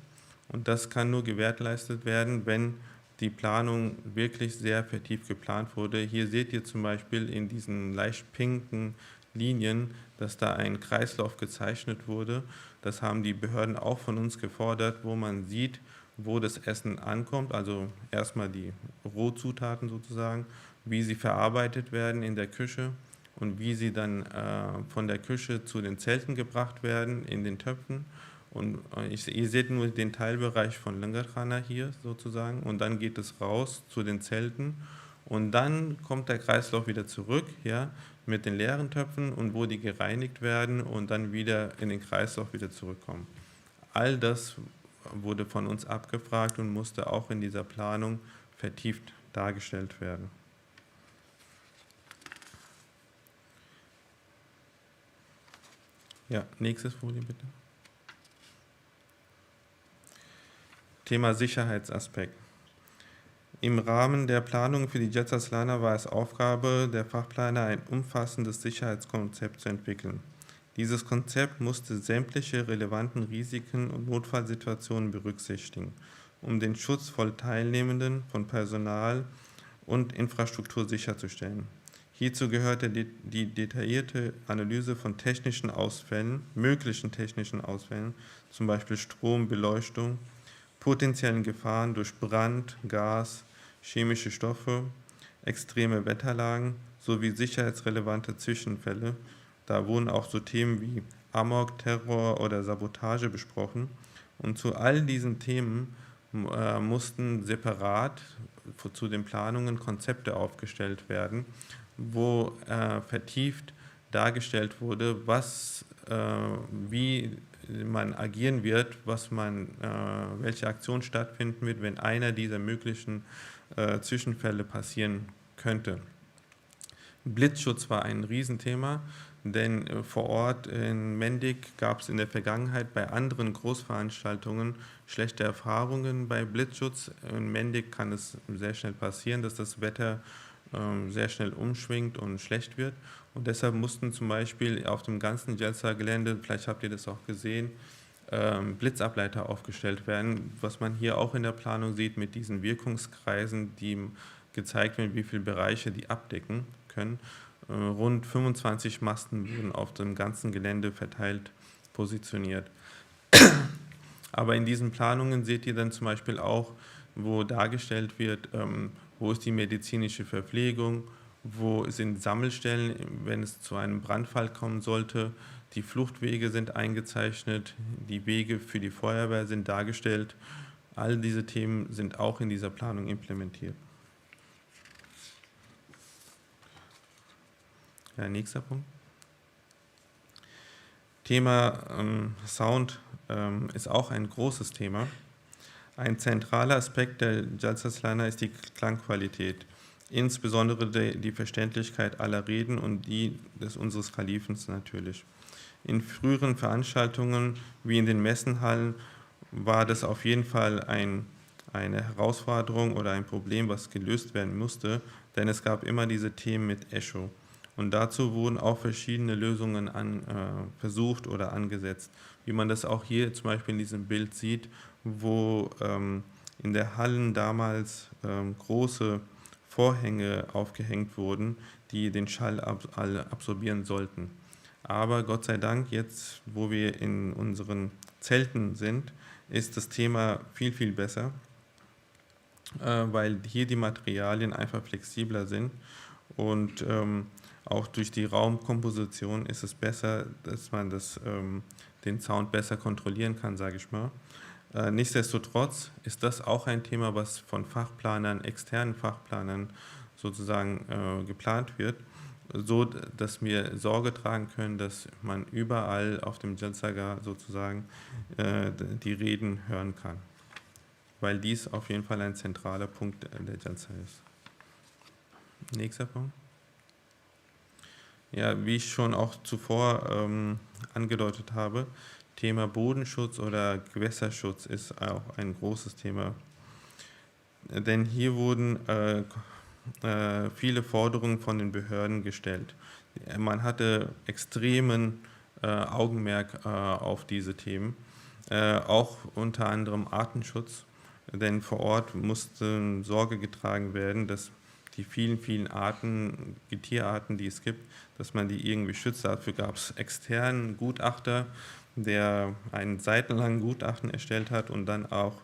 Und das kann nur gewährleistet werden, wenn die Planung wirklich sehr vertieft geplant wurde. Hier seht ihr zum Beispiel in diesen leicht pinken Linien, dass da ein Kreislauf gezeichnet wurde. Das haben die Behörden auch von uns gefordert, wo man sieht, wo das Essen ankommt, also erstmal die Rohzutaten sozusagen, wie sie verarbeitet werden in der Küche und wie sie dann von der Küche zu den Zelten gebracht werden in den Töpfen. Und ihr seht nur den Teilbereich von Langarkhana hier sozusagen und dann geht es raus zu den Zelten und dann kommt der Kreislauf wieder zurück, ja, mit den leeren Töpfen und wo die gereinigt werden und dann wieder in den Kreislauf wieder zurückkommen. All das wurde von uns abgefragt und musste auch in dieser Planung vertieft dargestellt werden. Ja, nächstes Folie bitte. Thema Sicherheitsaspekt. Im Rahmen der Planung für die Jetsaslana war es Aufgabe der Fachplaner, ein umfassendes Sicherheitskonzept zu entwickeln. Dieses Konzept musste sämtliche relevanten Risiken und Notfallsituationen berücksichtigen, um den Schutz von Teilnehmenden, von Personal und Infrastruktur sicherzustellen. Hierzu gehörte die detaillierte Analyse von technischen Ausfällen, möglichen technischen Ausfällen, zum Beispiel Strom, Beleuchtung, potenziellen Gefahren durch Brand, Gas, chemische Stoffe, extreme Wetterlagen sowie sicherheitsrelevante Zwischenfälle. Da wurden auch so Themen wie Amok, Terror oder Sabotage besprochen. Und zu all diesen Themen mussten separat zu den Planungen Konzepte aufgestellt werden, wo vertieft dargestellt wurde, wie man agieren wird, welche Aktion stattfinden wird, wenn einer dieser möglichen Zwischenfälle passieren könnte. Blitzschutz war ein Riesenthema, denn vor Ort in Mendig gab es in der Vergangenheit bei anderen Großveranstaltungen schlechte Erfahrungen bei Blitzschutz. In Mendig kann es sehr schnell passieren, dass das Wetter sehr schnell umschwingt und schlecht wird. Und deshalb mussten zum Beispiel auf dem ganzen Jalsa-Gelände, vielleicht habt ihr das auch gesehen, Blitzableiter aufgestellt werden, was man hier auch in der Planung sieht mit diesen Wirkungskreisen, die gezeigt werden, wie viele Bereiche die abdecken können. Rund 25 Masten wurden auf dem ganzen Gelände verteilt positioniert. Aber in diesen Planungen seht ihr dann zum Beispiel auch, wo dargestellt wird, wo ist die medizinische Verpflegung, wo sind Sammelstellen, wenn es zu einem Brandfall kommen sollte. Die Fluchtwege sind eingezeichnet, die Wege für die Feuerwehr sind dargestellt. All diese Themen sind auch in dieser Planung implementiert. Ja, nächster Punkt. Thema Sound ist auch ein großes Thema. Ein zentraler Aspekt der Jalsaslana ist die Klangqualität, insbesondere die Verständlichkeit aller Reden und die unseres Kalifens natürlich. In früheren Veranstaltungen wie in den Messenhallen war das auf jeden Fall eine Herausforderung oder ein Problem, was gelöst werden musste, denn es gab immer diese Themen mit Echo. Und dazu wurden auch verschiedene Lösungen versucht oder angesetzt, wie man das auch hier zum Beispiel in diesem Bild sieht, wo in der Hallen damals große Vorhänge aufgehängt wurden, die den Schall absorbieren sollten. Aber Gott sei Dank, jetzt, wo wir in unseren Zelten sind, ist das Thema viel, viel besser, weil hier die Materialien einfach flexibler sind und auch durch die Raumkomposition ist es besser, dass man den Sound besser kontrollieren kann, sage ich mal. Nichtsdestotrotz ist das auch ein Thema, was von Fachplanern, externen Fachplanern sozusagen geplant wird, so dass wir Sorge tragen können, dass man überall auf dem Jalsaga sozusagen die Reden hören kann, weil dies auf jeden Fall ein zentraler Punkt der Jalsa ist. Nächster Punkt. Ja, wie ich schon auch zuvor angedeutet habe, Thema Bodenschutz oder Gewässerschutz ist auch ein großes Thema. Denn hier wurden viele Forderungen von den Behörden gestellt. Man hatte extremen Augenmerk auf diese Themen, auch unter anderem Artenschutz, denn vor Ort musste Sorge getragen werden, dass die vielen, vielen Arten, die Tierarten, die es gibt, dass man die irgendwie schützt. Dafür gab es externen Gutachter, der einen seitenlangen Gutachten erstellt hat und dann auch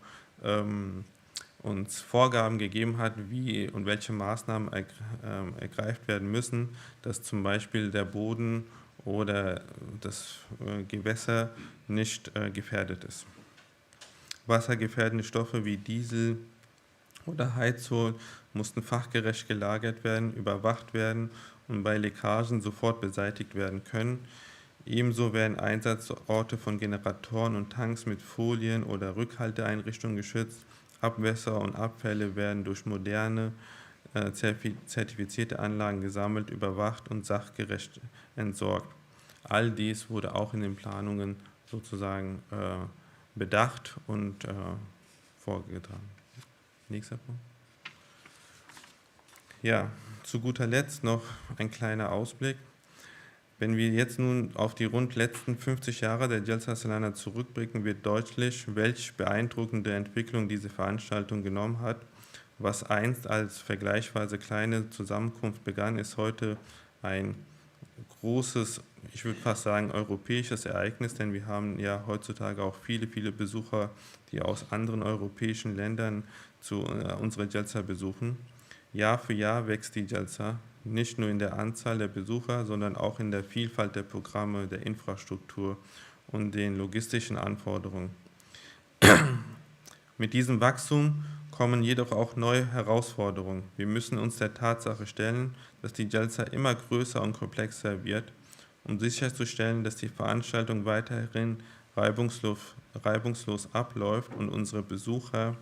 uns Vorgaben gegeben hat, wie und welche Maßnahmen ergreift werden müssen, dass zum Beispiel der Boden oder das Gewässer nicht gefährdet ist. Wassergefährdende Stoffe wie Diesel oder Heizöl mussten fachgerecht gelagert werden, überwacht werden und bei Leckagen sofort beseitigt werden können. Ebenso werden Einsatzorte von Generatoren und Tanks mit Folien oder Rückhalteeinrichtungen geschützt. Abwässer und Abfälle werden durch moderne, zertifizierte Anlagen gesammelt, überwacht und sachgerecht entsorgt. All dies wurde auch in den Planungen sozusagen bedacht und vorgetragen. Nächster Punkt. Ja, zu guter Letzt noch ein kleiner Ausblick. Wenn wir jetzt nun auf die rund letzten 50 Jahre der Jalsa Salana zurückblicken, wird deutlich, welch beeindruckende Entwicklung diese Veranstaltung genommen hat. Was einst als vergleichsweise kleine Zusammenkunft begann, ist heute ein großes, ich würde fast sagen, europäisches Ereignis, denn wir haben ja heutzutage auch viele, viele Besucher, die aus anderen europäischen Ländern unsere Jalsa besuchen. Jahr für Jahr wächst die Jalsa, nicht nur in der Anzahl der Besucher, sondern auch in der Vielfalt der Programme, der Infrastruktur und den logistischen Anforderungen. Mit diesem Wachstum kommen jedoch auch neue Herausforderungen. Wir müssen uns der Tatsache stellen, dass die Jalsa immer größer und komplexer wird, um sicherzustellen, dass die Veranstaltung weiterhin reibungslos abläuft und unsere Besucher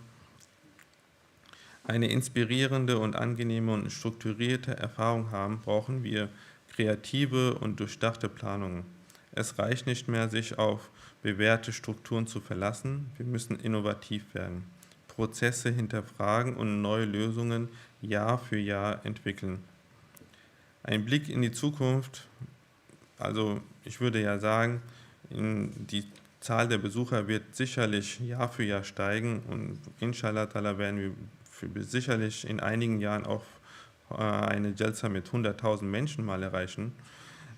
eine inspirierende und angenehme und strukturierte Erfahrung haben, brauchen wir kreative und durchdachte Planungen. Es reicht nicht mehr, sich auf bewährte Strukturen zu verlassen. Wir müssen innovativ werden, Prozesse hinterfragen und neue Lösungen Jahr für Jahr entwickeln. Ein Blick in die Zukunft, also ich würde ja sagen, die Zahl der Besucher wird sicherlich Jahr für Jahr steigen und inshallah ta'ala werden wir sicherlich in einigen Jahren auch eine Jalsa mit 100.000 Menschen mal erreichen.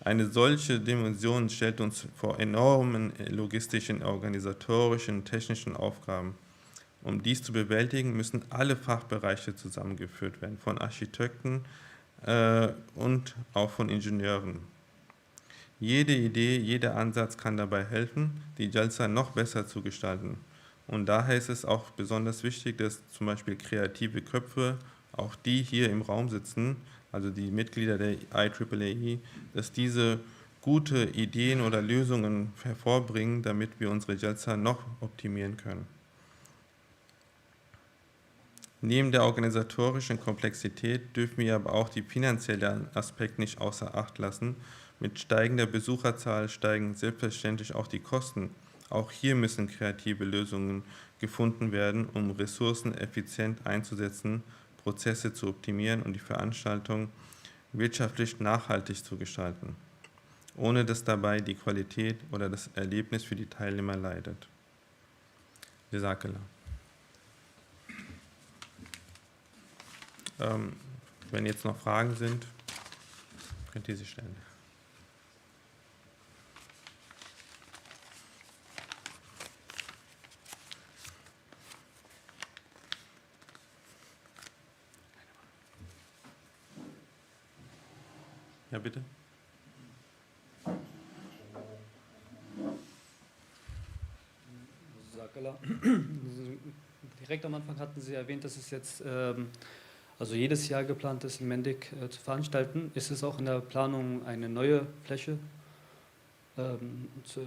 Eine solche Dimension stellt uns vor enormen logistischen, organisatorischen, technischen Aufgaben. Um dies zu bewältigen, müssen alle Fachbereiche zusammengeführt werden, von Architekten und auch von Ingenieuren. Jede Idee, jeder Ansatz kann dabei helfen, die Jalsa noch besser zu gestalten. Und daher ist es auch besonders wichtig, dass zum Beispiel kreative Köpfe, auch die hier im Raum sitzen, also die Mitglieder der IAAE, dass diese gute Ideen oder Lösungen hervorbringen, damit wir unsere Jalsa noch optimieren können. Neben der organisatorischen Komplexität dürfen wir aber auch die finanziellen Aspekte nicht außer Acht lassen. Mit steigender Besucherzahl steigen selbstverständlich auch die Kosten. Auch hier müssen kreative Lösungen gefunden werden, um Ressourcen effizient einzusetzen, Prozesse zu optimieren und die Veranstaltung wirtschaftlich nachhaltig zu gestalten, ohne dass dabei die Qualität oder das Erlebnis für die Teilnehmer leidet. Jazakallah. Wenn jetzt noch Fragen sind, könnt ihr sie stellen. Ja, bitte. Direkt am Anfang hatten Sie erwähnt, dass es jetzt also jedes Jahr geplant ist, in Mendig zu veranstalten. Ist es auch in der Planung, eine neue Fläche zu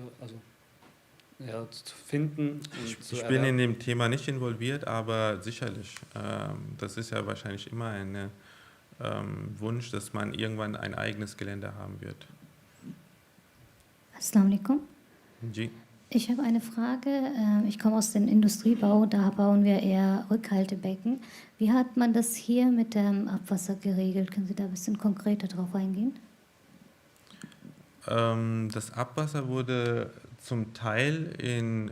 finden? Ich bin in dem Thema nicht involviert, aber sicherlich. Das ist ja wahrscheinlich immer ein Wunsch, dass man irgendwann ein eigenes Gelände haben wird. Assalamu alaikum. Ich habe eine Frage. Ich komme aus dem Industriebau, da bauen wir eher Rückhaltebecken. Wie hat man das hier mit dem Abwasser geregelt? Können Sie da ein bisschen konkreter drauf eingehen? Das Abwasser wurde zum Teil in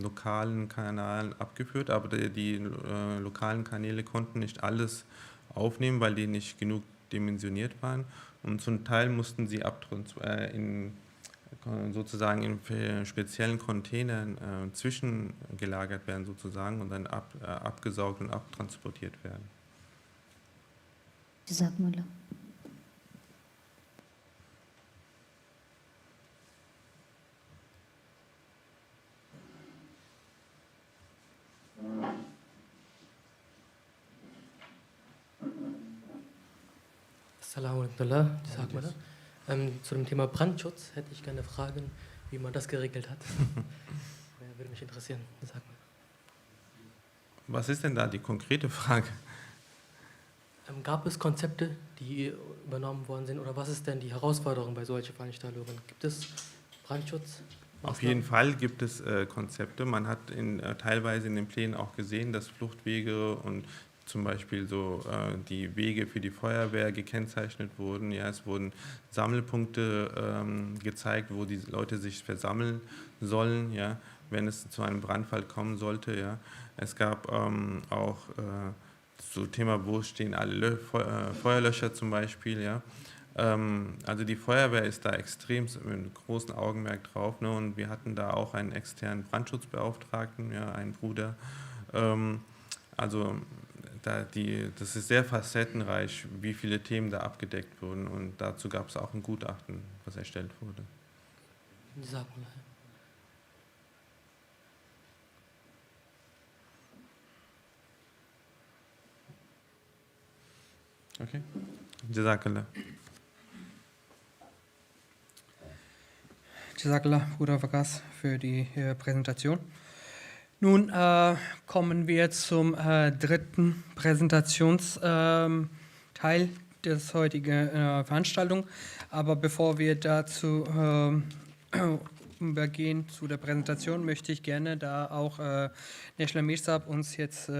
lokalen Kanälen abgeführt, aber die lokalen Kanäle konnten nicht alles aufnehmen, weil die nicht genug dimensioniert waren. Und zum Teil mussten sie sozusagen in speziellen Containern zwischengelagert werden sozusagen und dann abgesaugt und abtransportiert werden. Jazakumullah. Assalamu alaikum. Zu dem Thema Brandschutz hätte ich gerne Fragen, wie man das geregelt hat. Würde mich interessieren. Was ist denn da die konkrete Frage? Gab es Konzepte, die übernommen worden sind, oder was ist denn die Herausforderung bei solchen Veranstaltungen? Gibt es Brandschutz? Auf jeden Fall gibt es Konzepte. Man hat teilweise in den Plänen auch gesehen, dass Fluchtwege und zum Beispiel so die Wege für die Feuerwehr gekennzeichnet wurden. Ja, es wurden Sammelpunkte gezeigt, wo die Leute sich versammeln sollen, ja, wenn es zu einem Brandfall kommen sollte. Ja. Es gab auch so Thema, wo stehen alle Feuerlöscher zum Beispiel. Ja. Also die Feuerwehr ist da extrem mit großem Augenmerk drauf, ne, und wir hatten da auch einen externen Brandschutzbeauftragten, ja, einen Bruder. Also das ist sehr facettenreich, wie viele Themen da abgedeckt wurden, und dazu gab es auch ein Gutachten, was erstellt wurde. Okay. Jazakallah. Jazakallah, Bruder Vakas, für die Präsentation. Nun kommen wir zum dritten Präsentationsteil des heutigen Veranstaltung. Aber bevor wir dazu übergehen zu der Präsentation, möchte ich gerne, da auch Nesla Mirsab uns jetzt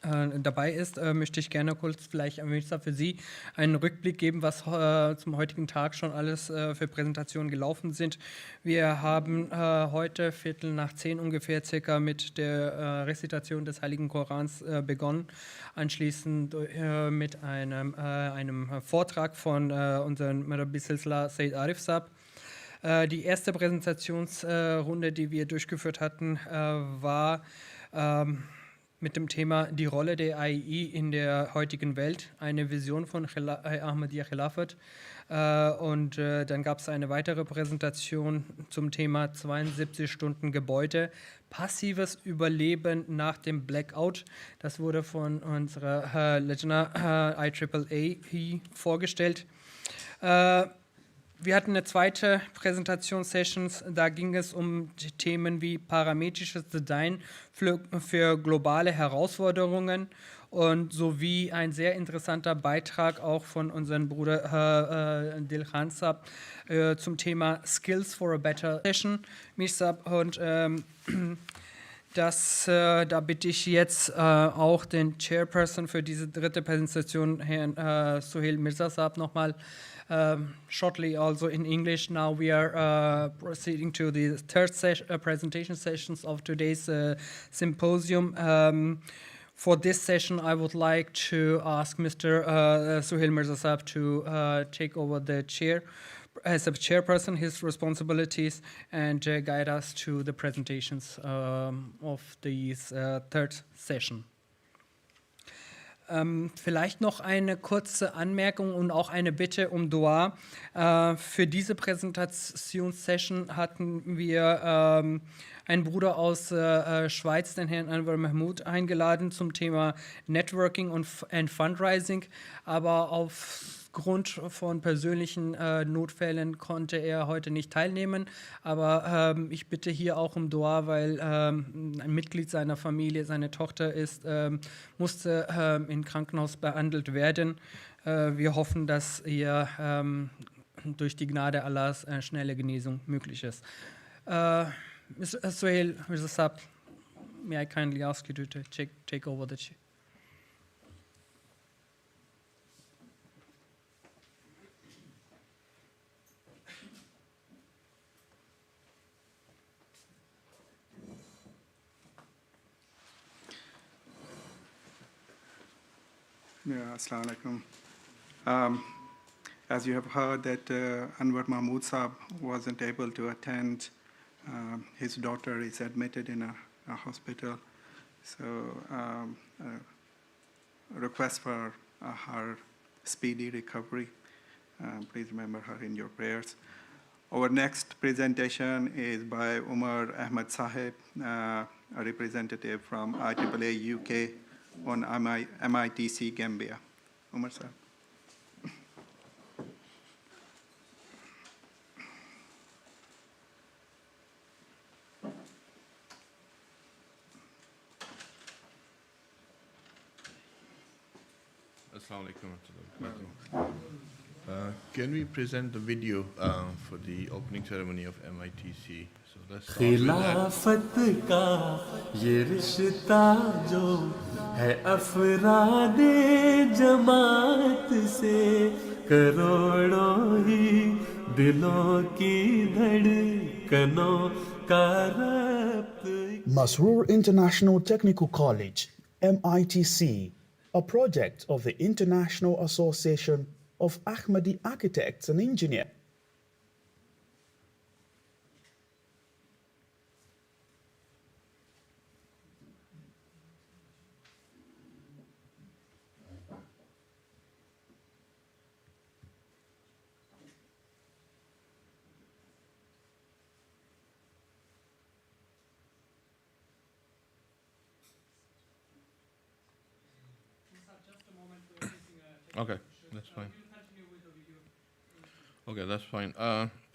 dabei ist, möchte ich gerne kurz vielleicht für Sie einen Rückblick geben, was zum heutigen Tag schon alles für Präsentationen gelaufen sind. Wir haben heute 9:15 ungefähr circa mit der Rezitation des Heiligen Korans begonnen, anschließend mit einem Vortrag von unserem Rabbi Silsila Sayyid Arif Saab. Die erste Präsentationsrunde, die wir durchgeführt hatten, war mit dem Thema die Rolle der Iaaae in der heutigen Welt, eine Vision von Ahmadiyya Khilafat. Und dann gab es eine weitere Präsentation zum Thema 72 Stunden Gebäude, passives Überleben nach dem Blackout. Das wurde von unserer Lejna IAAE vorgestellt. Wir hatten eine zweite Präsentationssession, da ging es um Themen wie parametrisches Design für globale Herausforderungen und sowie ein sehr interessanter Beitrag auch von unserem Bruder Dilhan Saab zum Thema Skills for a Better Session. Mirsab, und da bitte ich jetzt auch den Chairperson für diese dritte Präsentation, Herrn Suhail Mirza Saab, nochmal shortly also in English. Now we are proceeding to the third presentation sessions of today's symposium. For this session, I would like to ask Mr. Suhail Mirza Saab to take over the chair as a chairperson, his responsibilities, and guide us to the presentations of this third session. Vielleicht noch eine kurze Anmerkung und auch eine Bitte um Dua. Für diese Präsentationssession hatten wir einen Bruder aus Schweiz, den Herrn Anwar Mahmoud, eingeladen zum Thema Networking und Fundraising, aber aufgrund von persönlichen Notfällen konnte er heute nicht teilnehmen. Aber ich bitte hier auch um Dua, weil ein Mitglied seiner Familie, seine Tochter musste im Krankenhaus behandelt werden. Wir hoffen, dass ihr durch die Gnade Allahs schnelle Genesung möglich ist. Mr. Suhail Mirza Saab, may I kindly ask you to take over the chair. Yeah, Assalamu alaikum. As you have heard that Anwar Mahmood Saab wasn't able to attend. His daughter is admitted in a hospital. So request for her speedy recovery. Please remember her in your prayers. Our next presentation is by Umar Ahmed Sahib, a representative from IAAE UK on MITC Gambia. Umar Sahib. Assalamu alaikum. Can we present the video for the opening ceremony of MITC? So let's start with that. खिलाफत का ये रिश्ता जो है अफरादे जमात से करोड़ों ही दिलों की धड़कनों का रब्त Masroor International Technical College, MITC, a project of the International Association of Ahmadi Architects and Engineers. Okay, that's fine. Okay, that's fine.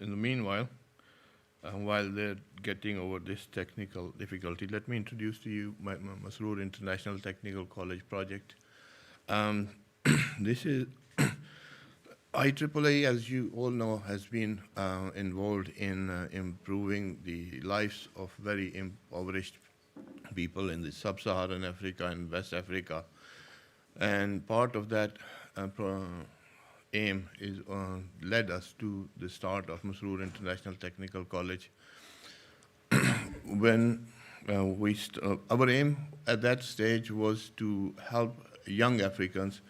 In the meanwhile, while they're getting over this technical difficulty, let me introduce to you my Masroor International Technical College project. This is IAAE, as you all know, has been involved in improving the lives of very impoverished people in the sub-Saharan Africa and West Africa. And part of that aim is led us to the start of Masroor International Technical College. When our aim at that stage was to help young Africans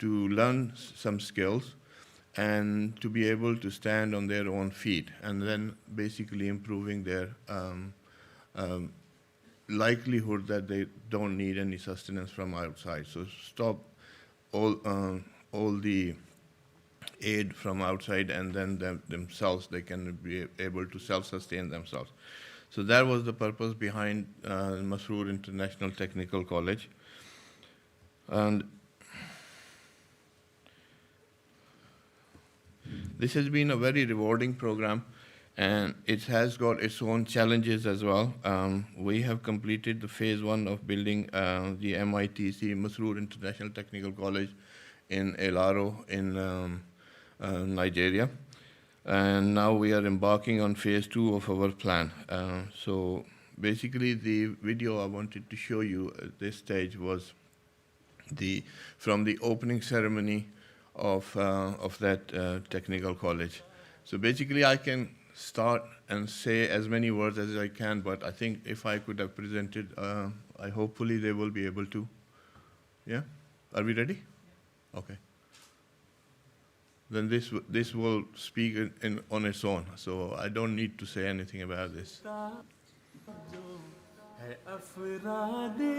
to learn some skills and to be able to stand on their own feet, and then basically improving their likelihood that they don't need any sustenance from outside. So stop all the aid from outside, and then themselves, they can be able to self-sustain themselves. So that was the purpose behind Masroor International Technical College. And this has been a very rewarding program, and it has got its own challenges as well. We have completed the phase 1 of building the MITC, Masroor International Technical College, in Ilaaro in Nigeria. And now we are embarking on phase 2 of our plan. So basically the video I wanted to show you at this stage was from the opening ceremony of that technical college. So basically I can start and say as many words as I can, but I think if I could have presented, hopefully they will be able to. Yeah? Are we ready? Okay. Then this will speak on its own, so I don't need to say anything about this. है अफरादे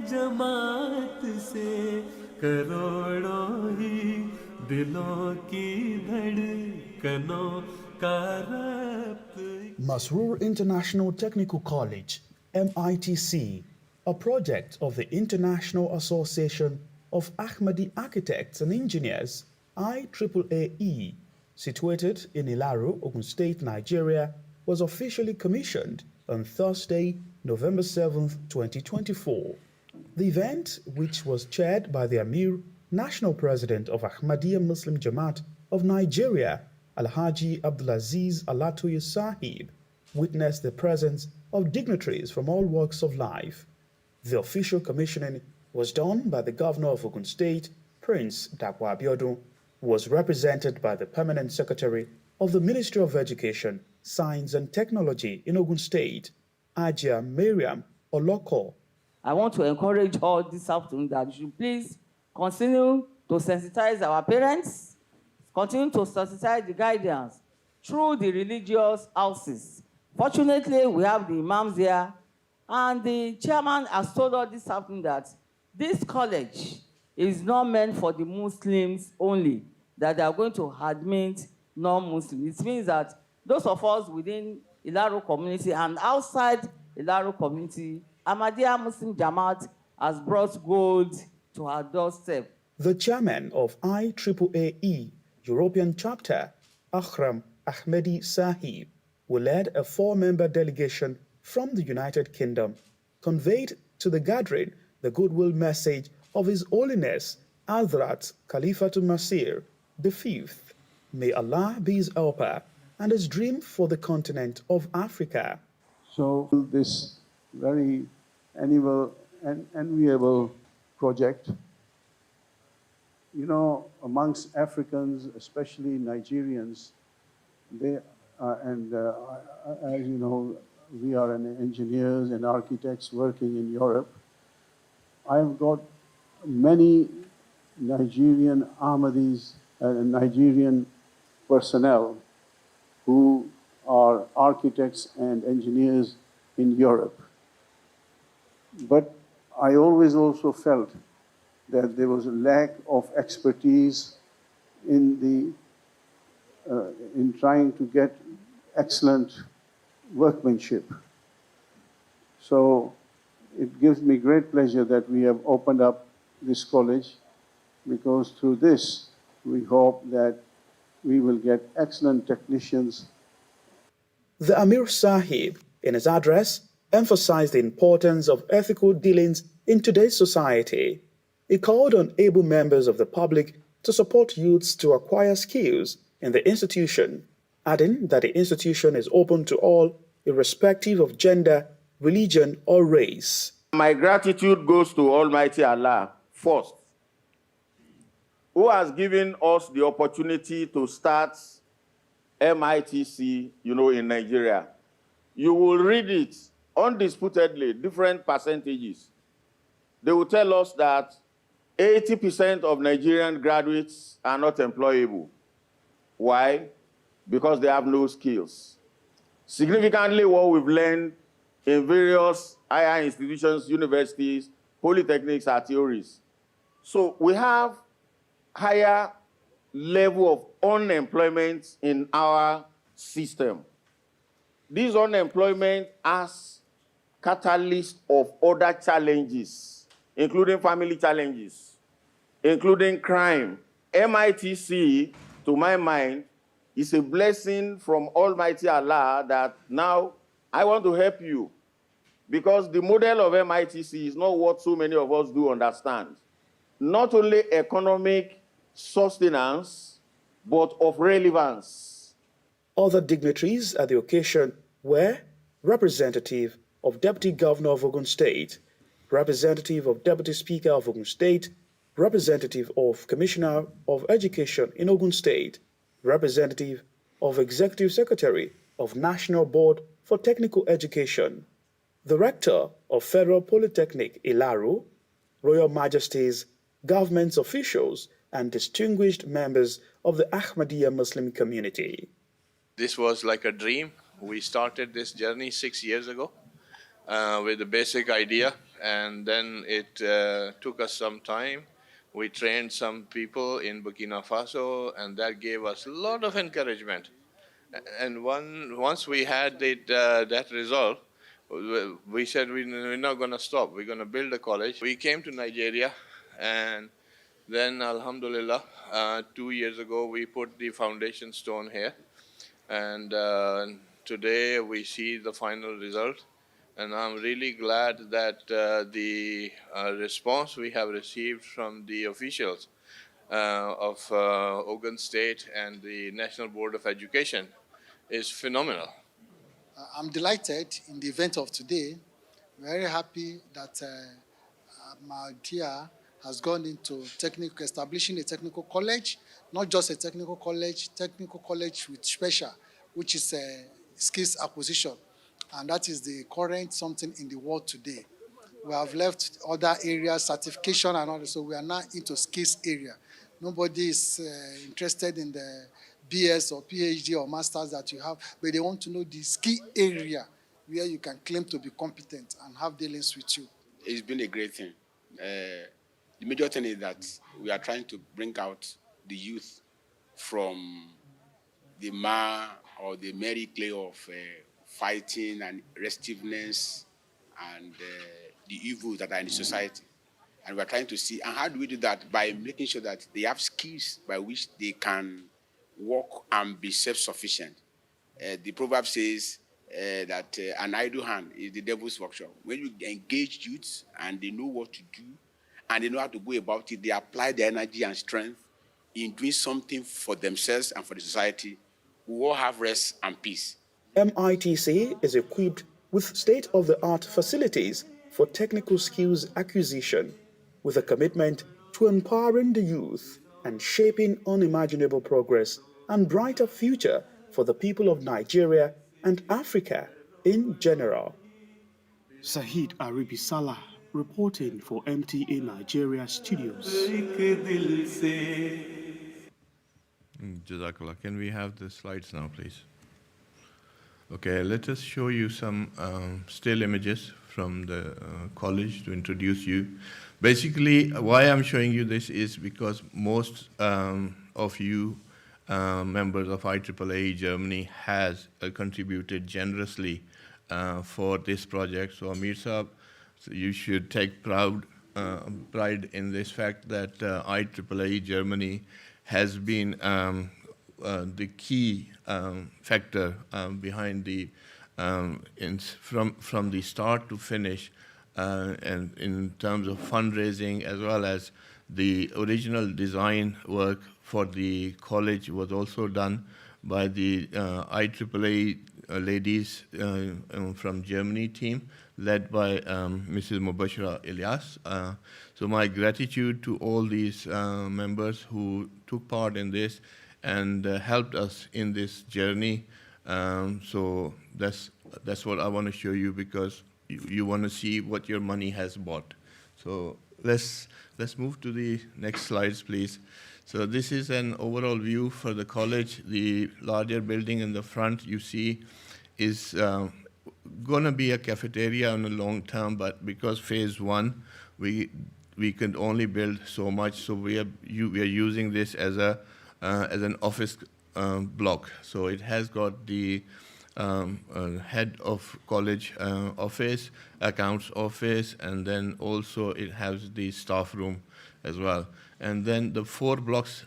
जमात से करोड़ों ही दिलों की धड़कनों का रब्त Masroor International Technical College, MITC, a project of the International Association of Ahmadi Architects and Engineers, IAAE, situated in Ilaaro, Ogun State, Nigeria, was officially commissioned on Thursday, November 7th, 2024. The event, which was chaired by the Amir, National President of Ahmadiyya Muslim Jamaat of Nigeria, Alhaji Abdulaziz Alatoye Sahib, witnessed the presence of dignitaries from all walks of life. The official commissioning was done by the Governor of Ogun State, Prince Dakwa Abiodun, who was represented by the Permanent Secretary of the Ministry of Education, Science and Technology in Ogun State, Ajia Miriam Oloko. I want to encourage all this afternoon that you should please continue to sensitize our parents, continue to sensitize the guardians through the religious houses. Fortunately, we have the imams here, and the chairman has told us this afternoon that this college is not meant for the Muslims only, that they are going to admit non-Muslims. It means that those of us within Ilaaro community and outside Ilaaro community, Ahmadiyya Muslim Jamaat has brought gold to our doorstep. The chairman of IAAE European chapter, Akram Ahmedi Sahib, who led a 4-member delegation from the United Kingdom, conveyed to the gathering the goodwill message of His Holiness Hazrat Khalifatul Masih V. May Allah be his helper and his dream for the continent of Africa. So this very enviable project, you know, amongst Africans, especially Nigerians, they as you know, we are engineers and architects working in Europe. I've got many Nigerian Ahmadis and Nigerian personnel who are architects and engineers in Europe. But I always also felt that there was a lack of expertise in trying to get excellent workmanship. So it gives me great pleasure that we have opened up this college, because through this we hope that we will get excellent technicians. The Amir Sahib, in his address, emphasized the importance of ethical dealings in today's society. He called on able members of the public to support youths to acquire skills in the institution, adding that the institution is open to all, irrespective of gender, religion, or race. My gratitude goes to Almighty Allah first, who has given us the opportunity to start MITC, in Nigeria. You will read it undisputedly, different percentages. They will tell us that 80% of Nigerian graduates are not employable. Why? Because they have no skills. Significantly, what we've learned in various higher institutions, universities, polytechnics are theories. So we have higher level of unemployment in our system. This unemployment has catalyst of other challenges, including family challenges, including crime. MITC, to my mind, is a blessing from Almighty Allah that now I want to help you, because the model of MITC is not what so many of us do understand. Not only economic sustenance, but of relevance. Other dignitaries at the occasion were representative of Deputy Governor of Ogun State, representative of Deputy Speaker of Ogun State, representative of Commissioner of Education in Ogun State, representative of Executive Secretary of National Board for Technical Education, the Rector of Federal Polytechnic Ilaaae, Royal Majesties, government officials, and distinguished members of the Ahmadiyya Muslim community. This was like a dream. We started this journey 6 years ago with the basic idea, and then it took us some time. We trained some people in Burkina Faso, and that gave us a lot of encouragement. And once we had that result, we said we're not going to stop. We're going to build a college. We came to Nigeria, and then, alhamdulillah, 2 years ago, we put the foundation stone here. And today, we see the final result. And I'm really glad that the response we have received from the officials of Ogun State and the National Board of Education is phenomenal. I'm delighted in the event of today. Very happy that my dear has gone into establishing a technical college, not just a technical college with special, which is skills acquisition. And that is the current something in the world today. We have left other areas, certification and all, so we are now into skills area. Nobody is interested in the BS or PhD or masters that you have, but they want to know the skill area where you can claim to be competent and have dealings with you. It's been a great thing. The major thing is that we are trying to bring out the youth from the or the merry clay of fighting and restiveness and the evils that are in the society. And we're trying to see, and how do we do that? By making sure that they have skills by which they can work and be self-sufficient. The proverb says that an idle hand is the devil's workshop. When you engage youths and they know what to do, and they know how to go about it, they apply their energy and strength in doing something for themselves and for the society, we will have rest and peace. MITC is equipped with state-of-the-art facilities for technical skills acquisition, with a commitment to empowering the youth and shaping unimaginable progress and brighter future for the people of Nigeria and Africa in general. Sahid Aribisala reporting for MTA Nigeria Studios. Jazakallah. Can we have the slides now, please? Okay, let us show you some still images from the college to introduce you. Basically, why I'm showing you this is because most of you members of IAAE Germany has contributed generously for this project. So Amir Saab, you should take pride in this fact that IAAE Germany has been the key factor behind the from the start to finish, and in terms of fundraising as well as the original design work for the college was also done by the IAAE ladies from Germany team led by Mrs. Mubashira Ilyas. So my gratitude to all these members who took part in this and helped us in this journey. So that's what I want to show you, because you want to see what your money has bought. So let's move to the next slides, please. So this is an overall view for the college. The larger building in the front you see is going to be a cafeteria on the long term, but because phase one, we can only build so much, so we are using this as an office block. So it has got the head of college office, accounts office, and then also it has the staff room as well. And then the 4 blocks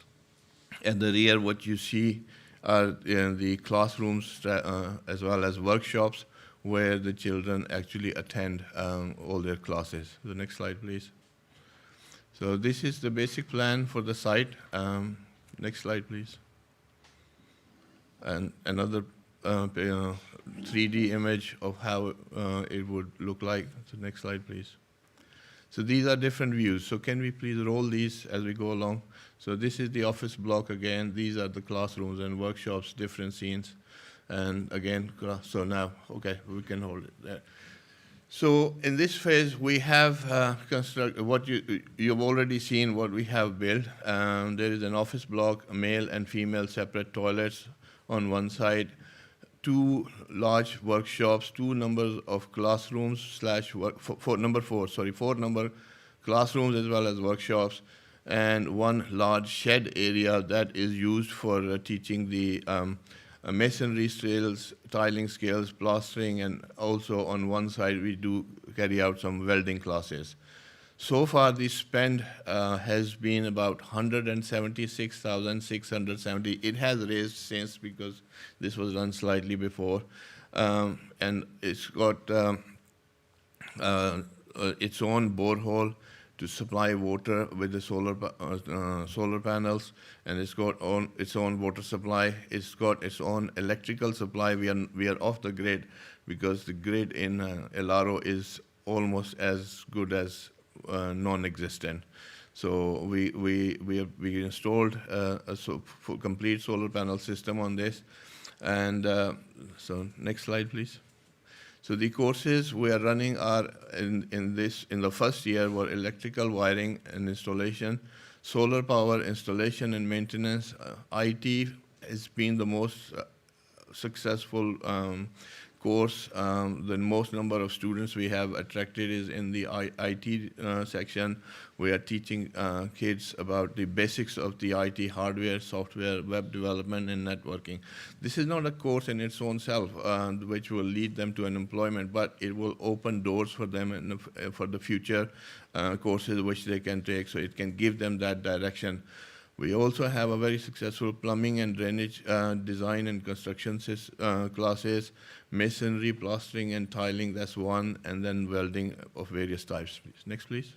at the rear, what you see are the classrooms as well as workshops where the children actually attend all their classes. The next slide, please. So this is the basic plan for the site. Next slide, please. And another 3D image of how it would look like. So next slide, please. So these are different views. So can we please roll these as we go along? So this is the office block again. These are the classrooms and workshops, different scenes. And again, so now, okay, we can hold it there. So in this phase, we have constructed what you've already seen what we have built. There is an office block, male and female separate toilets on one side, 2 large workshops, 2 numbers of classrooms slash 4 number classrooms as well as workshops, and 1 large shed area that is used for teaching the masonry skills, tiling skills, plastering, and also on one side we do carry out some welding classes. So far the spend has been about 176,670. It has raised since, because this was done slightly before, and it's got its own borehole to supply water with the solar panels, and it's got its own water supply. It's got its own electrical supply. We are off the grid because the grid in Elaro is almost as good as non-existent. So we installed a complete solar panel system on this. And so next slide, please. So the courses we are running are in the first year were electrical wiring and installation, solar power installation and maintenance. IT has been the most successful course. The most number of students we have attracted is in the IT section. We are teaching kids about the basics of the IT hardware, software, web development, and networking. This is not a course in its own self, which will lead them to an employment, but it will open doors for them for the future courses which they can take, so it can give them that direction. We also have a very successful plumbing and drainage design and construction classes, masonry, plastering, and tiling, that's one, and then welding of various types. Please. Next, please.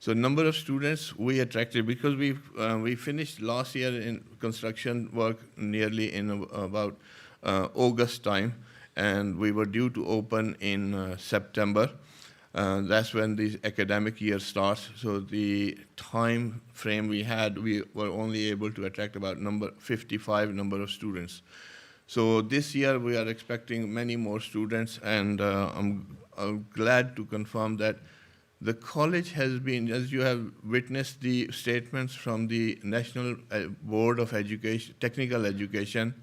So number of students we attracted, because we finished last year in construction work nearly in about August time, and we were due to open in September. That's when the academic year starts. So the time frame we had, we were only able to attract about 55 number of students. So this year we are expecting many more students, and I'm glad to confirm that the college has been, as you have witnessed the statements from the National Board of Education, Technical Education,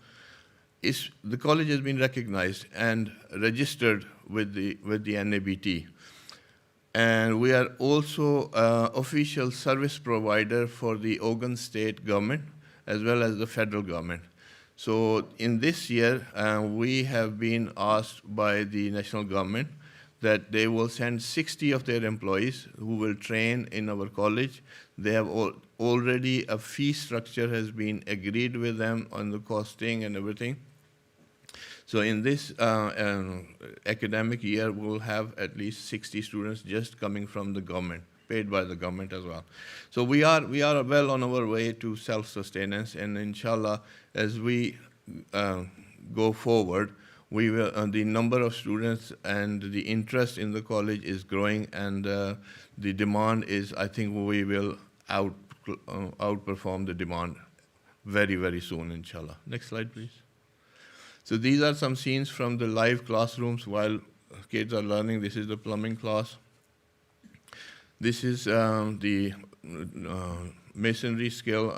the college has been recognized and registered with the NABT. And we are also official service provider for the Ogun State government as well as the federal government. So in this year, we have been asked by the national government that they will send 60 of their employees who will train in our college. They have already a fee structure has been agreed with them on the costing and everything. So in this academic year, we'll have at least 60 students just coming from the government, paid by the government as well. So we are well on our way to self-sustenance, and inshallah, as we go forward, we will, the number of students and the interest in the college is growing, and the demand is, I think we will outperform the demand very, very soon, inshallah. Next slide, please. So these are some scenes from the live classrooms while kids are learning. This is the plumbing class. This is the masonry skill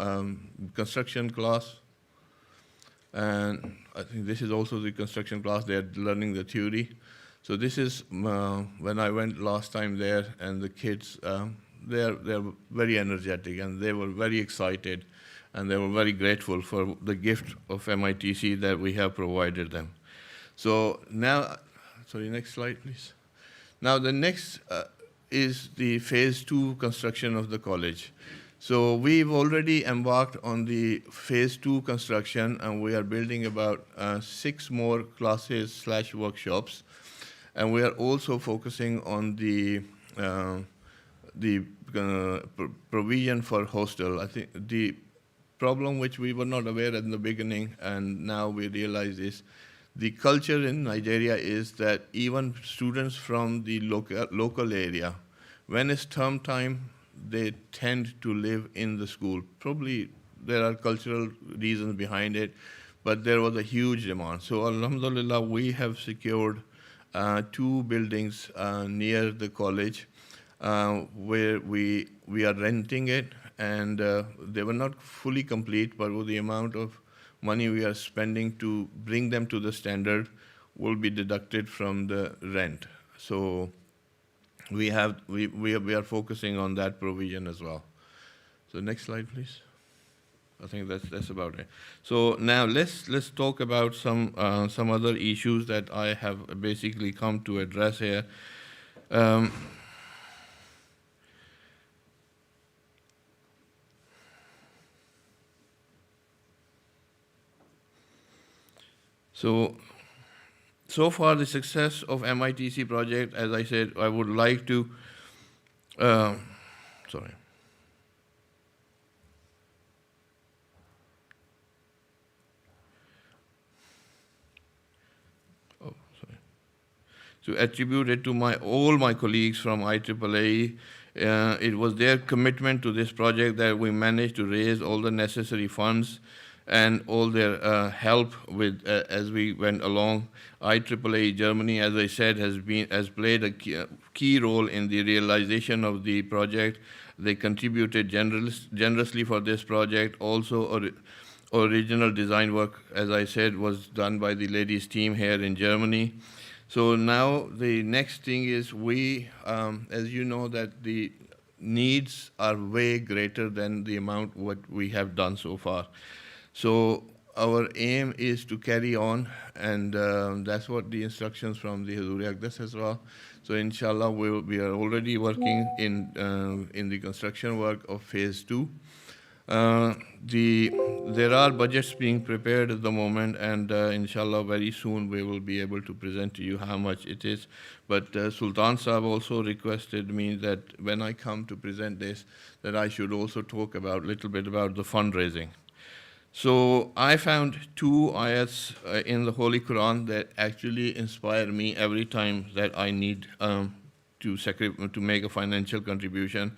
construction class. And I think this is also the construction class. They're learning the theory. So this is when I went last time there, and the kids, they're very energetic, and they were very excited, and they were very grateful for the gift of MITC that we have provided them. So now, sorry, next slide, please. Now the next is the phase 2 construction of the college. So we've already embarked on the phase 2 construction, and we are building about 6 more classes / workshops. And we are also focusing on the provision for hostel. I think the problem which we were not aware in the beginning, and now we realize is the culture in Nigeria is that even students from the local area, when it's term time, they tend to live in the school. Probably there are cultural reasons behind it, but there was a huge demand. So alhamdulillah, we have secured 2 buildings near the college where we are renting it, and they were not fully complete, but with the amount of money we are spending to bring them to the standard will be deducted from the rent. So we are focusing on that provision as well. So next slide, please. I think that's about it. So now let's talk about some other issues that I have basically come to address here. So far, the success of MITC project, as I said, I would like to, sorry. Oh, sorry. To attribute it to all my colleagues from IAAE. It was their commitment to this project that we managed to raise all the necessary funds and all their help with as we went along. IAAE Germany, as I said, has played a key role in the realization of the project. They contributed generously for this project. Also, original design work, as I said, was done by the ladies' team here in Germany. So now the next thing is as you know, that the needs are way greater than the amount what we have done so far. So our aim is to carry on, and that's what the instructions from the Hazuri Aqdas as well. So inshallah, we are already working in the construction work of phase 2. There are budgets being prepared at the moment, and inshallah very soon we will be able to present to you how much it is. But Sultan Sahab also requested me that when I come to present this, that I should also talk about a little bit about the fundraising. So I found 2 ayats in the Holy Quran that actually inspire me every time that I need to make a financial contribution.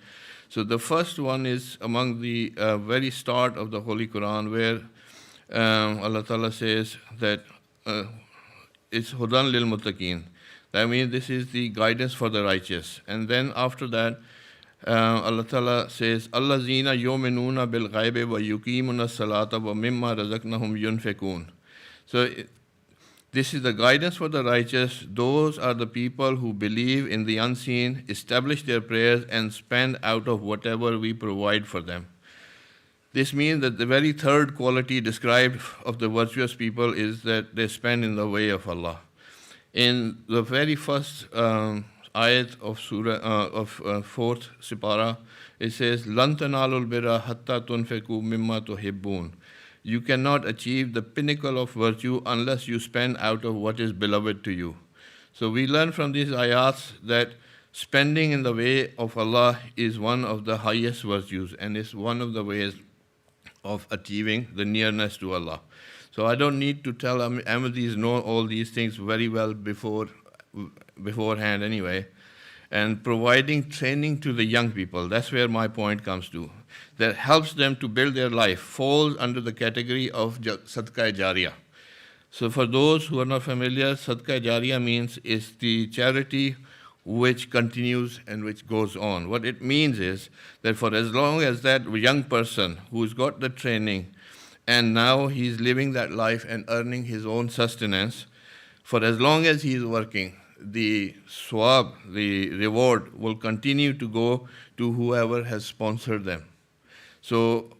So the first one is among the very start of the Holy Quran, where Allah Ta'ala says that it's Hudan lil Muttaqeen. That means this is the guidance for the righteous. And then after that, Allah Ta'ala says, Allazina yu'minuna bil ghaibi wa yuqimuna salata wa mimma razaqnahum yunfikun. So this is the guidance for the righteous. Those are the people who believe in the unseen, establish their prayers, and spend out of whatever we provide for them. This means that the very third quality described of the virtuous people is that they spend in the way of Allah. In the very first ayat of fourth Sipara, it says, Lan tanalul birra hatta tunfiqu mimma tuhibbun. You cannot achieve the pinnacle of virtue unless you spend out of what is beloved to you. So we learn from these ayats that spending in the way of Allah is one of the highest virtues and is one of the ways of achieving the nearness to Allah. So I don't need to tell Ahmadis know all these things very well beforehand anyway. And providing training to the young people, that's where my point comes to. That helps them to build their life, falls under the category of Sadaqah Jariyah. So for those who are not familiar, Sadaqah Jariyah means is the charity which continues and which goes on. What it means is that for as long as that young person who's got the training and now he's living that life and earning his own sustenance, for as long as he's working, the swab, the reward, will continue to go to whoever has sponsored them. So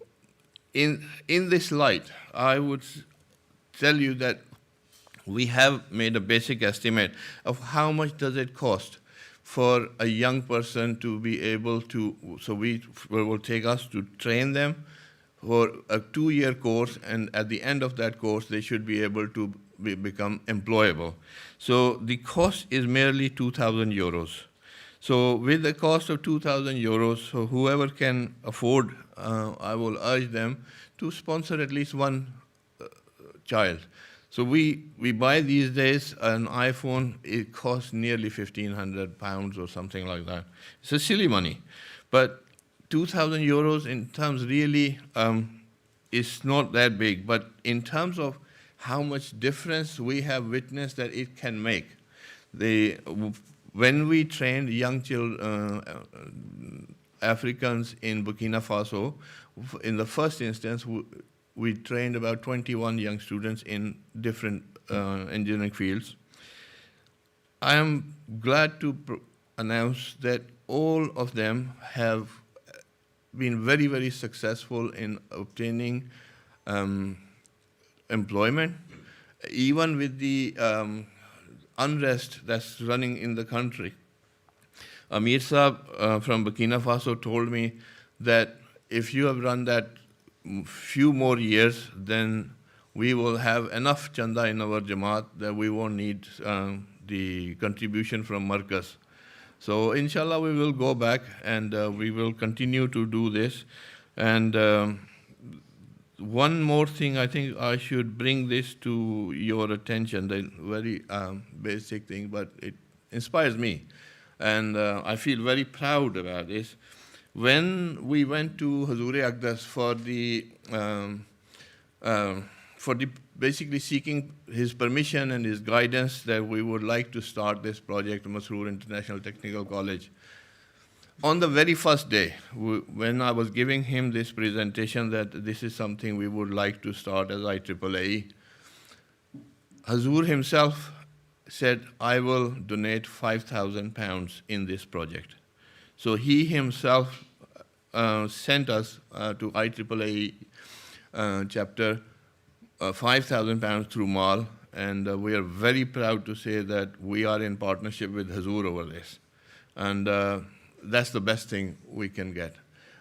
in this light, I would tell you that we have made a basic estimate of how much does it cost for a young person to be able to, so it will take us to train them for a 2-year course, and at the end of that course, they should be able to become employable. So the cost is merely 2,000 euros. So with the cost of 2,000 euros, so whoever can afford, I will urge them to sponsor at least one child. So we buy these days an iPhone, it costs nearly £1,500 or something like that. It's a silly money. But 2,000 euros in terms really is not that big. But in terms of how much difference we have witnessed that it can make. When we trained young Africans in Burkina Faso, in the first instance, we trained about 21 young students in different engineering fields. I am glad to announce that all of them have been very, very successful in obtaining employment, even with the unrest that's running in the country. Amir Saab from Burkina Faso told me that if you have run that few more years, then we will have enough chanda in our Jamaat that we won't need the contribution from Markaz. So inshallah we will go back and we will continue to do this. And one more thing, I think I should bring this to your attention, the very basic thing, but it inspires me. And I feel very proud about this. When we went to Hazur-e Aqdas for basically seeking his permission and his guidance that we would like to start this project, Masroor International Technical College, on the very first day, when I was giving him this presentation that this is something we would like to start as IAAE, Hazur himself said, I will donate £5,000 in this project. So he himself sent us to IAAE chapter £5,000 through MAL, and we are very proud to say that we are in partnership with Hazur over this. And that's the best thing we can get.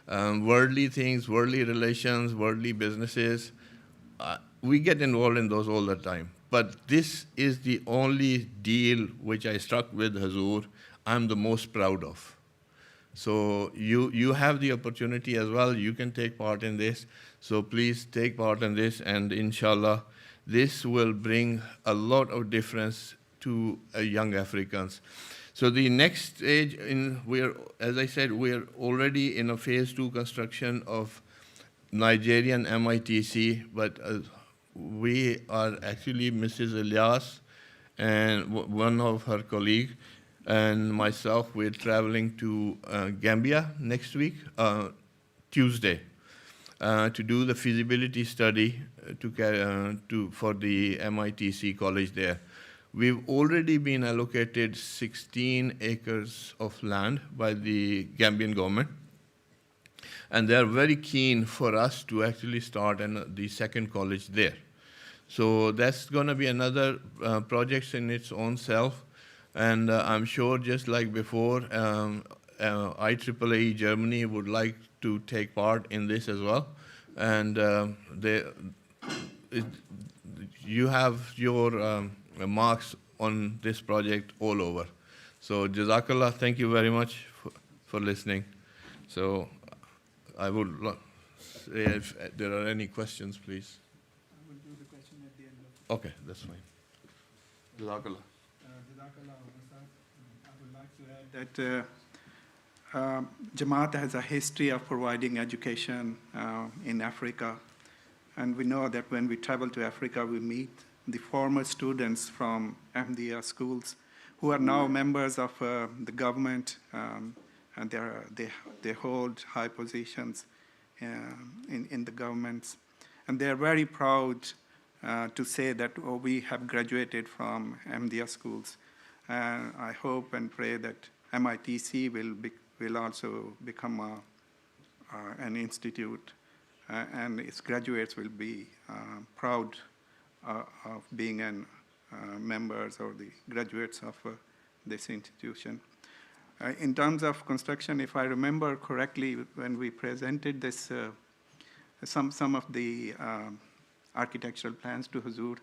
worldly things, worldly relations, worldly businesses. We get involved in those all the time. But this is the only deal which I struck with Hazur I'm the most proud of. So you have the opportunity as well. You can take part in this. So please take part in this, and inshallah, this will bring a lot of difference to young Africans. So the next stage, as I said, we're already in a phase 2 construction of Nigerian MITC, but we are actually Mrs. Ilyas and one of her colleagues and myself, we're traveling to Gambia next week, Tuesday, to do the feasibility study for the MITC college there. We've already been allocated 16 acres of land by the Gambian government, and they're very keen for us to actually start the second college there. So that's going to be another project in its own self. And I'm sure, just like before, IAAE Germany would like to take part in this as well. And you have your marks on this project all over. So Jazakallah, thank you very much for listening. So I would say if there are any questions, please. I will do the question at the end of it. Okay, that's fine. Jazakallah. I would like to add that Jamaat has a history of providing education in Africa. And we know that when we travel to Africa, we meet the former students from Ahmadiyya schools who are now members of the government, and they hold high positions in the governments. And they're very proud to say that we have graduated from Ahmadiyya schools. And I hope and pray that MITC will also become an institute, and its graduates will be proud of being members or the graduates of this institution. In terms of construction, if I remember correctly, when we presented this, some of the architectural plans to Hazur,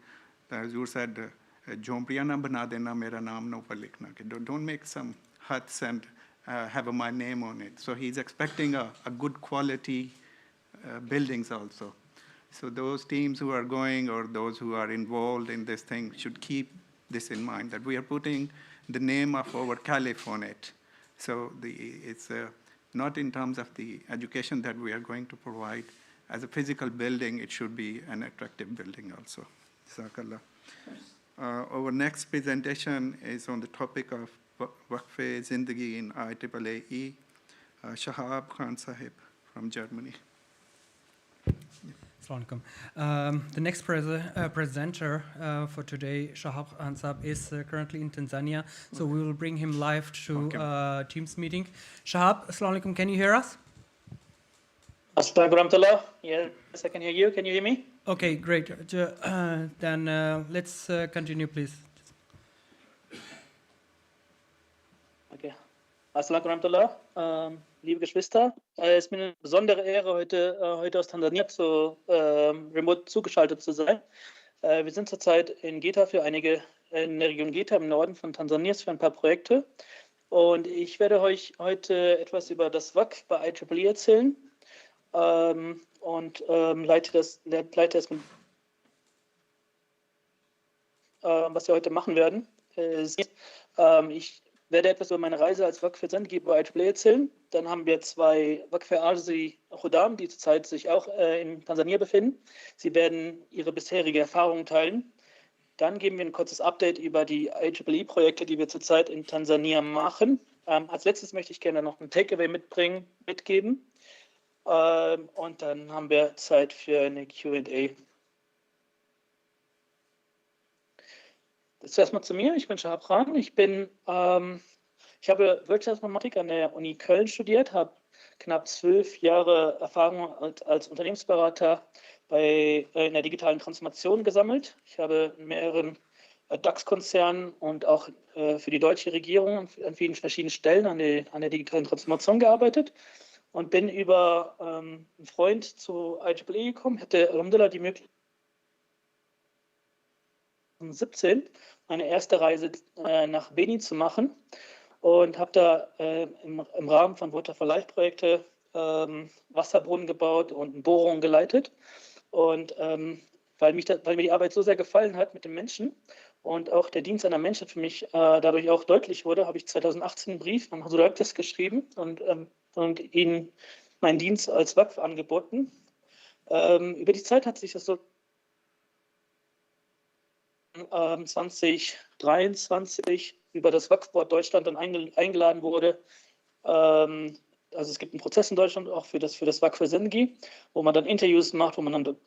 Hazur said, "Jhompriyan na bana dena, mera naam na upar likhna." Don't make some huts and have my name on it. So he's expecting a good quality buildings also. So those teams who are going or those who are involved in this thing should keep this in mind, that we are putting the name of our caliph on it. So it's not in terms of the education that we are going to provide. As a physical building, it should be an attractive building also. Jazakallah. Our next presentation is on the topic of Waqf-e Zindagi in IAAE, Shahab Khan Sahib from Germany. Assalamu alaikum. The next presenter for today, Shahab Ansab, is currently in Tanzania, so we will bring him live to Teams meeting. Shahab, assalamu alaikum, can you hear us? Assalamu alaikum. Yes, I can hear you. Can you hear me? Okay, great. Then let's continue, please. Okay. Assalamu alaikum. Liebe Geschwister, es ist mir eine besondere Ehre, heute aus Tansania remote zugeschaltet zu sein. Wir sind zurzeit in Geta in der Region Geta im Norden von Tansanias für ein paar Projekte. Und ich werde euch heute etwas über das WAC bei IAAE erzählen und leite das mit, was wir heute machen werden. Ich werde etwas über meine Reise als WAC für Zindagi bei IAAE erzählen. Dann haben wir zwei WAC für Arzi Khodam, die zurzeit sich auch in Tansania befinden. Sie werden ihre bisherige Erfahrungen teilen. Dann geben wir ein kurzes Update über die IAAE-Projekte, die wir zurzeit in Tansania machen. Als letztes möchte ich gerne noch ein Takeaway mitgeben. Und dann haben wir Zeit für eine Q&A. Das erstmal zu mir. Ich bin Shahab Khan. Ich habe Wirtschaftsinformatik an der Uni Köln studiert, habe knapp 12 Jahre Erfahrung als Unternehmensberater in der digitalen Transformation gesammelt. Ich habe in mehreren DAX-Konzernen und auch für die deutsche Regierung an vielen verschiedenen Stellen an der digitalen Transformation gearbeitet. und bin über einen Freund zu IEEE gekommen, hatte Alhamdulillah die Möglichkeit, 2017 meine erste Reise nach Benin zu machen und habe da im Rahmen von Water for Life Projekte Wasserbrunnen gebaut und Bohrungen geleitet. Und weil mir die Arbeit so sehr gefallen hat mit den Menschen und auch der Dienst an der Menschheit für mich dadurch auch deutlich wurde, habe ich 2018 einen Brief an Hasuraktis geschrieben und ihnen meinen Dienst als Waqf angeboten. Über die Zeit hat sich das so 2023 über das Waqf-Board Deutschland dann eingeladen wurde. Also es gibt einen Prozess in Deutschland auch für das Waqf für Sengi, wo man dann Interviews macht, wo man dann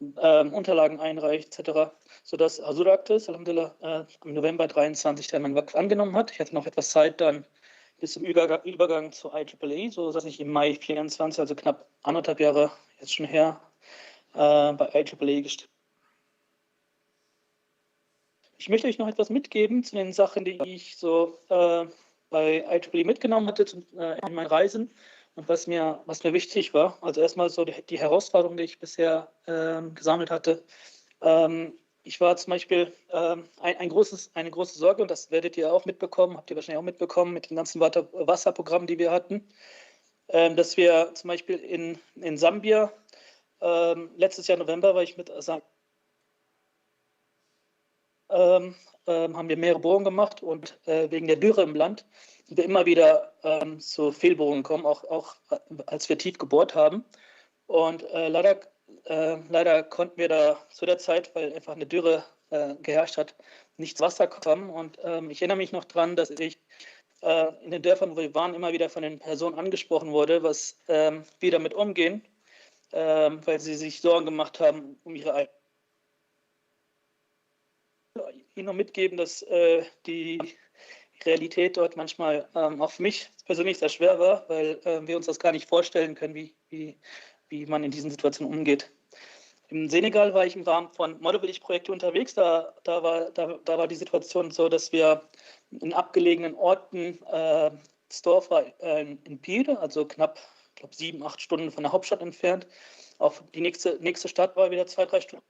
Unterlagen einreicht, etc., sodass Hasuraktis, Alhamdulillah, im November 23 dann mein Waqf angenommen hat. Ich hatte noch etwas Zeit dann bis zum Übergang zu IEEE, so dass ich im Mai 24, also knapp 1,5 Jahre jetzt schon her, bei IEEE gestimmt. Ich möchte euch noch etwas mitgeben zu den Sachen, die ich so bei IEEE mitgenommen hatte in meinen Reisen und was mir wichtig war. Also erstmal so die Herausforderungen, die ich bisher gesammelt hatte. Ich war zum Beispiel eine große Sorge, und das werdet ihr auch mitbekommen, habt ihr wahrscheinlich auch mitbekommen mit den ganzen Wasserprogrammen, die wir hatten, dass wir zum Beispiel in Sambia letztes Jahr November war ich mit haben wir mehrere Bohrungen gemacht und wegen der Dürre im Land sind wir immer wieder zu Fehlbohrungen gekommen, auch als wir tief gebohrt haben. Und leider konnten wir da zu der Zeit, weil einfach eine Dürre geherrscht hat, nicht Wasser kommen. Und ich erinnere mich noch daran, dass ich in den Dörfern, wo wir waren, immer wieder von den Personen angesprochen wurde, was wir damit umgehen, weil sie sich Sorgen gemacht haben um ihre eigenen. Ihnen noch mitgeben, dass die Realität dort manchmal auch für mich persönlich sehr schwer war, weil wir uns das gar nicht vorstellen können, wie man in diesen Situationen umgeht. Im Senegal war ich im Rahmen von Modelbillig-Projekten unterwegs. Da war die Situation so, dass wir in abgelegenen Orten, das Dorf war in Pire, also knapp 7, 8 Stunden von der Hauptstadt entfernt. Auch die nächste Stadt war wieder 2-3 Stunden.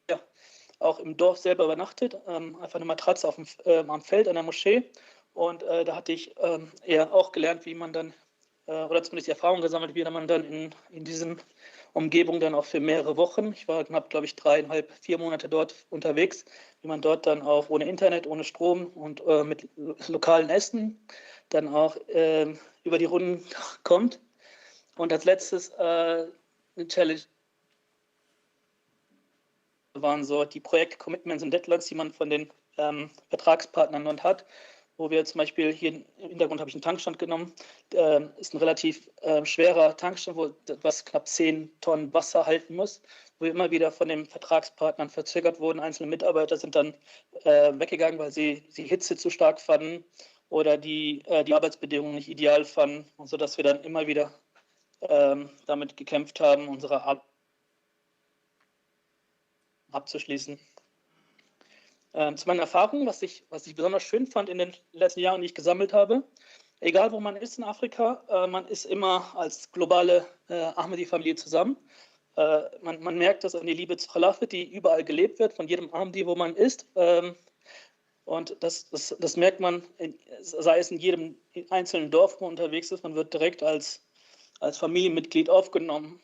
Ja, auch im Dorf selber übernachtet, einfach eine Matratze am Feld an der Moschee. Und da hatte ich eher auch gelernt, wie man dann, oder zumindest die Erfahrung gesammelt, wie man dann in diesen Umgebungen dann auch für mehrere Wochen, ich war knapp, glaube ich, 3,5, 4 Monate dort unterwegs, wie man dort dann auch ohne Internet, ohne Strom und mit lokalen Essen dann auch über die Runden kommt. Und als letztes eine Challenge waren so die Projekt-Commitments und Deadlines, die man von den Vertragspartnern dort hat, wo wir zum Beispiel hier im Hintergrund habe ich einen Tankstand genommen, ist ein relativ schwerer Tankstand, was knapp 10 Tonnen Wasser halten muss, wo wir immer wieder von den Vertragspartnern verzögert wurden. Einzelne Mitarbeiter sind dann weggegangen, weil sie die Hitze zu stark fanden oder die Arbeitsbedingungen nicht ideal fanden, und sodass wir dann immer wieder damit gekämpft haben, unsere Arbeit abzuschließen. Zu meinen Erfahrungen, was ich besonders schön fand in den letzten Jahren, die ich gesammelt habe, egal wo man ist in Afrika, man ist immer als globale Ahmadi-Familie zusammen. Man merkt das an die Liebe zu Khilafat, die überall gelebt wird, von jedem Ahmadi, wo man ist. Und das merkt man, sei es in jedem einzelnen Dorf, wo man unterwegs ist, man wird direkt als Familienmitglied aufgenommen.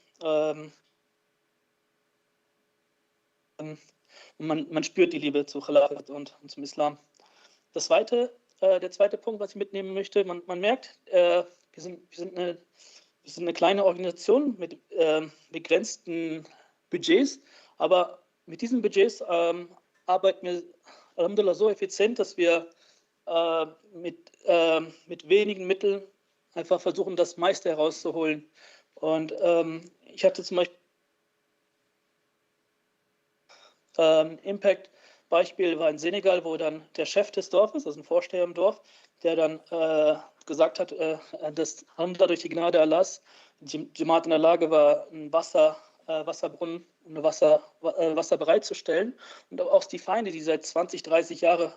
Und man spürt die Liebe zu Khilafat und zum Islam. Der zweite Punkt, was ich mitnehmen möchte, man merkt, wir sind eine kleine Organisation mit begrenzten Budgets, aber mit diesen Budgets arbeiten wir alhamdulillah so effizient, dass wir mit wenigen Mitteln einfach versuchen, das meiste herauszuholen. Und ich hatte zum Beispiel Impact-Beispiel war in Senegal, wo dann der Chef des Dorfes, also ein Vorsteher im Dorf, der dann gesagt hat, dass durch die Gnade Allahs die Jamaat in der Lage war, einen Wasserbrunnen und Wasser bereitzustellen. Und auch die Feinde, die seit 20, 30 Jahren,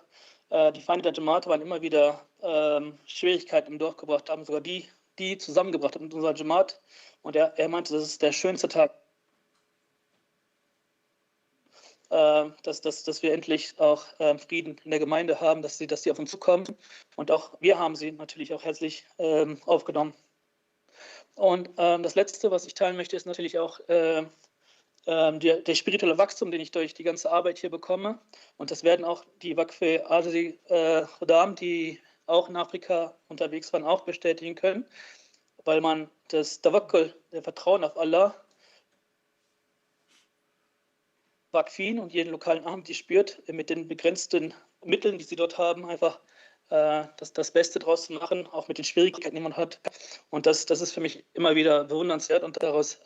die Feinde der Jamaat waren immer wieder Schwierigkeiten im Dorf gebracht haben, sogar die die zusammengebracht hat mit unserer Jamaat. Und er meinte, das ist der schönste Tag, dass wir endlich auch Frieden in der Gemeinde haben, dass sie auf uns zukommen. Und auch wir haben sie natürlich auch herzlich aufgenommen. Und das Letzte, was ich teilen möchte, ist natürlich auch der spirituelle Wachstum, den ich durch die ganze Arbeit hier bekomme. Und das werden auch die Waqf-e Khuddam, die auch in Afrika unterwegs waren, auch bestätigen können, weil man das Tawakkul, der Vertrauen auf Allah, Waqfin und jeden lokalen Ahmadi spürt, mit den begrenzten Mitteln, die sie dort haben, einfach das Beste draus zu machen, auch mit den Schwierigkeiten, die man hat. Und das ist für mich immer wieder bewundernswert und daraus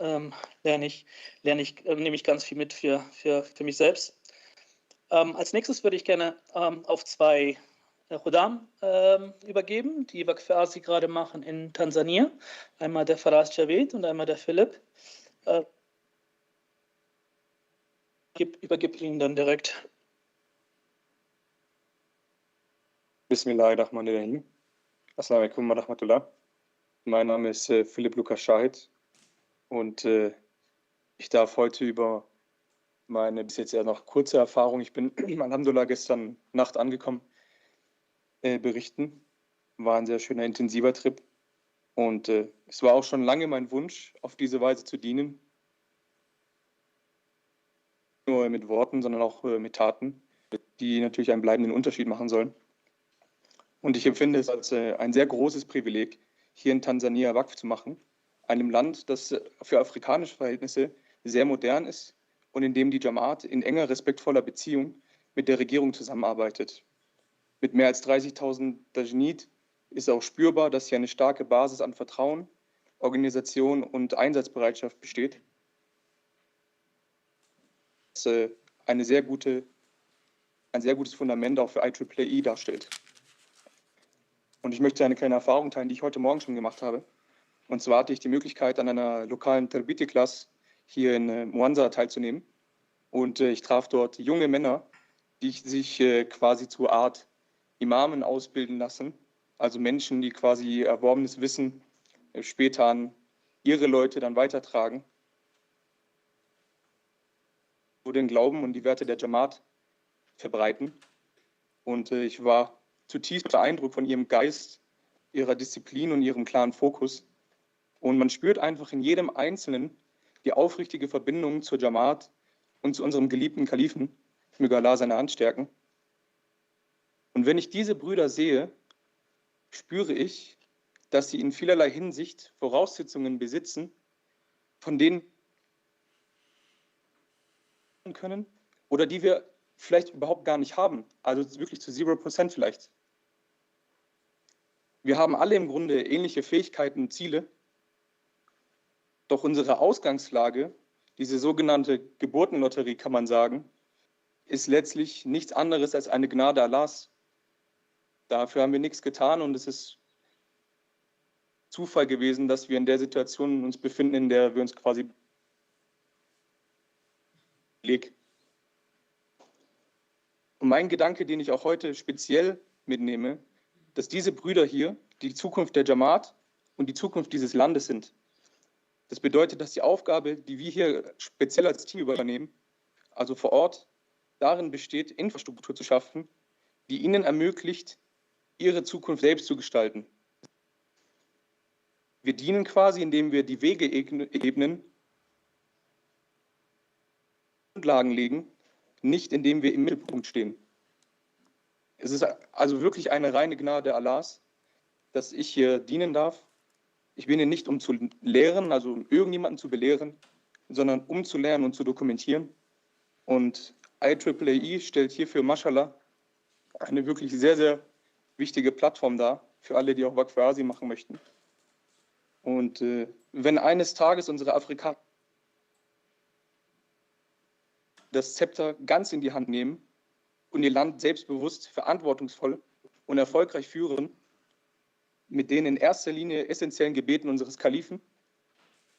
nehme ich ganz viel mit für mich selbst. Als nächstes würde ich gerne auf zwei Khuddam übergeben, die Waqf-e gerade machen in Tansania. Einmal der Faraz Javed und einmal der Philipp. Übergib Ihnen dann direkt. Bismillahirrahmanirrahim. Assalamu alaikum wa rahmatullah. Mein Name ist Philipp Lukas Schahid und ich darf heute über meine bis jetzt eher noch kurze Erfahrung, ich bin alhamdulillah gestern Nacht angekommen, berichten. War ein sehr schöner, intensiver Trip und es war auch schon lange mein Wunsch, auf diese Weise zu dienen. Nicht nur mit Worten, sondern auch mit Taten, die natürlich einen bleibenden Unterschied machen sollen. Und ich empfinde es als ein sehr großes Privileg, hier in Tansania Waqf zu machen, einem Land, das für afrikanische Verhältnisse sehr modern ist und in dem die Jamaat in enger, respektvoller Beziehung mit der Regierung zusammenarbeitet. Mit mehr als 30.000 Tajnid ist auch spürbar, dass hier eine starke Basis an Vertrauen, Organisation und Einsatzbereitschaft besteht. Das ein sehr gutes Fundament auch für Iaaae darstellt. Und ich möchte eine kleine Erfahrung teilen, die ich heute Morgen schon gemacht habe. Und zwar hatte ich die Möglichkeit, an einer lokalen Tarbiti-Klasse hier in Mwanza teilzunehmen. Und ich traf dort junge Männer, die sich quasi zur Art Imamen ausbilden lassen. Also Menschen, die quasi ihr erworbenes Wissen später an ihre Leute dann weitertragen. Wo den Glauben und die Werte der Jamaat verbreiten. Und ich war zutiefst beeindruckt von ihrem Geist, ihrer Disziplin und ihrem klaren Fokus. Und man spürt einfach in jedem Einzelnen die aufrichtige Verbindung zur Jamaat und zu unserem geliebten Kalifen. Möge Allah seine Hand stärken. Und wenn ich diese Brüder sehe, spüre ich, dass sie in vielerlei Hinsicht Voraussetzungen besitzen, von denen wir können oder die wir vielleicht überhaupt gar nicht haben, also wirklich zu 0% vielleicht. Wir haben alle im Grunde ähnliche Fähigkeiten und Ziele, doch unsere Ausgangslage, diese sogenannte Geburtenlotterie kann man sagen, ist letztlich nichts anderes als eine Gnade Allahs. Dafür haben wir nichts getan und es ist Zufall gewesen, dass wir in der Situation uns befinden, in der wir uns quasi legen. Und mein Gedanke, den ich auch heute speziell mitnehme, dass diese Brüder hier die Zukunft der Jamaat und die Zukunft dieses Landes sind. Das bedeutet, dass die Aufgabe, die wir hier speziell als Team übernehmen, also vor Ort, darin besteht, Infrastruktur zu schaffen, die ihnen ermöglicht, ihre Zukunft selbst zu gestalten. Wir dienen quasi, indem wir die Wege ebnen, Grundlagen legen, nicht indem wir im Mittelpunkt stehen. Es ist also wirklich eine reine Gnade Allahs, dass ich hier dienen darf. Ich bin hier nicht, um zu lehren, also um irgendjemanden zu belehren, sondern um zu lernen und zu dokumentieren. Und Iaaae stellt hierfür, Mashallah, eine wirklich sehr, sehr wichtige Plattform dar, für alle, die auch Waqf machen möchten. Und wenn eines Tages unsere Afrikaner das Zepter ganz in die Hand nehmen und ihr Land selbstbewusst, verantwortungsvoll und erfolgreich führen, mit den in erster Linie essentiellen Gebeten unseres Kalifen,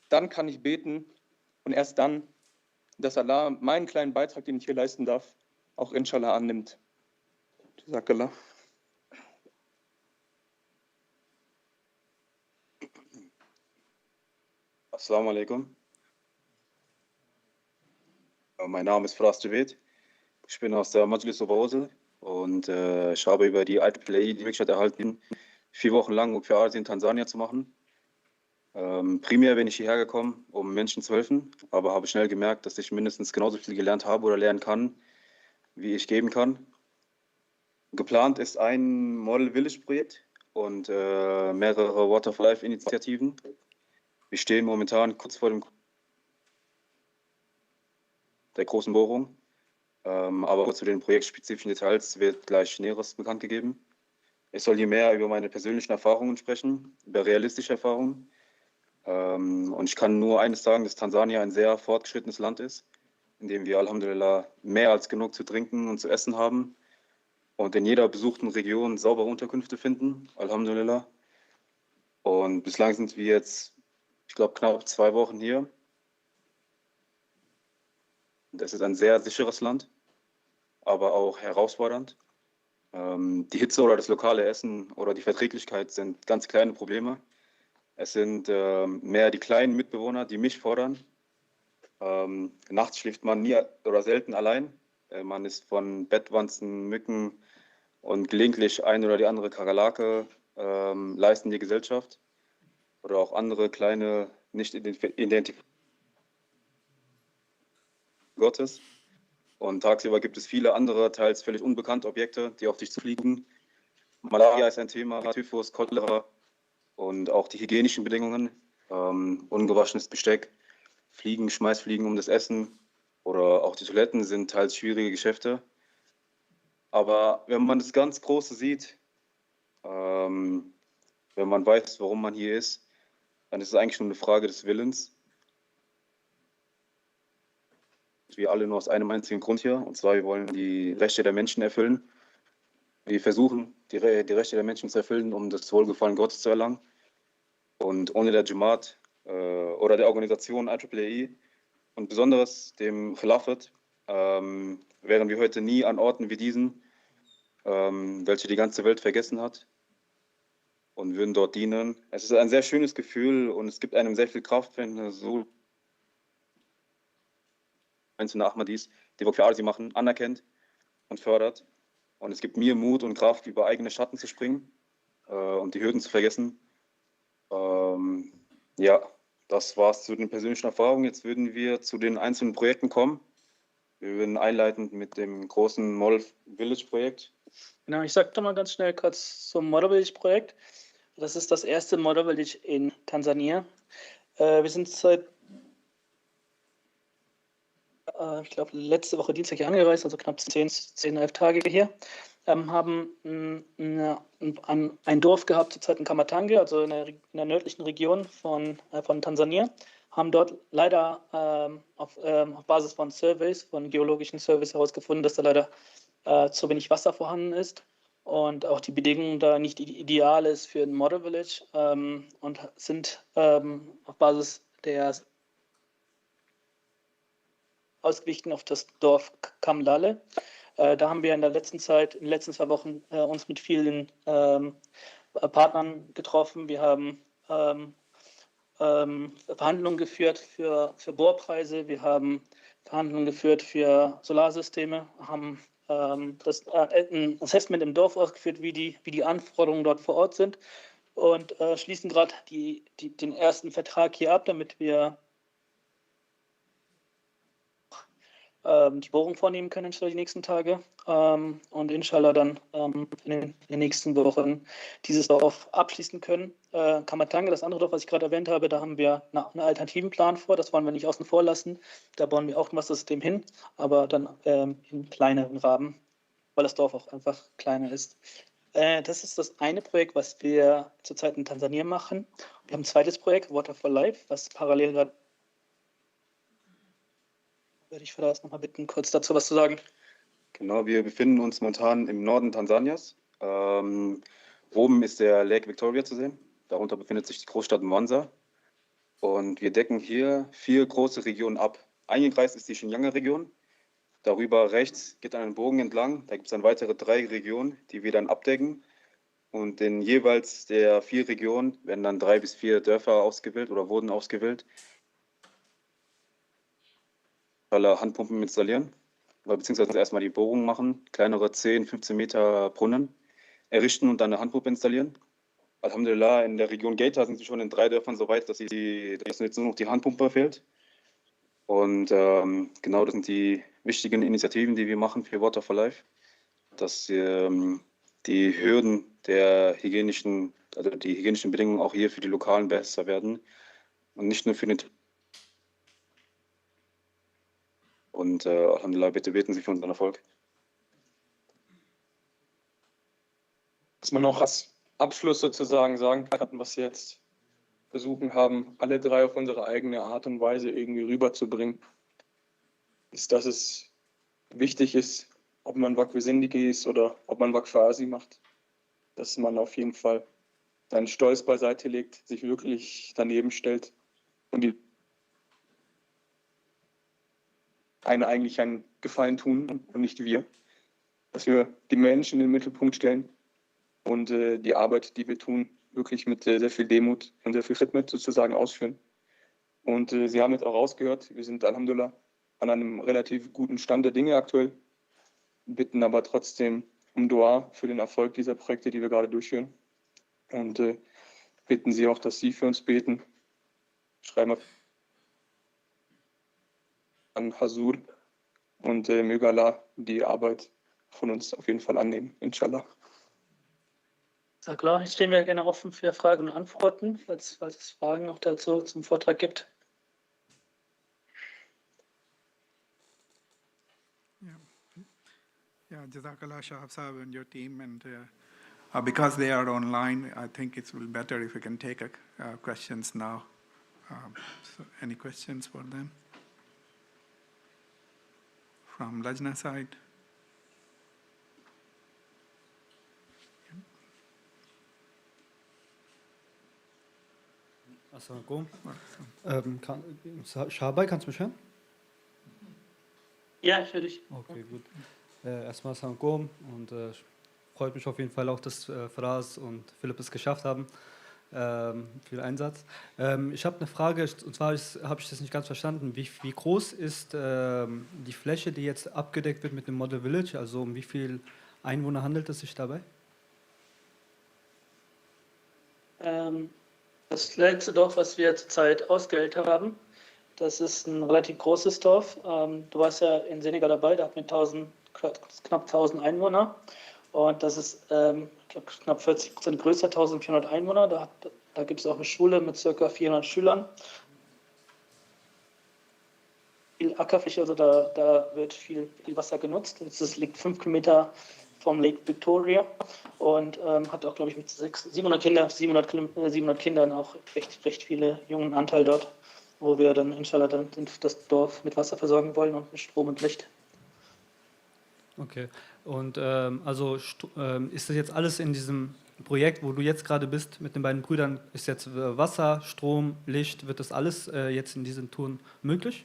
dann kann ich beten und erst dann, dass Allah meinen kleinen Beitrag, den ich hier leisten darf, auch inshallah annimmt. Jazakallah. Assalamu alaikum. Mein Name ist Fras Javed. Ich bin aus der Majlis Oberhosel und ich habe über die IAAE die Möglichkeit erhalten, 4 Wochen lang für Asien in Tansania zu machen. Primär bin ich hierher gekommen, um Menschen zu helfen, aber habe schnell gemerkt, dass ich mindestens genauso viel gelernt habe oder lernen kann, wie ich geben kann. Geplant ist ein Model Village Projekt und mehrere Water for Life Initiativen. Wir stehen momentan kurz vor der großen Bohrung, aber zu den projektspezifischen Details wird gleich Näheres bekannt gegeben. Ich soll hier mehr über meine persönlichen Erfahrungen sprechen, über realistische Erfahrungen. Und ich kann nur eines sagen, dass Tansania ein sehr fortgeschrittenes Land ist, in dem wir Alhamdulillah mehr als genug zu trinken und zu essen haben und in jeder besuchten Region saubere Unterkünfte finden, Alhamdulillah. Und bislang sind wir jetzt, ich glaube, knapp 2 Wochen hier. Das ist ein sehr sicheres Land, aber auch herausfordernd. Die Hitze oder das lokale Essen oder die Verträglichkeit sind ganz kleine Probleme. Es sind mehr die kleinen Mitbewohner, die mich fordern. Nachts schläft man nie oder selten allein. Man ist von Bettwanzen, Mücken und gelegentlich ein oder die andere Kakerlake leisten die Gesellschaft. Oder auch andere kleine, nicht identifizierte Gottes. Und tagsüber gibt es viele andere, teils völlig unbekannte Objekte, die auf dich zufliegen. Malaria ist ein Thema, Typhus, Cholera und auch die hygienischen Bedingungen, ungewaschenes Besteck, Fliegen, Schmeißfliegen um das Essen oder auch die Toiletten sind teils schwierige Geschäfte. Aber wenn man das ganz Große sieht, wenn man weiß, warum man hier ist, dann ist es eigentlich nur eine Frage des Willens. Wir alle nur aus einem einzigen Grund hier, und zwar wir wollen die Rechte der Menschen erfüllen. Wir versuchen, die Rechte der Menschen zu erfüllen, um das Wohlgefallen Gottes zu erlangen. Und ohne der Jamaat oder der Organisation IAAE und besonders dem Khilafat wären wir heute nie an Orten wie diesen, welche die ganze Welt vergessen hat, und würden dort dienen. Es ist ein sehr schönes Gefühl und es gibt einem sehr viel Kraft, wenn so einzelne Ahmadis, die Work für Arsi machen, anerkennt und fördert. Und es gibt mir Mut und Kraft, über eigene Schatten zu springen und die Hürden zu vergessen. Ja, das war's zu den persönlichen Erfahrungen. Jetzt würden wir zu den einzelnen Projekten kommen. Wir würden einleitend mit dem großen Model Village Projekt. Genau, ich sage mal ganz schnell kurz zum Model Village Projekt. Das ist das erste Model Village in Tansania. Wir sind seit ich glaube, letzte Woche Dienstag hier angereist, also knapp 11 Tage hier, haben ein Dorf gehabt, zurzeit in Kamatange, also in der nördlichen Region von Tansania, haben dort leider auf Basis von Surveys, von geologischen Surveys herausgefunden, dass da leider zu wenig Wasser vorhanden ist und auch die Bedingungen da nicht ideal ist für ein Model Village und sind auf Basis der ausgewichen auf das Dorf Kamlale. Da haben wir in den letzten 2 Wochen uns mit vielen Partnern getroffen. Wir haben Verhandlungen geführt für Bohrpreise, wir haben Verhandlungen geführt für Solarsysteme, haben das Assessment im Dorf ausgeführt, wie die Anforderungen dort vor Ort sind und schließen gerade den ersten Vertrag hier ab, damit wir die Bohrung vornehmen können für die nächsten Tage und inshallah dann in den nächsten Wochen dieses Dorf abschließen können. Kamatange, das andere Dorf, was ich gerade erwähnt habe, da haben wir einen alternativen Plan vor, das wollen wir nicht außen vor lassen. Da bauen wir auch ein Wassersystem hin, aber dann in kleineren Rahmen, weil das Dorf auch einfach kleiner ist. Das ist das eine Projekt, was wir zurzeit in Tansania machen. Wir haben ein zweites Projekt, Water for Life, was parallel gerade würde ich vielleicht noch mal bitten, kurz dazu was zu sagen. Genau, wir befinden uns momentan im Norden Tansanias. Oben ist der Lake Victoria zu sehen. Darunter befindet sich die Großstadt Mwanza. Und wir decken hier 4 große Regionen ab. Eingekreist ist die Shinyanga-Region. Darüber rechts geht ein Bogen entlang. Da gibt es dann weitere 3 Regionen, die wir dann abdecken. Und in jeweils der 4 Regionen werden dann 3 bis 4 Dörfer ausgewählt oder wurden ausgewählt, alle Handpumpen installieren, beziehungsweise erstmal die Bohrungen machen, kleinere 10, 15 Meter Brunnen errichten und dann eine Handpumpe installieren. Alhamdulillah, in der Region Gaeta sind sie schon in 3 Dörfern so weit, dass jetzt nur noch die Handpumpe fehlt. Und genau, das sind die wichtigen Initiativen, die wir machen für Water for Life, dass die Hürden der hygienischen Bedingungen auch hier für die Lokalen besser werden und nicht nur für den. Und Alhamdulillah, bitte beten Sie für unseren Erfolg. Was man noch als Abschluss sozusagen sagen kann, was wir jetzt versuchen haben, alle 3 auf unsere eigene Art und Weise irgendwie rüberzubringen, ist, dass es wichtig ist, ob man Waqf Sindhi ist oder ob man Waqf Asi macht, dass man auf jeden Fall seinen Stolz beiseite legt, sich wirklich daneben stellt und die eigentlich einen Gefallen tun und nicht wir. Dass wir die Menschen in den Mittelpunkt stellen und die Arbeit, die wir tun, wirklich mit sehr viel Demut und sehr viel Khidmat sozusagen ausführen. Und Sie haben jetzt auch rausgehört, wir sind Alhamdulillah an einem relativ guten Stand der Dinge aktuell, bitten aber trotzdem um Dua für den Erfolg dieser Projekte, die wir gerade durchführen. Und bitten Sie auch, dass Sie für uns beten. Schreiben wir an Hasur und möge Allah die Arbeit von uns auf jeden Fall annehmen, inshallah. Sehr klar, jetzt stehen wir gerne offen für Fragen und Antworten, falls es Fragen auch dazu zum Vortrag gibt. Yeah, Jazakallah Shahab Sahab and your team. And because they are online, I think it will be better if we can take questions now. So any questions for them? From Lajna side? Assalamu alaikum. Shabai, kannst du mich hören? Ja, ich höre dich. Okay, gut. Erstmal Assalamu alaikum und freut mich auf jeden Fall auch, dass Faraz und Philipp es geschafft haben. Viel Einsatz. Ich habe eine Frage, und zwar habe ich das nicht ganz verstanden. Wie groß ist die Fläche, die jetzt abgedeckt wird mit dem Model Village? Also um wie viele Einwohner handelt es sich dabei? Das letzte Dorf, was wir zurzeit ausgewählt haben, das ist ein relativ großes Dorf. Du warst ja in Senegal dabei, da hatten wir knapp 1000 Einwohner. Und das ist, ich glaube, knapp 40% größer, 1400 Einwohner. Da gibt es auch eine Schule mit ca. 400 Schülern. Viel Ackerfläche, also da wird viel Wasser genutzt. Es liegt 5 Kilometer vom Lake Victoria und hat auch, glaube ich, mit 700 Kindern auch recht viele jungen Anteil dort, wo wir dann inshallah dann das Dorf mit Wasser versorgen wollen und mit Strom und Licht. Okay, und also ist das jetzt alles in diesem Projekt, wo du jetzt gerade bist mit den beiden Brüdern, ist jetzt Wasser, Strom, Licht, wird das alles jetzt in diesen Touren möglich?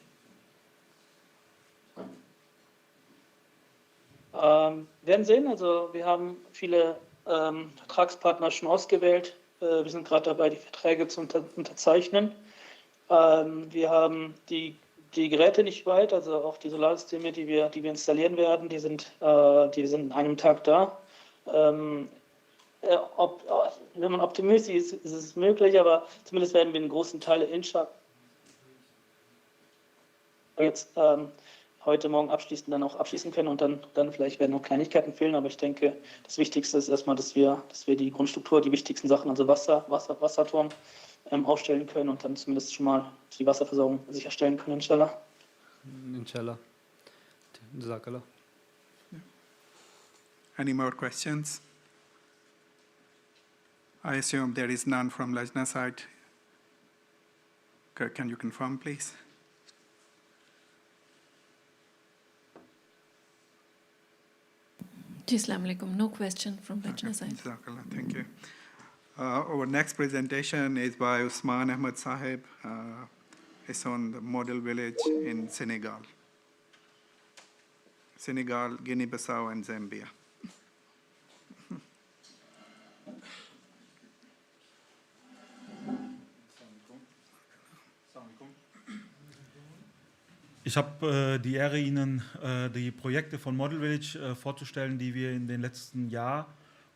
Werden sehen, also wir haben viele Vertragspartner schon ausgewählt. Wir sind gerade dabei, die Verträge zu unterzeichnen. Wir haben die Geräte nicht weit, also auch die Solarsysteme, die wir installieren werden, die sind in einem Tag da. Wenn man optimistisch ist, ist es möglich, aber zumindest werden wir einen großen Teil jetzt heute Morgen abschließen können und dann vielleicht werden noch Kleinigkeiten fehlen, aber ich denke, das Wichtigste ist erstmal, dass wir die Grundstruktur, die wichtigsten Sachen, also Wasserturm, aufstellen können und dann zumindest schon mal die Wasserversorgung sicherstellen können, inshallah. Inshallah. Jazakallah. Any more questions? I assume there is none from Lajna side. Can you confirm, please? Assalamu alaikum. No question from Lajna side. Jazakallah, thank you. Our next presentation is by Usman Ahmed Sahib. It's on the model village in Senegal, Guinea-Bissau, and Zambia. Ich habe die Ehre, Ihnen die Projekte von Model Village vorzustellen, die wir in den letzten Jahr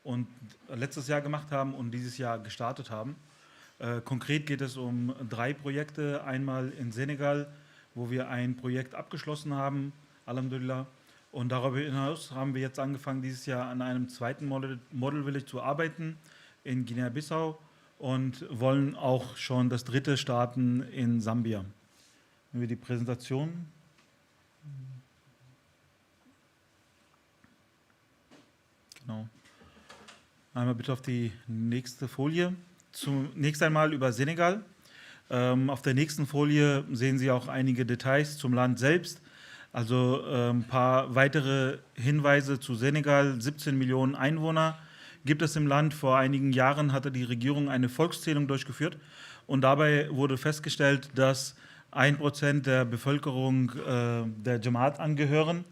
und letztes Jahr gemacht haben und dieses Jahr gestartet haben. Konkret geht es um 3 Projekte. Einmal in Senegal, wo wir ein Projekt abgeschlossen haben, Alhamdulillah. Und darüber hinaus haben wir jetzt angefangen, dieses Jahr an einem zweiten Model Village zu arbeiten in Guinea-Bissau und wollen auch schon das 3. starten in Sambia. Wenn wir die Präsentation. Genau. Einmal bitte auf die nächste Folie. Zunächst einmal über Senegal. Auf der nächsten Folie sehen Sie auch einige Details zum Land selbst. Also ein paar weitere Hinweise zu Senegal. 17 Millionen Einwohner gibt es im Land. Vor einigen Jahren hatte die Regierung eine Volkszählung durchgeführt und dabei wurde festgestellt, dass 1% der Bevölkerung der Jamaat angehören,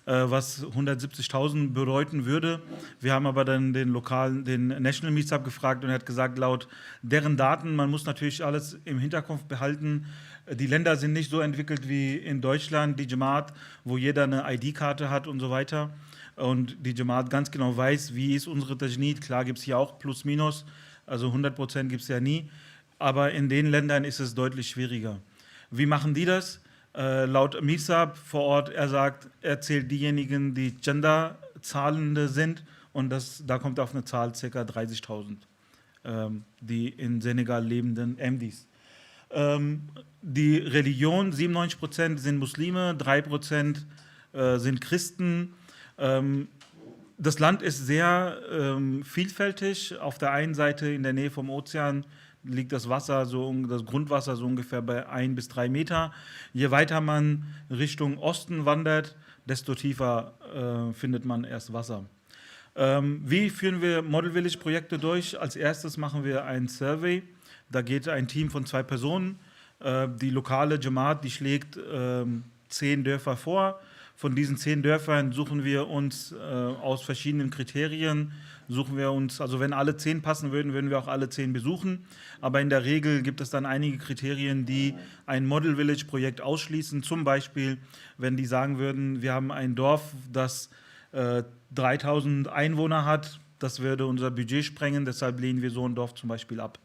was 170.000 bedeuten würde. Wir haben aber dann den National Meetup gefragt und er hat gesagt, laut deren Daten, man muss natürlich alles im Hinterkopf behalten, die Länder sind nicht so entwickelt wie in Deutschland, die Jamaat, wo jeder eine ID-Karte hat und so weiter. Und die Jamaat ganz genau weiß, wie ist unsere Tajnid. Klar gibt es hier auch plus minus, also 100% gibt es ja nie. Aber in den Ländern ist es deutlich schwieriger. Wie machen die das? Laut Misab vor Ort, er sagt, er zählt diejenigen, die Gender-Zahlende sind und da kommt auf eine Zahl ca. 30.000, die in Senegal lebenden MDs. Die Religion, 97% sind Muslime, 3% sind Christen. Das Land ist sehr vielfältig. Auf der einen Seite in der Nähe vom Ozean liegt das Grundwasser so ungefähr bei 1 bis 3 Meter. Je weiter man Richtung Osten wandert, desto tiefer findet man erst Wasser. Wie führen wir Model Village Projekte durch? Als erstes machen wir ein Survey. Da geht ein Team von 2 Personen. Die lokale Jamaat, die schlägt 10 Dörfer vor. Von diesen 10 Dörfern suchen wir uns aus verschiedenen Kriterien, also wenn alle 10 passen würden, würden wir auch alle 10 besuchen. Aber in der Regel gibt es dann einige Kriterien, die ein Model Village Projekt ausschließen. Zum Beispiel, wenn die sagen würden, wir haben ein Dorf, das 3.000 Einwohner hat, das würde unser Budget sprengen, deshalb lehnen wir so ein Dorf zum Beispiel ab.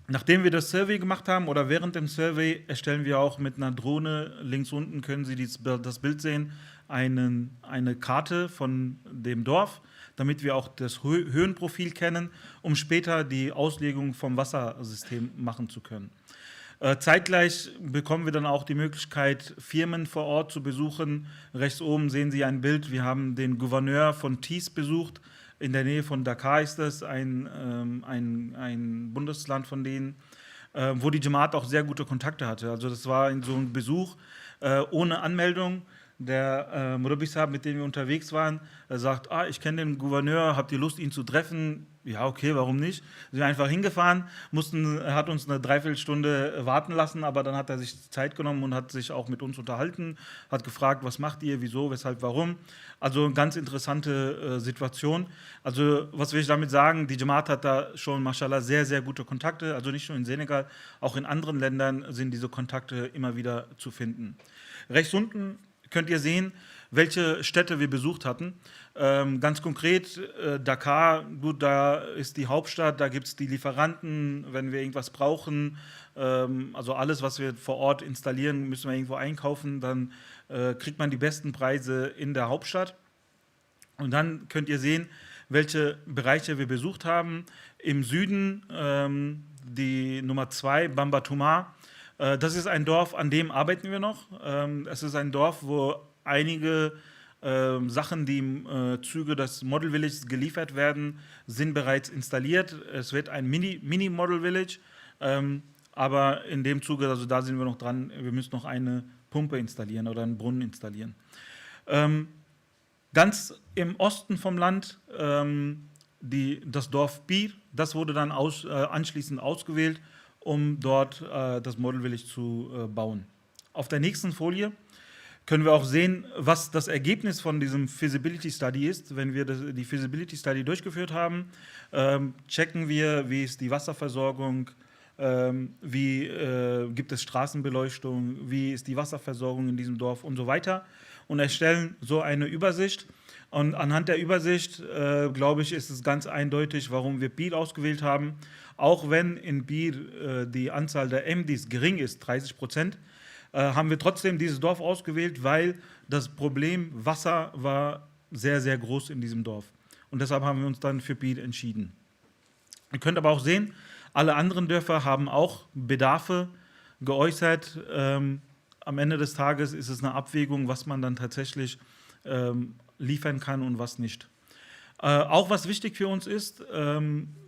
Nachdem wir das Survey gemacht haben oder während dem Survey erstellen wir auch mit einer Drohne, links unten können Sie das Bild sehen, eine Karte von dem Dorf, damit wir auch das Höhenprofil kennen, um später die Auslegung vom Wassersystem machen zu können. Zeitgleich bekommen wir dann auch die Möglichkeit, Firmen vor Ort zu besuchen. Rechts oben sehen Sie ein Bild, wir haben den Gouverneur von Thies besucht. In der Nähe von Dakar ist das, ein Bundesland von denen, wo die Jamaat auch sehr gute Kontakte hatte. Also das war so ein Besuch ohne Anmeldung. Der Murabi Sahab, mit dem wir unterwegs waren, sagt, ich kenne den Gouverneur, habt ihr Lust, ihn zu treffen? Ja, okay, warum nicht? Wir sind einfach hingefahren, er hat uns eine Dreiviertelstunde warten lassen, aber dann hat er sich Zeit genommen und hat sich auch mit uns unterhalten, hat gefragt, was macht ihr, wieso, weshalb, warum. Also eine ganz interessante Situation. Also was will ich damit sagen? Die Jamaat hat da schon, mashallah, sehr, sehr gute Kontakte, also nicht nur in Senegal, auch in anderen Ländern sind diese Kontakte immer wieder zu finden. Rechts unten könnt ihr sehen, welche Städte wir besucht hatten. Ganz konkret, Dakar, gut, da ist die Hauptstadt, da gibt es die Lieferanten, wenn wir irgendwas brauchen, also alles, was wir vor Ort installieren, müssen wir irgendwo einkaufen, dann kriegt man die besten Preise in der Hauptstadt. Und dann könnt ihr sehen, welche Bereiche wir besucht haben. Im Süden die Nummer 2, Bambatuma. Das ist ein Dorf, an dem arbeiten wir noch. Es ist ein Dorf, wo einige Sachen, die im Zuge des Model Villages geliefert werden, sind bereits installiert. Es wird ein Mini-Model Village, aber in dem Zuge, also da sind wir noch dran, wir müssen noch eine Pumpe installieren oder einen Brunnen installieren. Ganz im Osten vom Land das Dorf Bir, das wurde dann anschließend ausgewählt, um dort das Model Village zu bauen. Auf der nächsten Folie können wir auch sehen, was das Ergebnis von diesem Feasibility Study ist. Wenn wir die Feasibility Study durchgeführt haben, checken wir, wie ist die Wasserversorgung, wie gibt es Straßenbeleuchtung, wie ist die Wasserversorgung in diesem Dorf und so weiter und erstellen so eine Übersicht. Und anhand der Übersicht, glaube ich, ist es ganz eindeutig, warum wir Biel ausgewählt haben. Auch wenn in Biel die Anzahl der MDs gering ist, 30%, haben wir trotzdem dieses Dorf ausgewählt, weil das Problem Wasser war sehr, sehr groß in diesem Dorf. Und deshalb haben wir uns dann für Biel entschieden. Ihr könnt aber auch sehen, alle anderen Dörfer haben auch Bedarfe geäußert. Am Ende des Tages ist es eine Abwägung, was man dann tatsächlich liefern kann und was nicht. Auch was wichtig für uns ist,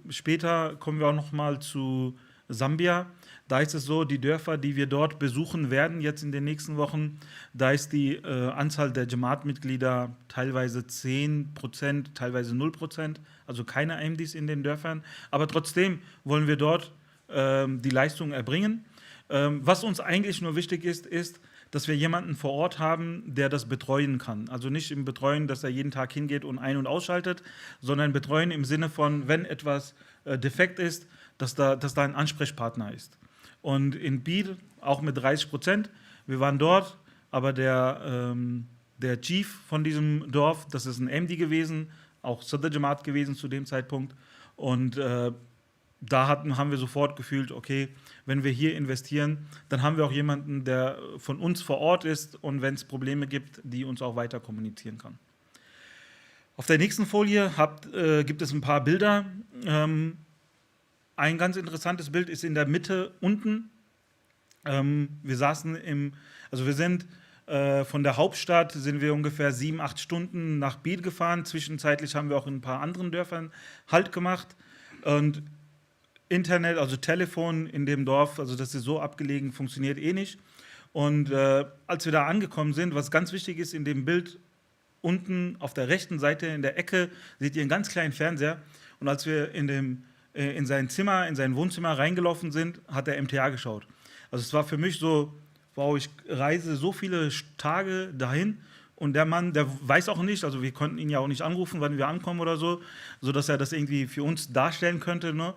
später kommen wir auch noch mal zu Sambia. Da ist es so, die Dörfer, die wir dort besuchen werden, jetzt in den nächsten Wochen, da ist die Anzahl der Jamaat-Mitglieder teilweise 10%, teilweise 0%, also keine MDs in den Dörfern. Aber trotzdem wollen wir dort die Leistung erbringen. Was uns eigentlich nur wichtig ist, dass wir jemanden vor Ort haben, der das betreuen kann. Also nicht im Betreuen, dass er jeden Tag hingeht und ein- und ausschaltet, sondern betreuen im Sinne von, wenn etwas defekt ist, dass da ein Ansprechpartner ist. Und in Biel auch mit 30%. Wir waren dort, aber der Chief von diesem Dorf, das ist ein MD gewesen, auch Sadr Jamaat gewesen zu dem Zeitpunkt. Und da haben wir sofort gefühlt, okay, wenn wir hier investieren, dann haben wir auch jemanden, der von uns vor Ort ist und wenn es Probleme gibt, die uns auch weiter kommunizieren kann. Auf der nächsten Folie gibt es ein paar Bilder. Ein ganz interessantes Bild ist in der Mitte unten. Wir sind von der Hauptstadt sind wir ungefähr 7-8 Stunden nach Biel gefahren. Zwischenzeitlich haben wir auch in ein paar anderen Dörfern Halt gemacht. Und Internet, also Telefon in dem Dorf, also das ist so abgelegen, funktioniert eh nicht. Und als wir da angekommen sind, was ganz wichtig ist in dem Bild, unten auf der rechten Seite in der Ecke seht ihr einen ganz kleinen Fernseher. Und als wir in sein Wohnzimmer reingelaufen sind, hat der MTA geschaut. Also es war für mich so, wow, ich reise so viele Tage dahin und der Mann, der weiß auch nicht, also wir konnten ihn ja auch nicht anrufen, wann wir ankommen oder so, sodass er das irgendwie für uns darstellen könnte. Ne?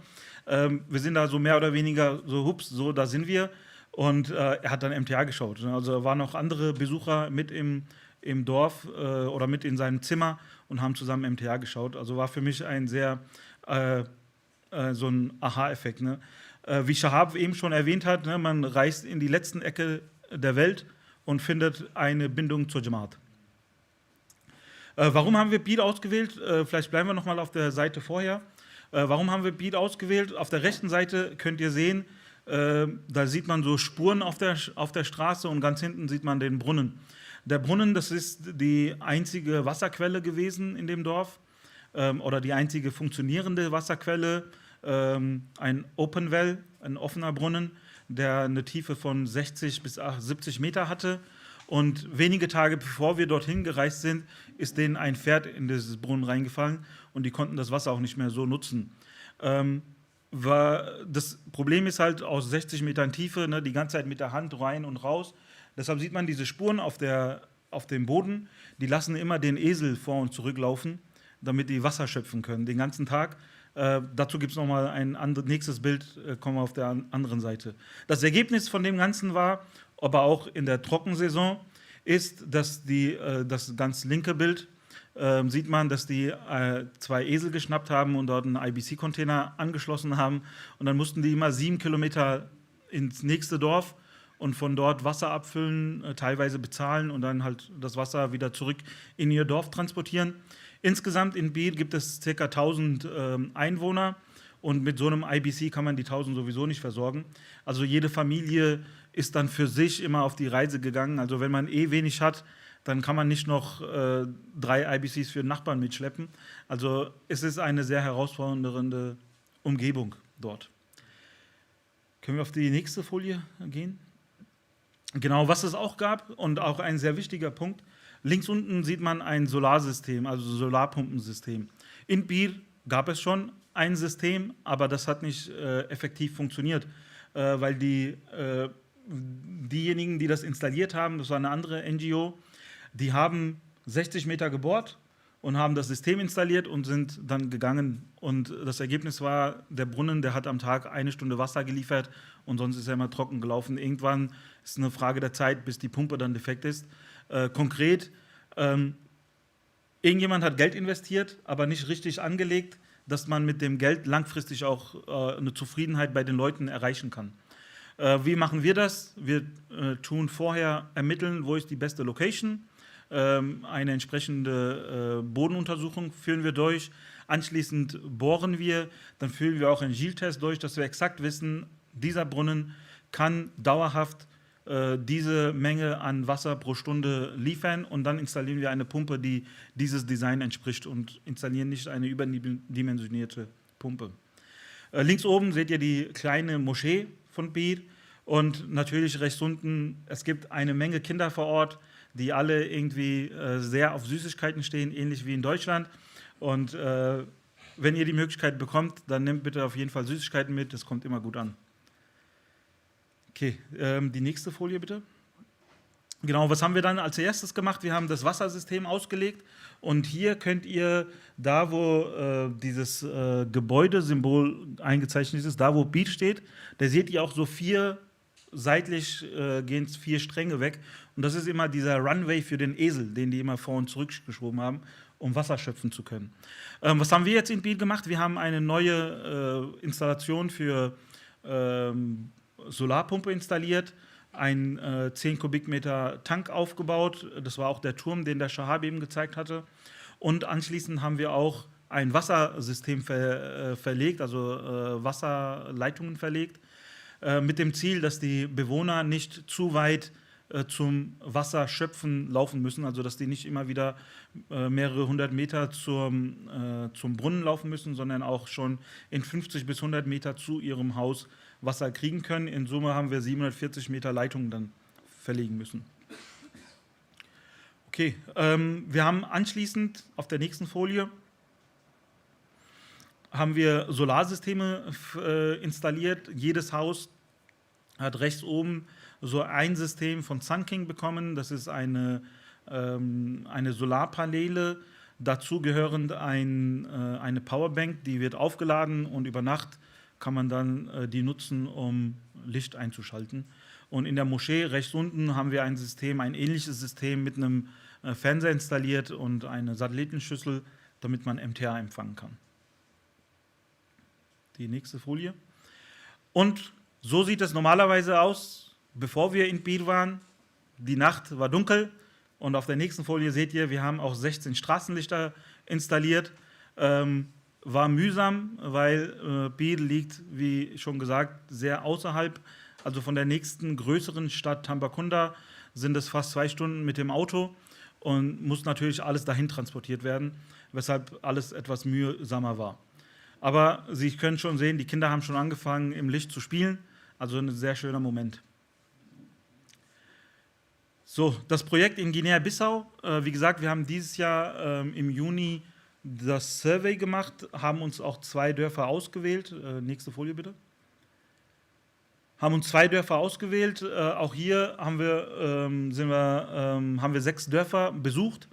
Wir sind da so mehr oder weniger so, hups, so, da sind wir. Und er hat dann MTA geschaut. Ne? Also da waren noch andere Besucher mit im Dorf oder mit in seinem Zimmer und haben zusammen MTA geschaut. Also war für mich ein sehr, so ein Aha-Effekt. Ne? Wie Shahab eben schon erwähnt hat, ne, man reist in die letzten Ecke der Welt und findet eine Bindung zur Jamaat. Warum haben wir Biel ausgewählt? Vielleicht bleiben wir noch mal auf der Seite vorher. Warum haben wir Biel ausgewählt? Auf der rechten Seite könnt ihr sehen, da sieht man so Spuren auf der Straße und ganz hinten sieht man den Brunnen. Der Brunnen, das ist die einzige Wasserquelle gewesen in dem Dorf oder die einzige funktionierende Wasserquelle. Ein Open Well, ein offener Brunnen, der eine Tiefe von 60 bis 70 Meter hatte. Und wenige Tage bevor wir dorthin gereist sind, ist denen ein Pferd in dieses Brunnen reingefallen und die konnten das Wasser auch nicht mehr so nutzen. Das Problem ist halt aus 60 Metern Tiefe, ne, die ganze Zeit mit der Hand rein und raus. Deshalb sieht man diese Spuren auf dem Boden, die lassen immer den Esel vor und zurücklaufen, damit die Wasser schöpfen können, den ganzen Tag. Dazu gibt es nochmal ein nächstes Bild, kommen wir auf der anderen Seite. Das Ergebnis von dem Ganzen war, aber auch in der Trockensaison, ist, dass das ganz linke Bild sieht man, dass die 2 Esel geschnappt haben und dort einen IBC-Container angeschlossen haben. Und dann mussten die immer 7 Kilometer ins nächste Dorf und von dort Wasser abfüllen, teilweise bezahlen und dann halt das Wasser wieder zurück in ihr Dorf transportieren. Insgesamt in Biel gibt es ca. 1000 Einwohner und mit so einem IBC kann man die 1000 sowieso nicht versorgen. Also jede Familie ist dann für sich immer auf die Reise gegangen. Also wenn man wenig hat, dann kann man nicht noch 3 IBCs für den Nachbarn mitschleppen. Also es ist eine sehr herausfordernde Umgebung dort. Können wir auf die nächste Folie gehen? Genau, was es auch gab und auch ein sehr wichtiger Punkt, links unten sieht man ein Solarsystem, also Solarpumpensystem. In Biel gab es schon ein System, aber das hat nicht effektiv funktioniert, weil diejenigen, die das installiert haben, das war eine andere NGO, die haben 60 Meter gebohrt und haben das System installiert und sind dann gegangen. Und das Ergebnis war, der Brunnen, der hat am Tag 1 Stunde Wasser geliefert und sonst ist er immer trocken gelaufen. Irgendwann ist es eine Frage der Zeit, bis die Pumpe dann defekt ist. Konkret, irgendjemand hat Geld investiert, aber nicht richtig angelegt, dass man mit dem Geld langfristig auch eine Zufriedenheit bei den Leuten erreichen kann. Wie machen wir das? Wir tun vorher ermitteln, wo ist die beste Location. Eine entsprechende Bodenuntersuchung führen wir durch. Anschließend bohren wir, dann führen wir auch einen Gilles-Test durch, dass wir exakt wissen, dieser Brunnen kann dauerhaft diese Menge an Wasser pro Stunde liefern und dann installieren wir eine Pumpe, die dieses Design entspricht und installieren nicht eine überdimensionierte Pumpe. Links oben seht ihr die kleine Moschee von Bir und natürlich rechts unten, es gibt eine Menge Kinder vor Ort, die alle irgendwie sehr auf Süßigkeiten stehen, ähnlich wie in Deutschland. Und wenn ihr die Möglichkeit bekommt, dann nehmt bitte auf jeden Fall Süßigkeiten mit, das kommt immer gut an. Okay, die nächste Folie bitte. Genau, was haben wir dann als erstes gemacht? Wir haben das Wassersystem ausgelegt und hier könnt ihr, da wo dieses Gebäudesymbol eingezeichnet ist, da wo Beat steht, da seht ihr auch so seitlich gehen 4 Stränge weg und das ist immer dieser Runway für den Esel, den die immer vor und zurück geschoben haben, um Wasser schöpfen zu können. Was haben wir jetzt in Beat gemacht? Wir haben eine neue Installation für Solarpumpe installiert, ein 10 Kubikmeter Tank aufgebaut, das war auch der Turm, den der Shahab eben gezeigt hatte. Und anschließend haben wir auch ein Wassersystem verlegt, also Wasserleitungen verlegt, mit dem Ziel, dass die Bewohner nicht zu weit zum Wasserschöpfen laufen müssen, also dass die nicht immer wieder mehrere 100 Meter zum Brunnen laufen müssen, sondern auch schon in 50 bis 100 Meter zu ihrem Haus Wasser kriegen können. In Summe haben wir 740 Meter Leitungen dann verlegen müssen. Okay, wir haben anschließend auf der nächsten Folie haben wir Solarsysteme installiert. Jedes Haus hat rechts oben so ein System von Sun King bekommen. Das ist eine Solarpaneele, dazu gehörend eine Powerbank, die wird aufgeladen und über Nacht kann man dann die nutzen, um Licht einzuschalten. Und in der Moschee rechts unten haben wir ein ähnliches System mit einem Fernseher installiert und eine Satellitenschüssel, damit man MTA empfangen kann. Die nächste Folie. Und so sieht es normalerweise aus, bevor wir in Bir waren. Die Nacht war dunkel und auf der nächsten Folie seht ihr, wir haben auch 16 Straßenlichter installiert. War mühsam, weil Bir liegt, wie schon gesagt, sehr außerhalb. Also von der nächsten größeren Stadt Tambacounda sind es fast 2 Stunden mit dem Auto und muss natürlich alles dahin transportiert werden, weshalb alles etwas mühsamer war. Aber Sie können schon sehen, die Kinder haben schon angefangen, im Licht zu spielen. Also ein sehr schöner Moment. So, das Projekt in Guinea-Bissau. Wie gesagt, wir haben dieses Jahr im Juni das Survey gemacht, haben uns auch 2 Dörfer ausgewählt. Nächste Folie bitte. Haben uns 2 Dörfer ausgewählt. Auch hier haben wir 6 Dörfer besucht.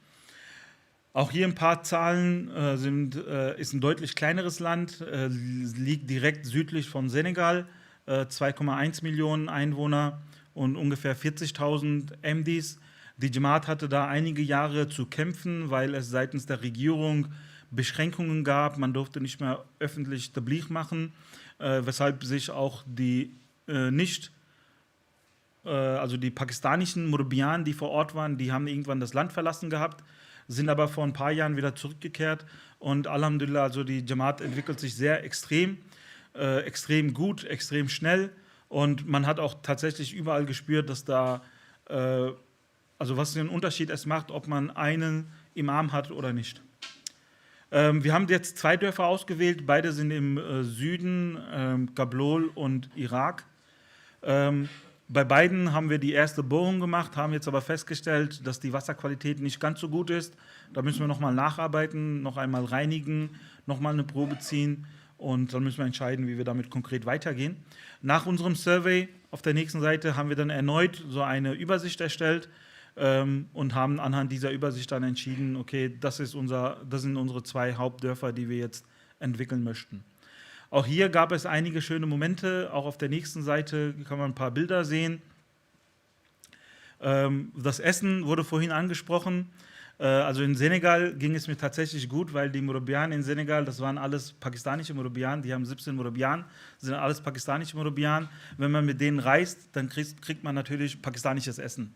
Auch hier ein paar Zahlen, ist ein deutlich kleineres Land, liegt direkt südlich von Senegal, 2,1 Millionen Einwohner und ungefähr 40.000 MDs. Die Jamaat hatte da einige Jahre zu kämpfen, weil es seitens der Regierung Beschränkungen gab. Man durfte nicht mehr öffentlich Tabligh machen, weshalb sich auch die die pakistanischen Murabbiyan, die vor Ort waren, die haben irgendwann das Land verlassen gehabt, sind aber vor ein paar Jahren wieder zurückgekehrt und Alhamdulillah, also die Jamaat entwickelt sich sehr extrem gut, extrem schnell und man hat auch tatsächlich überall gespürt, dass da, also was für einen Unterschied es macht, ob man einen Imam hat oder nicht. Wir haben jetzt 2 Dörfer ausgewählt, beide sind im Süden, Gablol und Irak. Bei beiden haben wir die erste Bohrung gemacht, haben jetzt aber festgestellt, dass die Wasserqualität nicht ganz so gut ist. Da müssen wir nochmal nacharbeiten, noch einmal reinigen, nochmal eine Probe ziehen und dann müssen wir entscheiden, wie wir damit konkret weitergehen. Nach unserem Survey auf der nächsten Seite haben wir dann erneut so eine Übersicht erstellt und haben anhand dieser Übersicht dann entschieden, okay, das sind unsere 2 Hauptdörfer, die wir jetzt entwickeln möchten. Auch hier gab es einige schöne Momente, auch auf der nächsten Seite kann man ein paar Bilder sehen. Das Essen wurde vorhin angesprochen. Also in Senegal ging es mir tatsächlich gut, weil die Morobian in Senegal, das waren alles pakistanische Morobian, die haben 17 Morobian, das sind alles pakistanische Morobian. Wenn man mit denen reist, dann kriegt man natürlich pakistanisches Essen.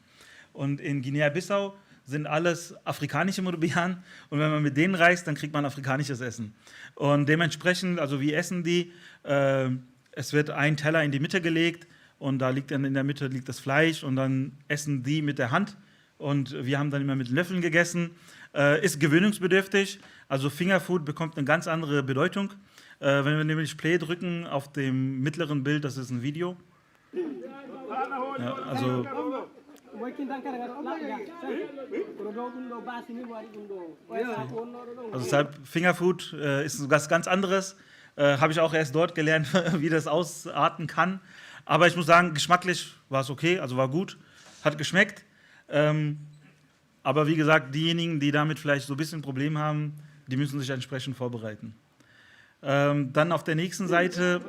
Und in Guinea-Bissau sind alles afrikanische Morobian und wenn man mit denen reist, dann kriegt man afrikanisches Essen. Und dementsprechend, also wie essen die? Es wird ein Teller in die Mitte gelegt und da liegt dann in der Mitte liegt das Fleisch und dann essen die mit der Hand. Und wir haben dann immer mit Löffeln gegessen. Ist gewöhnungsbedürftig, also Fingerfood bekommt eine ganz andere Bedeutung. Wenn wir nämlich Play drücken auf dem mittleren Bild, das ist ein Video. Ja, also deshalb Fingerfood ist was ganz anderes. Habe ich auch erst dort gelernt, wie das ausarten kann. Aber ich muss sagen, geschmacklich war es okay, also war gut, hat geschmeckt. Aber wie gesagt, diejenigen, die damit vielleicht so ein bisschen Probleme haben, die müssen sich entsprechend vorbereiten. Dann auf der nächsten Seite,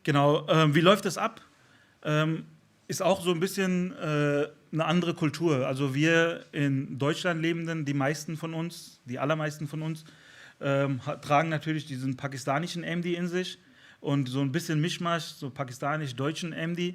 genau, wie läuft das ab? Ist auch so ein bisschen eine andere Kultur. Also wir in Deutschland Lebenden, die allermeisten von uns, tragen natürlich diesen pakistanischen MD in sich und so ein bisschen Mischmasch, so pakistanisch-deutschen MD.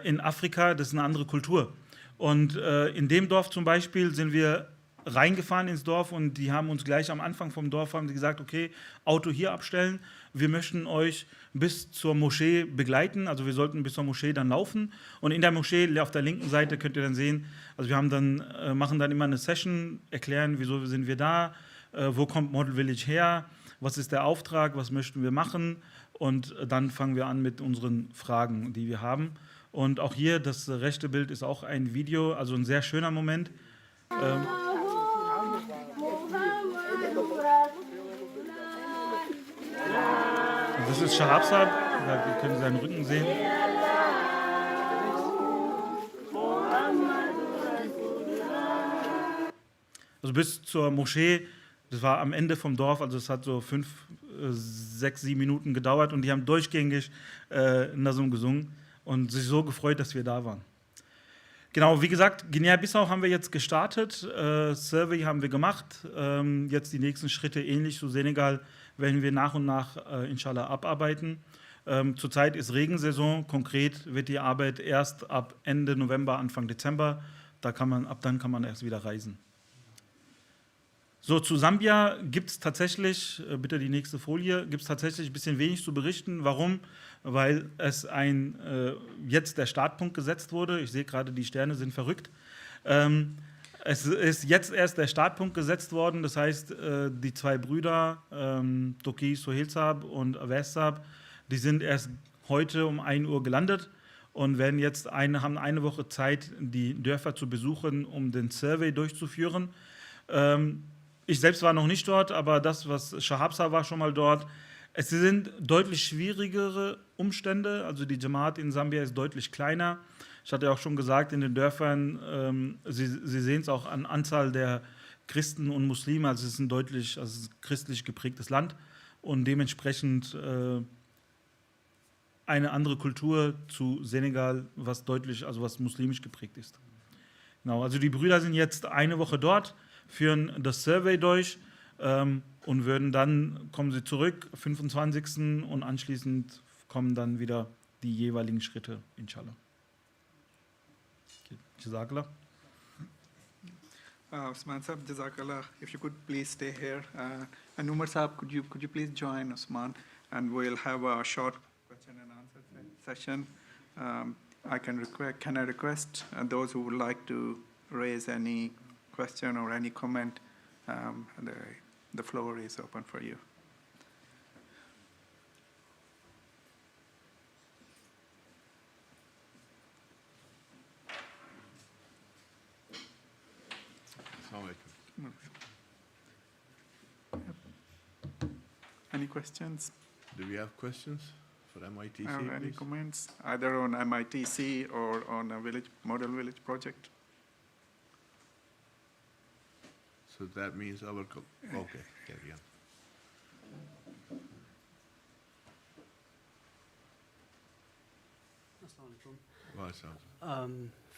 In Afrika, das ist eine andere Kultur. Und in dem Dorf zum Beispiel sind wir reingefahren ins Dorf und die haben uns gleich am Anfang vom Dorf haben die gesagt, okay, Auto hier abstellen, wir möchten euch bis zur Moschee begleiten, also wir sollten bis zur Moschee dann laufen und in der Moschee auf der linken Seite könnt ihr dann sehen, also wir haben dann, machen dann immer eine Session, erklären, wieso sind wir da, wo kommt Model Village her, was ist der Auftrag, was möchten wir machen und dann fangen wir an mit unseren Fragen, die wir haben. Und auch hier, das rechte Bild ist auch ein Video, also ein sehr schöner Moment. Das ist Shahabsab, da können Sie seinen Rücken sehen. Also bis zur Moschee, das war am Ende vom Dorf, also es hat so 5, 6, 7 Minuten gedauert und die haben durchgängig Nasum gesungen und sich so gefreut, dass wir da waren. Genau, wie gesagt, Guinea-Bissau haben wir jetzt gestartet, Survey haben wir gemacht, jetzt die nächsten Schritte ähnlich zu Senegal werden wir nach und nach inshallah abarbeiten. Zurzeit ist Regensaison, konkret wird die Arbeit erst ab Ende November, Anfang Dezember, ab dann kann man erst wieder reisen. So, zu Sambia gibt es tatsächlich, bitte die nächste Folie, gibt es tatsächlich ein bisschen wenig zu berichten. Warum? Weil es jetzt der Startpunkt gesetzt wurde. Ich sehe gerade, die Sterne sind verrückt. Es ist jetzt erst der Startpunkt gesetzt worden. Das heißt, die 2 Brüder, Toki Sohelsab und Avessab, die sind erst heute um 1 Uhr gelandet und werden jetzt haben eine Woche Zeit, die Dörfer zu besuchen, um den Survey durchzuführen. Ich selbst war noch nicht dort, aber das, was Shahabsa war schon mal dort. Es sind deutlich schwierigere Umstände, also die Jamaat in Sambia ist deutlich kleiner. Ich hatte ja auch schon gesagt, in den Dörfern, Sie sehen es auch an Anzahl der Christen und Muslime, also es ist ein christlich geprägtes Land und dementsprechend eine andere Kultur zu Senegal, was muslimisch geprägt ist. Genau, also die Brüder sind jetzt eine Woche dort, führen das Survey durch und kommen sie zurück, 25. und anschließend kommen dann wieder die jeweiligen Schritte, inshallah. Jazakallah. Usman Saab, Jazakallah. If you could please stay here. And Umar Saab, could you please join Usman? And we'll have a short question and answer session. Can I request those who would like to raise any question or any comment? The floor is open for you. Any questions? Do we have questions for for MITC, Any please? comments, either on MITC or on a model village project? So that means our, okay, carry on.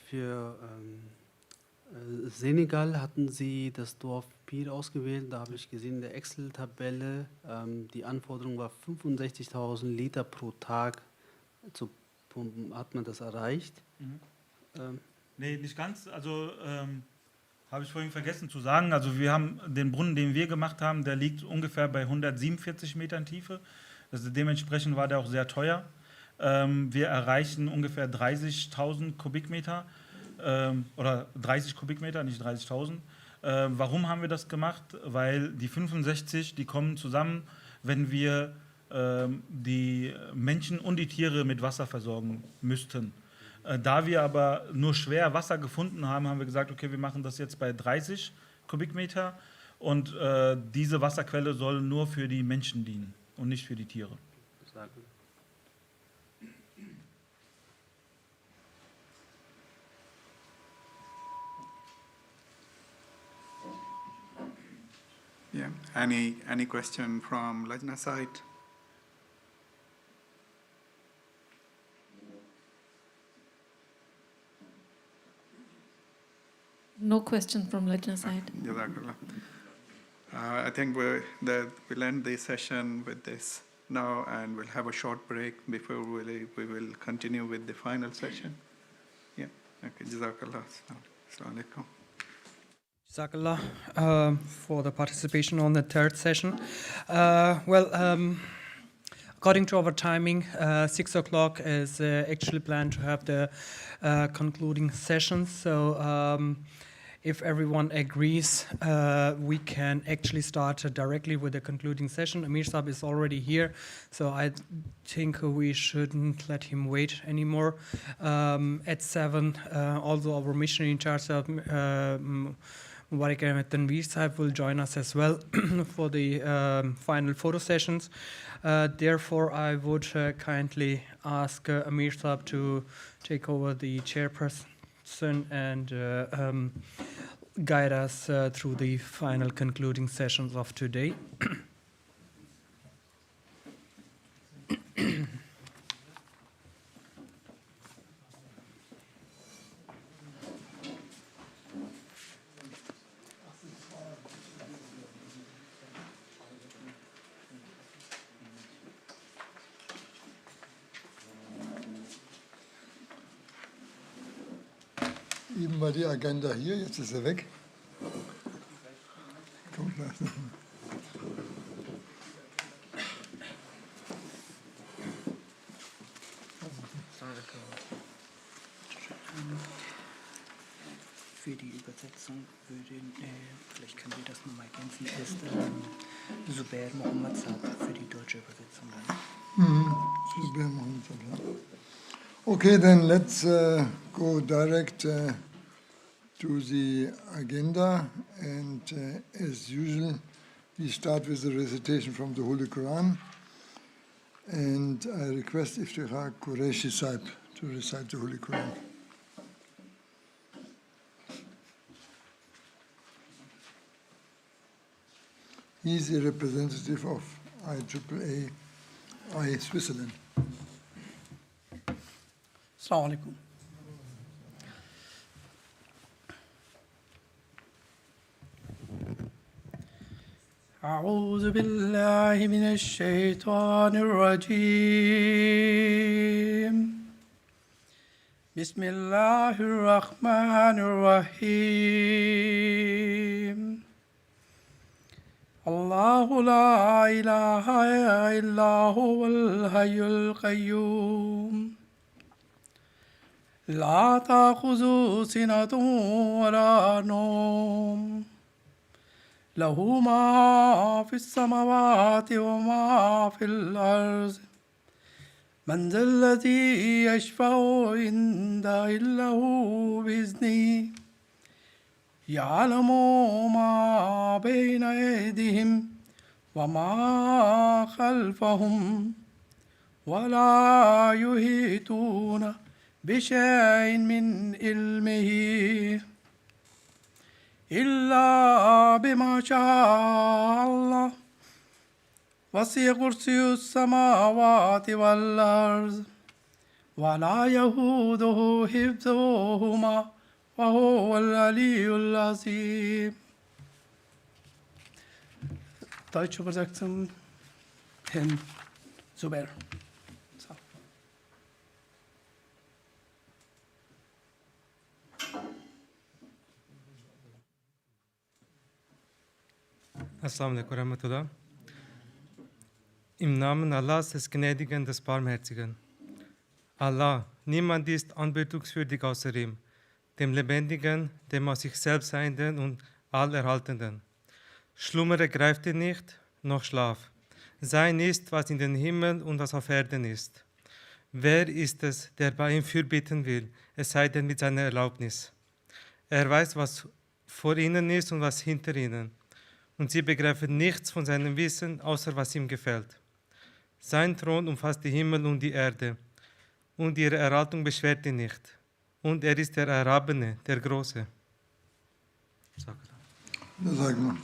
Für Senegal hatten Sie das Dorf Pir ausgewählt. Da habe ich gesehen in der Excel-Tabelle, die Anforderung war 65.000 Liter pro Tag zu pumpen. Hat man das erreicht? Nee, nicht ganz. Also habe ich vorhin vergessen zu sagen. Also wir haben den Brunnen, den wir gemacht haben, der liegt ungefähr bei 147 Metern Tiefe. Also dementsprechend war der auch sehr teuer. Wir erreichen ungefähr 30.000 Kubikmeter oder 30 Kubikmeter, nicht 30.000. Warum haben wir das gemacht? Weil die 65, die kommen zusammen, wenn wir die Menschen und die Tiere mit Wasser versorgen müssten. Da wir aber nur schwer Wasser gefunden haben, haben wir gesagt, okay, wir machen das jetzt bei 30 Kubikmeter und diese Wasserquelle soll nur für die Menschen dienen und nicht für die Tiere. Yeah. Any question from Lajna side? No question from Lajna side. Jazakallah. I think we'll end the session with this now, and we'll have a short break before we will continue with the final session. Yeah. Okay. Jazakallah. Assalamu alaikum. Jazakallah for the participation on the third session. According to our timing, 6 o'clock is actually planned to have the concluding session. So if everyone agrees, we can actually start directly with the concluding session. Amir Saab is already here, so I think we shouldn't let him wait anymore. At 7, also our missionary in charge of Mubarak Ahmed Tanveer Sahib will join us as well for the final photo sessions. Therefore, I would kindly ask Amir Saab to take over the chairperson and guide us through the final concluding sessions of today. Eben war die Agenda hier, jetzt ist er weg. Kommt gleich noch. Für die Übersetzung vielleicht können wir das nochmal ergänzen, ist Zubair Mohammed Saab für die deutsche Übersetzung dann. Zubair Mohammed Saab, ja. Okay, then let's go direct to the agenda, and as usual, we start with the recitation from the Holy Quran, and I request Iftikhar Qureshi Saib to recite the Holy Quran. He is a representative of Iaaae Switzerland. Assalamu alaikum. أعوذ بالله من الشيطان الرجيم بسم الله الرحمن الرحيم الله لا إله إلا هو الحي القيوم لا تأخذه سنة ولا نوم له ما في السماوات وما في الأرض من ذا الذي يشفع عنده إلا هو بإذنه يعلم ما بين أيديهم وما خلفهم ولا يحيطون بشيء من علمه إلا بما شاء الله وسع كرسي السماوات والأرض ولا يهوده حفظهما وهو العلي العظيم. Deutsche Übersetzung, Herrn Zuber. So. Assalamu alaikum warahmatullah. Im Namen Allahs, des Gnädigen, des Barmherzigen. Allah, niemand ist anbetungswürdig außer ihm, dem Lebendigen, dem aus sich selbst Seienden und Allerhaltenden. Schlummere greift ihn nicht, noch Schlaf. Sein ist, was in den Himmel und was auf Erden ist. Wer ist es, der bei ihm fürbitten will, es sei denn mit seiner Erlaubnis? Er weiß, was vor ihnen ist und was hinter ihnen. Und sie begreifen nichts von seinem Wissen, außer was ihm gefällt. Sein Thron umfasst die Himmel und die Erde, und ihre Erhaltung beschwert ihn nicht. Und er ist der Erhabene, der Große. Ja, sag mal.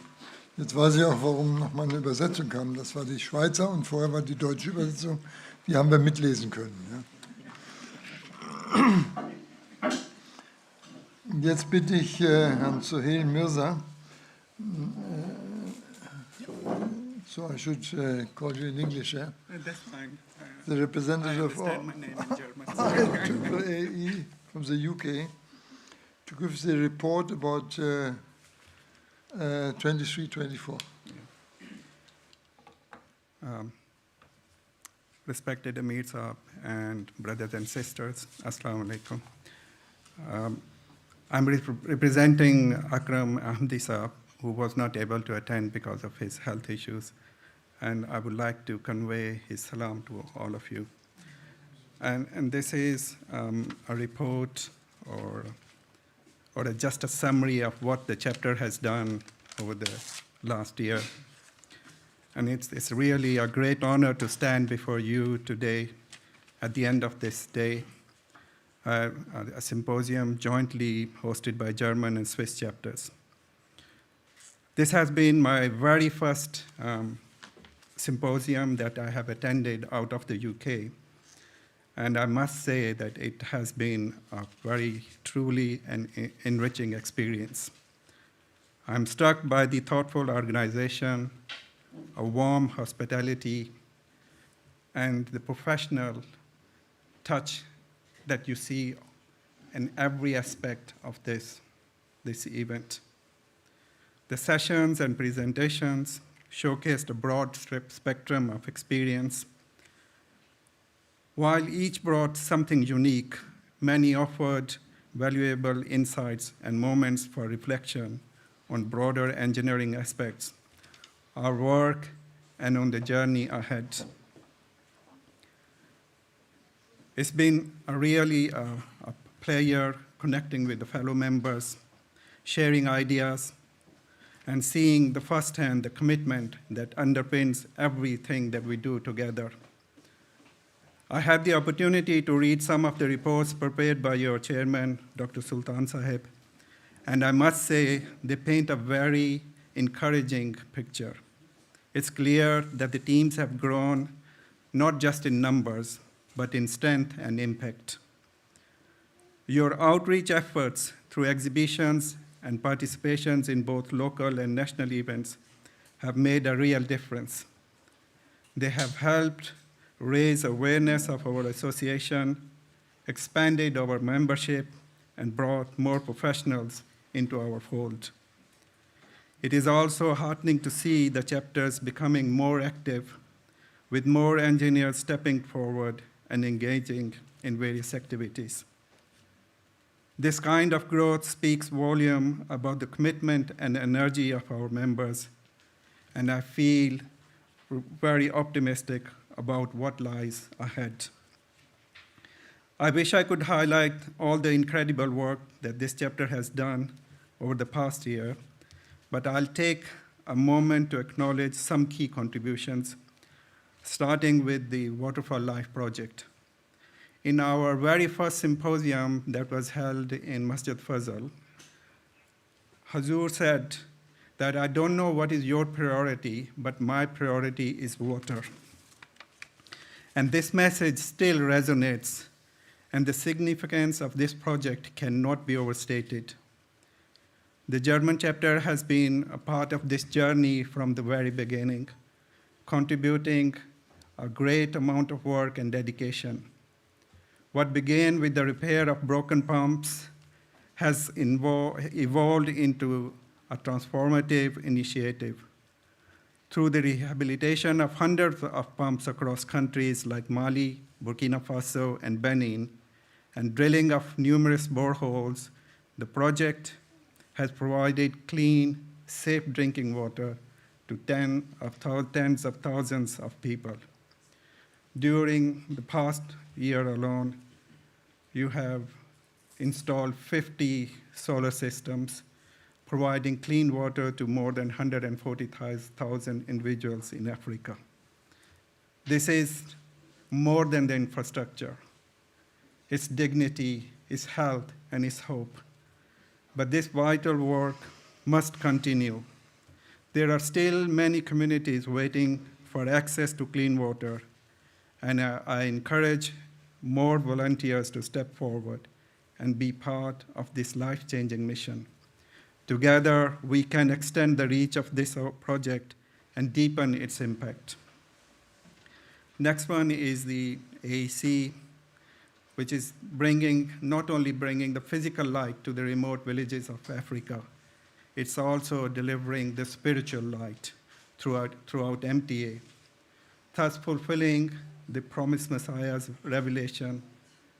Jetzt weiß ich auch, warum nochmal eine Übersetzung kam. Das war die Schweizer und vorher war die deutsche Übersetzung. Die haben wir mitlesen können. Ja. Und jetzt bitte ich Herrn Sohail Mirza. So I should call you in English, yeah? That's fine. The representative I of understand my name in German. Iaaae from the UK to give the report about 23-24. Respected Amir Saab and brothers and sisters, Assalamu alaikum. I'm representing Akram Ahmadi Saab, who was not able to attend because of his health issues. And I would like to convey his salam to all of you. And this is a report or just a summary of what the chapter has done over the last year. And it's really a great honor to stand before you today at the end of this day, a symposium jointly hosted by German and Swiss chapters. This has been my very first symposium that I have attended out of the UK. And I must say that it has been a very truly enriching experience. I'm struck by the thoughtful organization, a warm hospitality, and the professional touch that you see in every aspect of this event. The sessions and presentations showcased a broad spectrum of experience. While each brought something unique, many offered valuable insights and moments for reflection on broader engineering aspects, our work, and on the journey ahead. It's been really a pleasure connecting with the fellow members, sharing ideas, and seeing firsthand the commitment that underpins everything that we do together. I had the opportunity to read some of the reports prepared by your chairman, Dr. Sultan Sahib, and I must say they paint a very encouraging picture. It's clear that the teams have grown not just in numbers, but in strength and impact. Your outreach efforts through exhibitions and participations in both local and national events have made a real difference. They have helped raise awareness of our association, expanded our membership, and brought more professionals into our fold. It is also heartening to see the chapters becoming more active, with more engineers stepping forward and engaging in various activities. This kind of growth speaks volume about the commitment and energy of our members, and I feel very optimistic about what lies ahead. I wish I could highlight all the incredible work that this chapter has done over the past year, but I'll take a moment to acknowledge some key contributions, starting with the Water for Life project. In our very first symposium that was held in Masjid Fazal, Hazur said that I don't know what is your priority, but my priority is water. And this message still resonates, and the significance of this project cannot be overstated. The German chapter has been a part of this journey from the very beginning, contributing a great amount of work and dedication. What began with the repair of broken pumps has evolved into a transformative initiative. Through the rehabilitation of hundreds of pumps across countries like Mali, Burkina Faso, and Benin, and drilling of numerous boreholes, the project has provided clean, safe drinking water to tens of thousands of people. During the past year alone, you have installed 50 solar systems, providing clean water to more than 140,000 individuals in Africa. This is more than the infrastructure. It's dignity, it's health, and it's hope. But this vital work must continue. There are still many communities waiting for access to clean water, and I encourage more volunteers to step forward and be part of this life-changing mission. Together, we can extend the reach of this project and deepen its impact. Next one is the AAC, which is not only bringing the physical light to the remote villages of Africa, it's also delivering the spiritual light throughout MTA, thus fulfilling the promised Messiah's revelation,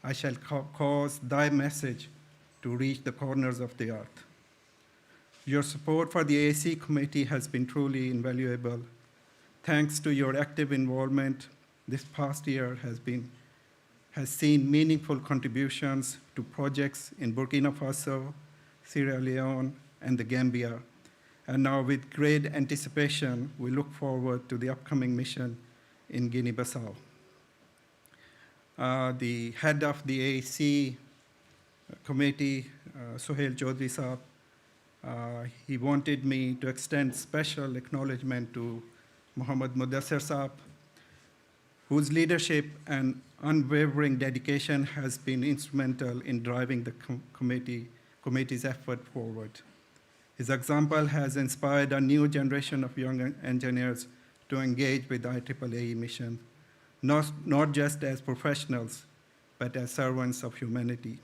I shall cause thy message to reach the corners of the earth. Your support for the AAC committee has been truly invaluable. Thanks to your active involvement, this past year has seen meaningful contributions to projects in Burkina Faso, Sierra Leone, and the Gambia. And now with great anticipation, we look forward to the upcoming mission in Guinea-Bissau. The head of the AAC committee, Sohail Chaudhry Saab, he wanted me to extend special acknowledgement to Muhammad Mudassir Saab, whose leadership and unwavering dedication has been instrumental in driving the committee's effort forward. His example has inspired a new generation of young engineers to engage with the IAAE mission, not just as professionals, but as servants of humanity.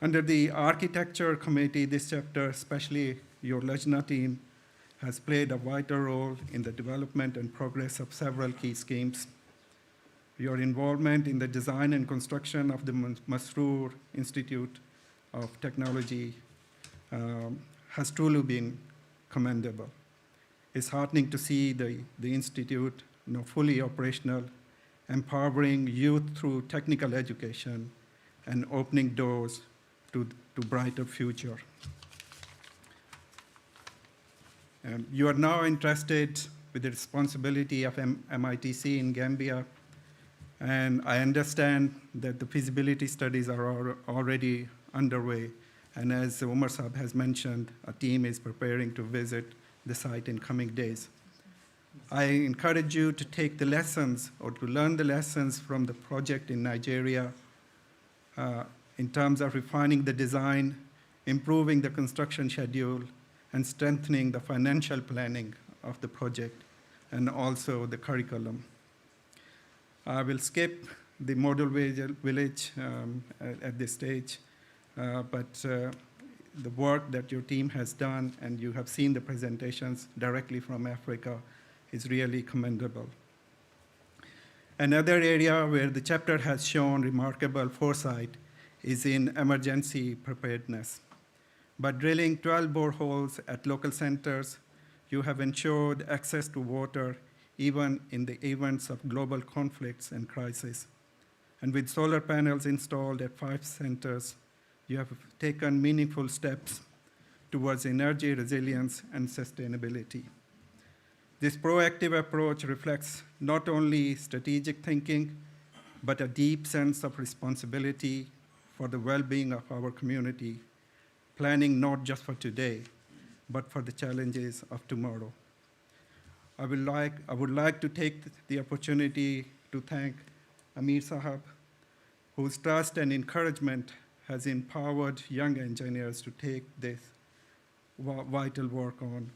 Under the architecture committee, this chapter, especially your Lajna team, has played a vital role in the development and progress of several key schemes. Your involvement in the design and construction of the Masroor Institute of Technology has truly been commendable. It's heartening to see the institute fully operational, empowering youth through technical education and opening doors to brighter future. You are now entrusted with the responsibility of MITC in Gambia, and I understand that the feasibility studies are already underway, and as Umar Saab has mentioned, a team is preparing to visit the site in coming days. I encourage you to take the lessons or to learn the lessons from the project in Nigeria in terms of refining the design, improving the construction schedule, and strengthening the financial planning of the project and also the curriculum. I will skip the model village at this stage, but the work that your team has done, and you have seen the presentations directly from Africa, is really commendable. Another area where the chapter has shown remarkable foresight is in emergency preparedness. By drilling 12 boreholes at local centers, you have ensured access to water even in the events of global conflicts and crises. And with solar panels installed at 5 centers, you have taken meaningful steps towards energy resilience and sustainability. This proactive approach reflects not only strategic thinking, but a deep sense of responsibility for the well-being of our community, planning not just for today, but for the challenges of tomorrow. I would like to take the opportunity to thank Amir Sahab, whose trust and encouragement has empowered young engineers to take this vital work on.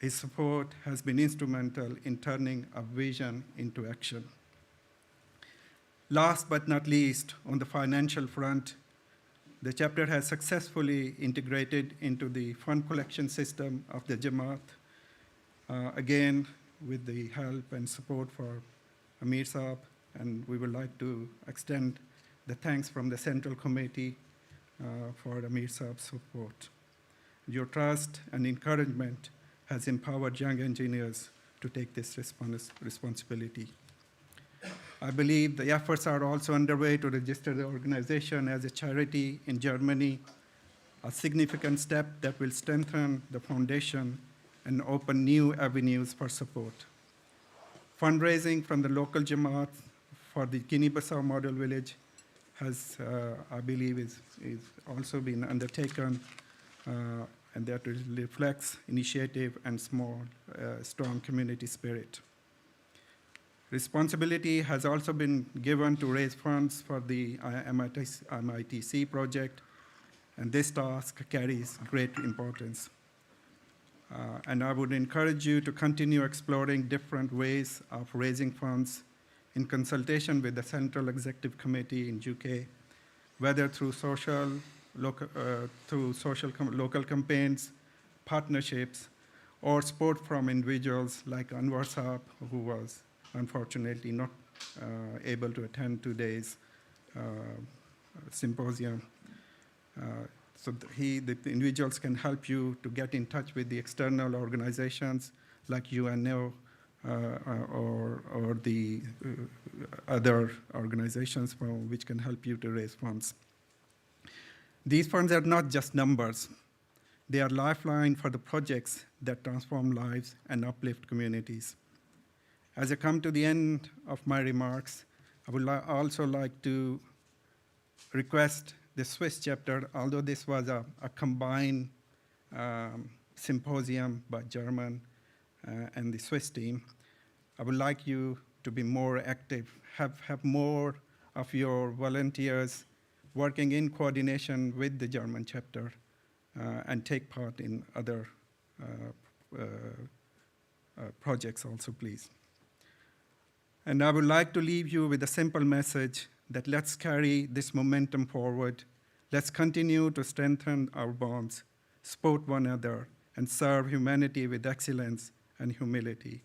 His support has been instrumental in turning a vision into action. Last but not least, on the financial front, the chapter has successfully integrated into the fund collection system of the Jamaat, again with the help and support for Amir Saab, and we would like to extend the thanks from the Central Committee for Amir Saab's support. Your trust and encouragement has empowered young engineers to take this responsibility. I believe the efforts are also underway to register the organization as a charity in Germany, a significant step that will strengthen the foundation and open new avenues for support. Fundraising from the local Jamaat for the Guinea-Bissau Model Village has, I believe, is also been undertaken, and that reflects initiative and strong community spirit. Responsibility has also been given to raise funds for the MITC project, and this task carries great importance. And I would encourage you to continue exploring different ways of raising funds in consultation with the Central Executive Committee in UK, whether through local campaigns, partnerships, or support from individuals like Anwar Saab, who was unfortunately not able to attend today's symposium. So the individuals can help you to get in touch with the external organizations like UNO or the other organizations which can help you to raise funds. These funds are not just numbers. They are lifeline for the projects that transform lives and uplift communities. As I come to the end of my remarks, I would also like to request the Swiss chapter, although this was a combined symposium by German and the Swiss team, I would like you to be more active, have more of your volunteers working in coordination with the German chapter and take part in other projects also, please. And I would like to leave you with a simple message that let's carry this momentum forward. Let's continue to strengthen our bonds, support one another, and serve humanity with excellence and humility.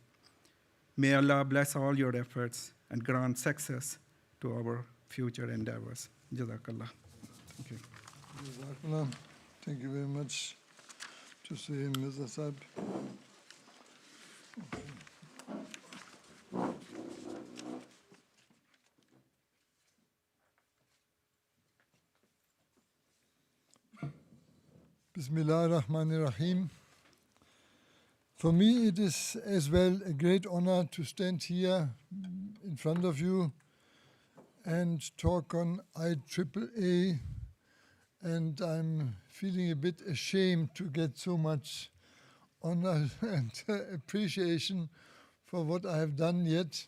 May Allah bless all your efforts and grant success to our future endeavors. Jazakallah. Thank you. Jazakallah. Thank you very much to see Mr. Saab. Bismillah ar-Rahman ar-Rahim. For me, it is as well a great honor to stand here in front of you and talk on IEEE, and I'm feeling a bit ashamed to get so much honor and appreciation for what I have done yet.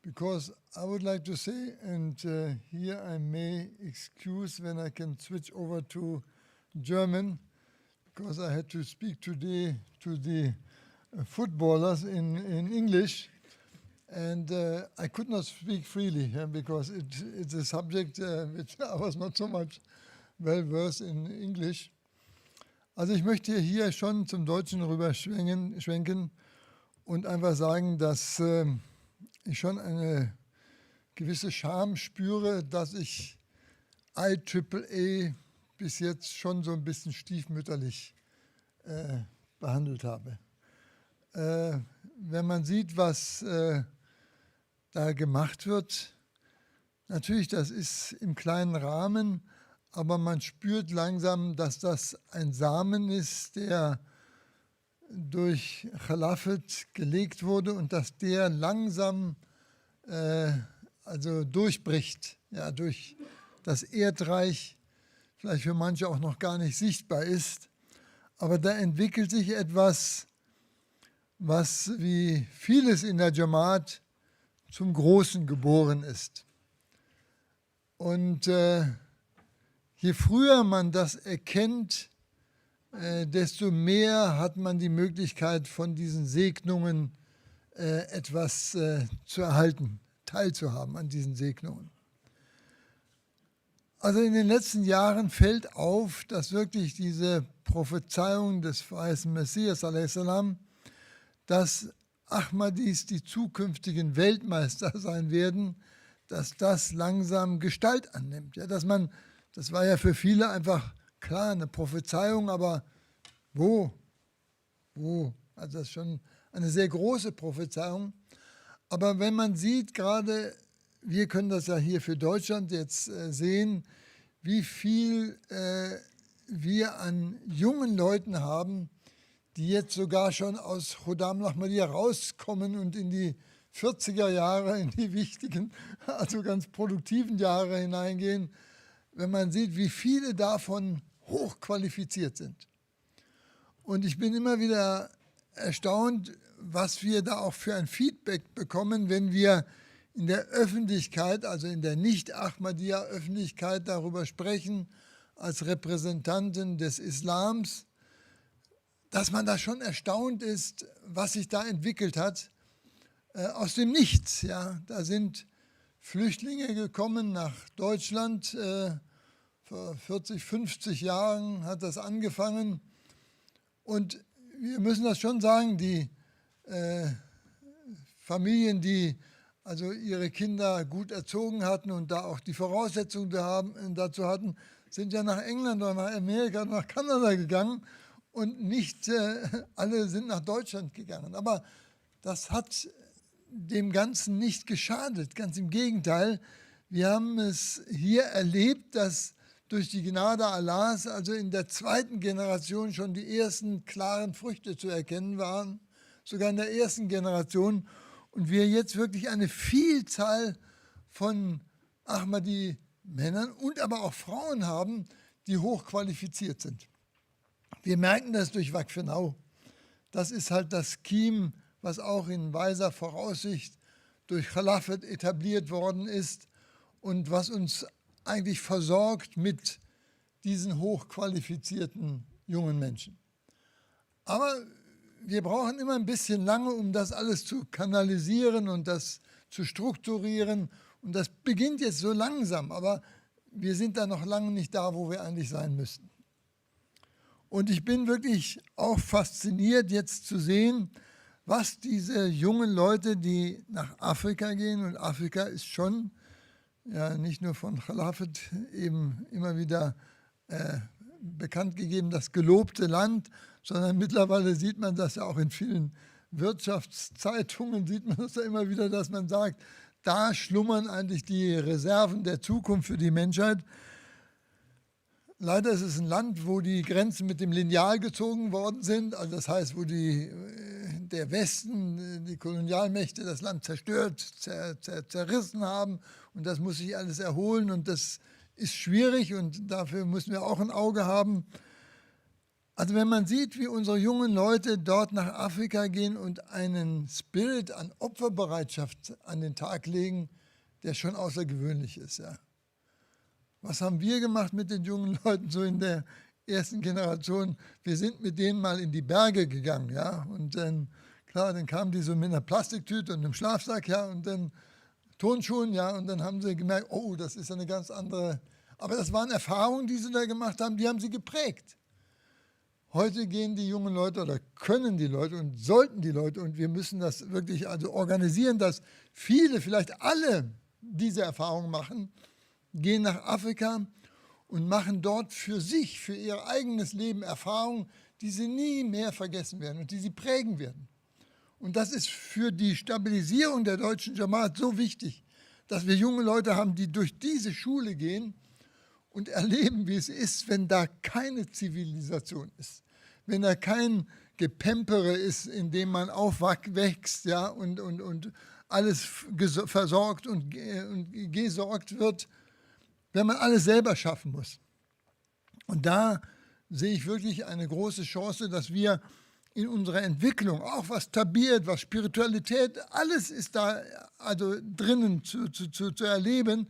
Because I would like to say, and here I may excuse when I can switch over to German, because I had to speak today to the footballers in English, and I could not speak freely because it's a subject which I was not so much well versed in English. Also ich möchte hier schon zum Deutschen rüber schwenken und einfach sagen, dass ich schon eine gewisse Scham spüre, dass ich IEEE bis jetzt schon so ein bisschen stiefmütterlich behandelt habe. Wenn man sieht, was da gemacht wird, natürlich, das ist im kleinen Rahmen, aber man spürt langsam, dass das ein Samen ist, der durch Chalafet gelegt wurde und dass der langsam also durchbricht, ja, durch das Erdreich, vielleicht für manche auch noch gar nicht sichtbar ist. Aber da entwickelt sich etwas, was wie vieles in der Jamaat zum Großen geboren ist. Und je früher man das erkennt, desto mehr hat man die Möglichkeit, von diesen Segnungen etwas zu erhalten, teilzuhaben an diesen Segnungen. Also in den letzten Jahren fällt auf, dass wirklich diese Prophezeiung des verheißenen Messias, a.s., dass Ahmadis die zukünftigen Weltmeister sein werden, dass das langsam Gestalt annimmt. Ja, das war ja für viele einfach klar eine Prophezeiung, aber wo? Also das ist schon eine sehr große Prophezeiung. Aber wenn man sieht, gerade wir können das ja hier für Deutschland jetzt sehen, wie viel wir an jungen Leuten haben, die jetzt sogar schon aus Khuddam Ahmadiyya rauskommen und in die 40er Jahre, in die wichtigen, also ganz produktiven Jahre hineingehen, wenn man sieht, wie viele davon hochqualifiziert sind. Und ich bin immer wieder erstaunt, was wir da auch für ein Feedback bekommen, wenn wir in der Öffentlichkeit, also in der Nicht-Ahmadiyya-Öffentlichkeit darüber sprechen, als Repräsentanten des Islams, dass man da schon erstaunt ist, was sich da entwickelt hat, aus dem Nichts. Ja. Da sind Flüchtlinge gekommen nach Deutschland, vor 40, 50 Jahren hat das angefangen. Und wir müssen das schon sagen, die Familien, die also ihre Kinder gut erzogen hatten und da auch die Voraussetzungen dazu hatten, sind ja nach England oder nach Amerika oder nach Kanada gegangen und nicht alle sind nach Deutschland gegangen. Aber das hat dem Ganzen nicht geschadet, ganz im Gegenteil. Wir haben es hier erlebt, dass durch die Gnade Allahs, also in der zweiten Generation schon die ersten klaren Früchte zu erkennen waren, sogar in der ersten Generation. Und wir jetzt wirklich eine Vielzahl von Ahmadi-Männern und aber auch Frauen haben, die hochqualifiziert sind. Wir merken das durch Wakfenau. Das ist halt das Scheme, was auch in weiser Voraussicht durch Chalafet etabliert worden ist und was uns eigentlich versorgt mit diesen hochqualifizierten jungen Menschen. Aber wir brauchen immer ein bisschen lange, um das alles zu kanalisieren und das zu strukturieren. Und das beginnt jetzt so langsam, aber wir sind da noch lange nicht da, wo wir eigentlich sein müssten. Und ich bin wirklich auch fasziniert, jetzt zu sehen, was diese jungen Leute, die nach Afrika gehen, und Afrika ist schon ja nicht nur von Chalafet eben immer wieder bekannt gegeben, das gelobte Land, sondern mittlerweile sieht man das ja auch in vielen Wirtschaftszeitungen, sieht man das ja immer wieder, dass man sagt, da schlummern eigentlich die Reserven der Zukunft für die Menschheit. Leider ist es ein Land, wo die Grenzen mit dem Lineal gezogen worden sind, also das heißt, wo der Westen, die Kolonialmächte das Land zerstört, zerrissen haben und das muss sich alles erholen und das ist schwierig und dafür müssen wir auch ein Auge haben. Also wenn man sieht, wie unsere jungen Leute dort nach Afrika gehen und einen Spirit an Opferbereitschaft an den Tag legen, der schon außergewöhnlich ist. Ja. Was haben wir gemacht mit den jungen Leuten so in der ersten Generation? Wir sind mit denen mal in die Berge gegangen, ja, und dann, klar, dann kamen die so mit einer Plastiktüte und einem Schlafsack, ja, und dann Turnschuhen, ja, und dann haben sie gemerkt, oh, das ist eine ganz andere, aber das waren Erfahrungen, die sie da gemacht haben, die haben sie geprägt. Heute gehen die jungen Leute oder können die Leute und sollten die Leute, und wir müssen das wirklich also organisieren, dass viele, vielleicht alle diese Erfahrungen machen, gehen nach Afrika und machen dort für sich, für ihr eigenes Leben Erfahrungen, die sie nie mehr vergessen werden und die sie prägen werden. Und das ist für die Stabilisierung der deutschen Jamaat so wichtig, dass wir junge Leute haben, die durch diese Schule gehen und erleben, wie es ist, wenn da keine Zivilisation ist, wenn da kein Gepempere ist, in dem man aufwächst, ja, und alles versorgt und gesorgt wird, wenn man alles selber schaffen muss. Und da sehe ich wirklich eine große Chance, dass wir in unserer Entwicklung, auch was Tabir, was Spiritualität, alles ist da also drinnen zu erleben.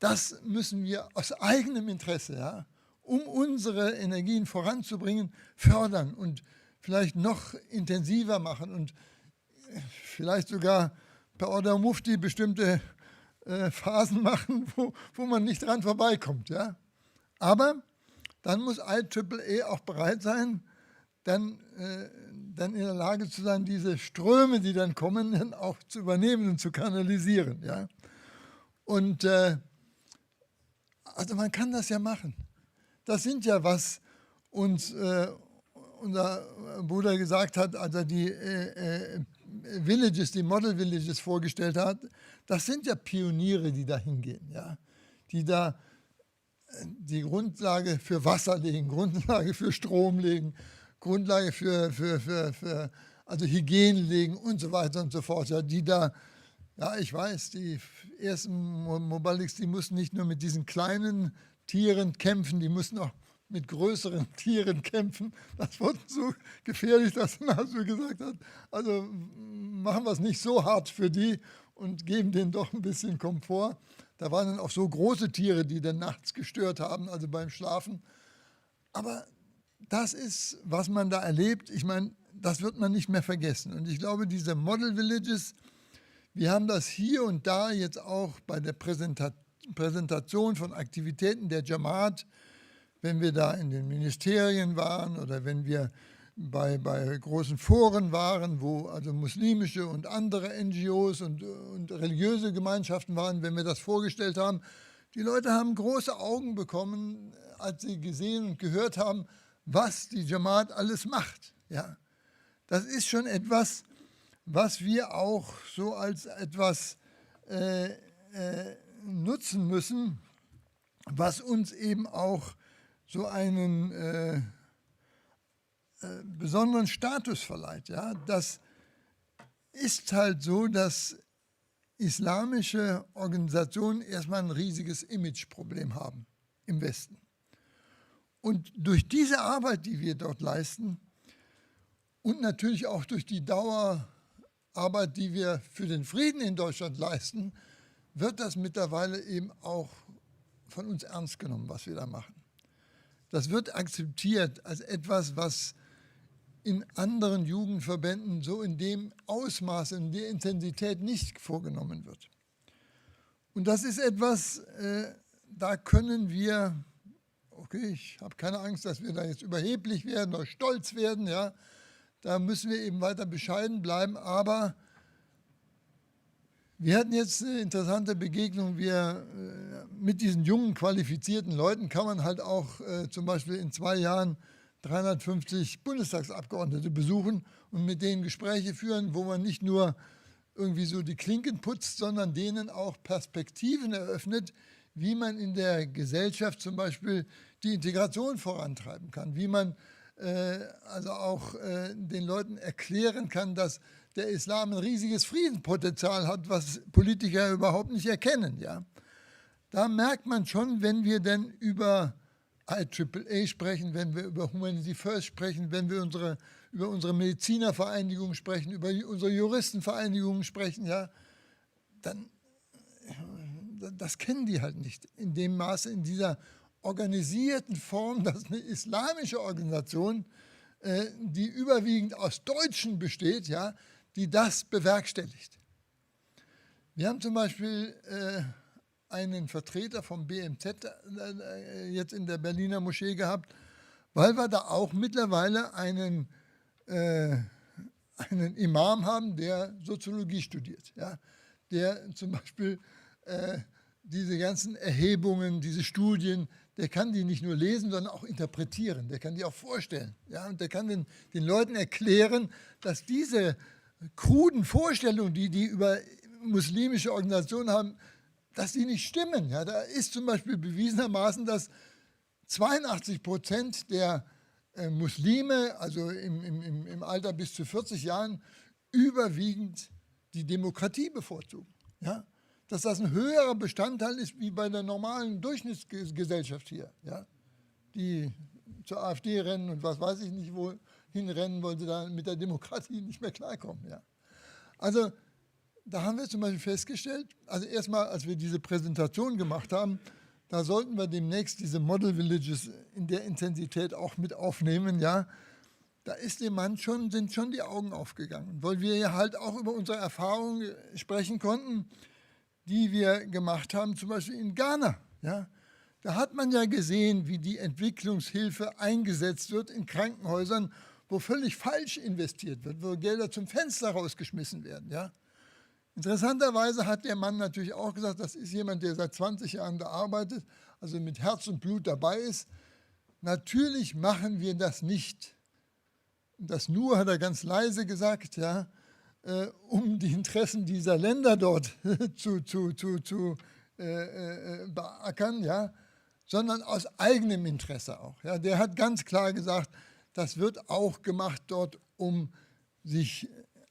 Das müssen wir aus eigenem Interesse, ja, um unsere Energien voranzubringen, fördern und vielleicht noch intensiver machen und vielleicht sogar per Order Mufti bestimmte Phasen machen, wo man nicht dran vorbeikommt. Ja. Aber dann muss IEEE auch bereit sein, dann in der Lage zu sein, diese Ströme, die dann kommen, dann auch zu übernehmen und zu kanalisieren. Ja. Und also man kann das ja machen. Das sind ja, was uns unser Bruder gesagt hat, als er die Villages, die Model Villages vorgestellt hat. Das sind ja Pioniere, die da hingehen, ja? Die da die Grundlage für Wasser legen, Grundlage für Strom legen, Grundlage für also Hygiene legen und so weiter und so fort. Ja, die da, ja, ich weiß, die ersten Mobalics, die mussten nicht nur mit diesen kleinen Tieren kämpfen, die mussten auch mit größeren Tieren kämpfen. Das wurde so gefährlich, dass man also gesagt hat, also machen wir es nicht so hart für die und geben denen doch ein bisschen Komfort. Da waren dann auch so große Tiere, die dann nachts gestört haben, also beim Schlafen. Aber das ist, was man da erlebt. Ich meine, das wird man nicht mehr vergessen. Und ich glaube, diese Model Villages, wir haben das hier und da jetzt auch bei der Präsentation von Aktivitäten der Jamaat, wenn wir da in den Ministerien waren oder wenn wir bei großen Foren waren, wo also muslimische und andere NGOs und religiöse Gemeinschaften waren, wenn wir das vorgestellt haben, die Leute haben große Augen bekommen, als sie gesehen und gehört haben, was die Jamaat alles macht. Ja. Das ist schon etwas, was wir auch so als etwas nutzen müssen, was uns eben auch so einen besonderen Status verleiht. Ja? Das ist halt so, dass islamische Organisationen erstmal ein riesiges Imageproblem haben im Westen. Und durch diese Arbeit, die wir dort leisten und natürlich auch durch die Dauerarbeit, die wir für den Frieden in Deutschland leisten, wird das mittlerweile eben auch von uns ernst genommen, was wir da machen. Das wird akzeptiert als etwas, was in anderen Jugendverbänden so in dem Ausmaß, in der Intensität nicht vorgenommen wird. Und das ist etwas, da können wir, okay, ich habe keine Angst, dass wir da jetzt überheblich werden oder stolz werden, ja, da müssen wir eben weiter bescheiden bleiben, aber wir hatten jetzt eine interessante Begegnung. Mit diesen jungen, qualifizierten Leuten kann man halt auch zum Beispiel in 2 Jahren 350 Bundestagsabgeordnete besuchen und mit denen Gespräche führen, wo man nicht nur irgendwie so die Klinken putzt, sondern denen auch Perspektiven eröffnet, wie man in der Gesellschaft zum Beispiel die Integration vorantreiben kann, wie man also auch den Leuten erklären kann, dass der Islam ein riesiges Friedenspotenzial hat, was Politiker überhaupt nicht erkennen. Ja? Da merkt man schon, wenn wir denn über IEEE sprechen, wenn wir über Humanity First sprechen, wenn wir über unsere Medizinervereinigung sprechen, über unsere Juristenvereinigung sprechen, ja, dann das kennen die halt nicht in dem Maße, in dieser organisierten Form, dass eine islamische Organisation, die überwiegend aus Deutschen besteht, ja, die das bewerkstelligt. Wir haben zum Beispiel einen Vertreter vom BMZ jetzt in der Berliner Moschee gehabt, weil wir da auch mittlerweile einen Imam haben, der Soziologie studiert, ja, der zum Beispiel diese ganzen Erhebungen, diese Studien, der kann die nicht nur lesen, sondern auch interpretieren, der kann die auch vorstellen. Ja, und der kann den Leuten erklären, dass diese kruden Vorstellungen, die über muslimische Organisationen haben, dass die nicht stimmen. Ja, da ist zum Beispiel bewiesenermaßen, dass 82% der Muslime, also im Alter bis zu 40 Jahren, überwiegend die Demokratie bevorzugen. Ja? Dass das ein höherer Bestandteil ist wie bei der normalen Durchschnittsgesellschaft hier, ja? Die zur AfD rennen und was weiß ich nicht wohin rennen, weil sie da mit der Demokratie nicht mehr klarkommen. Ja? Also da haben wir zum Beispiel festgestellt, also erstmal, als wir diese Präsentation gemacht haben, da sollten wir demnächst diese Model Villages in der Intensität auch mit aufnehmen, ja. Da ist dem Mann sind schon die Augen aufgegangen, weil wir ja halt auch über unsere Erfahrungen sprechen konnten, die wir gemacht haben, zum Beispiel in Ghana, ja. Da hat man ja gesehen, wie die Entwicklungshilfe eingesetzt wird in Krankenhäusern, wo völlig falsch investiert wird, wo Gelder zum Fenster rausgeschmissen werden, ja. Interessanterweise hat der Mann natürlich auch gesagt, das ist jemand, der seit 20 Jahren da arbeitet, also mit Herz und Blut dabei ist. Natürlich machen wir das nicht. Das nur hat er ganz leise gesagt, ja, um die Interessen dieser Länder dort zu beackern, ja, sondern aus eigenem Interesse auch. Ja. Der hat ganz klar gesagt, das wird auch gemacht dort, um sich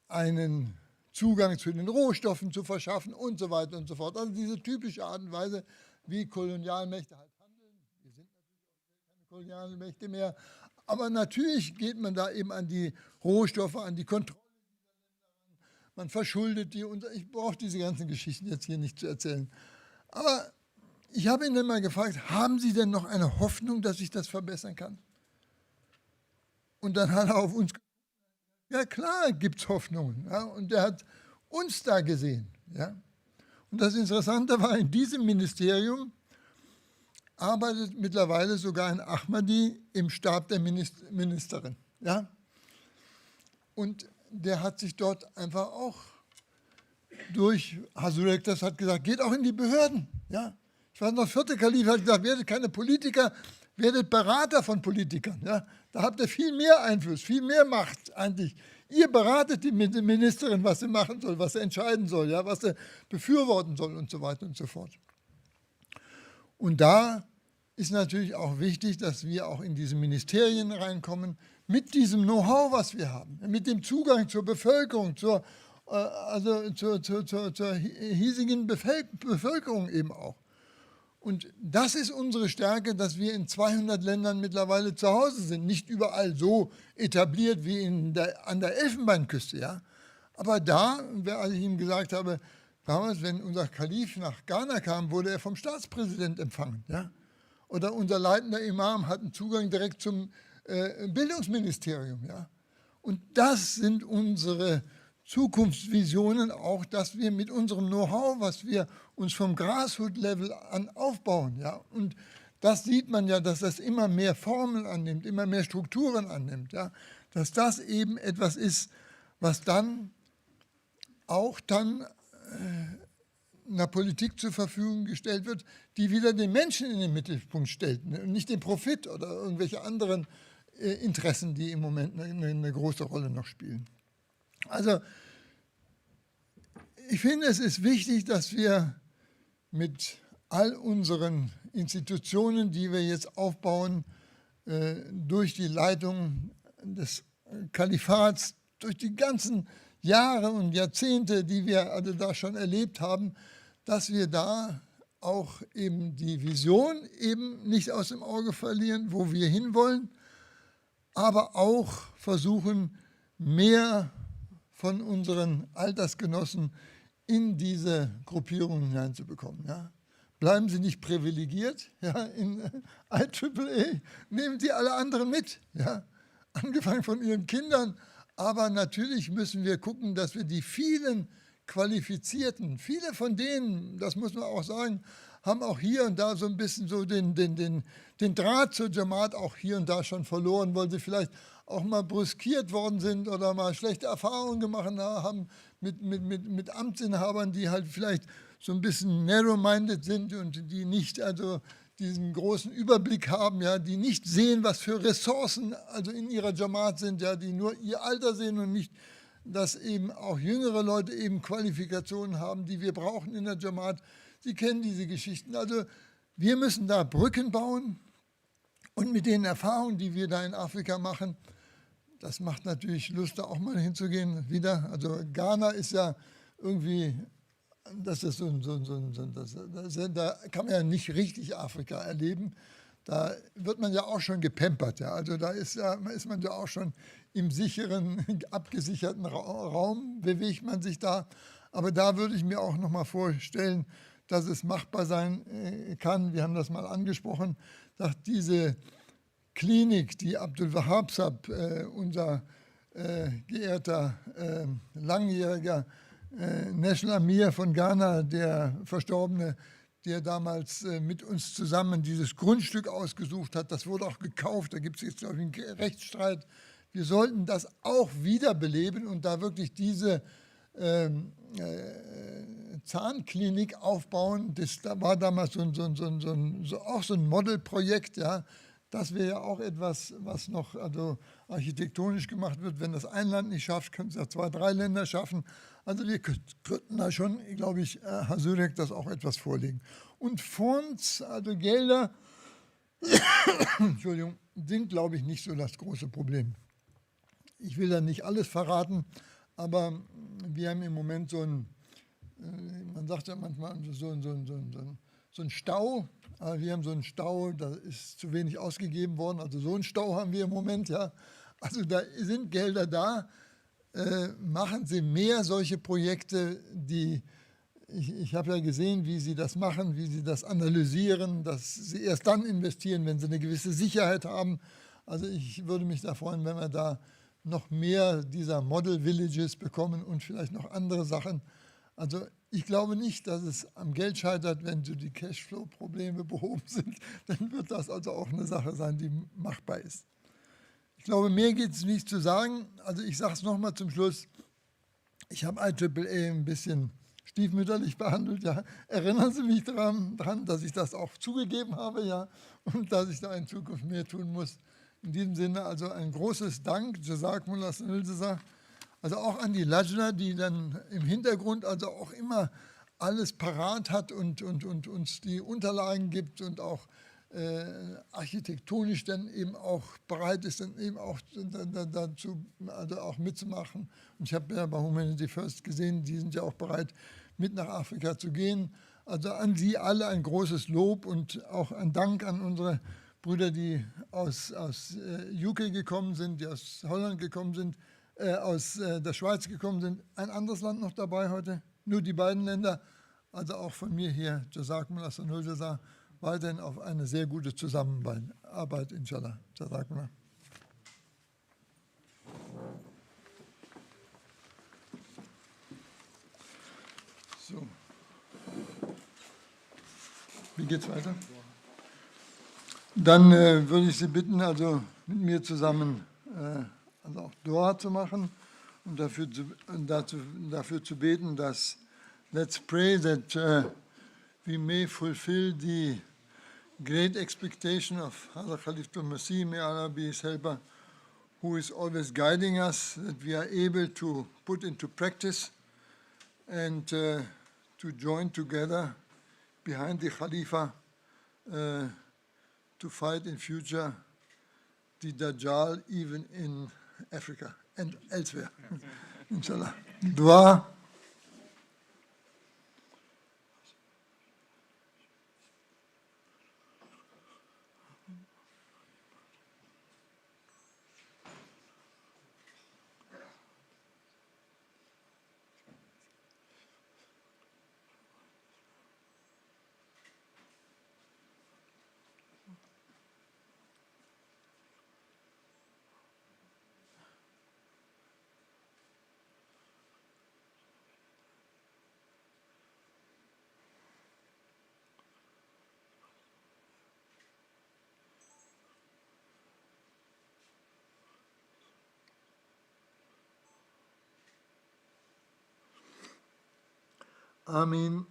einen Zugang zu den Rohstoffen zu verschaffen und so weiter und so fort. Also diese typische Art und Weise, wie Kolonialmächte halt handeln. Wir sind natürlich auch keine Kolonialmächte mehr. Aber natürlich geht man da eben an die Rohstoffe, an die Kontrolle dieser Länder. Man verschuldet die. Und ich brauche diese ganzen Geschichten jetzt hier nicht zu erzählen. Aber ich habe ihn dann mal gefragt, haben Sie denn noch eine Hoffnung, dass sich das verbessern kann? Und dann hat er auf uns gesagt, ja klar gibt es Hoffnungen. Ja, und er hat uns da gesehen. Ja. Und das Interessante war, in diesem Ministerium arbeitet mittlerweile sogar ein Ahmadi im Stab der Ministerin. Ja. Und der hat sich dort einfach auch Hasurek, das hat gesagt, geht auch in die Behörden. Ja. Ich weiß noch, 4. Kalif hat gesagt, werdet keine Politiker, werdet Berater von Politikern. Ja. Da habt ihr viel mehr Einfluss, viel mehr Macht eigentlich. Ihr beratet die Ministerin, was sie machen soll, was sie entscheiden soll, ja, was sie befürworten soll und so weiter und so fort. Und da ist natürlich auch wichtig, dass wir auch in diese Ministerien reinkommen, mit diesem Know-how, was wir haben, mit dem Zugang zur Bevölkerung, zur hiesigen Bevölkerung eben auch. Und das ist unsere Stärke, dass wir in 200 Ländern mittlerweile zu Hause sind. Nicht überall so etabliert wie an der Elfenbeinküste. Ja? Aber da, als ich ihm gesagt habe, damals, wenn unser Kalif nach Ghana kam, wurde er vom Staatspräsident empfangen. Ja? Oder unser leitender Imam hat einen Zugang direkt zum Bildungsministerium. Ja? Und das sind unsere Zukunftsvisionen auch, dass wir mit unserem Know-how, was wir uns vom Grassroot-Level an aufbauen, ja, und das sieht man ja, dass das immer mehr Formen annimmt, immer mehr Strukturen annimmt, ja, dass das eben etwas ist, was dann auch einer Politik zur Verfügung gestellt wird, die wieder den Menschen in den Mittelpunkt stellt und nicht den Profit oder irgendwelche anderen Interessen, die im Moment eine große Rolle noch spielen. Also ich finde, es ist wichtig, dass wir mit all unseren Institutionen, die wir jetzt aufbauen, durch die Leitung des Kalifats, durch die ganzen Jahre und Jahrzehnte, die wir also da schon erlebt haben, dass wir da auch eben die Vision eben nicht aus dem Auge verlieren, wo wir hinwollen, aber auch versuchen, mehr von unseren Altersgenossen in diese Gruppierungen hineinzubekommen. Ja. Bleiben Sie nicht privilegiert ja, in IAAE, nehmen Sie alle anderen mit, ja, angefangen von Ihren Kindern. Aber natürlich müssen wir gucken, dass wir die vielen Qualifizierten, viele von denen, das muss man auch sagen, haben auch hier und da so ein bisschen so den Draht zur Jamaat auch hier und da schon verloren, weil sie vielleicht auch mal brüskiert worden sind oder mal schlechte Erfahrungen gemacht haben mit Amtsinhabern, die halt vielleicht so ein bisschen narrow-minded sind und die nicht also diesen großen Überblick haben, ja, die nicht sehen, was für Ressourcen also in ihrer Jamaat sind, ja, die nur ihr Alter sehen und nicht, dass eben auch jüngere Leute eben Qualifikationen haben, die wir brauchen in der Jamaat. Sie kennen diese Geschichten. Also wir müssen da Brücken bauen Und mit den Erfahrungen, die wir da in Afrika machen, das macht natürlich Lust, da auch mal hinzugehen wieder. Also Ghana ist ja irgendwie, das ist da kann man ja nicht richtig Afrika erleben. Da wird man ja auch schon gepampert. Ja. Also da ist man ja auch schon im sicheren, abgesicherten Raum, bewegt man sich da. Aber da würde ich mir auch noch mal vorstellen, dass es machbar sein kann. Wir haben das mal angesprochen, dass diese Klinik, die Abdul Wahab Sab, unser geehrter langjähriger National Amir von Ghana, der Verstorbene, der damals mit uns zusammen dieses Grundstück ausgesucht hat, das wurde auch gekauft, da gibt es jetzt, glaube ich, einen Rechtsstreit. Wir sollten das auch wiederbeleben und da wirklich diese Zahnklinik aufbauen. Das war damals auch so ein Modelprojekt, ja. Das wäre ja auch etwas, was noch also architektonisch gemacht wird. Wenn das ein Land nicht schafft, können es ja 2, 3 Länder schaffen. Also wir könnten da schon, glaube ich, Herr Sürek, das auch etwas vorlegen. Und Fonds, also Gelder, Entschuldigung, sind, glaube ich, nicht so das große Problem. Ich will da nicht alles verraten, aber wir haben im Moment so ein, man sagt ja manchmal so ein Stau. Wir haben so einen Stau, da ist zu wenig ausgegeben worden. Also so einen Stau haben wir im Moment, ja. Also da sind Gelder da. Machen Sie mehr solche Projekte, die, ich habe ja gesehen, wie Sie das machen, wie Sie das analysieren, dass Sie erst dann investieren, wenn Sie eine gewisse Sicherheit haben. Also ich würde mich da freuen, wenn wir da noch mehr dieser Model Villages bekommen und vielleicht noch andere Sachen. Also ich glaube nicht, dass es am Geld scheitert, wenn so die Cashflow-Probleme behoben sind. Dann wird das also auch eine Sache sein, die machbar ist. Ich glaube, mehr gibt es nicht zu sagen. Also ich sage es nochmal zum Schluss. Ich habe IAAE ein bisschen stiefmütterlich behandelt. Ja. Erinnern Sie mich daran, dass ich das auch zugegeben habe, ja, und dass ich da in Zukunft mehr tun muss. In diesem Sinne also ein großes Dank, Jazakumullah Khairan, also auch an die Lajna, die dann im Hintergrund also auch immer alles parat hat und uns die Unterlagen gibt und auch architektonisch dann eben auch bereit ist, dann eben auch dazu also auch mitzumachen. Und ich habe ja bei Humanity First gesehen, die sind ja auch bereit, mit nach Afrika zu gehen. Also an Sie alle ein großes Lob und auch ein Dank an unsere Brüder, die aus UK gekommen sind, die aus Holland gekommen sind, aus der Schweiz gekommen sind. Ein anderes Land noch dabei heute? Nur die beiden Länder. Also auch von mir hier, Jazakumullah Khairan, weiterhin auf eine sehr gute Zusammenarbeit, inshallah. Jazakumullah. So. Wie geht's weiter? Dann würde ich Sie bitten, also mit mir zusammen also auch Dua zu machen und dafür zu beten, dass let's pray that we may fulfill the great expectation of Hazrat Khalifatul Masih, may Allah be his helper, who is always guiding us, that we are able to put into practice and to join together behind the Khalifa to fight in future the Dajjal even in Africa and elsewhere. Inshallah. Dua. Amin.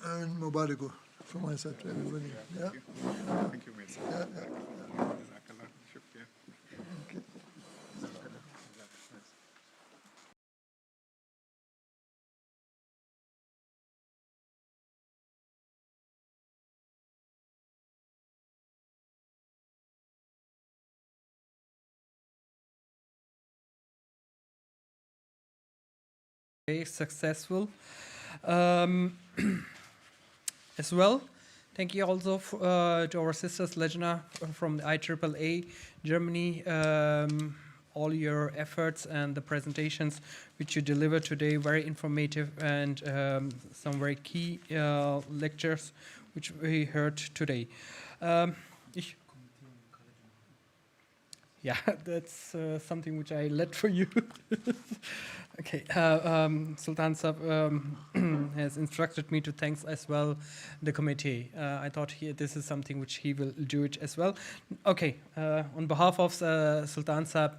And Mubaraku from my side to everybody. Yeah. Thank you, Mirza. Okay. very successful. As well, thank you also to our sisters Lejna from the IAAA Germany. All your efforts and the presentations which you delivered today, very informative, and some very key lectures which we heard today. Yeah, that's something which I led for you. Okay, Sultan Sab has instructed me to thank as well the committee. I thought this is something which he will do it as well. Okay, on behalf of Sultan Sab,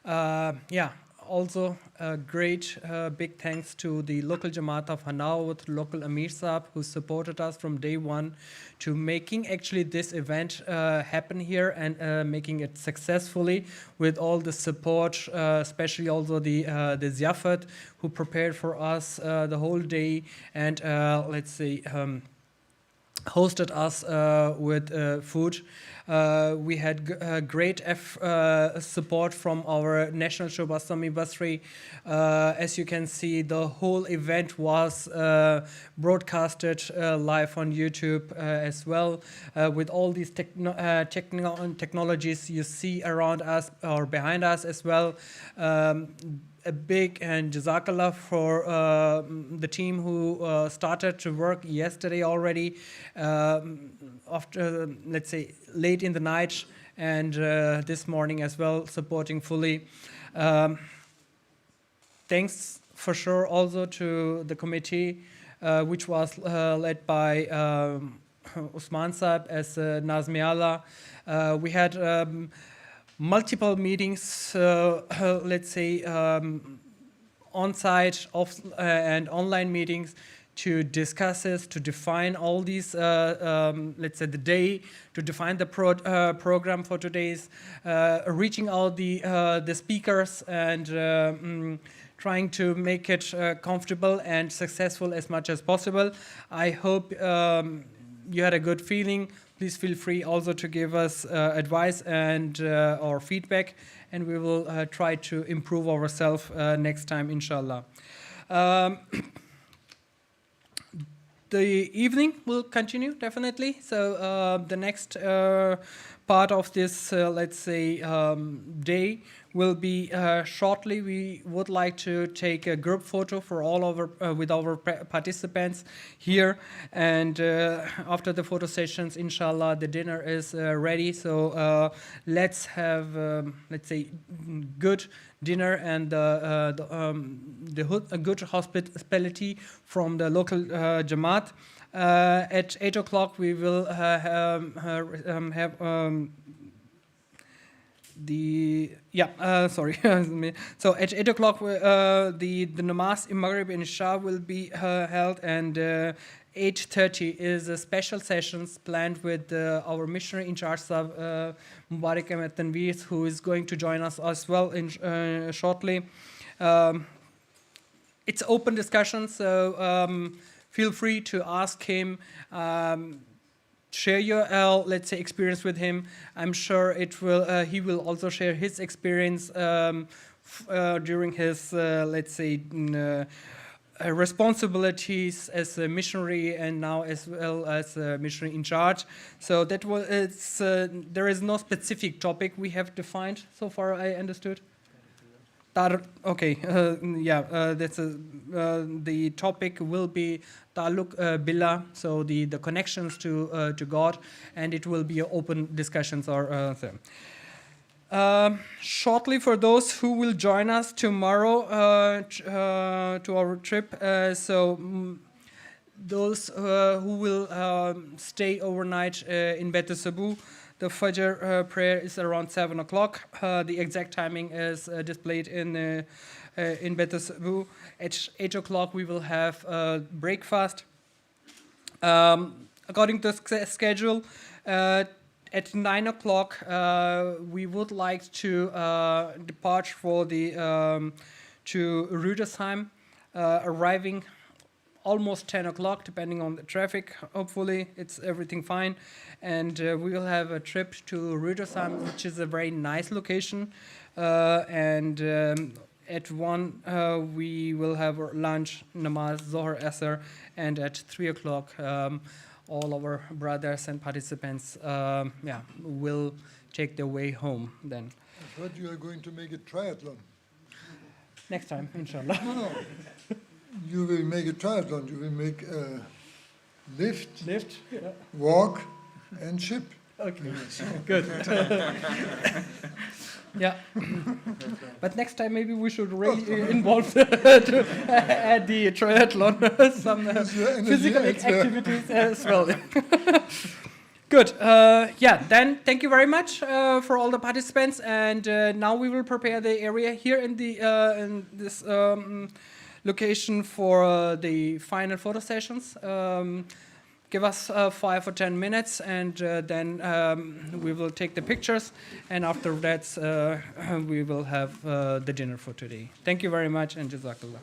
yeah, also a great big thanks to the local Jamaat of Hanaut, local Amir Saab, who supported us from day one to making actually this event happen here and making it successfully with all the support, especially also the Ziafat, who prepared for us the whole day and let's say hosted us with food. We had great support from our national show Bastami Basri. As you can see, the whole event was broadcasted live on YouTube as well, with all these technologies you see around us or behind us as well. A big and jazakallah for the team who started to work yesterday already after, let's say, late in the night and this morning as well, supporting fully. Thanks for sure also to the committee, which was led by Usman Saab as Nazmi Allah. We had multiple meetings, let's say on-site and online meetings to discuss this, to define all these, let's say the day, to define the program for today's, reaching out the speakers and trying to make it comfortable and successful as much as possible. I hope you had a good feeling. Please feel free also to give us advice and or feedback, and we will try to improve ourselves next time, inshallah. The evening will continue, definitely. So the next part of this, let's say, day will be shortly. We would like to take a group photo for all of our, with our participants here. And after the photo sessions, inshallah, the dinner is ready. So let's have, let's say, good dinner and a good hospitality from the local Jamaat. At 8 o'clock, we will have sorry. So at 8 o'clock, the namaz in Maghrib and Isha will be held, and 8:30 is a special sessions planned with our missionary in charge of Mubarak Ahmed Tanveer, who is going to join us as well in shortly. It's open discussion, so feel free to ask him. Share your, let's say, experience with him. I'm sure it will. He will also share his experience during his, let's say, responsibilities as a missionary and now as well as a missionary in charge. So that was. It's there is no specific topic we have defined so far. I understood. Okay, that's the topic will be Taluk Billah, so the connections to God, and it will be open discussions or shortly for those who will join us tomorrow to our trip. Those who will stay overnight in Bet Sabu. The Fajr prayer is around 7 o'clock. The exact timing is displayed in Bet Sabu. At 8 o'clock, we will have breakfast. According to the schedule, at 9 o'clock, we would like to depart for the to Rüdesheim, arriving almost 10 o'clock, depending on the traffic. Hopefully, it's everything fine. And we will have a trip to Rüdesheim, which is a very nice location. At 1, we will have our lunch, namaz, zohar, asr, and at 3 o'clock, all our brothers and participants will take their way home then. I heard you are going to make a triathlon. Next time, inshallah. No. You will make a triathlon. You will make a lift, yeah. walk, and ship. Okay, good. Yeah, but next time maybe we should really involve at the triathlon some physical activities as well. Good. Then thank you very much for all the participants, and now we will prepare the area here in the in this location for the final photo sessions. Give us 5 or 10 minutes, and then we will take the pictures, and after that we will have the dinner for today. Thank you very much, and Jazakallah.